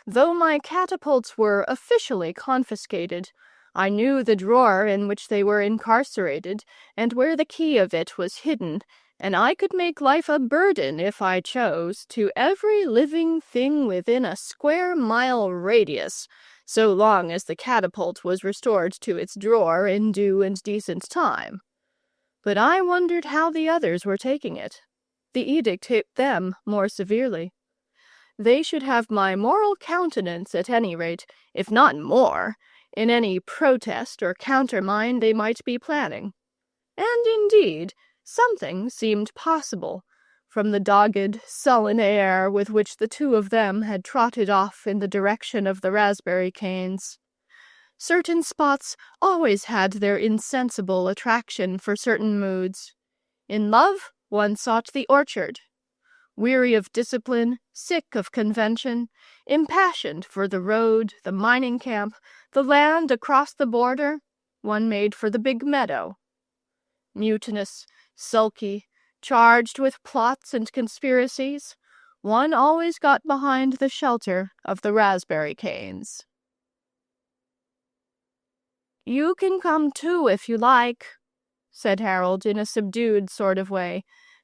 Though my catapults were officially confiscated, I knew the drawer in which they were incarcerated, and where the key of it was hidden, and I could make life a burden, if I chose, to every living thing within a square-mile radius, so long as the catapult was restored to its drawer in due and decent time. But I wondered how the others were taking it. The edict hit them more severely. They should have my moral countenance at any rate, if not more, in any protest or countermine they might be planning. And indeed, something seemed possible, from the dogged, sullen air with which the two of them had trotted off in the direction of the raspberry canes. Certain spots always had their insensible attraction for certain moods. In love, one sought the orchard. Weary of discipline, sick of convention, impassioned for the road, the mining camp, the land across the border, one made for the big meadow. Mutinous, sulky, charged with plots and conspiracies, one always got behind the shelter of the raspberry canes. "You can come too if you like," said Harold in a subdued sort of way,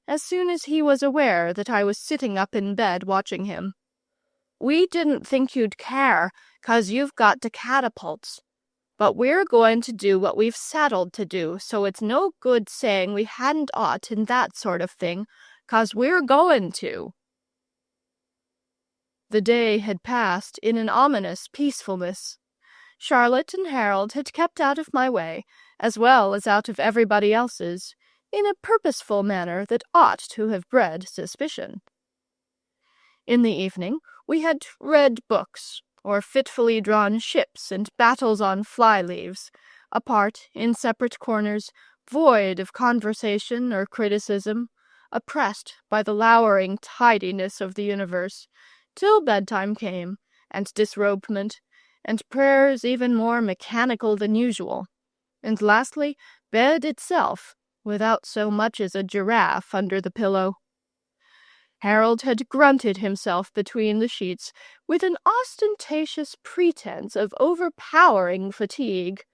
as soon as he was aware that I was sitting up in bed watching him. "We didn't think you'd care, 'cause you've got the catapults. But we're going to do what we've settled to do, so it's no good saying we hadn't ought and that sort of thing, 'cause we're going to." The day had passed in an ominous peacefulness. Charlotte and Harold had kept out of my way, as well as out of everybody else's, in a purposeful manner that ought to have bred suspicion. In the evening we had read books, or fitfully drawn ships and battles on fly-leaves, apart in separate corners, void of conversation or criticism, oppressed by the lowering tidiness of the universe, till bedtime came, and disrobement, and prayers even more mechanical than usual, and lastly bed itself, without so much as a giraffe under the pillow. Harold had grunted himself between the sheets with an ostentatious pretense of overpowering fatigue,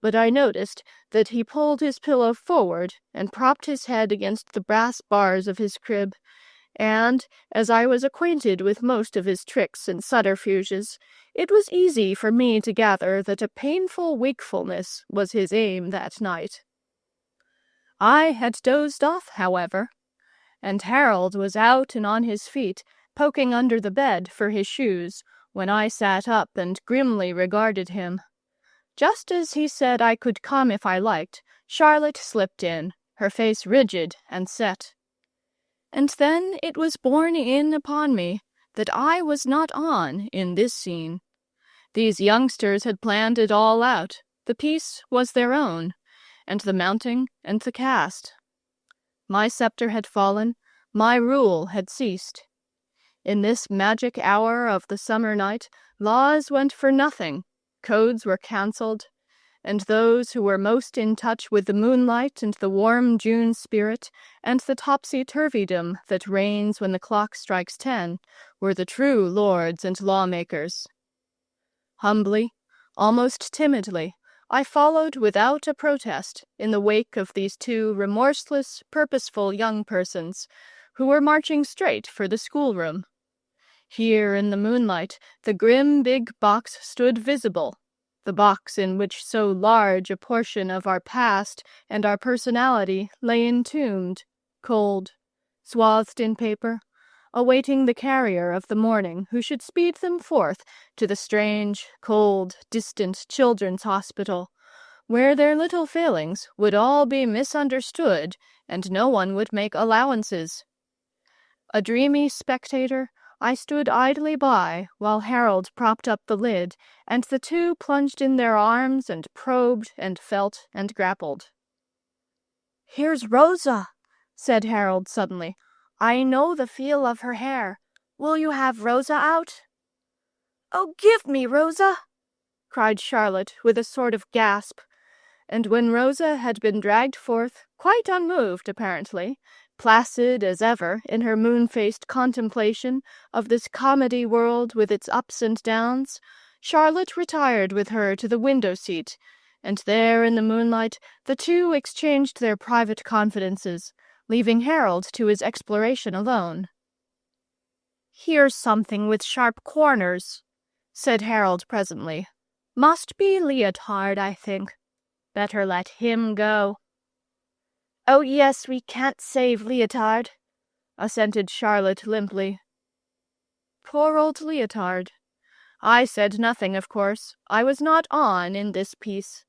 but I noticed that he pulled his pillow forward and propped his head against the brass bars of his crib, and, as I was acquainted with most of his tricks and subterfuges, it was easy for me to gather that a painful wakefulness was his aim that night. I had dozed off, however, and Harold was out and on his feet, poking under the bed for his shoes, when I sat up and grimly regarded him. Just as he said I could come if I liked, Charlotte slipped in, her face rigid and set. And then it was borne in upon me that I was not on in this scene. These youngsters had planned it all out. The piece was their own, and the mounting and the cast. My scepter had fallen, my rule had ceased. In this magic hour of the summer night, laws went for nothing, codes were cancelled, and those who were most in touch with the moonlight and the warm June spirit and the topsy-turvydom that reigns when the clock strikes 10 were the true lords and lawmakers. Humbly, almost timidly, I followed without a protest in the wake of these two remorseless, purposeful young persons who were marching straight for the schoolroom. Here in the moonlight, the grim big box stood visible, the box in which so large a portion of our past and our personality lay entombed, cold, swathed in paper, awaiting the carrier of the morning who should speed them forth to the strange, cold, distant children's hospital, where their little failings would all be misunderstood and no one would make allowances. A dreamy spectator, I stood idly by while Harold propped up the lid, and the two plunged in their arms and probed and felt and grappled. "Here's Rosa," said Harold suddenly. "I know the feel of her hair. Will you have Rosa out?" "Oh, give me Rosa!" cried Charlotte with a sort of gasp. And when Rosa had been dragged forth, quite unmoved apparently, placid as ever in her moon-faced contemplation of this comedy world with its ups and downs, Charlotte retired with her to the window-seat, and there in the moonlight the two exchanged their private confidences, leaving Harold to his exploration alone. "Here's something with sharp corners," said Harold presently. "Must be Leotard, I think. Better let him go." "Oh, yes, we can't save Leotard," assented Charlotte limply. Poor old Leotard. I said nothing, of course. I was not on in this piece.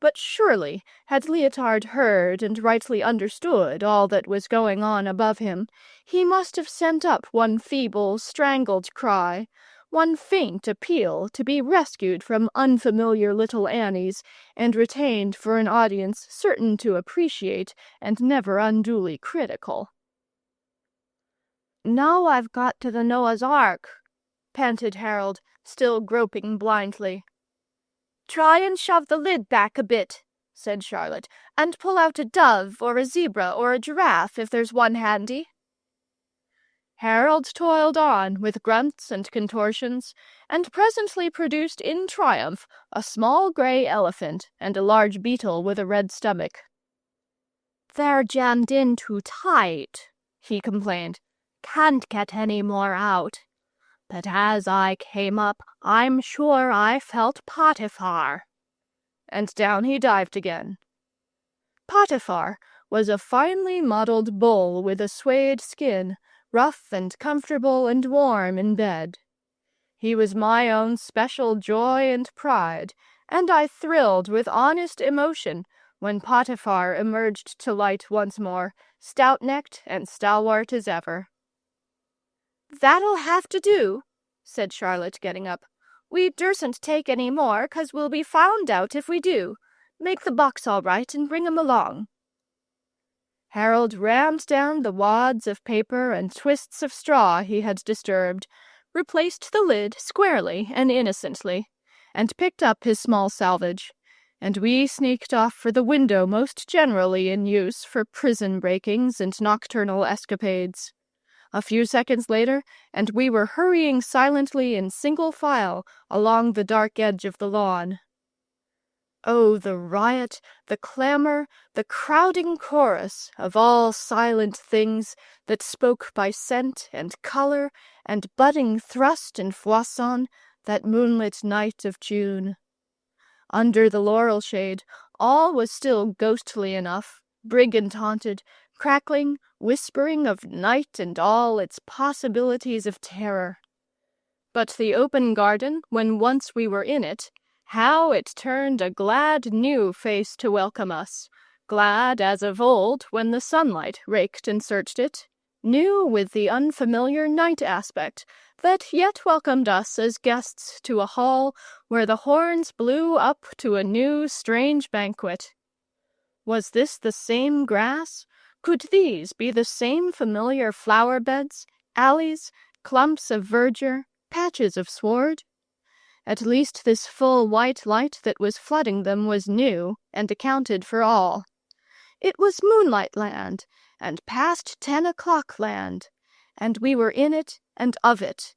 But surely, had Leotard heard and rightly understood all that was going on above him, he must have sent up one feeble, strangled cry, one faint appeal to be rescued from unfamiliar little Annies and retained for an audience certain to appreciate and never unduly critical. "Now I've got to the Noah's Ark," panted Harold, still groping blindly. "Try and shove the lid back a bit," said Charlotte, "and pull out a dove or a zebra or a giraffe if there's one handy." Harold toiled on with grunts and contortions, and presently produced in triumph a small grey elephant and a large beetle with a red stomach. "They're jammed in too tight," he complained. "Can't get any more out. But as I came up, I'm sure I felt Potiphar." And down he dived again. Potiphar was a finely modelled bull with a suede skin, rough and comfortable and warm in bed. He was my own special joy and pride, and I thrilled with honest emotion when Potiphar emerged to light once more, stout-necked and stalwart as ever. "That'll have to do," said Charlotte, getting up. "We dursn't take any more, 'cause we'll be found out if we do. Make the box all right and bring 'em along." Harold rammed down the wads of paper and twists of straw he had disturbed, replaced the lid squarely and innocently, and picked up his small salvage, and we sneaked off for the window most generally in use for prison breakings and nocturnal escapades. A few seconds later, and we were hurrying silently in single file along the dark edge of the lawn. Oh, the riot, the clamor, the crowding chorus of all silent things that spoke by scent and color and budding thrust and foisson that moonlit night of June. Under the laurel shade, all was still ghostly enough, brigand-haunted, crackling, whispering of night and all its possibilities of terror. But the open garden, when once we were in it, how it turned a glad new face to welcome us, glad as of old when the sunlight raked and searched it, new with the unfamiliar night aspect that yet welcomed us as guests to a hall where the horns blew up to a new strange banquet. Was this the same grass? Could these be the same familiar flower beds, alleys, clumps of verdure, patches of sward? At least this full white light that was flooding them was new, and accounted for all. It was moonlight land, and past 10 o'clock land, and we were in it and of it,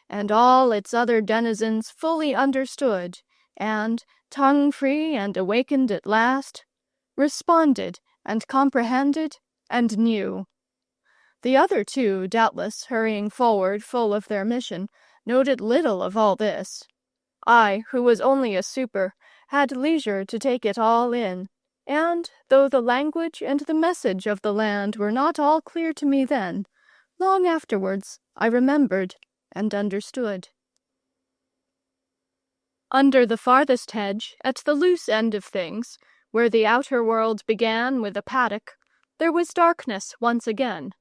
and all its other denizens fully understood, and, tongue-free and awakened at last, responded and comprehended and knew. The other two, doubtless, hurrying forward full of their mission, noted little of all this. I, who was only a super, had leisure to take it all in, and, though the language and the message of the land were not all clear to me then, long afterwards I remembered and understood. Under the farthest hedge, at the loose end of things, where the outer world began with a paddock, there was darkness once again.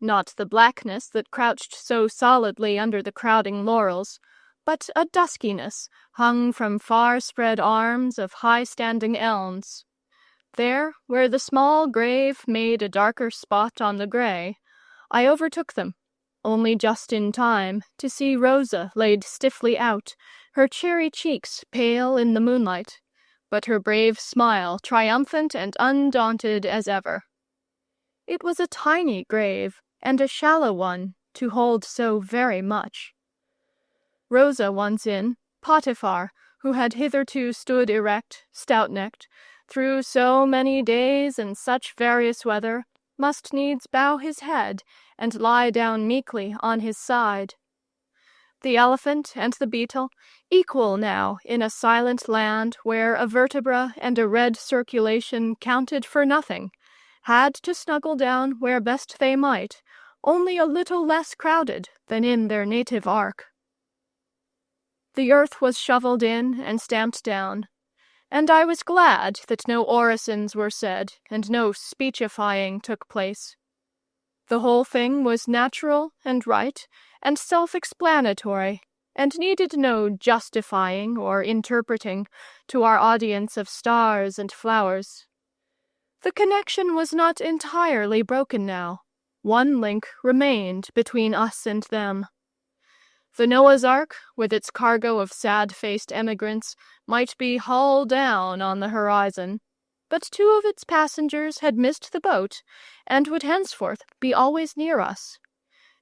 Not the blackness that crouched so solidly under the crowding laurels, but a duskiness hung from far-spread arms of high-standing elms. There, where the small grave made a darker spot on the gray, I overtook them, only just in time to see Rosa laid stiffly out, her cherry cheeks pale in the moonlight, but her brave smile triumphant and undaunted as ever. It was a tiny grave, and a shallow one, to hold so very much. Rosa once in, Potiphar, who had hitherto stood erect, stout-necked, through so many days and such various weather, must needs bow his head and lie down meekly on his side. The elephant and the beetle, equal now in a silent land where a vertebra and a red circulation counted for nothing, had to snuggle down where best they might, only a little less crowded than in their native ark. The earth was shoveled in and stamped down, and I was glad that no orisons were said and no speechifying took place. The whole thing was natural and right and self-explanatory, and needed no justifying or interpreting to our audience of stars and flowers. The connection was not entirely broken now. One link remained between us and them. The Noah's Ark, with its cargo of sad-faced emigrants, might be hull down on the horizon, but 2 of its passengers had missed the boat, and would henceforth be always near us.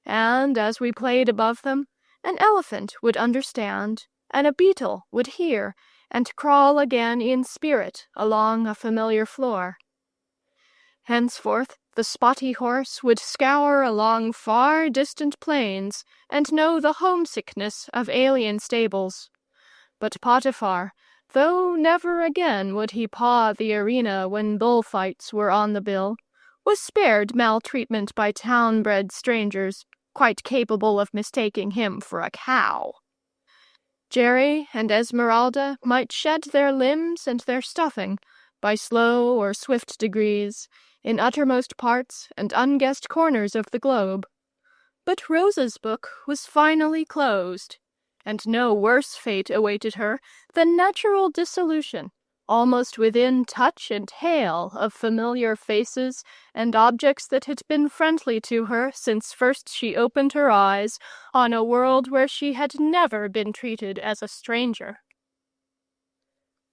And as we played above them, an elephant would understand, and a beetle would hear, and crawl again in spirit along a familiar floor. Henceforth, the spotty horse would scour along far distant plains and know the homesickness of alien stables. But Potiphar, though never again would he paw the arena when bullfights were on the bill, was spared maltreatment by town-bred strangers, quite capable of mistaking him for a cow. Jerry and Esmeralda might shed their limbs and their stuffing, by slow or swift degrees, in uttermost parts and unguessed corners of the globe. But Rosa's book was finally closed, and no worse fate awaited her than natural dissolution, almost within touch and hail of familiar faces and objects that had been friendly to her since first she opened her eyes on a world where she had never been treated as a stranger.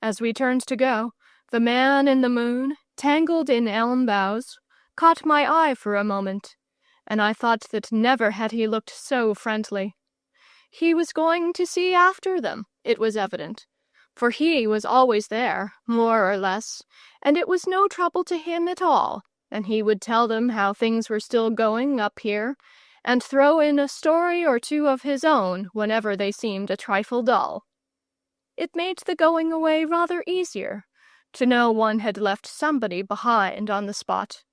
As we turned to go, the man in the moon, tangled in elm boughs, caught my eye for a moment, and I thought that never had he looked so friendly. He was going to see after them, it was evident, for he was always there, more or less, and it was no trouble to him at all, and he would tell them how things were still going up here, and throw in a story or 2 of his own whenever they seemed a trifle dull. It made the going away rather easier, to know one had left somebody behind on the spot.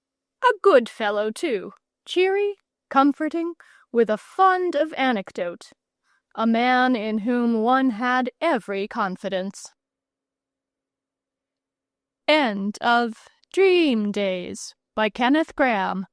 A good fellow, too, cheery, comforting, with a fund of anecdote. A man in whom one had every confidence. End of Dream Days by Kenneth Grahame.